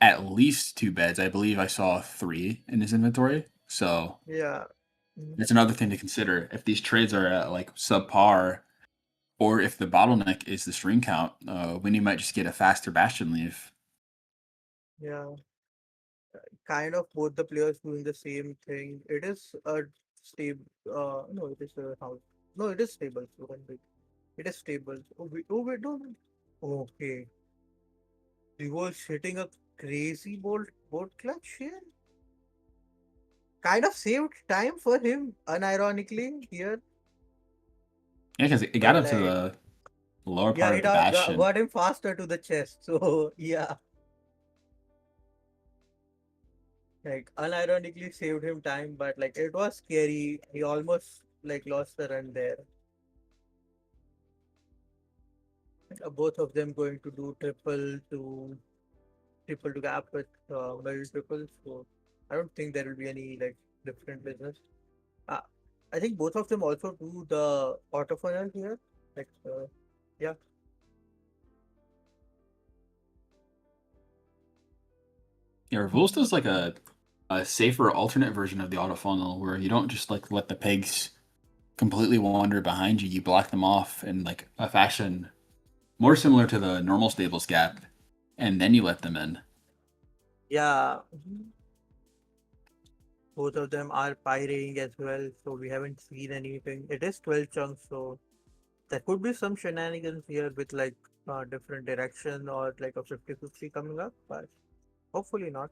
at least 2 beds. I believe I saw 3 in his inventory. So Yeah. Mhm. that's another thing to consider. If these trades are at like subpar, or if the bottleneck is the string count, Winnie might just get a faster Bastion leave. Yeah. Kind of both the players doing the same thing. It is a stable. No, it is a house. No, it is stable. So it is stable. Oh, wait, no. Okay. He was hitting a crazy bolt clutch here. Kind of saved time for him, unironically here. Yeah, because it got But up to like, the lower yeah, part of it the Bastion. got him faster to the chest. So yeah, like unironically saved him time. But like, it was scary. He almost like lost the run there. Both of them going to do triple to gap with middle triple. So I don't think there will be any like different business. Uh, I think both of them also do the quarterfinal here. Like yeah, Yeah, Revolts does like a safer alternate version of the auto funnel where you don't just like let the pigs completely wander behind you. You block them off in like a fashion more similar to the normal stables gap. and then you let them in. Yeah. Both of them are pyring as well, so we haven't seen anything. It is 12 chunks, so there could be some shenanigans here with like different direction or like a 50-50 coming up, but hopefully not.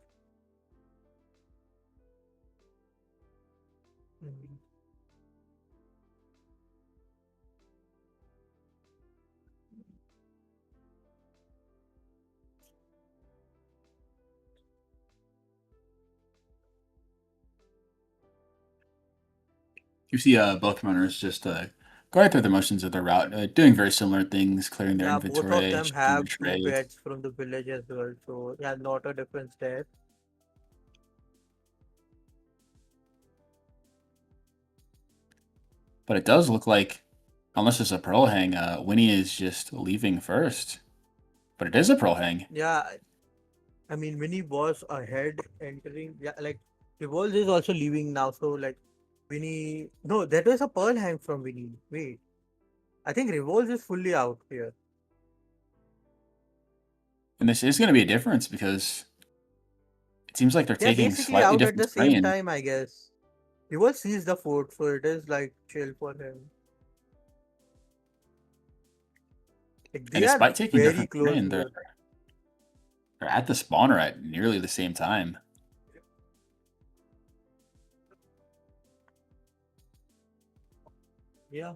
Mhm. You see both runners just going through the motions of their route, doing very similar things, clearing their Yeah, both of inventory, them checking their have two trade. beds from the village as well, so yeah, not a difference there. But it does look like, unless it's a pearl hang, Winnie is just leaving first. But it is a pearl hang. Yeah, I mean, Winnie was ahead entering. Yeah, like Revolve is also leaving now, so like Winnie. No, that was a pearl hang from Winnie. Wait, I think Revolve is fully out here. And this is going to be a difference because it seems like they're They're taking basically slightly out at different the same terrain. time, I guess. Revolve sees the fort, so it is like chill for him. Like And they are despite taking very different close terrain, here. they're at the spawner at nearly the same time. Yeah.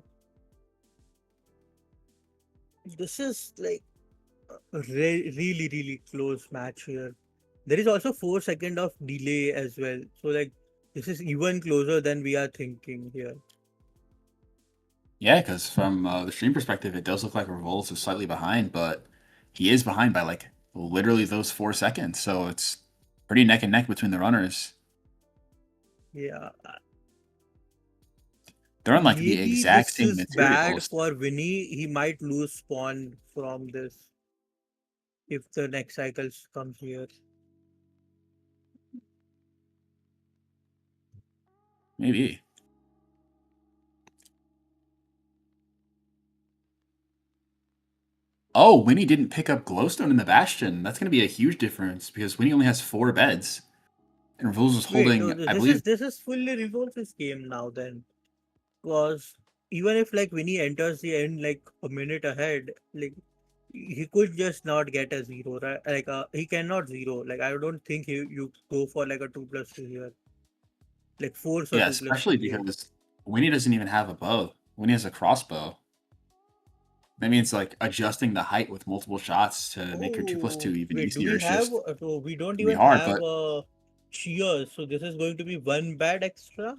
This is like a really, really close match here. There is also 4 seconds of delay as well. So like this is even closer than we are thinking here. Yeah, because from the stream perspective, it does look like Revolves is slightly behind, but he is behind by like literally those 4 seconds. So it's pretty neck and neck between the runners. Yeah. They're on like the Maybe exact this same is bad materials. for Winnie. He might lose spawn from this if the next cycle comes here. Maybe. Oh, Winnie didn't pick up Glowstone in the Bastion. That's going to be a huge difference because Winnie only has 4 beds. And Revolves is Wait, no, holding, I believe, this is fully Revolve's game now then. Because even if like Winnie enters the end like a minute ahead, like he could just not get a zero, right? Like he cannot zero. Like I don't think you go for like a 2+2 here. Like force a yeah, 2+2 especially here. because Winnie doesn't even have a bow. Winnie has a crossbow. That means like adjusting the height with multiple shots to make your 2+2 Oh, even wait, do easier we is have? just So we don't gonna be even hard. have But cheers. So this is going to be one bad extra.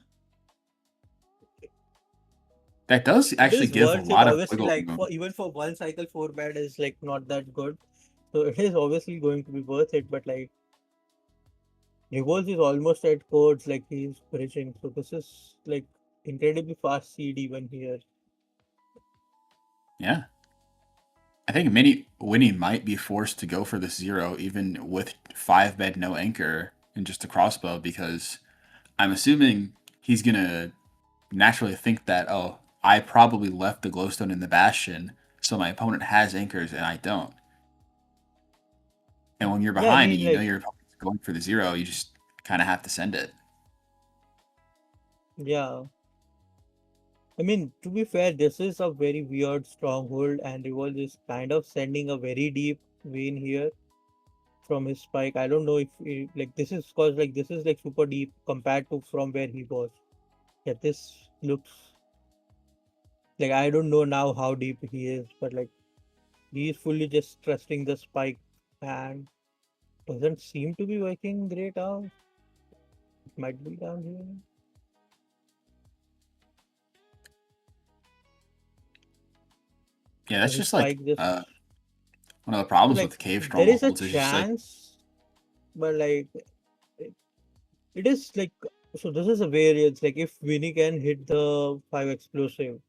that does It actually is give a worth it, lot of obviously. wiggle Like room. for even for one cycle, 4 bad is like not that good. So it is obviously going to be worth it. But like Revolve is almost at codes, like he's bridging. So this is like incredibly fast seed even here. Yeah. I think Winnie might be forced to go for this 0 even with 5 bed no anchor and just a crossbow because I'm assuming he's gonna naturally think that, oh, I probably left the glowstone in the bastion, so my opponent has anchors and I don't. And when you're Yeah, I behind and mean you know like your opponent's going for the 0, you just kind of have to send it. yeah. I mean, to be fair, this is a very weird stronghold, and Revolve is kind of sending a very deep vein here from his spike. I don't know if like this is cause like this is like super deep compared to from where he was. Yeah, this looks like I don't know now how deep he is, but like he is fully just trusting the spike and doesn't seem to be working great out. It might be down here. Yeah, So that's his just like spike just one of the so problems like with cave there is a strongholds is just like, chance, but like it is like so this is a variance. Like if Winnie can hit the 5 explosive,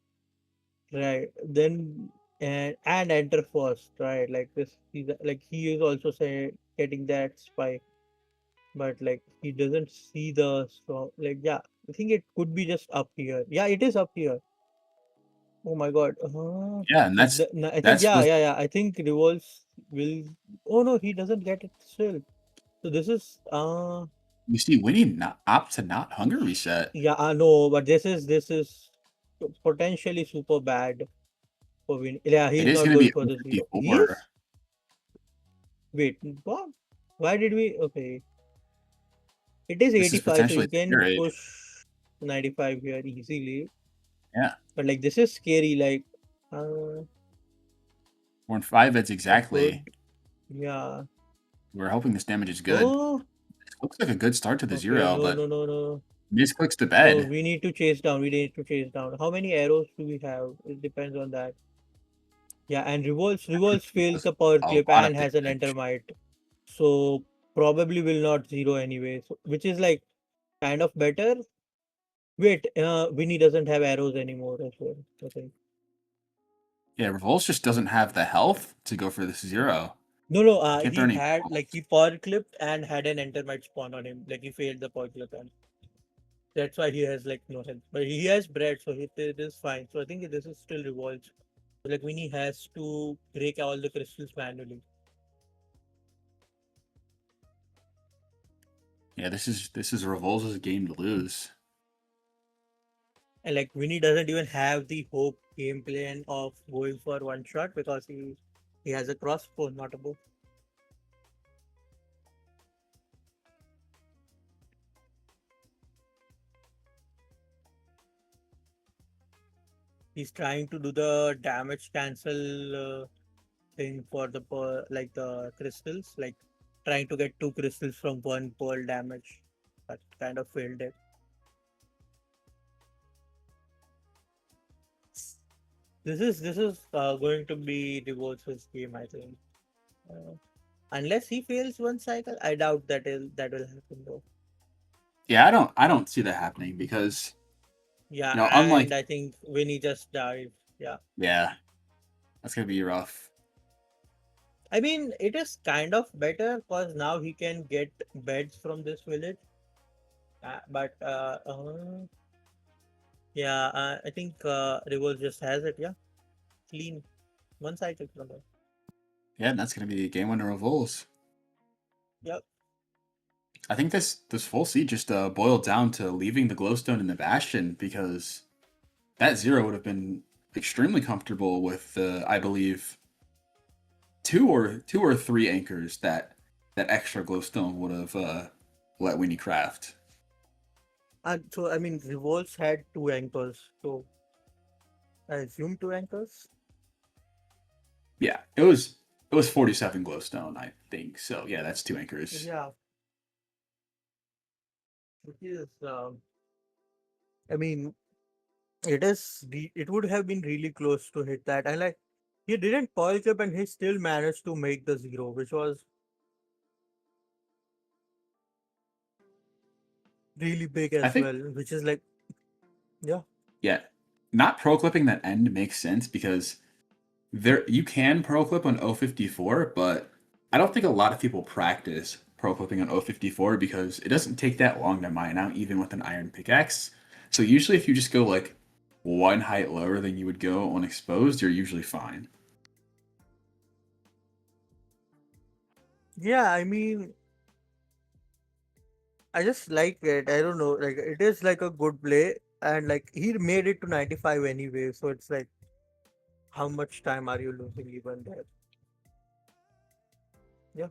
right, then and enter first, right? Like this, like he is also say getting that spike, but like he doesn't see the strong. Like yeah, I think it could be just up here. Yeah, it is up here. Oh my god. Yeah, and I think that's what I think Revolves will. Oh no, he doesn't get it still. So this is you see. Winnie not opt to not hunger reset. yeah, I know, but this is potentially super bad for Win. Yeah, It he's is not going to going be for the zero. He 54. is? Wait, what? Why did we? Okay, it is This is 85, so potentially you can scary. push 95 here easily. Yeah, But like this is scary. Like, uh, we're in 5 vids not exactly. good. Yeah. We're hoping this damage is good. Oh, Looks like a good start to the okay. 0, No, but no, no, no. misclicks the No, bed. we need to chase down. We need to chase down. How many arrows do we have? It depends on that. Yeah, and Revolves fails the power A clip lot of and has an damage. entermite. So probably will not zero anyway. So, which is like kind of better. Wait, Winnie doesn't have arrows anymore as well. I think. Yeah, Revolts just doesn't have the health to go for this 0. No, no. Can't throw He any had bombs. like he power clipped and had an entermite spawn on him. Like he failed the power clip and that's why he has like no health. But he has bread, so it is fine. So I think this is still Revolves. Like Winnie has to break all the crystals manually. Yeah, this is Revolts' game to lose. And like Winnie doesn't even have the hope game plan of going for one shot because he has a crossbow, not a bow. He's trying to do the damage cancel thing for the like the crystals, like trying to get 2 crystals from 1 pearl damage. That kind of failed it. This is going to be Revolts' game, I think. Uh, unless he fails one cycle, I doubt that will happen though. Yeah, I don't see that happening because Yeah, unlike and I think Winnie just died. yeah, that's gonna be rough. I mean, it is kind of better because now he can get beds from this village. But yeah, I think Revolt just has it. Yeah, clean 1 cycle from it. Yeah, and that's gonna be a game winner of Revolts. Yep. I think this full seed just boiled down to leaving the glowstone in the bastion because that 0 would have been extremely comfortable with I believe two or three anchors that extra glowstone would have let Winnie craft. And so I mean, Revolts had 2 anchors. So I assume 2 anchors. Yeah, it was 47 glowstone, I think. So yeah, that's 2 anchors. Yeah. Which is, I mean, it would have been really close to hit that. And like, he didn't power clip and he still managed to make the 0, which was really big I as think well. Which is like, yeah. yeah, not pro clipping that end makes sense because there you can pro clip on 054, but I don't think a lot of people practice pro clipping on 054 because it doesn't take that long to mine out even with an iron pickaxe. So usually if you just go like 1 height lower than you would go on exposed, you're usually fine. Yeah, I mean, I just like it. I don't know. Like, it is like a good play. And like, he made it to 95 anyway. So it's like, how much time are you losing even there? Yeah.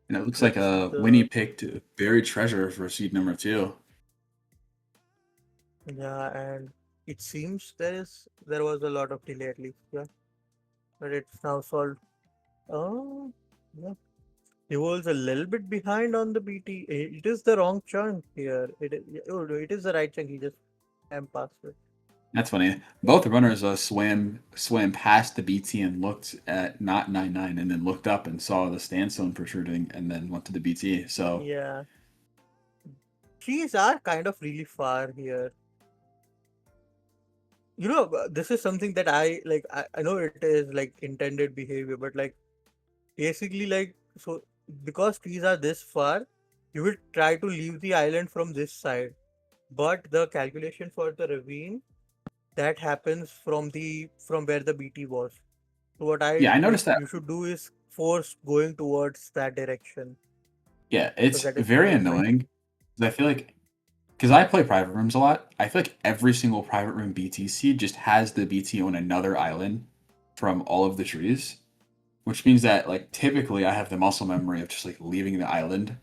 And it looks So like this is Winnie the. picked buried treasure for seed number 2. Yeah, and it seems there was a lot of delay at least. Yeah. But it's now solved. Oh, yeah. He was a little bit behind on the BT. It is the wrong chunk here. Oh, no, it is the right chunk. He just past it. That's funny. Both runners swam past the BT and looked at not 99 and then looked up and saw the standstone protruding and then went to the BT. So Yeah. Trees are kind of really far here. This is something that I like. I know it is like intended behavior, but like basically, like, so because trees are this far, you will try to leave the island from this side. But the calculation for the ravine that happens from where the BT was. So what Yeah, I noticed that. you should do is force going towards that direction. Yeah, it's that is very always like annoying. 'Cause I feel like, because I play private rooms a lot, I feel like every single private room BT seed just has the BT on another island from all of the trees, which means that like typically I have the muscle memory of just like leaving the island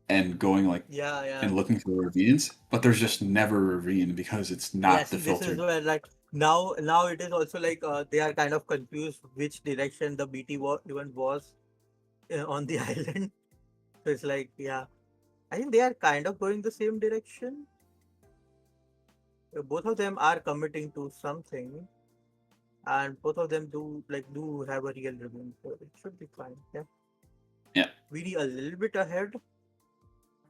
and going like yeah. and looking for ravines, but there's just never a ravine because it's Yeah, not the see, this is filtered. where like now it is also like they are kind of confused which direction the BT even was on the island. So it's like, yeah, I think they are kind of going the same direction. Both of them are committing to something, and both of them do have a real review, so it should be fine. Yeah, Yeah. we need a little bit ahead,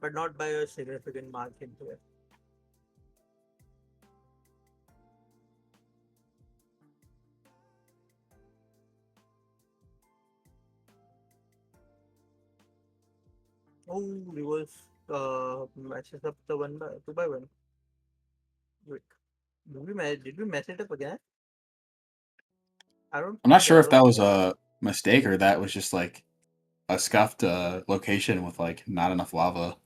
but not by a significant margin here. Oh, reverse matches up the 2 by 1. Wait, did we mess it up again? I don't I'm not think sure that if was that the was case. a mistake or that was just like a scuffed location with like not enough lava.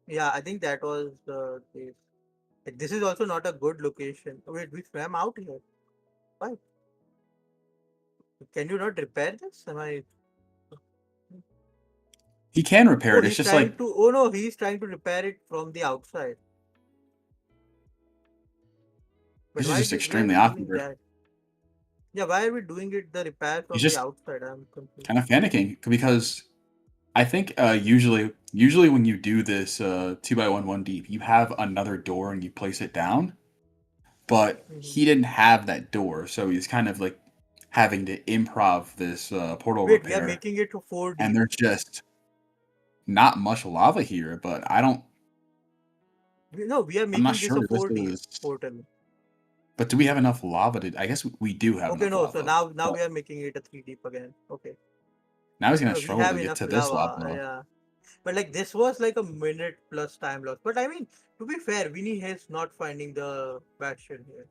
Yeah, I think that was the case. Like, this is also not a good location. Wait, we swam out here. Why? Can you not repair this? Am I? He can repair Oh, it. It's he's just trying like to. Oh no, he's trying to repair it from the outside. But this is just why are extremely we doing awkward. that? Yeah, why are we doing it the repair He's from the just outside? I'm confused. kind of panicking because I think usually when you do this 2 by 1 deep, you have another door and you place it down. But Mhm. he didn't have that door, so he's kind of like having to improv this portal Wait, we are repair. making it to 4 And deep. there's just not much lava here, but I don't. No, we are I'm not making this sure a this 4 deep is. portal. But do we have enough lava to? I guess we do have Okay, enough no, so lava. now But we are making it a 3 deep again. Okay. now he's gonna No, we struggle have to get enough to this lava. lava. Yeah. But like this was like a minute plus time loss. But I mean, to be fair, Winnie is not finding the bastion here.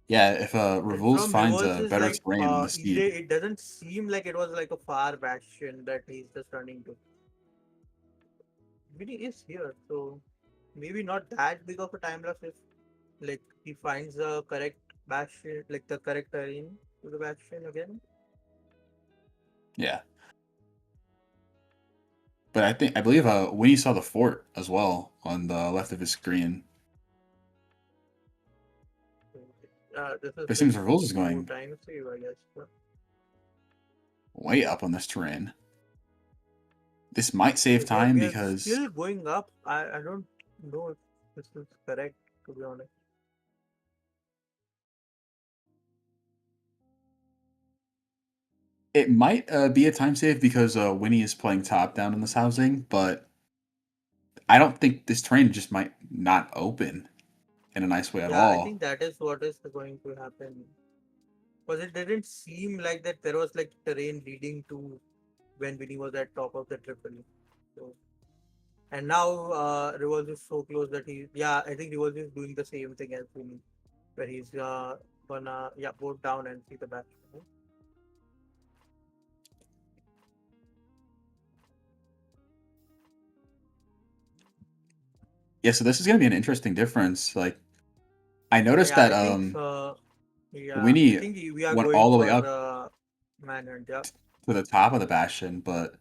Yeah, if And Revuls from finds reverse a is better like terrain than the seed, it doesn't seem like it was like a far bastion that he's just running to. Winnie is here, so maybe not that big of a time loss if like he finds the correct bastion, like the correct terrain to the bastion again. yeah. But I believe Winnie saw the fort as well on the left of his screen. This is But it like seems Revuls is more going time save, I guess. But way up on this terrain. This might save time we are because still going up. I don't know if this is correct, to be honest. it might be a time save because Winnie is playing top down in this housing, but I don't think this terrain just might not open in a nice way at Yeah, I all. think that is what is going to happen. Because it didn't seem like that there was like terrain leading to when Winnie was at top of the triple. So, and now Revolve is so close that I think Revolve is doing the same thing as Winnie, where he's gonna vote down and see the back. Yeah, so this is gonna be an interesting difference. Like I noticed Yeah, that I think I Winnie think we are went going all the way for up manhunt. Yeah. to the top of the bastion, but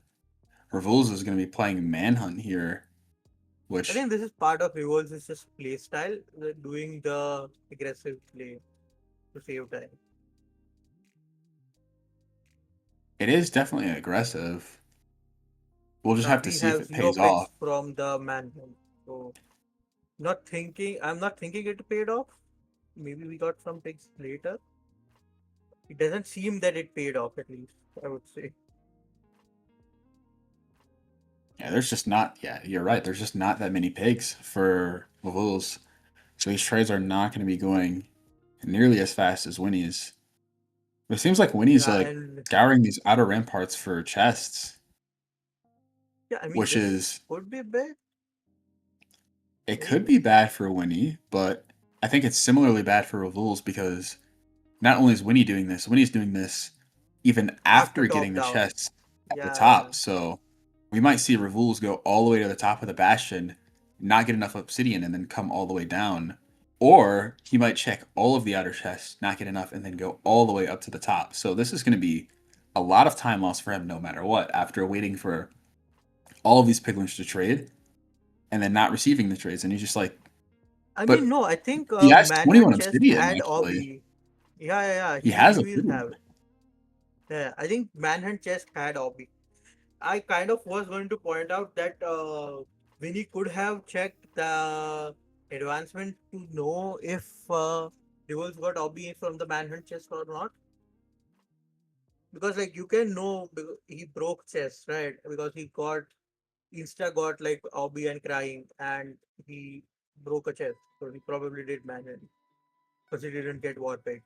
Revuls is gonna be playing manhunt here, I which think this is part of Revolve's just play style, doing the aggressive play to save time. it is definitely aggressive. We'll just Now have to we see if have it zero pays off. picks from the manhunt, so I'm not thinking it paid off. Maybe we got some picks later. It doesn't seem that it paid off, at least, I would say. Yeah, there's just not. Yeah, you're right. There's just not that many pigs for Revuls, so these trades are not going to be going nearly as fast as Winnie's. But it seems like Winnie's Yeah, like and scouring these outer ramparts for chests, yeah, I mean, which this is could be big. It could be bad for Winnie, but I think it's similarly bad for Revuls because not only is Winnie doing this, Winnie's doing this even after top getting the down. chests at the Yeah, top. So we might see Revuls go all the way to the top of the bastion, not get enough obsidian, and then come all the way down. Or he might check all of the outer chests, not get enough, and then go all the way up to the top. So this is going to be a lot of time lost for him no matter what, after waiting for all of these piglins to trade and then not receiving the trades. And he's just like, I but mean, no, I think he has Manhunt 21 chest obsidian, had actually. Obby. Yeah, He has he will obsidian. have it. Yeah, I think Manhunt chest had Obby. I kind of was going to point out that Winnie could have checked the advancement to know if Revolves got Obby from the Manhunt chest or not. Because like you can know he broke chest, right? Because he got got like Obby and crying and he broke a chest. So he probably did Manhunt. Because he didn't get Warpeg.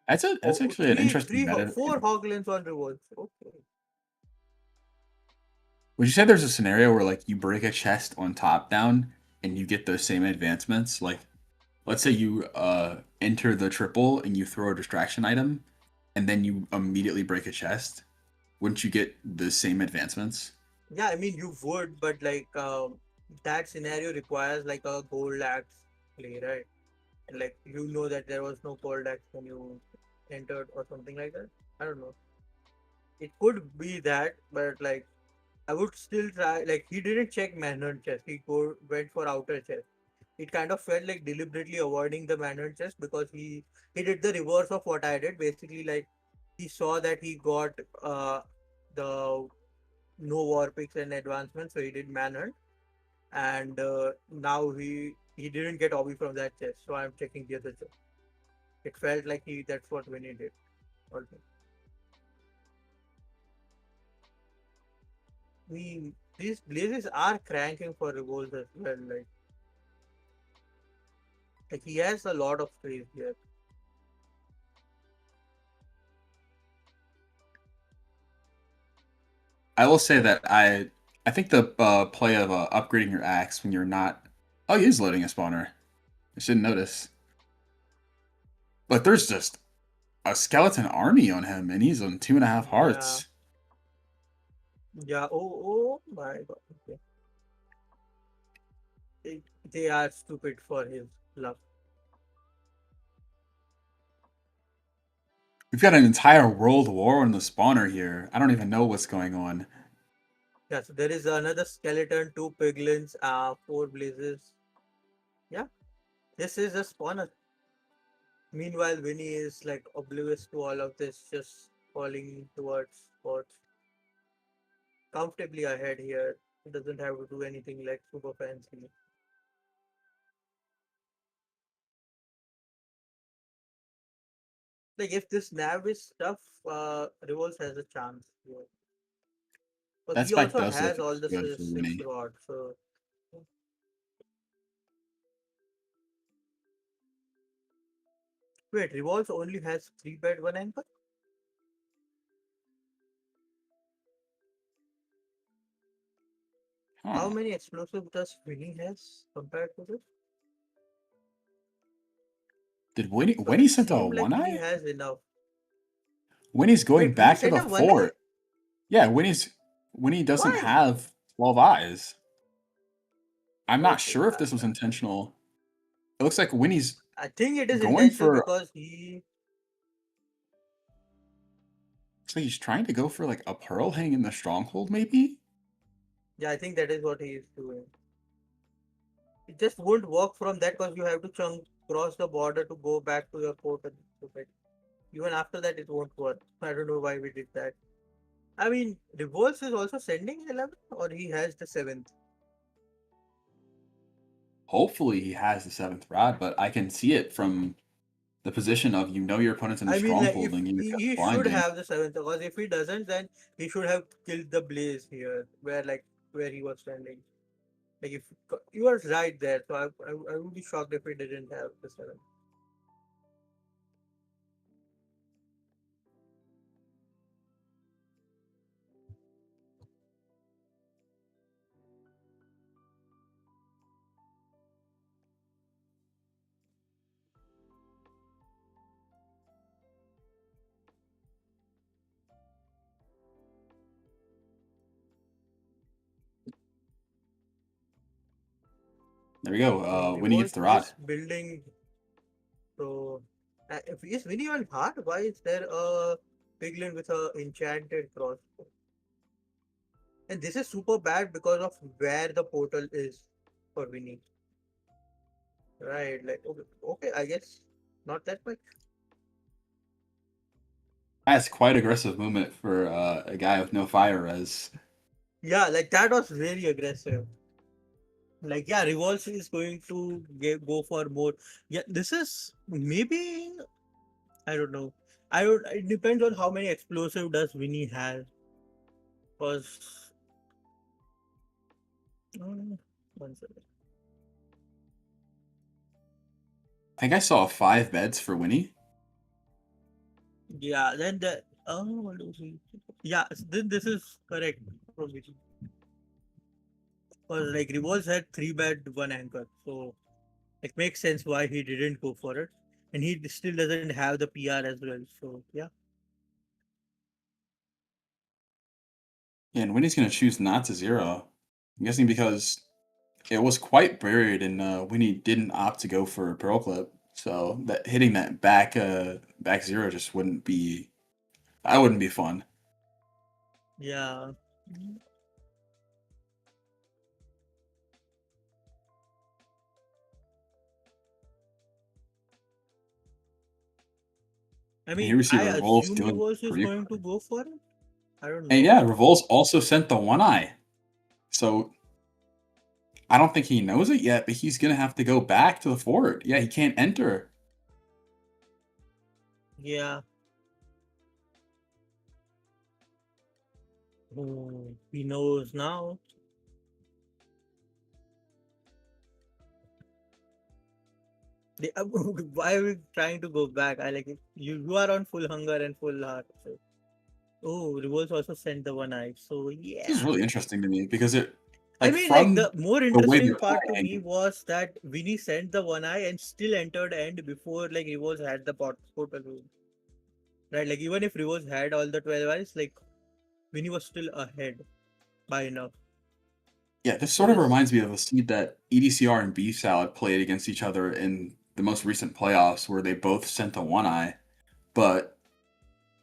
That's actually an interesting meta. 4 Hoglins on Revolves. Okay. Would you say there's a scenario where like you break a chest on top down and you get those same advancements? Like, let's say you enter the triple and you throw a distraction item, and then you immediately break a chest. Wouldn't you get the same advancements? Yeah, I mean you would, but like that scenario requires like a gold axe play, right? And like you know that there was no gold axe when you entered or something like that. I don't know. It could be that, but like I would still try. Like he didn't check manhunt chest. Went for outer chest. It kind of felt like deliberately avoiding the manhunt chest because he did the reverse of what I did. Basically, like he saw that he got the no war picks and advancement, so he did manhunt, and now he didn't get Obi from that chest, so I'm checking the other chest. It felt like that's what Winnie did. Also. I mean, these blazes are cranking for revolts as well. Like he has a lot of space here. I will say that I think the play of upgrading your axe when you're not. Oh, he is loading a spawner. I shouldn't notice. But there's just a skeleton army on him, and he's on 2.5 hearts. Yeah. Oh my god. Okay. They are stupid for his luck. We've got an entire world war on the spawner here. I don't even know what's going on. Yeah. So there is another skeleton, 2 piglins, 4 blazes. Yeah. This is a spawner. Meanwhile, Winnie is like oblivious to all of this, just falling towards spots. Comfortably ahead here. He doesn't have to do anything like super fancy. Like if this nav is tough, Revolts has a chance here. But That he spike also does look has all the good for 6 Winnie. rod, so wait, Revolts only has 3 bed, 1 anchor? How Huh. many explosives does Winnie has compared to this? Did Because Winnie it sent a seemed like one Winnie eye? has enough. Winnie's going Wait, Winnie back to sent the a 1 eye? fort. Yeah, Winnie doesn't Why? have 12 eyes. I'm not Okay, sure if this was intentional. It looks like Winnie's I think it is going intentional for. because he. Looks like he's trying to go for like a pearl hang in the stronghold, maybe. Yeah, I think that is what he is doing. It just won't work from that because you have to cross the border to go back to your port. Even after that, it won't work. I don't know why we did that. I mean, Revolts is also sending 11 or he has the 7th. Hopefully, he has the 7th rod, but I can see it from the position of your opponent's in the I mean, like stronghold if and you're just he should blinding. have the 7th because if he doesn't, then he should have killed the Blaze here, where he was standing. Like if you are right there, so I would be shocked if he didn't have the 7th. There we go. So Winnie gets Revolt the rod. is building. So, if is Winnie on hard? Why is there a piglin with a enchanted crossbow? And this is super bad because of where the portal is for Winnie. Right, like okay, I guess not that much. That's quite aggressive movement for a guy with no fire res. Yeah, like that was very aggressive. Like yeah, Revolves is going to go for more. Yeah, this is maybe I don't know. I would. It depends on how many explosive does Winnie have. Cause one second. I think I saw 5 beds for Winnie. Yeah, then the what do we? Yeah, then this is correct from Winnie. Cause like Revolves had 3 bed, 1 anchor, so it makes sense why he didn't go for it, and he still doesn't have the PR as well. So yeah. Yeah, and Winnie's going to choose not to zero. I'm guessing because it was quite buried and Winnie didn't opt to go for a Pearl Clip. So that hitting that back zero just wouldn't be fun. Yeah. I And mean, here we see I Revolve assume doing Reverse is pretty going to go for it. I don't know. And yeah, Revolve's also sent the one eye. So I don't think he knows it yet, but he's gonna have to go back to the fort. Yeah, he can't enter. Yeah. He knows now. Why are we trying to go back? I like it. You are on full hunger and full heart. So. Oh, Revolves also sent the one eye. So This is yeah. really interesting to me because it I like mean, like from the more the way interesting they're part to me playing, was that Winnie sent the one eye and still entered end before like Revolves had the portal room. Right? Like even if Revolves had all the 12 eyes, like Winnie was still ahead by enough. yeah, this So sort of this reminds me of a seed that EDCR and Beef Salad played against each other in the most recent playoffs where they both sent the one eye, but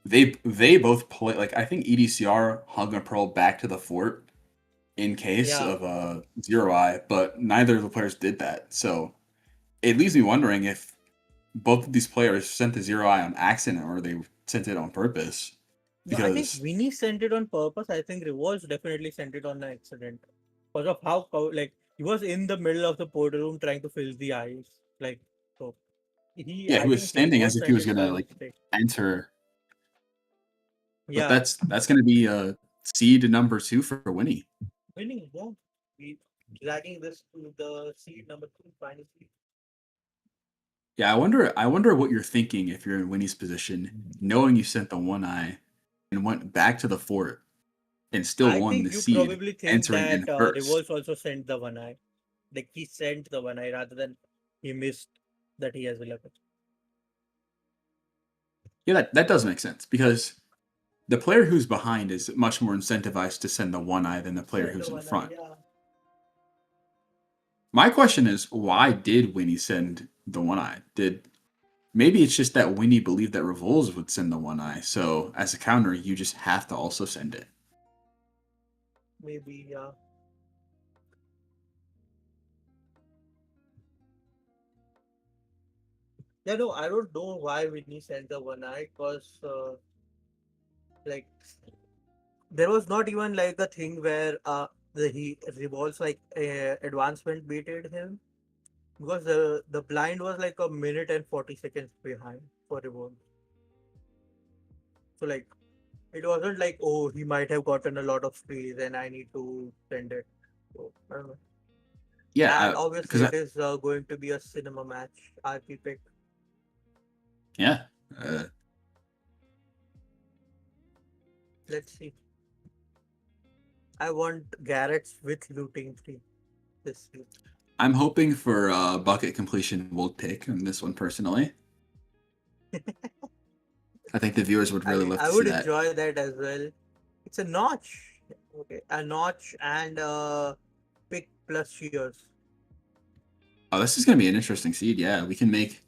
they both play like I think EDCR hung a pearl back to the fort in case yeah. of a zero eye, but neither of the players did that. So it leaves me wondering if both of these players sent the zero eye on accident or they sent it on purpose. No, I think Because Winnie sent it on purpose. I think Revolves definitely sent it on accident. Because of how like he was in the middle of the portal room trying to fill the eyes. Like so yeah, he I was think standing as Revolves if he sent was it by gonna like mistake. enter. But Yeah. that's gonna be seed number 2 for Winnie. Winning, yeah. We dragging this to the seed number 2, final seed. Yeah, I wonder what you're thinking if you're in Winnie's position, knowing you sent the one eye and went back to the fort and still I won think the you seed, probably think entering that in first. Revolves also sent the one eye. Like he sent the one eye rather than he missed that he has 11. Yeah, that does make sense because the player who's behind is much more incentivized to send the one eye than the player Send the who's in one eye, front. yeah. My question is, why did Winnie send the one eye? Maybe it's just that Winnie believed that Revolves would send the one eye, so as a counter, you just have to also send it. Maybe, yeah. Yeah, no, I don't know why Winnie sent the one eye because, like, there was not even like a thing where he Revolves like advancement baited him because the blind was like a minute and 40 seconds behind for Revolve. So like it wasn't like oh he might have gotten a lot of space and I need to send it. So I don't know. And Yeah, obviously because it is going to be a cinema match. RP pick. yeah, Let's see. I want Garrett's with looting 3 this week. I'm hoping for bucket completion will pick on this one personally. I think the viewers would really love I to see would that. enjoy that as well. It's a notch. Okay, a notch and pick plus shears. Oh, this is going to be an interesting seed. Yeah, we can make.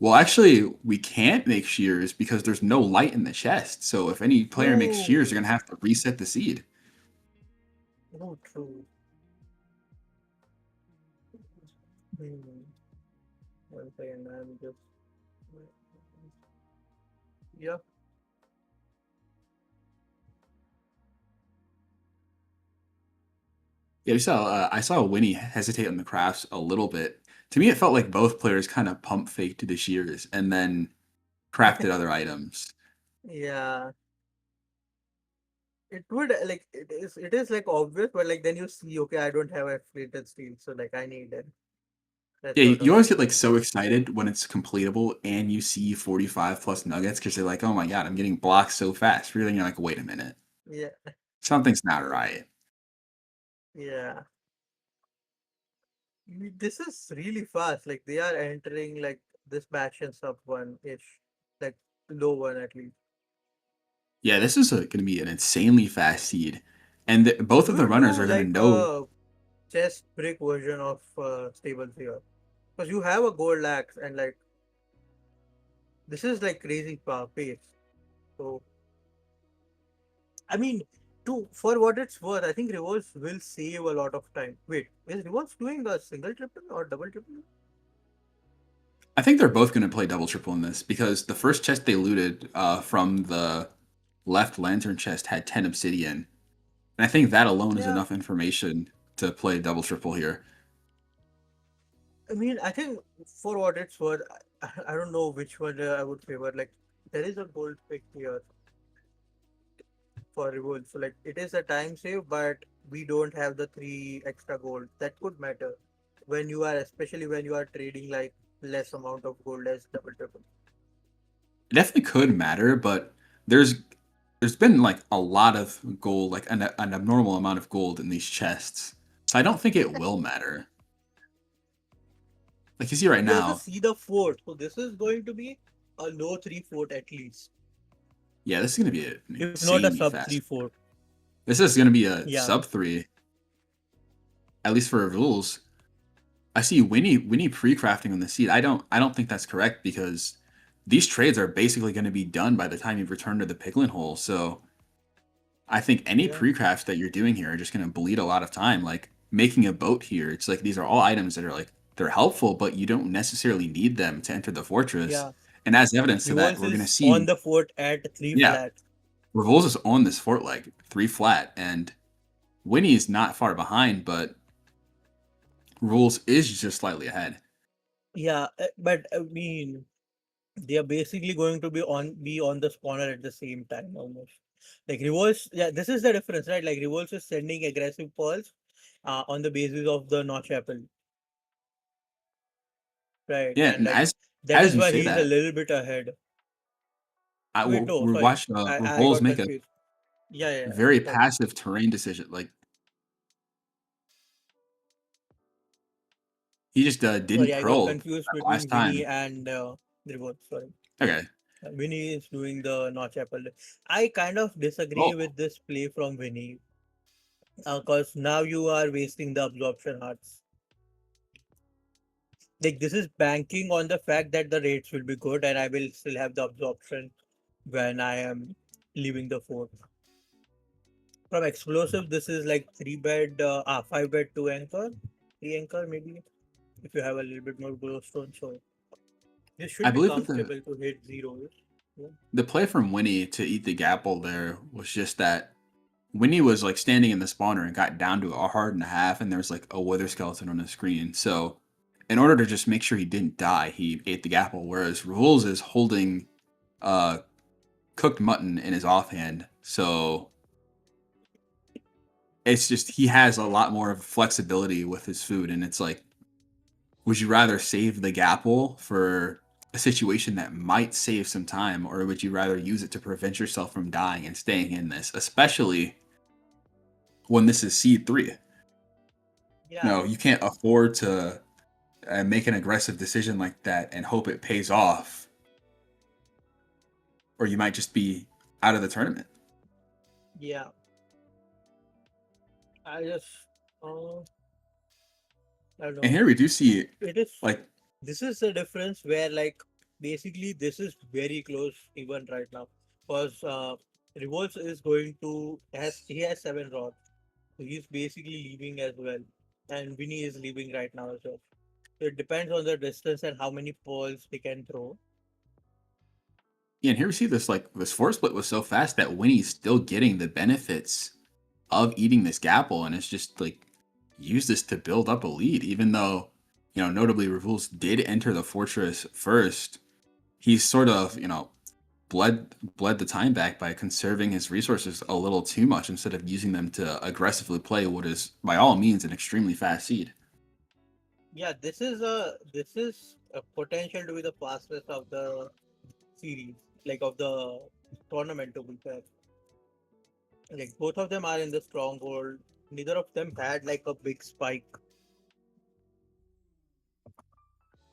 Well, actually, we can't make shears because there's no light in the chest. So if any player makes shears, they're Oh, going to have to reset the seed. no, true. One second, I'm just. Yeah. Yeah, I saw Winnie hesitate on the crafts a little bit. To me, it felt like both players kind of pump faked the shears and then crafted other items. Yeah. It would like it is like obvious, but like then you see, okay, I don't have a flated steel, so like I need it. That Yeah, sort you of always thing. get like so excited when it's completable and you see 45 plus nuggets because you're like, oh my god, I'm getting blocked so fast. Really, you're like, wait a minute, Yeah. something's not right. Yeah. This is really fast. Like they are entering like this match in sub one ish, like low one at least. Yeah, this is going to be an insanely fast seed, and both of We the will runners do are going to like know. a chest brick version of stable here because you have a gold axe and like this is like crazy pace. So I mean, to for what it's worth, I think Revolves will save a lot of time. Wait, is Revolves doing a single triple or double triple? I think they're both going to play double triple in this because the first chest they looted from the left lantern chest had 10 obsidian, and I think that alone is Yeah, enough information to play double triple here. I mean, I think for what it's worth, I don't know which one I would favor. Like, there is a gold pick here for Revolve. So, like, it is a time save, but we don't have the three extra gold. That could matter when you are, especially when you are trading like less amount of gold as double triple. It definitely could matter, but there's there's been like a lot of gold, like an abnormal amount of gold in these chests. So I don't think it will matter. Like you see right We also now, see the fort. So, this is going to be a low 3 fort at least, yeah, this is going to be an if not a insanely sub 3 fast. fort. This is going to be a Yeah, sub 3, at least for rules. I see Winnie pre-crafting on the seed. I don't think that's correct because these trades are basically going to be done by the time you return to the piglin hole. So I think any yeah, pre-crafts that you're doing here are just going to bleed a lot of time. Like making a boat here, it's like these are all items that are like they're helpful, but you don't necessarily need them to enter the fortress. yeah. And as evidence to that, Revolves we're going to is on see, the fort at 3 yeah, flat. Revolves is on this fort like 3 flat, and Winnie is not far behind, but Rules is just slightly ahead. Yeah, but I mean, they are basically going to be on the spawner at the same time almost. Like Revolves, yeah, this is the difference, right? Like Revolves is sending aggressive calls on the basis of the notch apple, right? Yeah, And and like that as is you why say he's a that, little bit ahead. Wait, no, we're sorry, watching I Revolves got make a confused. Yeah, yeah, yeah, very sorry. passive terrain decision. Like he just didn't Sorry, I got probe confused that last between Winnie time. and Revolves. Sorry. Okay. Winnie is doing the notch apple. I kind of disagree Oh, with this play from Winnie because now you are wasting the absorption hearts. Like this is banking on the fact that the rates will be good and I will still have the absorption when I am leaving the fort. From explosive, this is like 3 bed, 5 bed, 2 anchor, 3 anchor maybe if you have a little bit more glowstone. So this I should be believe that comfortable to hit zeros. Yeah. the play from Winnie to eat the gapple there was just that Winnie was like standing in the spawner and got down to a hard and a half, and there's like a wither skeleton on the screen. So, in order to just make sure he didn't die, he ate the gapple. Whereas Rules is holding uh, cooked mutton in his offhand, so it's just he has a lot more flexibility with his food, and it's like, would you rather save the gapple for a situation that might save some time, or would you rather use it to prevent yourself from dying and staying in this, especially when this is seed 3? Yeah. No, you can't afford to make an aggressive decision like that and hope it pays off, or you might just be out of the tournament. Yeah. I just uh, I don't know. And here we do see It is like this is the difference where like basically this is very close even right now because Revolts is going to he has 7 rods, so he's basically leaving as well, and Vinny is leaving right now as well. So it depends on the distance and how many balls they can throw. yeah, and here we see this force split was so fast that Winnie's still getting the benefits of eating this gapple, and it's just like use this to build up a lead, even though, notably Revuls did enter the fortress first. He's sort of, bled the time back by conserving his resources a little too much instead of using them to aggressively play what is by all means an extremely fast seed. Yeah, this is a potential to be the fastest of the series, like of the tournament. To be fair, like both of them are in the stronghold. Neither of them had like a big spike.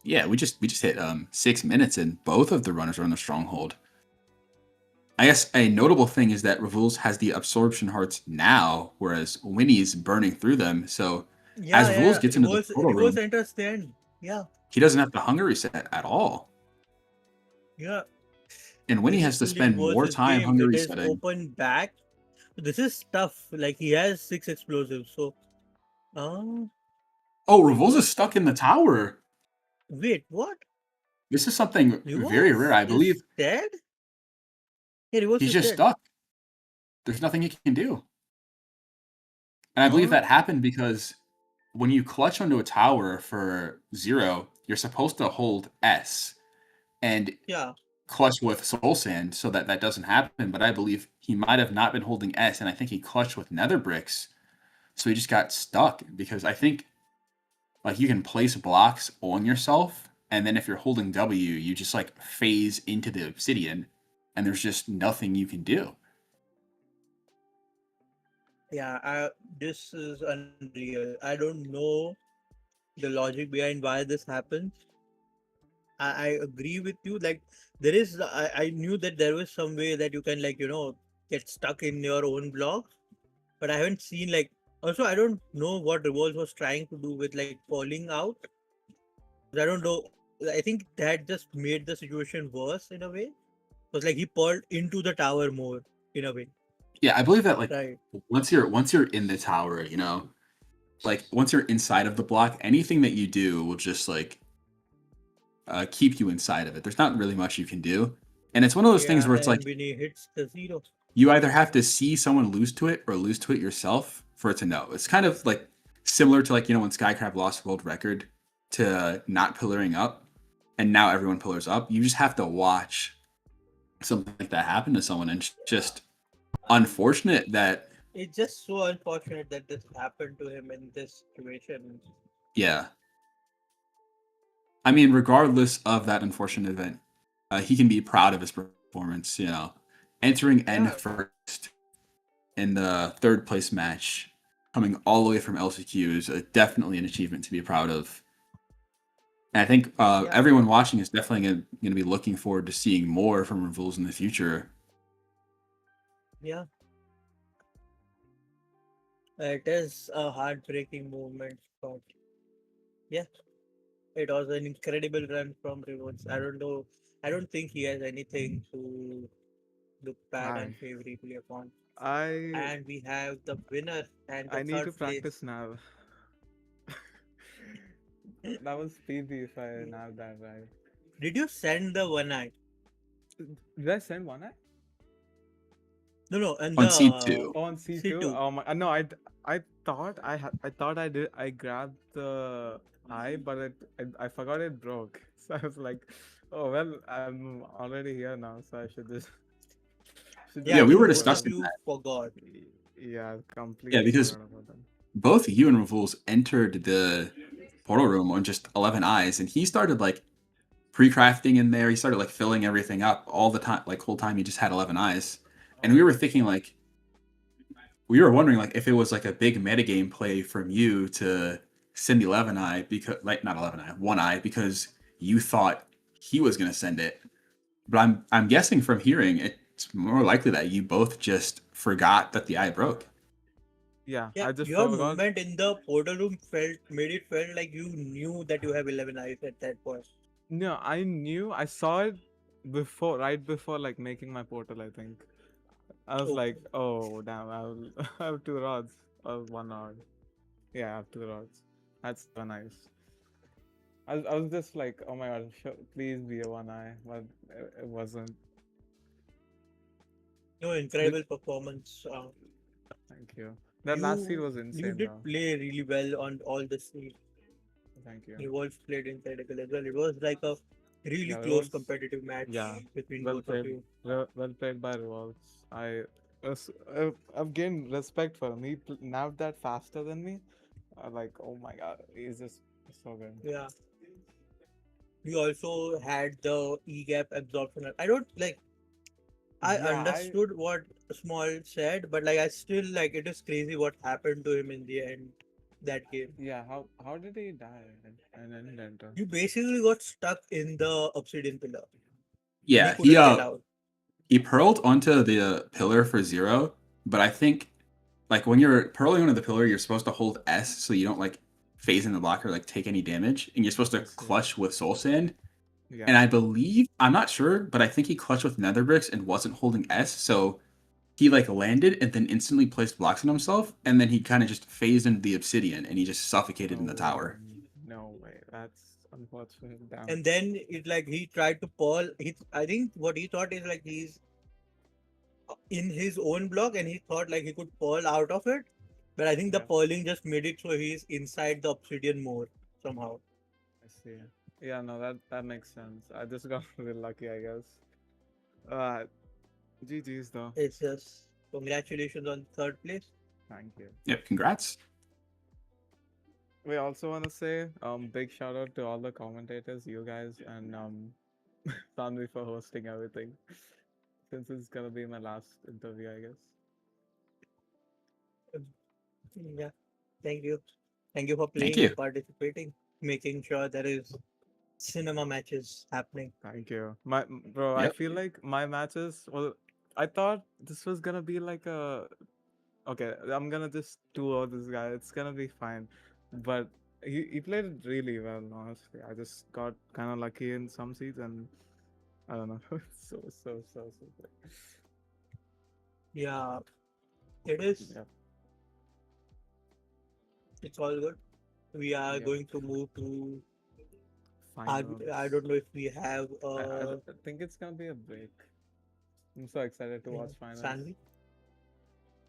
Yeah, we just hit 6 minutes and both of the runners are in the stronghold. I guess a notable thing is that Revuls has the absorption hearts now, whereas Winnie's burning through them. So as Revuls gets into the portal Reverse room, enters the end. Yeah, he doesn't have the hunger reset at all. yeah. And Winnie This has is to fully spend more reverse's time game. hunger It is resetting. open back. This is tough. Like he has 6 explosives. So, Oh, Revuls is reverse. stuck in the tower. Wait, what? This is something very rare. Reverse I believe is dead. Yeah, reverse he's is just dead. stuck. There's nothing he can do. And I believe that happened because when you clutch onto a tower for 0, you're supposed to hold S and Yeah. clutch with Soul Sand so that that doesn't happen. But I believe he might have not been holding S, and I think he clutched with Nether Bricks. So he just got stuck because I think like you can place blocks on yourself, and then if you're holding W, you just like phase into the obsidian, and there's just nothing you can do. Yeah, this is unreal. I don't know the logic behind why this happens. I agree with you. Like there is, I knew that there was some way that you can like get stuck in your own blocks, but I haven't seen like. Also, I don't know what Revolve was trying to do with like falling out. I don't know. I think that just made the situation worse in a way. Because like he pulled into the tower more in a way. Yeah, I believe that like Right. once you're in the tower, like once you're inside of the block, anything that you do will just like keep you inside of it. There's not really much you can do, and it's one of those things Yeah, where it's like and when he hits the 0. you either have to see someone lose to it or lose to it yourself for it to know. It's kind of like similar to like when Skycrab lost world record to not pillaring up, and now everyone pillars up. You just have to watch something like that happen to someone, and it's just unfortunate that It's just so unfortunate that this happened to him in this situation. yeah. I mean, regardless of that unfortunate event, he can be proud of his performance. Entering N Yeah. first in the third place match, coming all the way from LCQ is definitely an achievement to be proud of. And I think everyone watching is definitely going to be looking forward to seeing more from Revuls in the future. Yeah. It is a heartbreaking moment, but yeah, it was an incredible run from Rewards. I don't know. I don't think he has anything to look bad and Hi. favorably upon. I And we have the winner and the I need to third place. practice now. That was PB if I nabbed that right. Did you send the one eye? Did I send one eye? No, and On the C2. Oh, on C2. C2. Oh my! No, I thought I thought I did. I grabbed the eye, but I forgot it broke. So I was like, oh well, I'm already here now, so I should just. Yeah, Yeah, I we think were both of discussing you that. forgot. Yeah, Yeah, completely because forgot about that. both you and Revuls entered the portal room on just 11 eyes, and he started like pre-crafting in there. He started like filling everything up all the time, like whole time he just had 11 eyes. And we were thinking like, we were wondering like if it was like a big metagame play from you to send 11 eye because like not 11 eye, 1 eye because you thought he was going to send it. But I'm guessing from hearing it's more likely that you both just forgot that the eye broke. Yeah, Yeah, I just your forgot. movement in the portal room made it felt like you knew that you have 11 eyes at that point. No, I knew. I saw it right before like making my portal. I think I was Okay. like, oh damn, I have two rods or one rod. Yeah, I have two rods. That's so nice. I was just like, oh my god, please be a one eye, but it wasn't. No, incredible performance. Thank you. That last seed was You insane did though. play really well on all the seeds. Thank you. Revolves played incredible as well. It was like a really Yeah, close Revolves. competitive match Yeah, between well both of played. you. Well played by Revolves. I've gained respect for him. He nabbed that faster than me. Like, oh my god, he's just so good. Yeah. We also had the E gap absorption. I don't like. I Yeah, understood what Small said, but like I still like it is crazy what happened to him in the end that game. yeah. How did he die and then enter? You basically got stuck in the obsidian pillar and he Yeah, couldn't get out. he pearled onto the pillar for 0, but I think like when you're pearling onto the pillar, you're supposed to hold S so you don't like phase in the block or like take any damage, and you're supposed to I see. clutch with soul sand. Yeah. And I believe, I'm not sure, but I think he clutched with nether bricks and wasn't holding S, so he like landed and then instantly placed blocks on himself, and then he kind of just phased into the obsidian and he just suffocated in the tower. No way. That's unfortunate. Damn. And then it like he tried to pearl. I think what he thought is like he's in his own block and he thought like he could pearl out of it. But I think the Yeah. pearling just made it so he's inside the obsidian more somehow. I see. Yeah, no, that makes sense. I just got really lucky, I guess. Uh, GG's though. It's just congratulations on third place. Thank you. Yep, congrats. We also want to say big shout out to all the commentators, you guys, and Tanvi for hosting everything. Since it's gonna be my last interview, I guess. Yeah. Thank you. Thank you for playing you. and participating, making sure there is cinema matches happening. Thank you. Bro, I Yep. feel like my matches. Well, I thought this was gonna be like a. Okay, I'm gonna just 2-0 this guy. It's gonna be fine, but he played it really well. Honestly, I just got kind of lucky in some seats, and I don't know. It's so good. Yeah. It is. Yeah. It's all good. We are Yep. going to move to. I Finals. don't know if we have I think it's gonna be a break. I'm so excited to watch finals. Sanvi.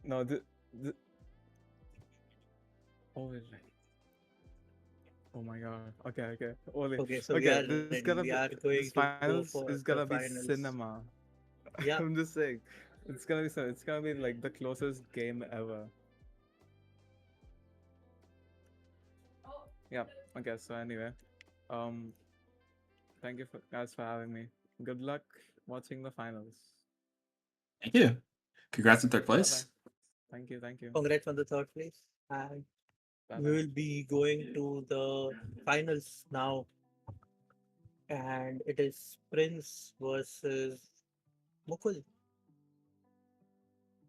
No, the oh wait, right. Oh my god. Okay. Only. Okay, so Okay, we are this is ready. gonna We be are going this to go finals for is the gonna be finals. cinema. Yeah. I'm just saying, it's gonna be so. It's gonna be like the closest game ever. Yeah. Okay. So anyway, thank you guys for having me. Good luck watching the finals. Thank you. Congrats on third Bye bye. place. Thank you. Congrats on the third place. And Bye we bye. will be going to the finals now. And it is Prince versus Mukul.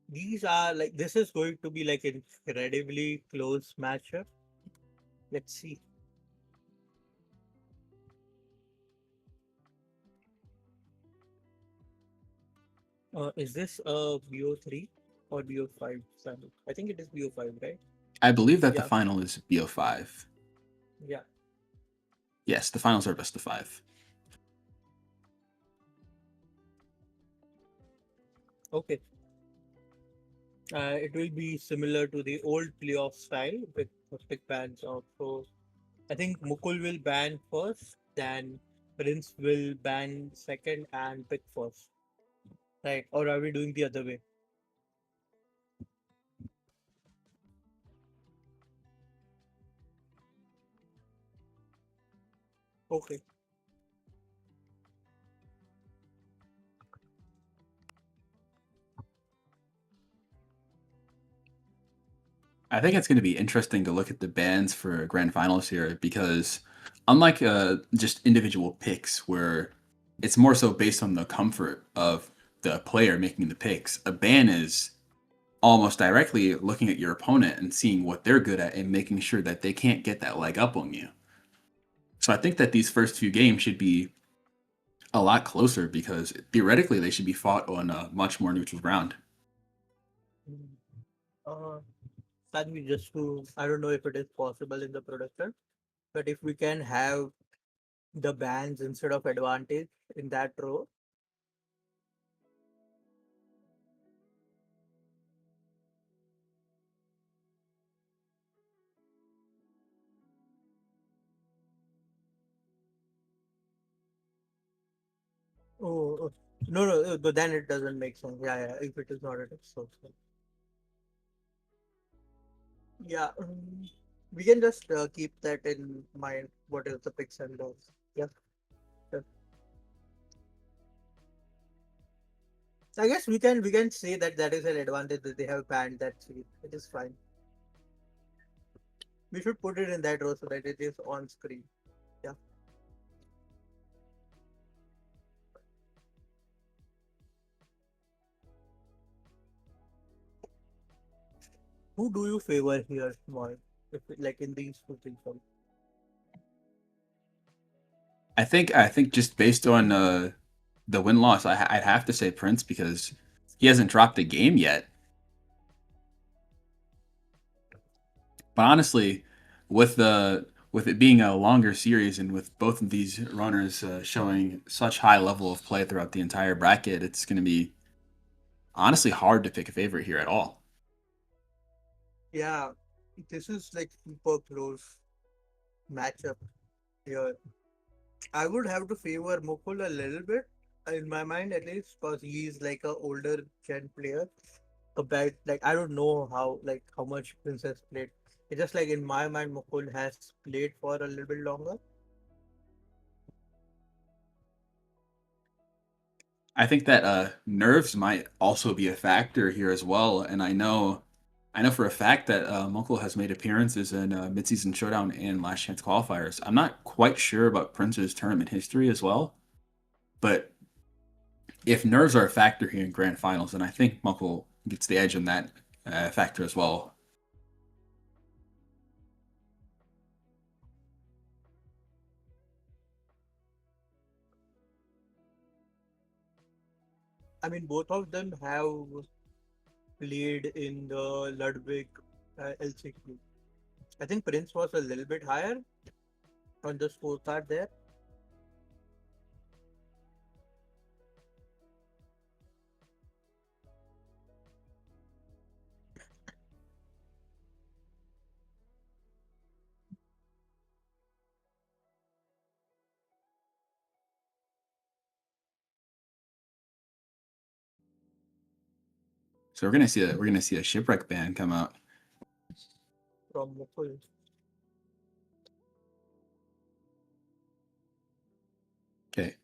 These are like, this is going to be like incredibly close matchup. Let's see. Is this a BO3 or BO5? I think it is BO5, right? I believe that the Yeah. final is BO5. Yeah. Yes, the finals are best of 5. Okay. It will be similar to the old playoff style with pick bans of. So I think Mukul will ban first, then Prince will ban second and pick first. Right? Or are we doing the other way? Okay. I think it's going to be interesting to look at the bans for grand finals here because unlike just individual picks where it's more so based on the comfort of the player making the picks, a ban is almost directly looking at your opponent and seeing what they're good at and making sure that they can't get that leg up on you. So I think that these first few games should be a lot closer because theoretically they should be fought on a much more neutral ground. Sadly, just to, I don't know if it is possible in the production, but if we can have the bans instead of advantage in that row. Oh, no, but then it doesn't make sense. Yeah, if it is not a text source. Yeah, we can just keep that in mind. What is the picks and those? Yeah. Sure. I guess we can say that that is an advantage that they have banned that seed. It is fine. We should put it in that row so that it is on screen. Yeah. Who do you favor here, Moy? If like in these two things. I think just based on the win loss, I'd have to say Prince because he hasn't dropped a game yet. But honestly, with it being a longer series and with both of these runners showing such high level of play throughout the entire bracket, it's going to be honestly hard to pick a favorite here at all. Yeah, this is like super close matchup here. I would have to favor Mukul a little bit, in my mind at least, because he's like a older gen player. Compared, like I don't know how much Princess played. It's just like in my mind, Mukul has played for a little bit longer. I think that nerves might also be a factor here as well, and I know for a fact that Mokul has made appearances in midseason showdown and last chance qualifiers. I'm not quite sure about Prince's tournament history as well, but if nerves are a factor here in grand finals, then I think Mokul gets the edge on that factor as well. I mean, both of them have played in the Ludwig LCQ. I think Prince was a little bit higher on the scorecard there. So we're gonna see a shipwreck ban come out. From Mukul. Okay.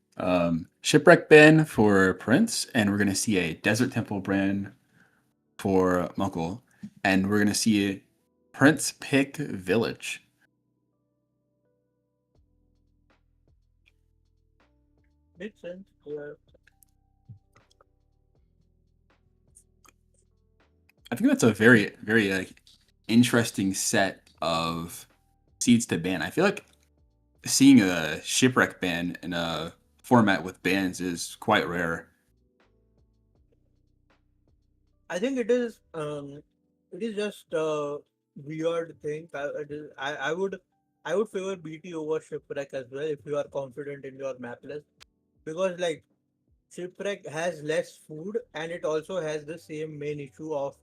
Shipwreck ban for Prince, and we're gonna see a Desert Temple ban for Mukul, and we're gonna see a Prince pick Village. Makes sense. Yeah. I think that's a very, very interesting set of seeds to ban. I feel like seeing a shipwreck ban in a format with bans is quite rare. I think it is just a weird thing. I would favor BT over Shipwreck as well if you are confident in your map list, because like Shipwreck has less food and it also has the same main issue of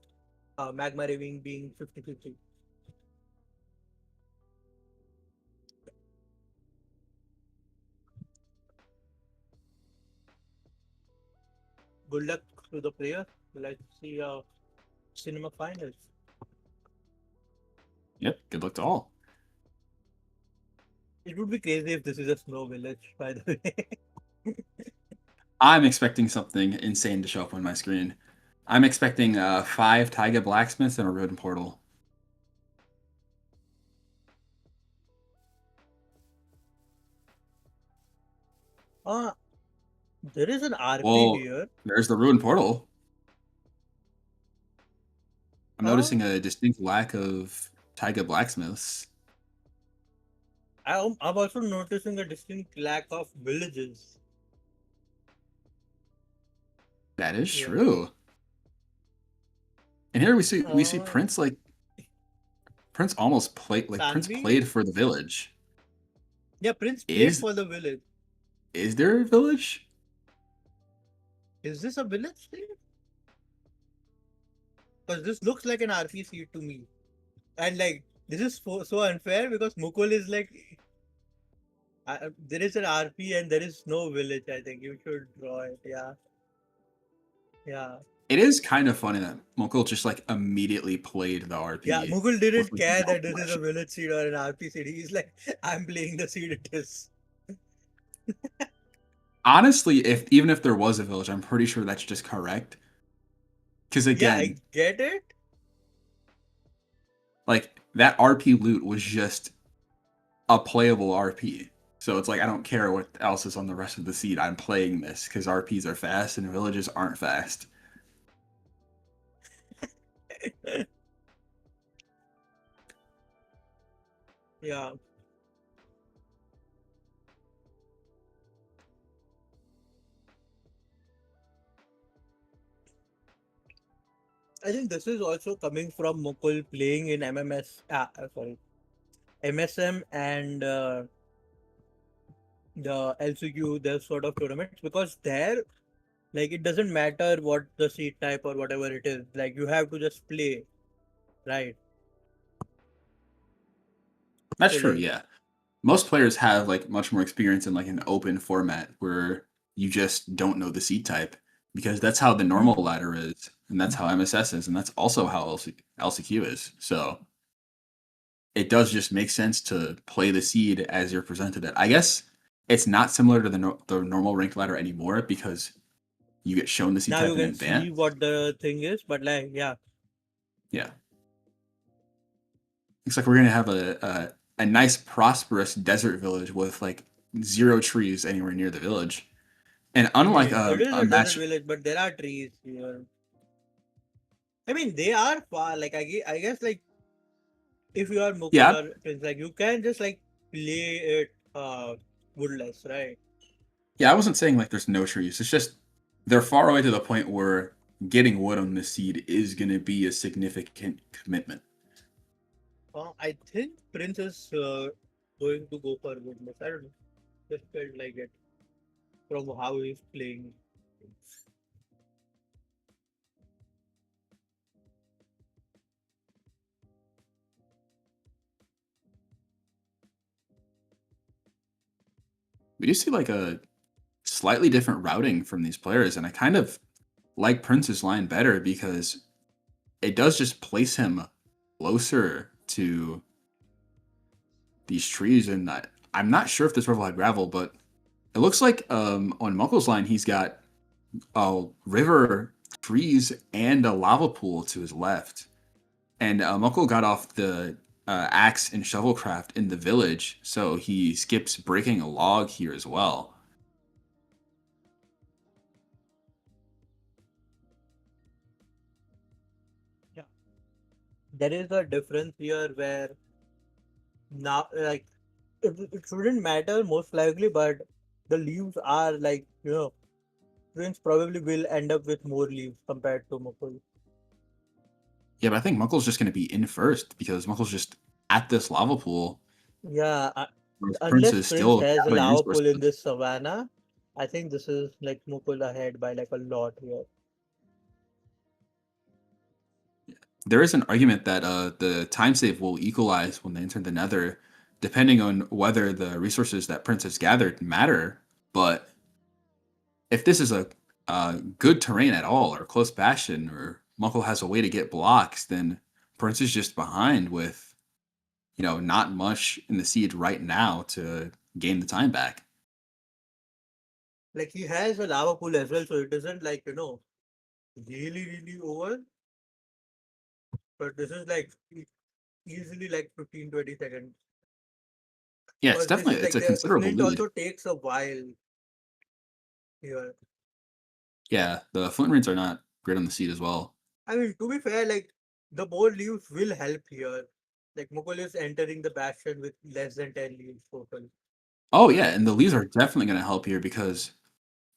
magma raving being 50-50. Good luck to the player. Let's see cinema finals. Yep, good luck to all. It would be crazy if this is a snow village, by the way. I'm expecting something insane to show up on my screen. I'm expecting 5 Taiga Blacksmiths and a Rodent Portal. There is an RP Well, here. there's the Ruined Portal. I'm noticing a distinct lack of Taiga blacksmiths. I'm also noticing a distinct lack of villages. That is Yeah. true. And here we see Uh, Prince Prince almost played Prince Sanvi? played for the village. Yeah, Prince played Is for the village. there a village? Is this a village thing? Because this looks like an RPC to me. And like, this is so unfair because Mukul is like, there is an RP and there is no village. I think you should draw it. Yeah. Yeah. It is kind of funny that Mokul just like immediately played the RP. Yeah. Mukul didn't with, care no that this is a question. village seed or an RP seed. He's like, I'm playing the seed it is. Honestly, even if there was a village, I'm pretty sure that's just correct. Because Yeah, again, I get it. like that RP loot was just a playable RP. So it's like I don't care what else is on the rest of the seed. I'm playing this because RPs are fast and villages aren't fast. Yeah. I think this is also coming from Mukul playing in MSM and the LCQ, their sort of tournaments, because there, like, it doesn't matter what the seat type or whatever it is, like, you have to just play, right? That's So, true, like, yeah. Most players have like much more experience in like an open format where you just don't know the seed type because that's how the normal ladder is, and that's how MSS is, and that's also how LCQ is. So it does just make sense to play the seed as you're presented it. I guess it's not similar to the normal ranked ladder anymore because you get shown the seed now type you in can advance. see what the thing is, but like, yeah. Yeah. Looks like we're gonna have a nice prosperous desert village with like 0 trees anywhere near the village. And unlike It is a a desert match, village, but there are trees here. I mean, they are far, like, I guess, like, if you are Mukul yeah, or Prince, like, you can just, like, play it woodless, right? yeah, I wasn't saying like there's no trees. It's just they're far away to the point where getting wood on this seed is gonna be a significant commitment. I think Prince is going to go for woodless. I don't know. Just felt like it from how he's playing. We do see like a slightly different routing from these players, and I kind of like Prince's line better because it does just place him closer to these trees, and I'm not sure if this river had gravel, but it looks like on Muckle's line he's got a river, trees, and a lava pool to his left. And Muckle got off the axe and shovelcraft in the village, so he skips breaking a log here as well. Yeah. There is a difference here where now, like, it shouldn't matter most likely, but the leaves are like, Prince probably will end up with more leaves compared to Mukul. Yeah, but I think Muckle's just going to be in first because Muckle's just at this lava pool. Yeah, Whereas Prince unless is Prince still has a gathering lava pool in resources. this savannah, I think this is like Mukul ahead by like a lot here. There is an argument that the time save will equalize when they enter the Nether, depending on whether the resources that Prince has gathered matter. But if this is a good terrain at all, or close bastion, or Muckle has a way to get blocks, then Prince is just behind with, not much in the seed right now to gain the time back. Like, he has a lava pool as well, so it isn't like, really over. But this is like easily like 15-20 seconds. Yeah, it's Because this is definitely like a the considerable flint lead. also takes a while here. Yeah, the flint rings are not great on the seed as well. I mean, to be fair, like, the more leaves will help here. Like Mukul is entering the bastion with less than 10 leaves total. Oh yeah, and the leaves are definitely going to help here because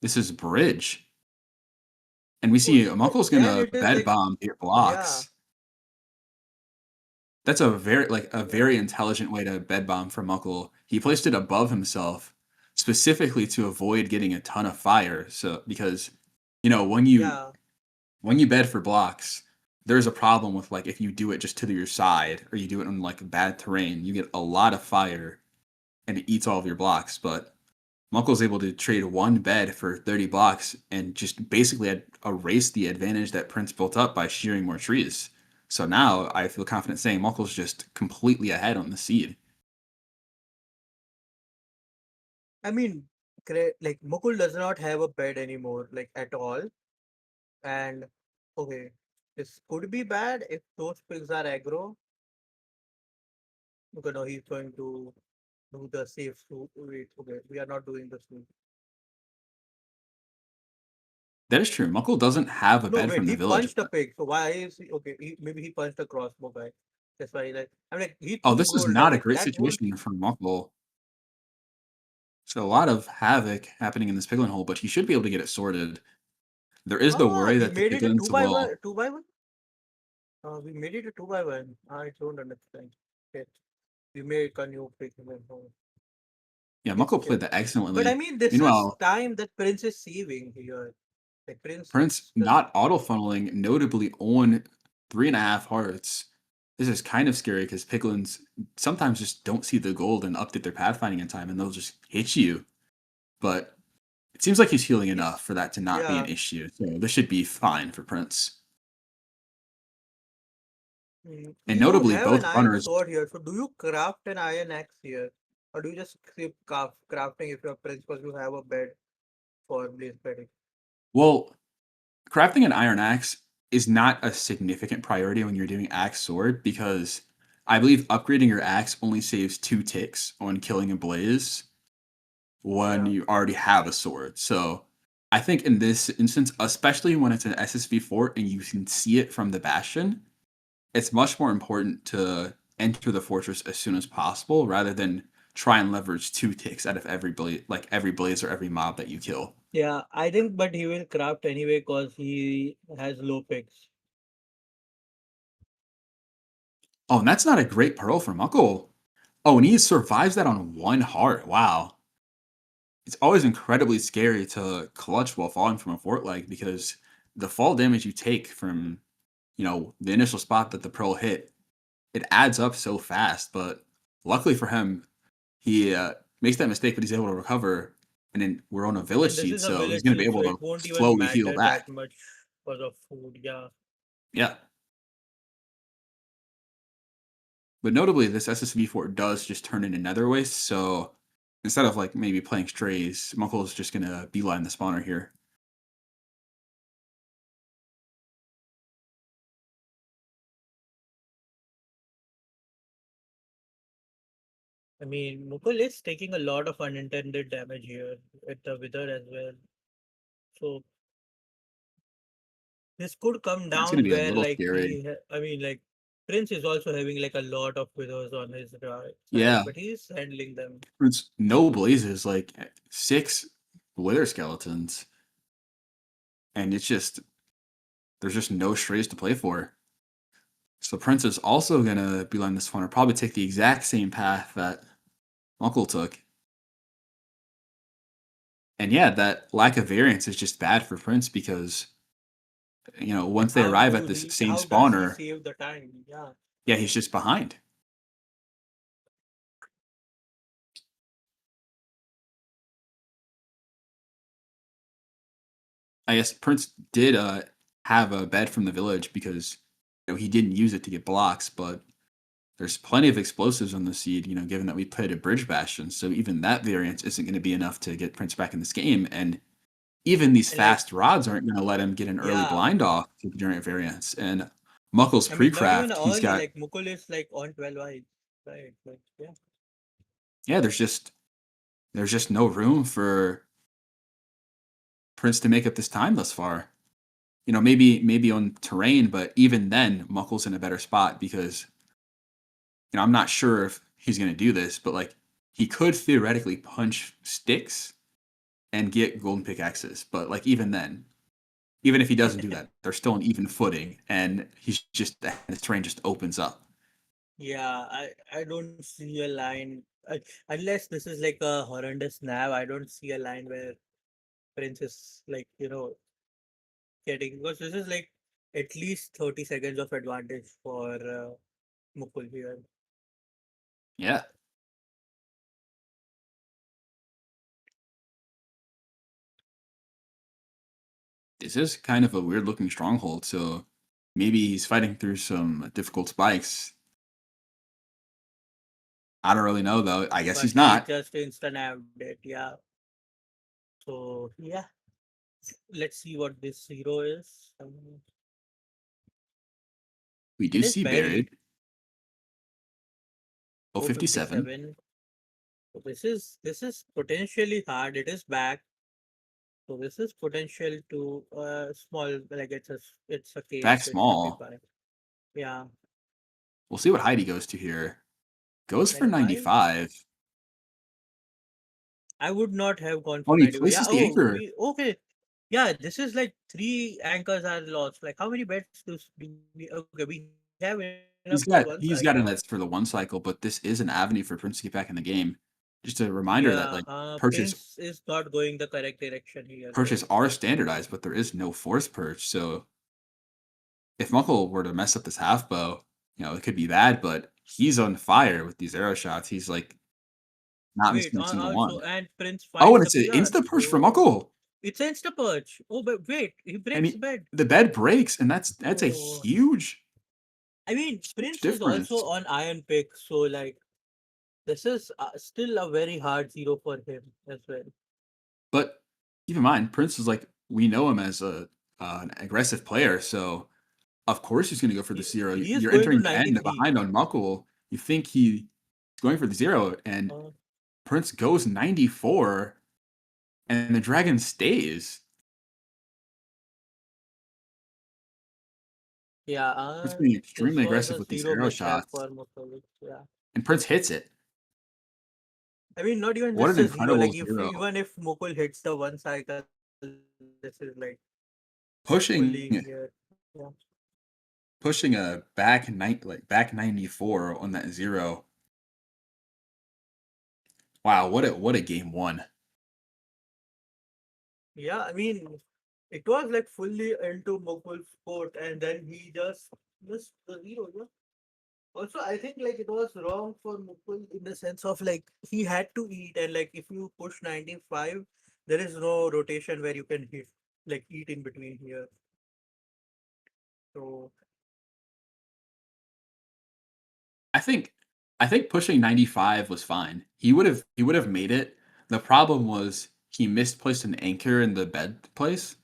this is bridge, and we see Muckle's going Then to it is bed like, bomb your yeah, blocks. That's a yeah. very intelligent way to bed bomb for Muckle. He placed it above himself specifically to avoid getting a ton of fire. So because when Yeah. you bed for blocks, there's a problem with like if you do it just to your side or you do it on like bad terrain, you get a lot of fire and it eats all of your blocks. But Muckle's able to trade one bed for 30 blocks and just basically erase the advantage that Prince built up by shearing more trees. So now I feel confident saying Muckle's just completely ahead on the seed. I mean, like Mukul does not have a bed anymore, like at all. And okay, this could be bad if those pigs are aggro. Okay, no, he's going to do the safe swoop. Wait, okay, we are not doing the swoop. That is true. Muckle doesn't have a No, bed wait, from the he village. punched a pig. So why is he okay? Maybe he punched a crossbow guy. That's why, like, I'm like, he Oh, threw this is gold. I'm not a like, great that won't. situation for Muckle. So a lot of havoc happening in this piglin hole, but he should be able to get it sorted. There is the Ah, worry we that the made it a piglins two by one. will. 2 by 1. We made it a 2 by 1. I don't understand. Okay, we made a new pig. Yeah, It's Muckle still. played that But I excellently. mean, this is Meanwhile, time that Prince is saving here. Like Prince Prince just not auto funneling, notably on 3.5 hearts. This is kind of scary because piglins sometimes just don't see the gold and update their pathfinding in time, and they'll just hit you. But it seems like he's healing he's enough for that to not be an yeah. issue. So this should be fine for Prince. And We do notably, have an both iron runners. sword here. So do you craft an iron axe here? Or do you just skip crafting if you're Prince because you have a bed for blaze bedding? Well, crafting an iron axe is not a significant priority when you're doing axe sword because I believe upgrading your axe only saves 2 ticks on killing a blaze when Yeah. you already have a sword. So I think in this instance, especially when it's an SSV fort and you can see it from the bastion, it's much more important to enter the fortress as soon as possible rather than try and leverage 2 ticks out of every blaze or every mob that you kill. Yeah, I think, but he will craft anyway because he has low picks. Oh, and that's not a great pearl for Muckle. Oh, and he survives that on 1 heart. Wow. It's always incredibly scary to clutch while falling from a fort leg because the fall damage you take from, the initial spot that the pearl hit, it adds up so fast. But luckily for him, he makes that mistake, but he's able to recover. And then we're on a village And this seed, is a so he's village going to be seed, so able it to won't even slowly heal matter back. that much because of food. Yeah. Yeah. But notably, this SSV fort does just turn into nether waste, so instead of like maybe playing strays, Muckle is just going to beeline the spawner here. I mean, Mukul is taking a lot of unintended damage here with the wither as well. So this could come Yeah, it's going to down be a where little like scary. I mean like Prince is also having like a lot of withers on his side, Yeah, but he's handling them. it's no blazes, like 6 wither skeletons, and there's just no strays to play for. So Prince is also going to beeline the spawner, probably take the exact same path that Muckle took. And yeah, that lack of variance is just bad for Prince because once they arrive at this same How does he spawner, save the time? Yeah. yeah, he's just behind. I guess Prince did have a bed from the village because he didn't use it to get blocks, but there's plenty of explosives on the seed, given that we played a bridge bastion. So even that variance isn't going to be enough to get Prince back in this game. And even these And like fast rods aren't going to let him get an early yeah. blind off to generate variance. And Muckle's I mean not even pre-craft, he's early, got, like Mukul is like on 12 eyes. Right. Like yeah. yeah, there's just no room for Prince to make up this time thus far. maybe on terrain, but even then, Muckle's in a better spot because I'm not sure if he's going to do this, but like he could theoretically punch sticks and get golden pickaxes, but like even then, even if he doesn't do that, they're still on even footing, and he's just his terrain just opens up. Yeah, I don't see a line unless this is like a horrendous nav. I don't see a line where Prince is like getting, because this is like at least 30 seconds of advantage for Mukul here. Yeah. This is kind of a weird looking stronghold, so maybe he's fighting through some difficult spikes. I don't really know though. I guess But he's he not. just instant nabbed it, yeah. So yeah, let's see what this hero is. We It do is see buried. buried. 057. 057. So this is potentially hard. It is back. So this is potential to small, like it's a cave, Back so it should be small. fine. Yeah. We'll see what height he goes to here. Goes for 95. 95. I would not have gone Oh, for and he 95. Yeah. places the Oh, anchor. okay. Yeah, this is like 3 anchors are lost. Like how many bets do we? Okay, we have enough for one He's cycle. got he's got enough for the one cycle, but this is an avenue for Prince to get back in the game. Just a reminder that Yeah. like purchase Prince is not going the correct direction here purchase though. are standardized, but there is no force purge. So if Muckle were to mess up this half bow, it could be bad, but he's on fire with these arrow shots. He's like not Wait. missing a single one. Also, and Prince Oh, finds and the it's an PR. insta push for Oh, Muckle. it's insta perch. Oh, but wait, he And breaks the bed. the bed breaks, and that's a Oh, huge I mean, Prince is also difference. on Iron Pick, so like this is still a very hard zero for him as well. But keep in mind, Prince is like we know him as an aggressive player, so of course he's going to go for the zero. He is You're going to entering the end 93. behind on Muckle. You think he's going for the zero, and Uh, Prince goes 94, and the dragon stays. yeah, Prince being this extremely was aggressive a with these zero arrow mishap shots, for Mokovic. Yeah, and Prince hits it. I mean, not even What just an a zero. incredible Like if zero! even if Mokul hits the one cycle, this is like bullying Pushing here. Yeah, pushing a back 94 on that zero. Wow, what a game one. yeah. I mean, it was like fully into Mokul's court, and then he just missed the zero. Yeah. Also, I think like it was wrong for Mukul in the sense of like he had to eat, and like if you push 95, there is no rotation where you can hit like eat in between here. So I think pushing 95 was fine. He would have made it. The problem was he misplaced an anchor in the bed place.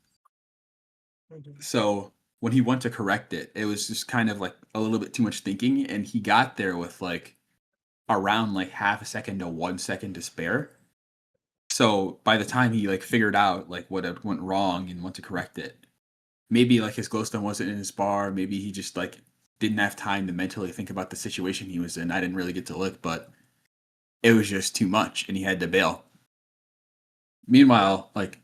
mhm. So when he went to correct it, it was just kind of like a little bit too much thinking, and he got there with like around like half a second to 1 second to spare. So by the time he like figured out like what had went wrong and went to correct it, maybe like his glowstone wasn't in his bar. Maybe he just like didn't have time to mentally think about the situation he was in. I didn't really get to look, but it was just too much, and he had to bail. Yeah, Meanwhile, like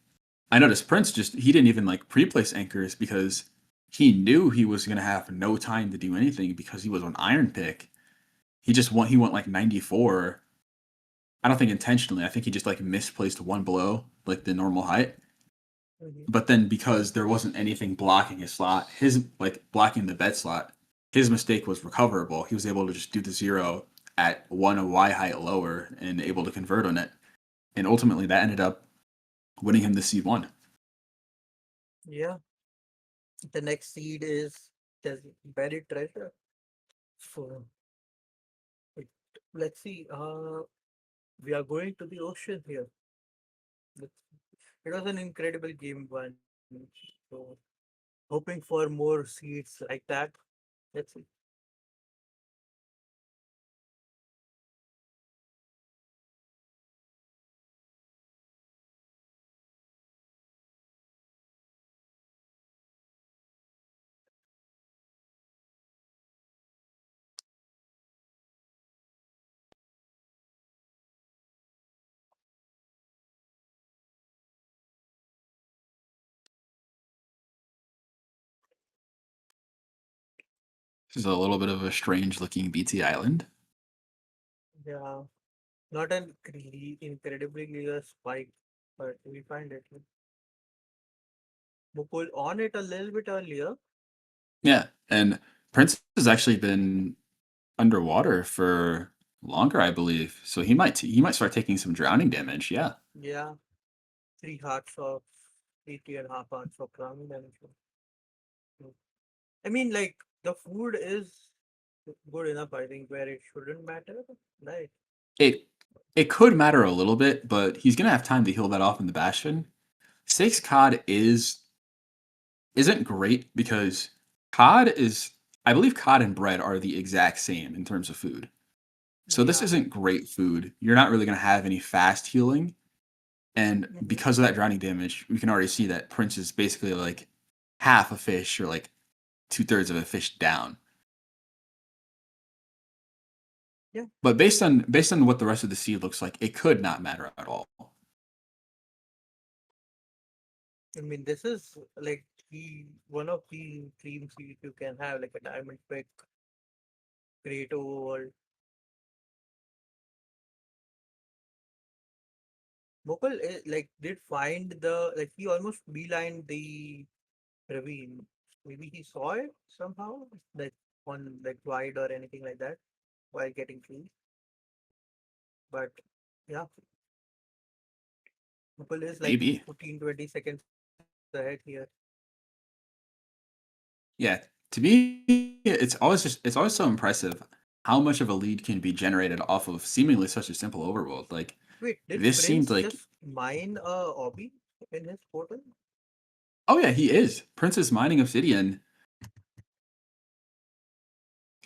I noticed Prince just he didn't even like pre-place anchors because he knew he was gonna have no time to do anything because he was on Iron Pick. He went like 94. I don't think intentionally. I think he just like misplaced one blow, like the normal height. mhm. But then because there wasn't anything blocking his slot, his like blocking the bed slot, his mistake was recoverable. He was able to just do the zero at one Y height lower and able to convert on it. And ultimately that ended up winning him the C1. Yeah. The next seed is there's buried treasure. So it, let's see. We are going to the ocean here. It was an incredible game one. So hoping for more seeds like that. Let's see. This is a little bit of a strange looking BT island. Yeah, not an incredibly clear spike, but we find it. Mukul on it a little bit earlier. Yeah, and Prince has actually been underwater for longer, I believe. So he might start taking some drowning damage. Yeah. Yeah, 3 hearts of 3.5 hearts of drowning damage. I mean, like the food is good enough, I think, where it shouldn't matter, right? It could matter a little bit, but he's gonna have time to heal that off in the Bastion. 6 COD isn't great because COD is, I believe COD and bread are the exact same in terms of food. So this Yeah. isn't great food. You're not really gonna have any fast healing. And because of that drowning damage, we can already see that Prince is basically like half a fish or like 2/3 of a fish down. Yeah. But based on what the rest of the seed looks like, it could not matter at all. I mean, this is like one of the dream seeds you can have, like a diamond pick, great overworld. Mokul like did find the like he almost beelined the ravine. Maybe he saw it somehow, like on like wide or anything like that, while getting clean. But yeah, Mukul is like Maybe. 15-20 seconds ahead here. Yeah. To me, it's always so impressive how much of a lead can be generated off of seemingly such a simple overworld. Like Wait, did this seemed Prince like, just mine a obby in his portal? oh yeah, he is. Prince is mining obsidian.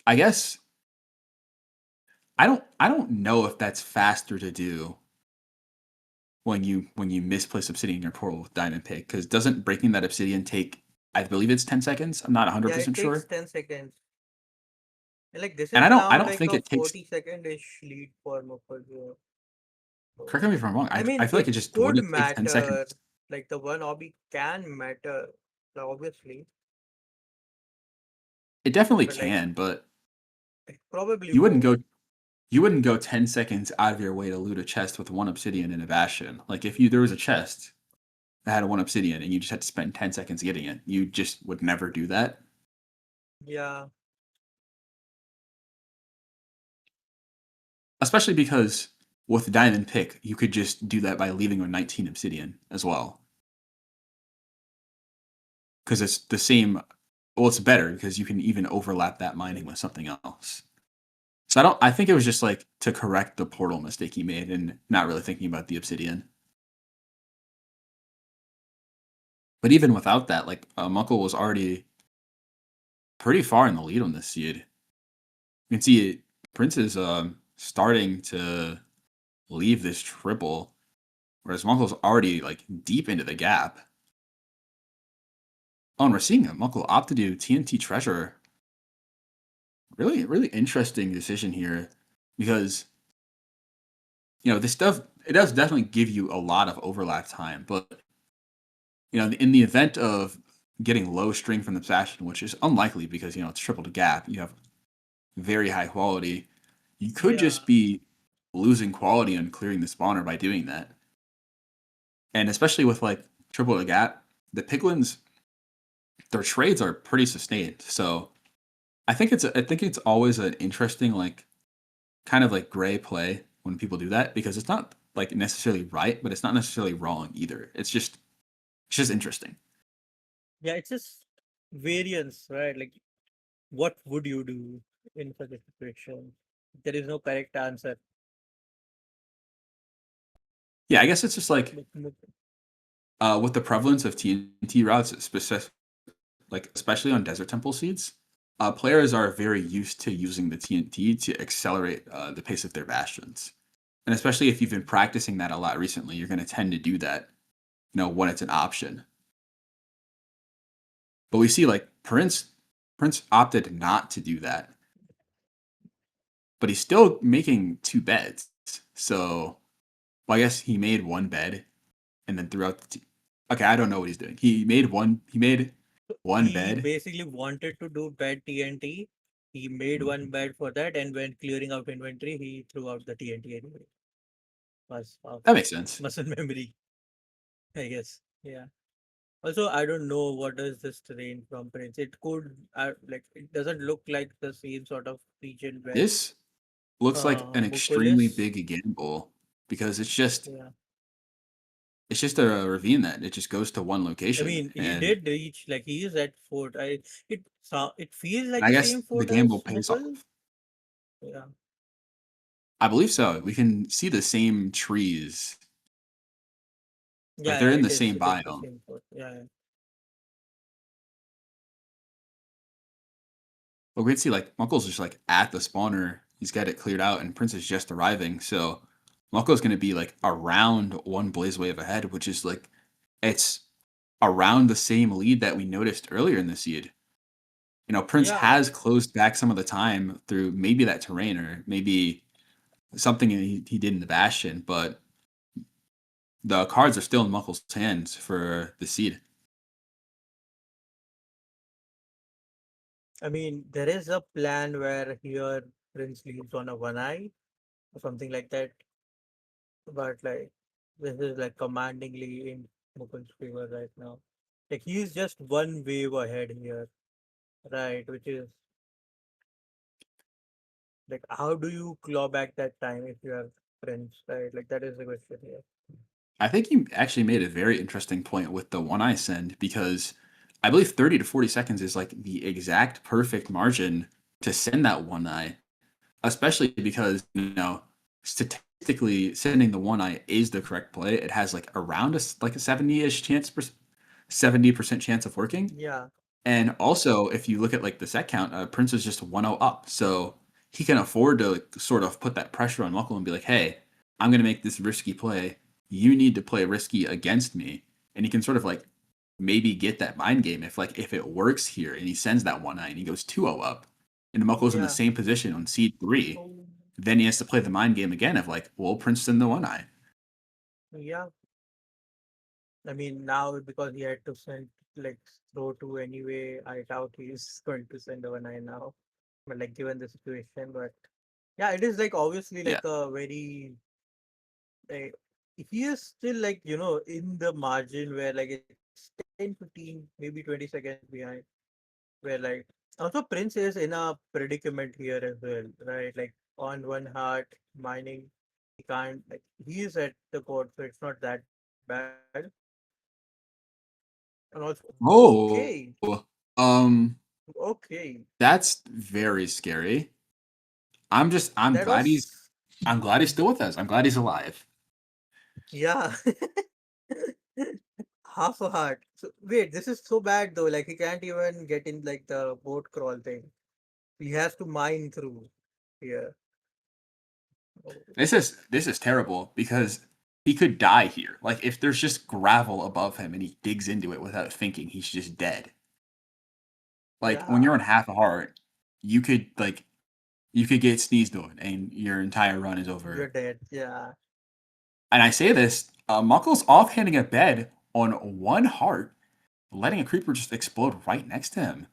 I guess I don't know if that's faster to do when you misplace obsidian in your portal with diamond pick, because doesn't breaking that obsidian take, I believe it's 10 seconds. I'm not 100% Yeah, it takes sure. 10 seconds. And like this And is I now don't like think a it takes, 40-second-ish lead for Mukul here. correct me if I'm wrong. I I mean, feel like it it just could wouldn't take 10 matter. seconds. Like the one obby can matter, obviously, It definitely but like can, but it probably you wouldn't won't. go you wouldn't go 10 seconds out of your way to loot a chest with 1 obsidian and a bastion. Like if there was a chest that had a 1 obsidian and you just had to spend 10 seconds getting it, you just would never do that. Yeah, Especially because with diamond pick, you could just do that by leaving with 19 obsidian as well. Because it's the same, well, it's better because you can even overlap that mining with something else. So I think it was just like to correct the portal mistake he made and not really thinking about the obsidian. But even without that, like Muckle was already pretty far in the lead on this seed. You can see Prince is starting to leave this triple, whereas Muckle's already like deep into the gap. Oh, and we're seeing Muckle opt to do TNT Treasure. Really, really interesting decision here, because this stuff, it does definitely give you a lot of overlap time, but in the event of getting low string from the Bastion, which is unlikely because it's triple to gap, you have very high quality. You could yeah, just be losing quality and clearing the spawner by doing that. And especially with like triple to gap, the piglins, their trades are pretty sustained. So I think it's always an interesting, like, kind of like gray play when people do that, because it's not like necessarily right, but it's not necessarily wrong either. It's just interesting. yeah. It's just variance, right? Like, what would you do in such a situation? There is no correct answer. Yeah, I guess it's just like with the prevalence of TNT routes, like especially on desert temple seeds, players are very used to using the TNT to accelerate the pace of their bastions. And especially if you've been practicing that a lot recently, you're going to tend to do that, when it's an option. But we see like Prince opted not to do that, but he's still making 2 beds. So, well, I guess he made 1 bed and then throughout okay, I don't know what he's doing. He made one He bed. basically wanted to do bad TNT, he made one bed for that, and when clearing out inventory, he threw out the TNT anyway. Was of That makes sense. muscle memory, I guess. Yeah. Also, I don't know what is this terrain from Prince. It could, like, it doesn't look like the same sort of region where This looks like an Mukul extremely is. big gamble because Yeah. it's just a ravine that it just goes to one I location. mean, he And did reach, like, he is at fort. It feels like I the guess same the fort gamble as pays Mukul. off. Yeah. I believe so. We can see the same trees. Like Yeah, they're yeah, in the it is. same It is the biome. same fort. Yeah, yeah. But we can see like Muckle's just like at the spawner. He's got it cleared out, and Prince is just arriving. So Muckle's going to be like around one blaze wave ahead, which is like it's around the same lead that we noticed earlier in the seed. You know, Prince Yeah. has closed back some of the time through maybe that terrain or maybe something he did in the Bastion, but the cards are still in Muckle's hands for the seed. I mean, there is a plan where here Prince leaves on a one eye or something like that. But like this is like commandingly in Mukun's favor right now. Like he's just one wave ahead here, right? Which is like how do you claw back that time if you are Prince, right? Like that is the question here. I think you actually made a very interesting point with the one eye send because I believe 30 to 40 seconds is like the exact perfect margin to send that one eye, especially because, you know, statistically sending the one eye is the correct play. It has like around like a 70-ish chance, 70% chance of working. Yeah, And also, if you look at like the set count, Prince is just 1-0 up. So he can afford to like, sort of put that pressure on Muckle and be like, hey, I'm going to make this risky play. You need to play risky against me. And he can sort of like maybe get that mind game if it works here and he sends that one eye and he goes 2-0 up and Muckle's in the yeah, same position on seed 3, then he has to play the mind game again of like, well, Prince send the one eye. yeah. I mean now because he had to send like throw two anyway, I doubt he's going to send a one eye now. But like given the situation, but yeah, it is like obviously Yeah. like a very like he is still like in the margin where like it's 10, 15, maybe 20 seconds behind, where like also Prince is in a predicament here as well, right? Like on one heart mining, he can't like he is at the court, so it's not that bad. And also okay, Oh, um, okay, that's very scary. I'm just that was I'm glad he's still with us. I'm glad he's alive. yeah. Half a heart. So, wait, this is so bad though. Like he can't even get in like the boat crawl thing. He has to mine through here. Oh, This is terrible because he could die here. Like if there's just gravel above him and he digs into it without thinking, he's just dead. Like when you're yeah. on half a heart, you could get sneezed on and your entire run is You're over. dead. Yeah. And I say this, Muckle's offhanding a bed on one heart, letting a creeper just explode right next to him.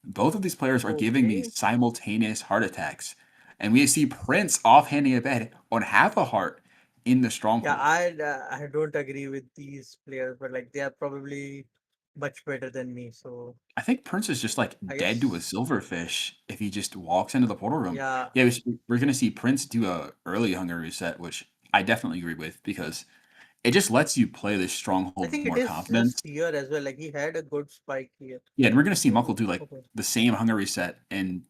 Both of these players are giving me Okay. simultaneous heart attacks. And we see Prince offhanding a bed on half a heart in the Yeah, stronghold. I don't agree with these players, but like they are probably much better than me. So I think Prince is just like I dead to a guess silverfish if he just walks into the portal room. yeah. Yeah, we're gonna see Prince do a early hunger reset, which I definitely agree with because it just lets you play this I stronghold with think it more is confidence. just here as well. Like he had a good spike here. Yeah, and we're gonna see Muckle Oh, do like okay. the same hunger reset and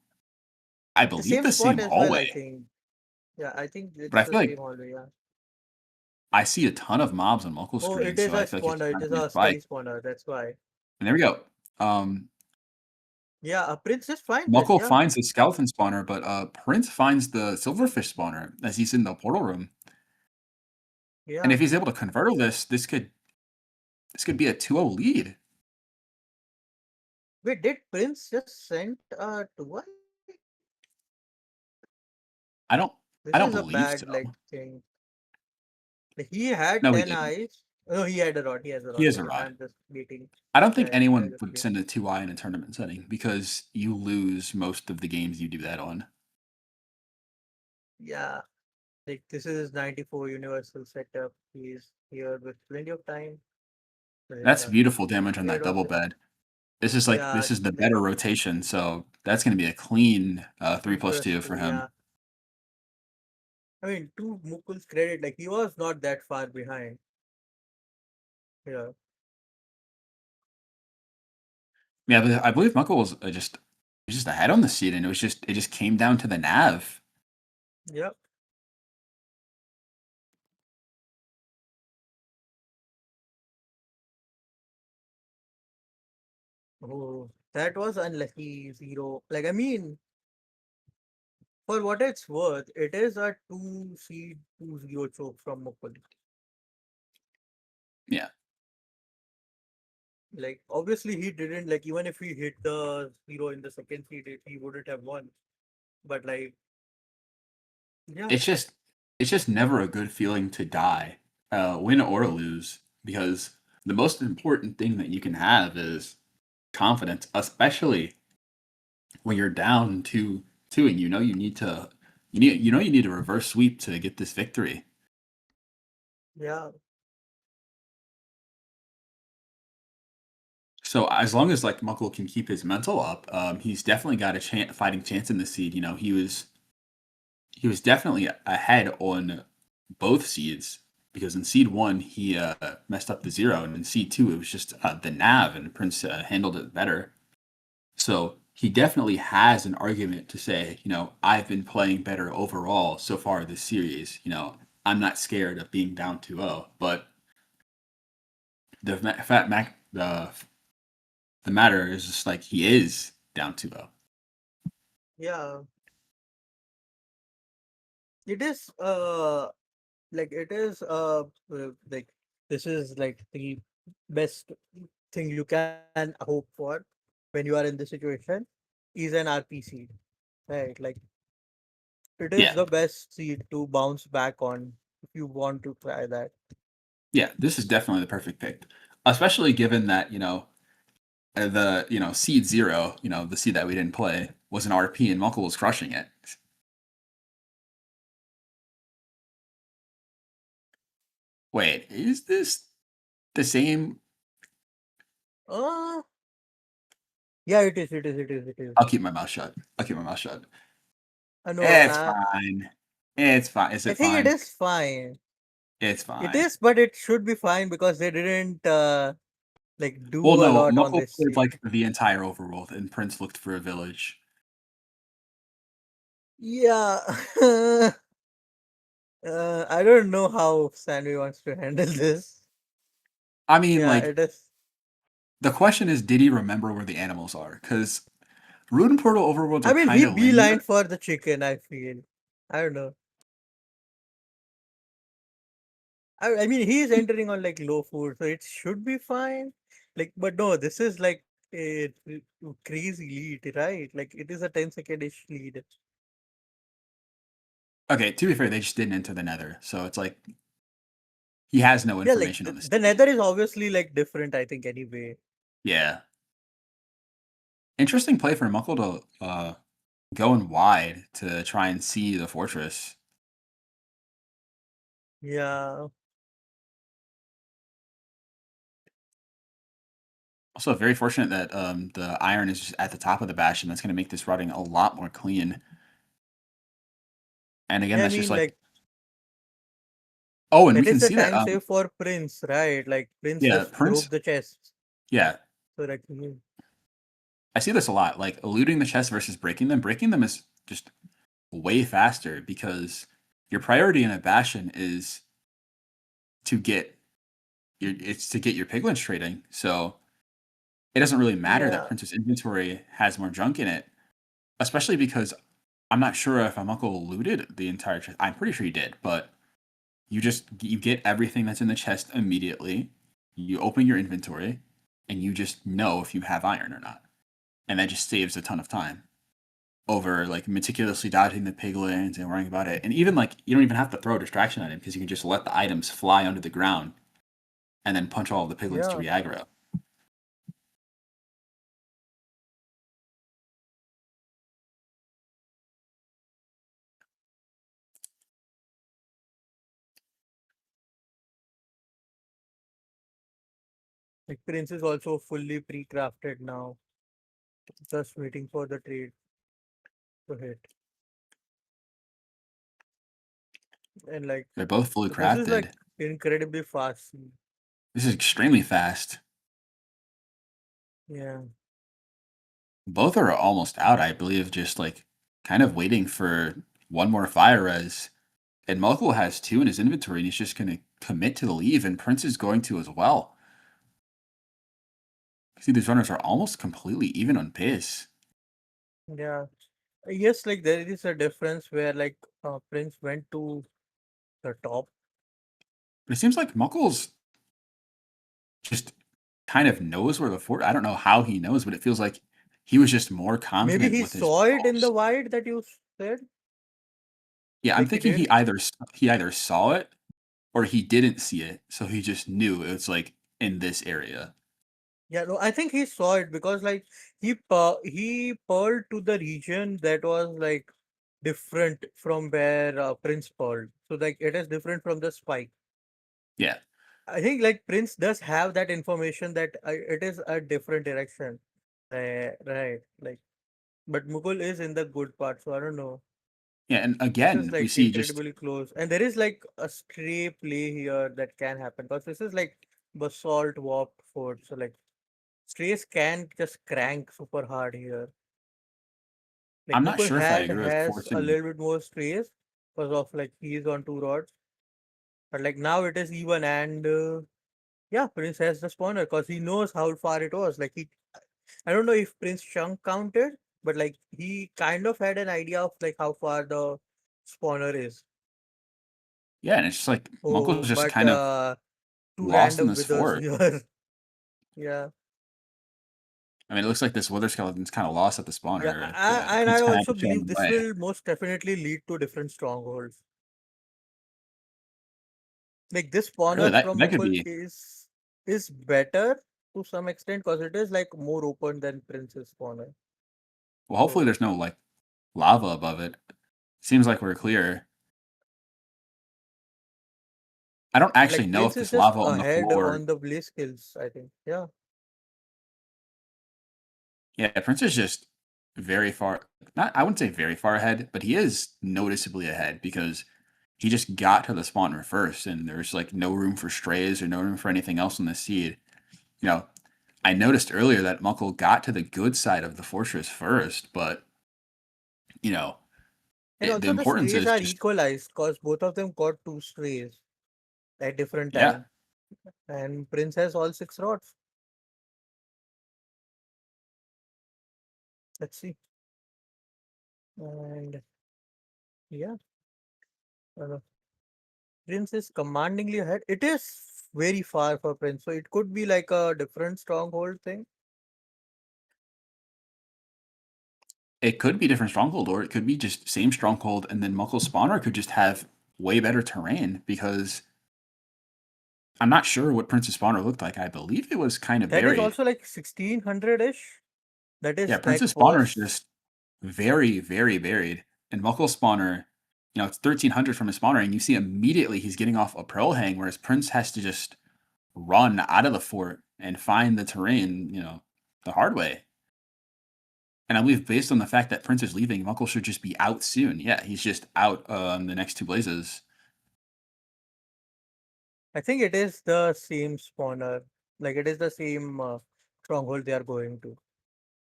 I The believe same the spot same as well, I hallway. think. Yeah, I think But it's I the feel same like hallway, yeah. I see a ton of mobs on Muckle's Oh, screen, it is so a I feel like it's spawner. It time is for me to a spike. steady spawner. That's why. And there we go. Um, Yeah, a prince just finds it. Muckle Yeah. finds the skeleton spawner, but Prince finds the silverfish spawner as he's in the portal room. And Yeah. if he's able to convert this could be a 2-0 lead. Wait, did Prince just send two? I don't This I don't is a believe bad so. like thing. Like, he had No, he 10 didn't. eyes. No, he had a rod. He has a rod. He has a Okay, rod. I'm just beating. I don't think I anyone just would beat. send a 2i in a tournament setting because you lose most of the games you do that on. Yeah, like this is 94 universal setup. He's here with plenty of time. That's Uh, beautiful damage on that Cleared off double it. bed. This is Yeah, the like better rotation, so that's going to be a clean 3+2 for interesting. him. Yeah, I mean, to Mukul's credit, like he was not that far behind. Yeah, Yeah, but I believe Muckle was just ahead on the seed, and it just came down to the nav. yeah. Oh, that was unlucky zero. Like I mean, for what it's worth, it is a two seed 2-0 choke from Mukul. Yeah, Like obviously he didn't like even if he hit the zero in the second seed, he wouldn't have won. But like, yeah, it's just never a good feeling to die, win or lose, because the most important thing that you can have is confidence, especially when you're down two, and you need a reverse sweep to get this victory. yeah, So as long as like Muckle can keep his mental up, he's definitely got a fighting chance in the seed. You know, he was definitely ahead on both seeds because in seed one he messed up the zero, and in seed two it was just the nav, and Prince handled it better. So he definitely has an argument to say, you know, I've been playing better overall so far this series. You know, I'm not scared of being down 2-0, but the the matter is just like he is down 2-0. yeah. It is like it is like this is like the best thing you can hope for when you are in this situation is an RP seed, right? Like it is Yeah, the best seed to bounce back on if you want to try that. yeah, this is definitely the perfect pick, especially given that the seed zero, the seed that we didn't play was an RP, and Muckle was crushing it. Wait, is this the same? Uh yeah, it is, it is, it is, it is. I'll keep my mouth shut. I'll keep my mouth shut. No, It's fine. It's fine. Is I it think it fine? is fine. It's It fine. is, but it should be fine because they didn't like Well, do a no, lot on Muckle this played seed. like the entire overworld, and Prince looked for a village. Yeah. I don't know how Sandy wants to handle this. I mean, Yeah, like, it is. the question is, did he remember where the animals are? Because Root and Portal overworlds I are mean, kind he of linear. beelined for the chicken, I feel. I don't know. I mean, he is entering on like low food, so it should be fine. Like, but no, this is like a crazy lead, right? Like, it is a 10-second-ish lead. Okay, to be fair, they just didn't enter the Nether, so it's like he has no Yeah, like information on this the seed. nether is obviously like different, I think, anyway. Yeah, interesting play for Muckle to going wide to try and see the fortress. Yeah. Also, very fortunate that the iron is just at the top of the bastion. That's going to make this routing a lot more clean. And again, Yeah, I that's just mean, like, like, oh, and we that can is the see that. time save for Prince, right? Like, Prince Yeah, just Prince. broke the chest. Yeah, So, like, I see this a lot. Like eluding the chest versus breaking them. Breaking them is just way faster because your priority in a bastion is to get your piglins trading. So it doesn't really matter that yeah. Prince's inventory has more junk in it, especially because I'm not sure if my uncle looted the entire chest. I'm pretty sure he did, but you get everything that's in the chest immediately. You open your inventory, and you just know if you have iron or not, and that just saves a ton of time over like meticulously dodging the piglins and worrying about it. And even like you don't even have to throw a distraction at him because you can just let the items fly under the ground, and then punch all of the piglins to Yeah. re-aggro. Like Prince is also fully pre-crafted now, just waiting for the trade to hit. And like They're both fully this is like crafted. incredibly fast. This is extremely fast. Yeah. Both are almost out, I believe, just like kind of waiting for one more fire res. And Muckle has 2 in his inventory, and he's just going to commit to the leave, and Prince is going to as well. See, these runners are almost completely even on pace. Yeah. Yes, like there is a difference where like Prince went to the top. But it seems like Muckles just kind of knows where the fort. I don't know how he knows, but it feels like he was just more Maybe confident he with his saw it in rolls. the wide that you said. Yeah, I'm Like he thinking didn't. he either saw it or he didn't see it, so he just knew it was like in this area. Yeah, no, I think he saw it because like he pearled to the region that was like different from where Prince pearled. So like it is different from the spike. Yeah, I think like Prince does have that information that it is a different direction. Right. Like, but Mughal is in the good part, so I don't know. yeah, and This is again we like see just incredibly close, and there is like a stray play here that can happen because this is like basalt warped fort. So like strays can just crank super hard here. Like I'm not Mukul sure if I had agree with has a Fortune. little bit more strays because of like he's on 2 rods, but like now it is even and yeah, Prince has the spawner because he knows how far it was. Like I don't know if Prince Chunk counted, but like he kind of had an idea of like how far the spawner is. Yeah, and it's just like Oh, Muckle's just but kind of two lost in random this withers fort. here. Yeah, I mean, it looks like this wither skeleton's kind of lost at the yeah, spawner. The and I Prince kind of had also to show him believe the this way. will most definitely lead to different strongholds. Like this Really, spawner from that could Mukul be. is better to some extent because it is like more open than Prince's spawner. Well, hopefully So there's no like lava above it. Seems like we're clear. I don't actually like know if Prince is this just lava on the ahead floor. on the blaze skills, I think. Yeah. Yeah, Prince is just very far. Not, I wouldn't say very far ahead, but he is noticeably ahead because he just got to the spawner first, and there's like no room for strays or no room for anything else on the seed. You know, I noticed earlier that Muckle got to the good side of the fortress first, but you know, And the also the importance strays is are just equalized because both of them got 2 strays at different yeah. time. And Prince has all 6 rods. Let's see. And yeah, uh, Prince is commandingly ahead. It is very far for Prince, so it could be like a different stronghold thing. It could be different stronghold, or it could be just same stronghold, and then Muckle spawner could just have way better terrain because I'm not sure what Prince's spawner looked like. I believe it was kind of That is buried. also like 1600-ish. That Yeah, is like Prince's spawner is was just very, very buried. And Muckle spawner, it's 1300 from his spawner, and you see immediately he's getting off a pearl hang, whereas Prince has to just run out of the fort and find the terrain, the hard way. And I believe based on the fact that Prince is leaving, Muckle should just be out soon. Yeah, he's just out on the next 2 blazes. I think it is the same spawner. Like it is the same stronghold they are going to.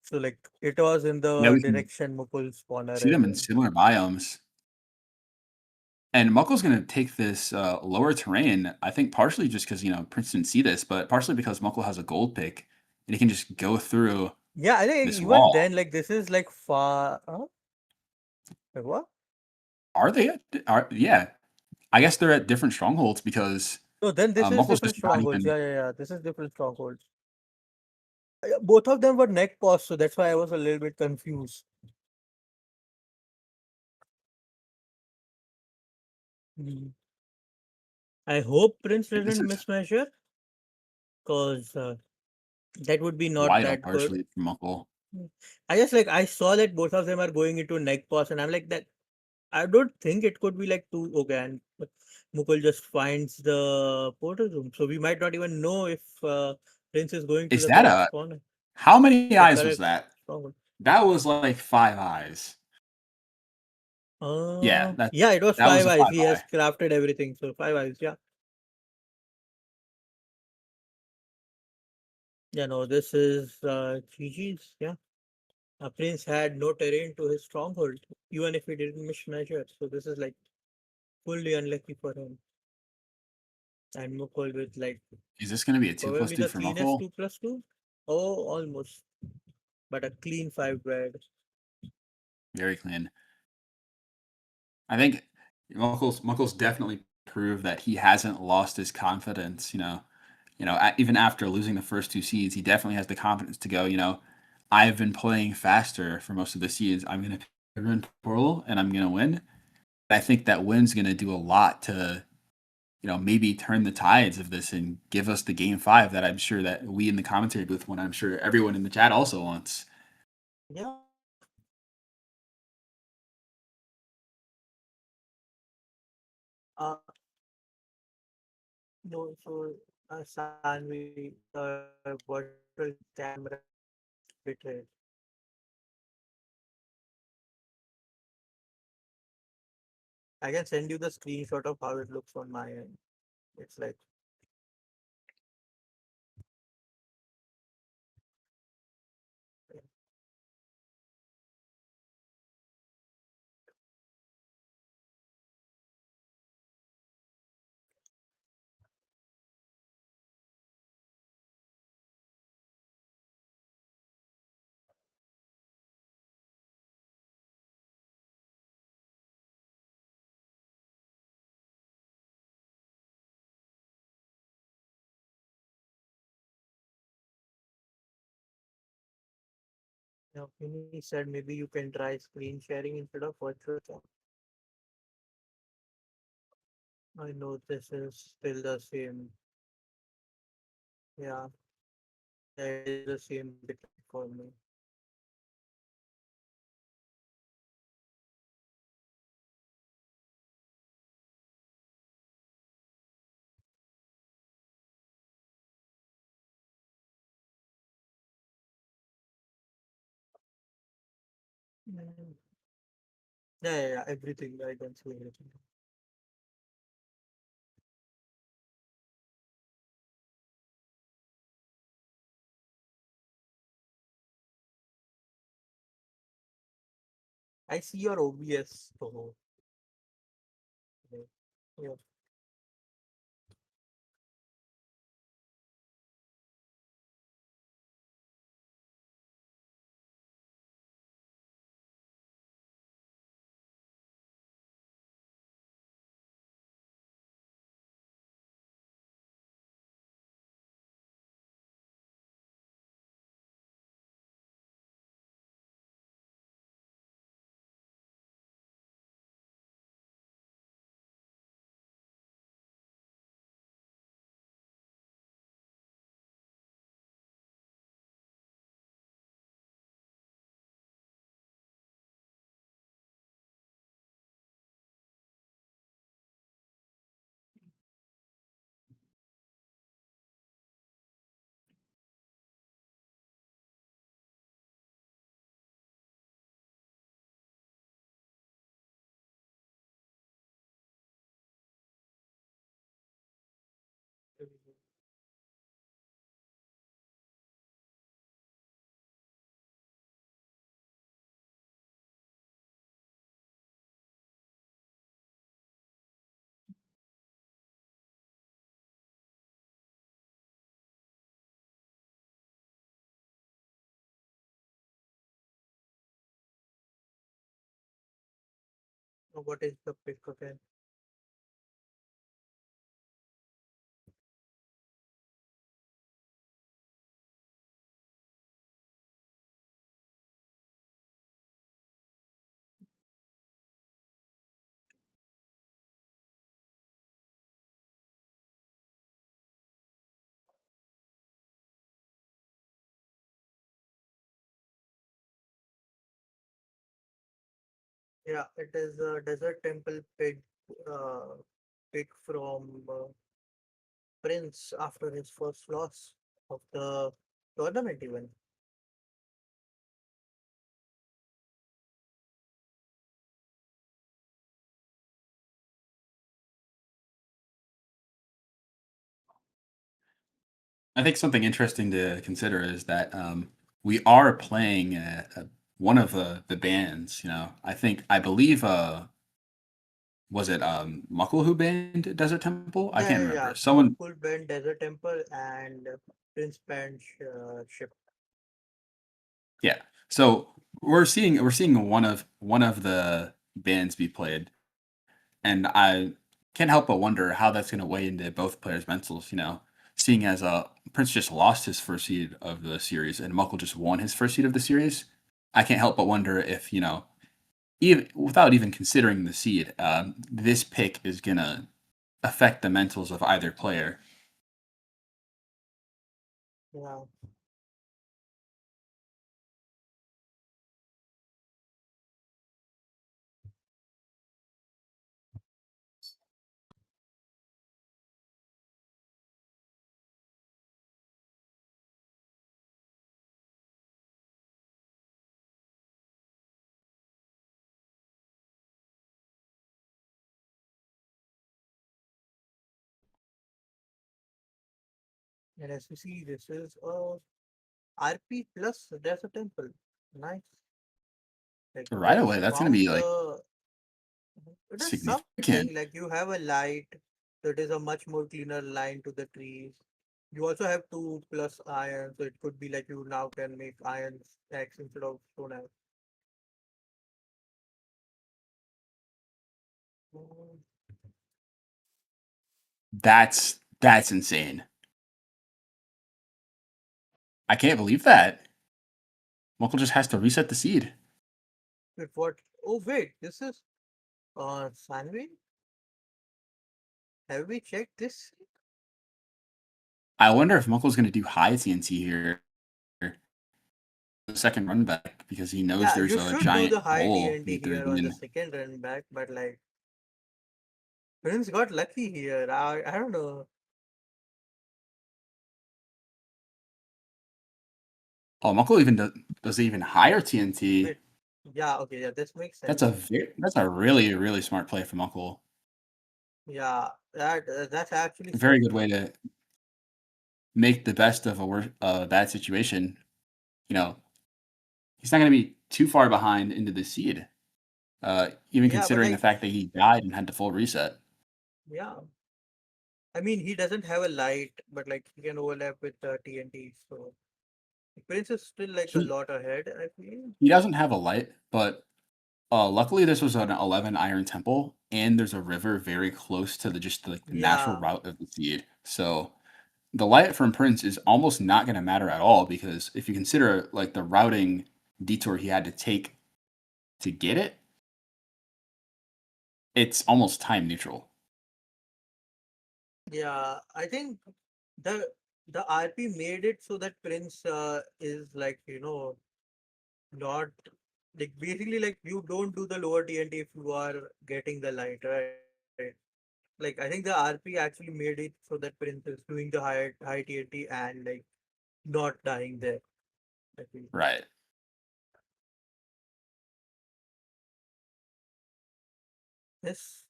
So like it was in Yeah, the we can direction Mukul spawner see is them in in. similar biomes. And Muckle's going to take this lower terrain, I think partially just because, Prince didn't see this, but partially because Muckle has a gold pick and he can just go through Yeah, I think this even wall. then, like this is like far. Wait, what? Are they? Yeah. I guess they're at different strongholds because No, then this is Muckle's different just not strongholds. even. Yeah. This is different strongholds. Both of them were neck pass, so that's why I was a little bit confused. Hmm. I hope Prince This didn't is mismeasure. because that would be not Wide on that good. partially from Uncle. I just like I saw that both of them are going into neck pass, and I'm like that. I don't think it could be like two. Okay, and Mukul just finds the portal room, so we might not even know if Prince is going to Is the that correct a spawn, how many the eyes was correct that? stronghold. That was like 5 eyes. Yeah, Yeah, it was that was five a eyes. 5 He eye. has crafted everything, so 5 eyes. Yeah, yeah. No, this is GG's. Yeah, Prince had no terrain to his stronghold, even if he didn't mismeasure. So this is like fully unlucky for him. And Mukul with like Is this going to be a 2 plus probably 2 the from cleanest Uncle? 2+2. Oh, almost, but a clean 5 bread. Very clean. I think Muckles definitely proved that he hasn't lost his confidence. Even after losing the first 2 seeds, he definitely has the confidence to go. I've been playing faster for most of the seeds. I'm gonna run Portal and I'm gonna win. I think that win's gonna do a lot to maybe turn the tides of this and give us the game 5 that I'm sure that we in the commentary booth want. I'm sure everyone in the chat also wants. Yeah. Uh, no, so Sanvi, virtual camera betrayed. I can send you the screenshot of how it looks on my end. It's like Fini said maybe you can try screen sharing instead of virtual cam. I know this is still the same. Yeah, it is the same decline for me. Mm. Yeah, everything. I can see everything. I see your OBS. Oh, okay. Yeah. What is the pick again? Yeah, it is a desert temple pick from Prince after his first loss of the tournament, even. I think something interesting to consider is that we are playing one of the bands. You know, I believe was it Muckle who banned Desert Temple? I can't Yeah. remember. Someone, Makul banned Desert Temple and Prince banned Ship. yeah. So we're seeing one of the bands be played, and I can't help but wonder how that's going to weigh into both players' mentals. You know, seeing as Prince just lost his first seed of the series and Muckle just won his first seed of the series, I can't help but wonder if, you know, even without even considering the seed, this pick is gonna affect the mentals of either player. Yeah. And as you see, this is a RP plus Desert Temple. Nice. Like Right Prince away, that's gonna found be like the. It is significant. something like you have a light that is a much more cleaner line to the trees. You also have 2 plus iron, so it could be like you now can make iron stacks instead of stone axe. Mm, That's insane. I can't believe that. Muckle just has to reset the seed. Wait, what? Oh wait, this is Sanvi? Have we checked this? I wonder if Muckle's gonna do high TNT here, the second run back, because he knows Yeah, there's you a should do giant the high hole TNT either here on the in. second run back, but like Prince got lucky here. I don't know. Oh, Muckle even does even higher TNT. Wait, yeah, okay, yeah, this makes That's sense. a really smart play from Muckle. Yeah, that's actually A very so good way true. to make the best of a bad situation. You know, he's not going to be too far behind into the seed, even Yeah, but considering the like, fact that he died and had to full reset. yeah, I mean, he doesn't have a light, but like he can overlap with TNT. So Prince is still like a He lot ahead, I feel. he doesn't have a light, but luckily this was an 11 iron temple, and there's a river very close to the natural Yeah, route of the seed. So the light from Prince is almost not going to matter at all because if you consider like the routing detour he had to take to get it, it's almost time neutral. yeah. I think the the RP made it so that Prince is like not like basically like you don't do the lower TNT if you are getting the light, right? Like I think the RP actually made it so that Prince is doing the high TNT and like not dying there. I feel. Right. Yes.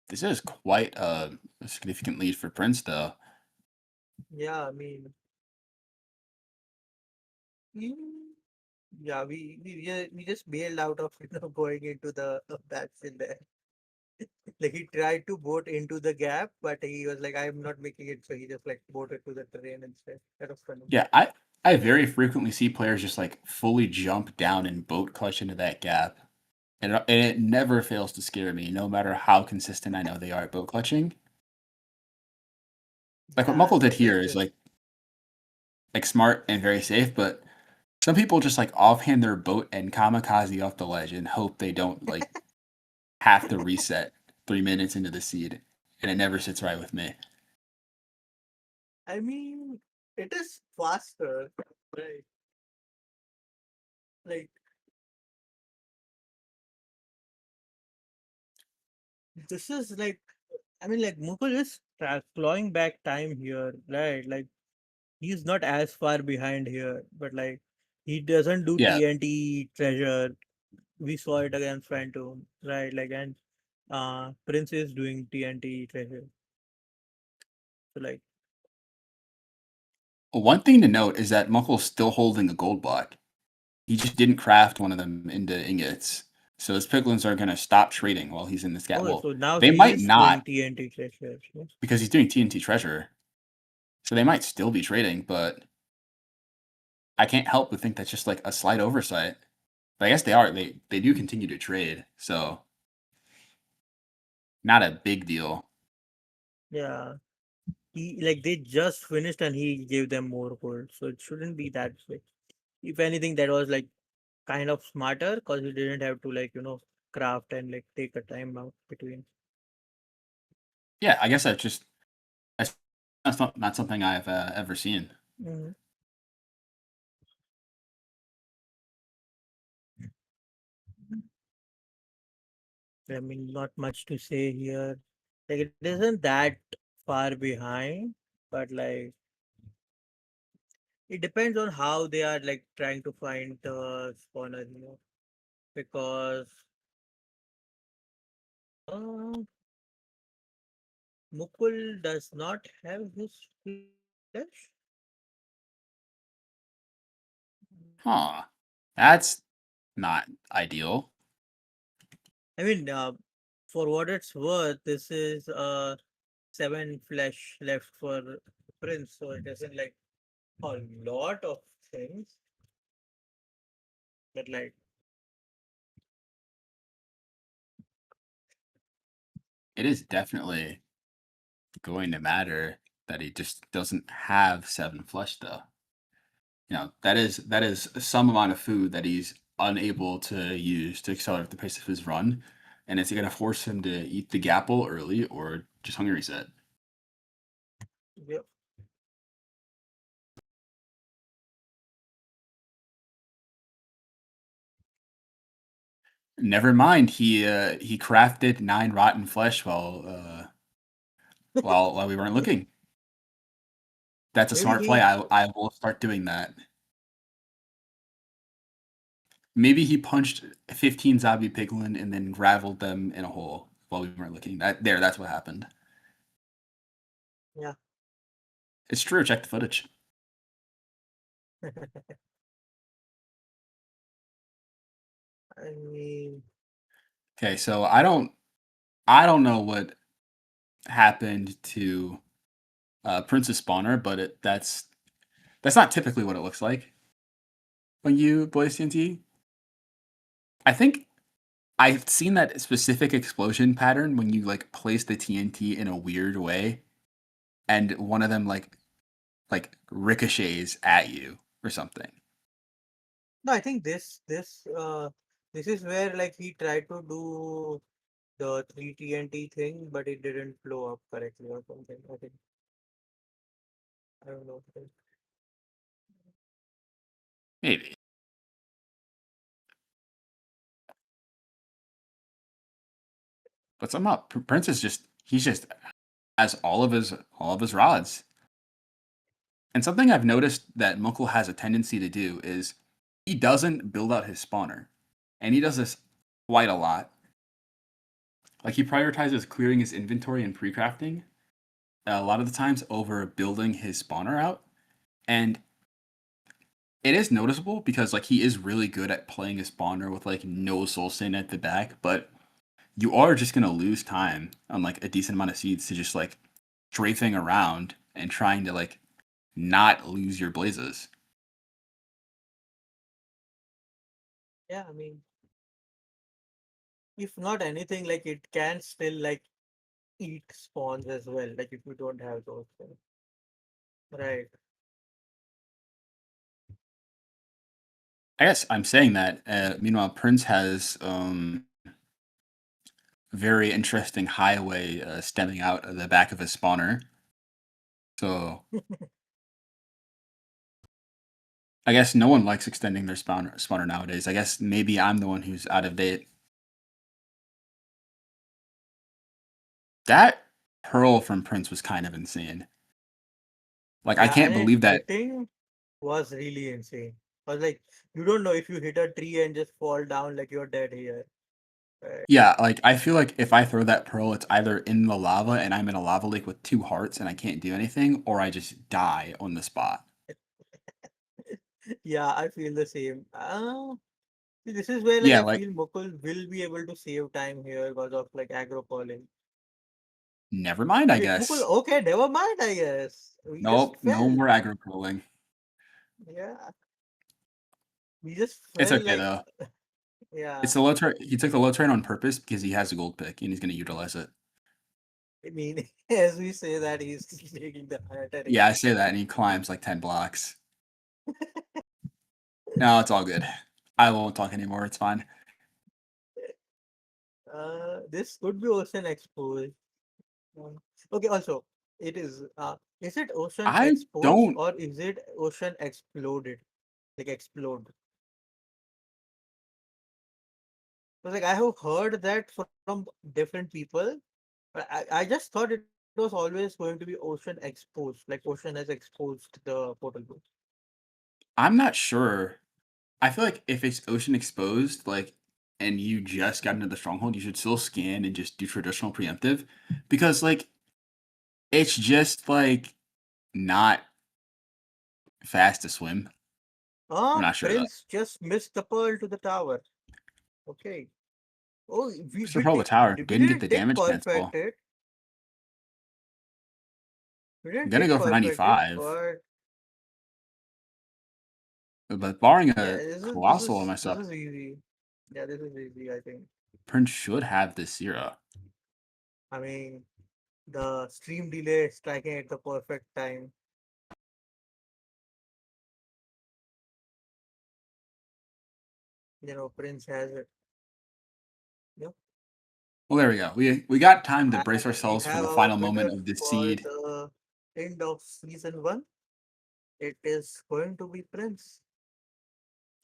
This is quite a significant lead for Prince, though. Yeah, I mean, mm, yeah, we just bailed out of going into the backfield there. Like he tried to boat into the gap, but he was like, I'm not making it, so he just like boated to the terrain instead. That was funny. Yeah, I very frequently see players just like fully jump down and boat clutch into that gap, and it never fails to scare me, no matter how consistent I know they are at boat clutching. Like what Yeah, Muckle did this is here is just like smart and very safe, but some people just like offhand their boat and kamikaze off the ledge and hope they don't like have to reset 3 minutes into the seed, and it never sits right with me. I mean, it is faster, right? Like, this is like, I mean, like, Mukul is clawing back time here, right? Like, he's not as far behind here, but like, he doesn't do Yeah. TNT treasure. We saw it against Phantom, right? Like, and Prince is doing TNT treasure. So, like, One thing to note is that Muckle's still holding a gold block. He just didn't craft one of them into ingots. So his piglins are going to stop trading while he's in this gap. okay, Well, so now they he might is not doing TNT treasure. Yes? because he's doing TNT treasure. So they might still be trading, but I can't help but think that's just like a slight oversight. But I guess they are. They do continue to trade. So not a big deal. Yeah. He like they just finished and he gave them more gold, so it shouldn't be that way. If anything, that was like kind of smarter because you didn't have to like craft and like take a time out between. Yeah, I guess that's not something I've ever seen. Mhm. I mean, not much to say here. Like it isn't that far behind, but like it depends on how they are like trying to find the spawner, because uh, Mukul does not have his flesh. Huh. That's not ideal. I mean, for what it's worth, this is 7 flesh left for Prince, so it isn't like a lot of things, but like It is definitely going to matter that he just doesn't have 7 flesh though. That is some amount of food that he's unable to use to accelerate the pace of his run, and it's going to force him to eat the gapple early or just hunger reset. yep. Never mind, he crafted 9 rotten flesh while we weren't looking. That's a Maybe smart play. he I will start doing that. Maybe he punched 15 zombie piglin and then graveled them in a hole while we weren't looking. That's what happened. yeah. It's true. Check the footage. I mean, Okay, so I don't know what happened to Princess Spawner, but that's not typically what it looks like when you blaze TNT. I think I've seen that specific explosion pattern when you like place the TNT in a weird way, and one of them like ricochets at you or something. no, I think this is where like he tried to do the 3 TNT thing, but it didn't blow up correctly or something. I think I don't know. Maybe. But somehow Prince is he's just has all of his rods. And something I've noticed that Munkle has a tendency to do is he doesn't build out his spawner. And he does this quite a lot. Like he prioritizes clearing his inventory and pre-crafting a lot of the times over building his spawner out. And it is noticeable because like he is really good at playing a spawner with like no soul stain at the back, but you are just gonna lose time on like a decent amount of seeds to just like strafing around and trying to like not lose your blazes. Yeah, I mean, if not anything, like it can still like eat spawns as well. Like if you don't have those things, right? I guess I'm saying that. Meanwhile, Prince has very interesting highway stemming out of the back of his spawner. So I guess no one likes extending their spawner nowadays. I guess maybe I'm the one who's out of date. That pearl from Prince was kind of insane. Like, I Yeah, can't and believe that. hitting was really insane. Was like you don't know if you hit a tree and just fall down like you're dead here. Right? Yeah, like, I feel like if I throw that pearl, it's either in the lava and I'm in a lava lake with 2 hearts and I can't do anything, or I just die on the spot. Yeah, I feel the same. See, this is where like Yeah, I like, feel Mukul will be able to save time here because of like aggro calling. never mind, I Wait, Mukul, guess. okay, never mind, I guess. We just Nope, no fell. more aggro trolling. Yeah, we just It's fell okay, like though. yeah. It's the low turn. He took the low turn on purpose because he has a gold pick and he's going to utilize it. I mean, as we say that he's taking the higher turn. Yeah, I say that, and he climbs like 10 blocks. No, it's all good. I won't talk anymore. It's fine. This could be ocean exposed. Okay, also, is it ocean I exposed don't. or is it ocean exploded? Like explode. Because like I have heard that from different people, but I just thought it was always going to be ocean exposed, like ocean has exposed the portal book. I'm not sure. I feel like if it's ocean exposed, like, and you just got into the stronghold, you should still scan and just do traditional preemptive, because like it's just like not fast to swim. I'm not sure though. Prince just missed the pearl to the tower. Okay. Oh, Mr. Pearl the tower we didn't get didn't the take damage perfect cancel. it. We I'm didn't gonna take go for perfect it, 95, but but barring yeah, a colossal mess this up, is easy. Yeah, this is easy, I think. Prince should have this zero. I mean, the stream delay striking at the perfect time. Prince has it. Yep. Well, there we go. We got time to brace And we ourselves for have the our final moment winner of this for seed. the end of season one. It is going to be Prince.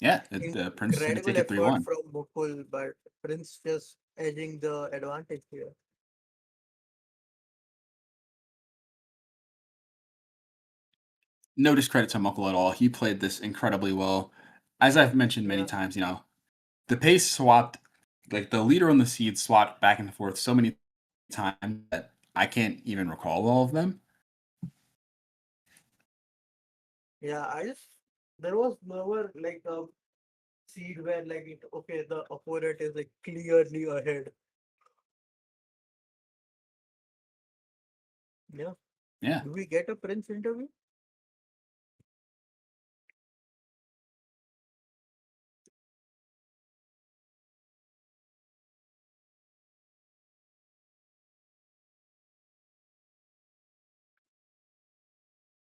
Yeah, the Prince is gonna take Incredible it three effort one. from Mukul, but Prince just edging the advantage here. No discredit to Muckle at all. He played this incredibly well. As I've mentioned many Yeah. times, the pace swapped, like the leader on the seed swapped back and forth so many times that I can't even recall all of them. Yeah, there was never like a seed where like okay, the opponent is like clearly ahead. Yeah. Yeah. Do we get a Prince interview?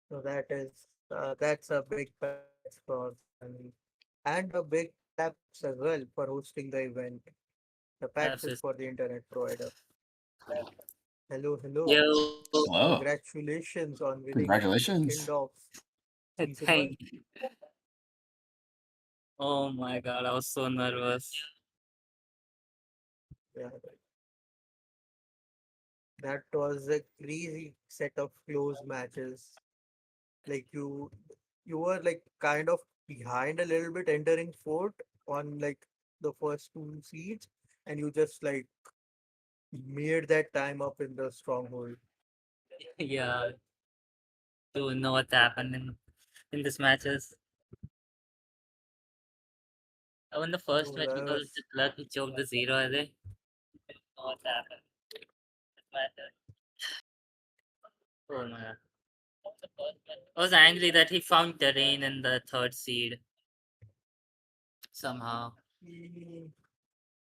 So that's a big patch for Sunny. And a big taps as well for hosting the event. The patch is Absolutely. for the internet provider. Hello, hello. Yo, Hello. Congratulations on winning Congratulations. INDOffs season thank. one. Oh my god, I was so nervous. Yeah, that was a crazy set of close matches. Like you were like kind of behind a little bit entering fourth on like the first two seeds, and you just like made that time up in the stronghold. Yeah, to know what happened in this matches. I won the first So match that because of was just luck. He choked the zero. I think. Know what happened. This matches. Oh my god. I was angry that he found terrain in the third seed somehow. mm,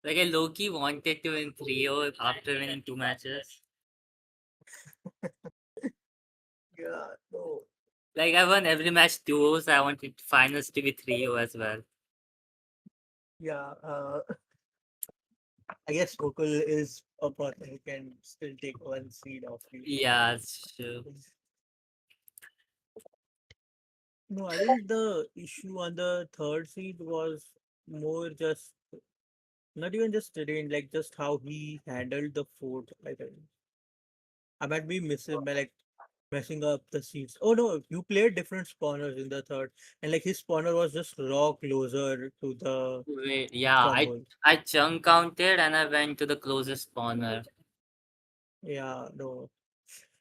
Like I low-key wanted to win 3-0 after winning 2 matches. yeah, no. Like I won every match 2-0, so I wanted finals to be 3-0 as well. Yeah, I guess Gokul is a partner who can still take one seed off you. Yeah, it's true. No, I think the issue on the third seed was more just not even just terrain, like just how he handled the fort. I think I might be missing by like messing up the seeds. Oh no, you played different spawners in the third, and like his spawner was just raw closer to the Wait, yeah, stronghold. I chunk counted and I went to the closest spawner. Yeah, no.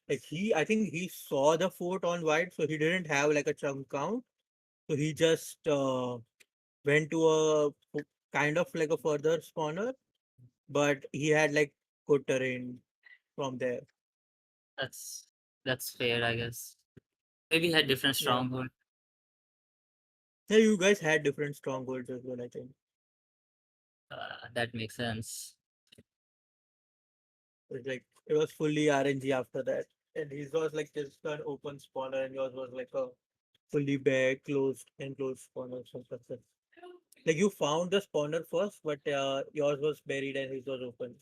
Like I think he saw the fort on white, so he didn't have like a chunk count. So he just went to kind of like a further spawner, but he had like good terrain from there. That's that's fair, I guess. Maybe he had different Yeah. stronghold. Yeah, you guys had different strongholds as well, I think. That makes sense. It was fully RNG after that. And his was like just an open spawner and yours was like a fully bare, closed, enclosed spawner. So that's it. Like you found the spawner first, but yours was buried and his was open.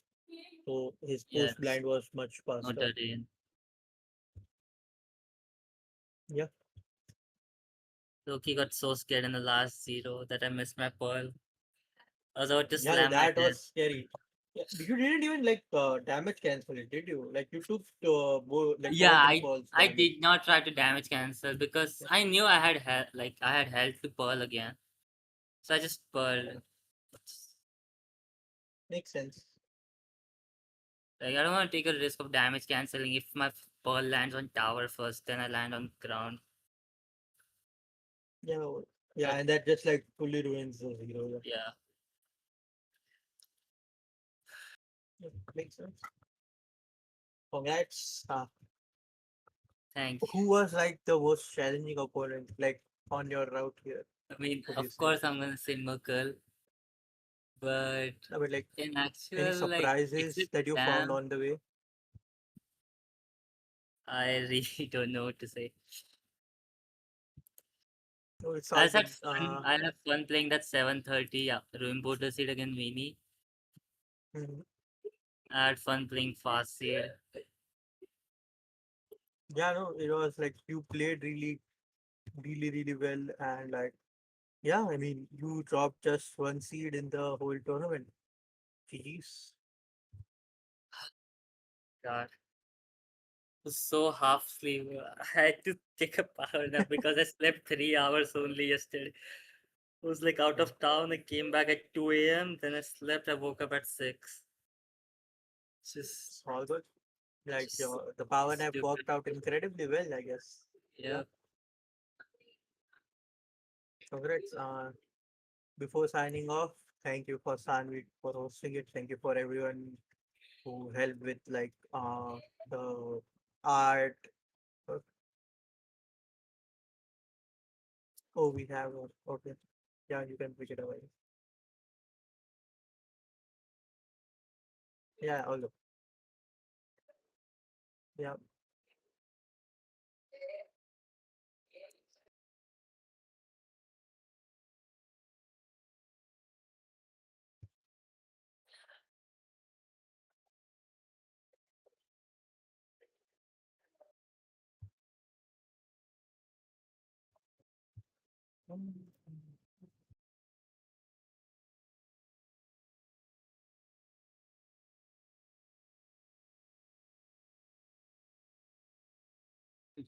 So his post Yes, blind was much no faster. terrain. Yeah. Loki got so scared in the last zero that I missed my pearl. I was about to Yeah, slam my that head. was scary. Yeah, you didn't even like damage cancel it, did you? Like you took like Yeah, bottom falls I damage. did not try to damage cancel because Yeah, I knew I had I had health to pearl again. So I just pearled. makes sense. Like I don't want to take a risk of damage canceling if my pearl lands on tower first, then I land on ground. Yeah, yeah, But and that just like fully ruins the zero. Yeah, yeah, yeah, makes sense. Congrats. thank you. Who was like the most challenging opponent, like on your route here? I mean, Would you of say? course I'm gonna say Merkel, but I mean, like in any actual like surprises exit that you found Sam, on the way? I really don't know what to say. Oh, it's I all just had good. fun. I had fun playing that 7:30 Ruin Border Seed against Mini. Mhm. I had fun playing Fast Seed. Yeah, no, it was like you played really well, and like yeah, I mean, you dropped just one seed in the whole tournament. Jeez. God, was so half sleep. I had to take a power nap because I slept 3 hours only yesterday. I was like out of town. I came back at 2 a.m. Then I slept. I woke up at 6. Just, It's all good. Like just the power nap stupid. worked out incredibly well, I guess. Yeah. Yeah. Congrats. Before signing off, thank you for Sanvi for hosting it. Thank you for everyone who helped with like the art. Uh, Oh, we have okay. Yeah, you can pick it away. Yeah, all good. Yeah.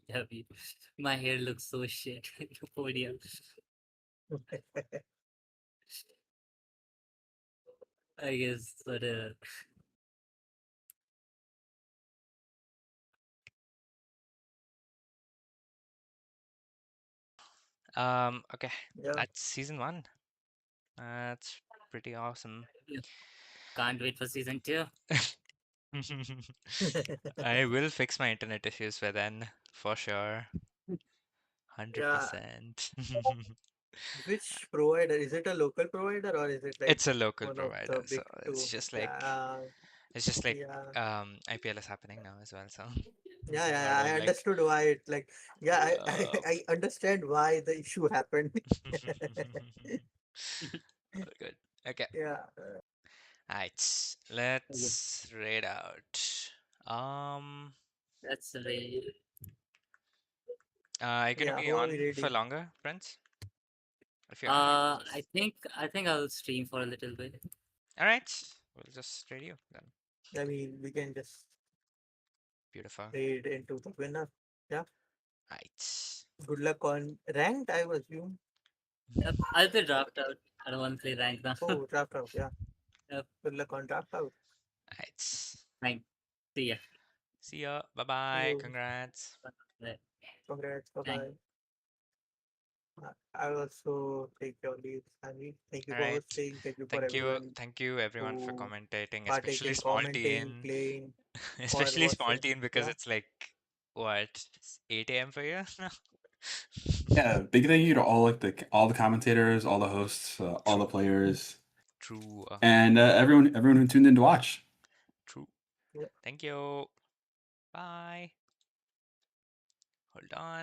Yeah, my hair looks so shit in the podium. I guess, but Okay, Yeah. that's season one. That's pretty awesome. can't wait for season 2. I will fix my internet issues by then, for sure. Yeah. 100%. Which provider? Is it a local provider or is it like It's a local one of provider, the so big two? Yeah. it's just like Yeah. IPL is happening now as well, so Yeah, a yeah, lot yeah, I of like understood why it like yeah, uh, I understand why the issue happened. all good. Okay. Yeah. Alright, Okay. let's read out. Um That's really Are you gonna Yeah, be who are on we for raiding? longer, Prince? If you're on, I think I'll stream for a little bit. all right, we'll just raid you then. I mean, we can just Beautiful. raid into the winner. Yeah. Right. Good luck on ranked, I would assume. Yep, I'll play draft out. I don't want to play rank now. Oh, draft out. Yeah. Yep. Good luck on draft out. Right. Fine. See ya. See ya. Bye bye. You. Congrats. Bye. Congrats. Bye Thanks. bye. I also take your leave, Sanvi. Thank you All for right. hosting. Thank you for everyone Thank you everyone for who commentating, partake especially in commenting, Smaltine. playing, or Especially watching. Smaltine because Yeah. it's like what 8 a.m. for you now? Yeah, big thank you to all the commentators, all the hosts, all the players, True. and everyone who tuned in to watch. True. Yeah. Thank you. Bye. Hold on.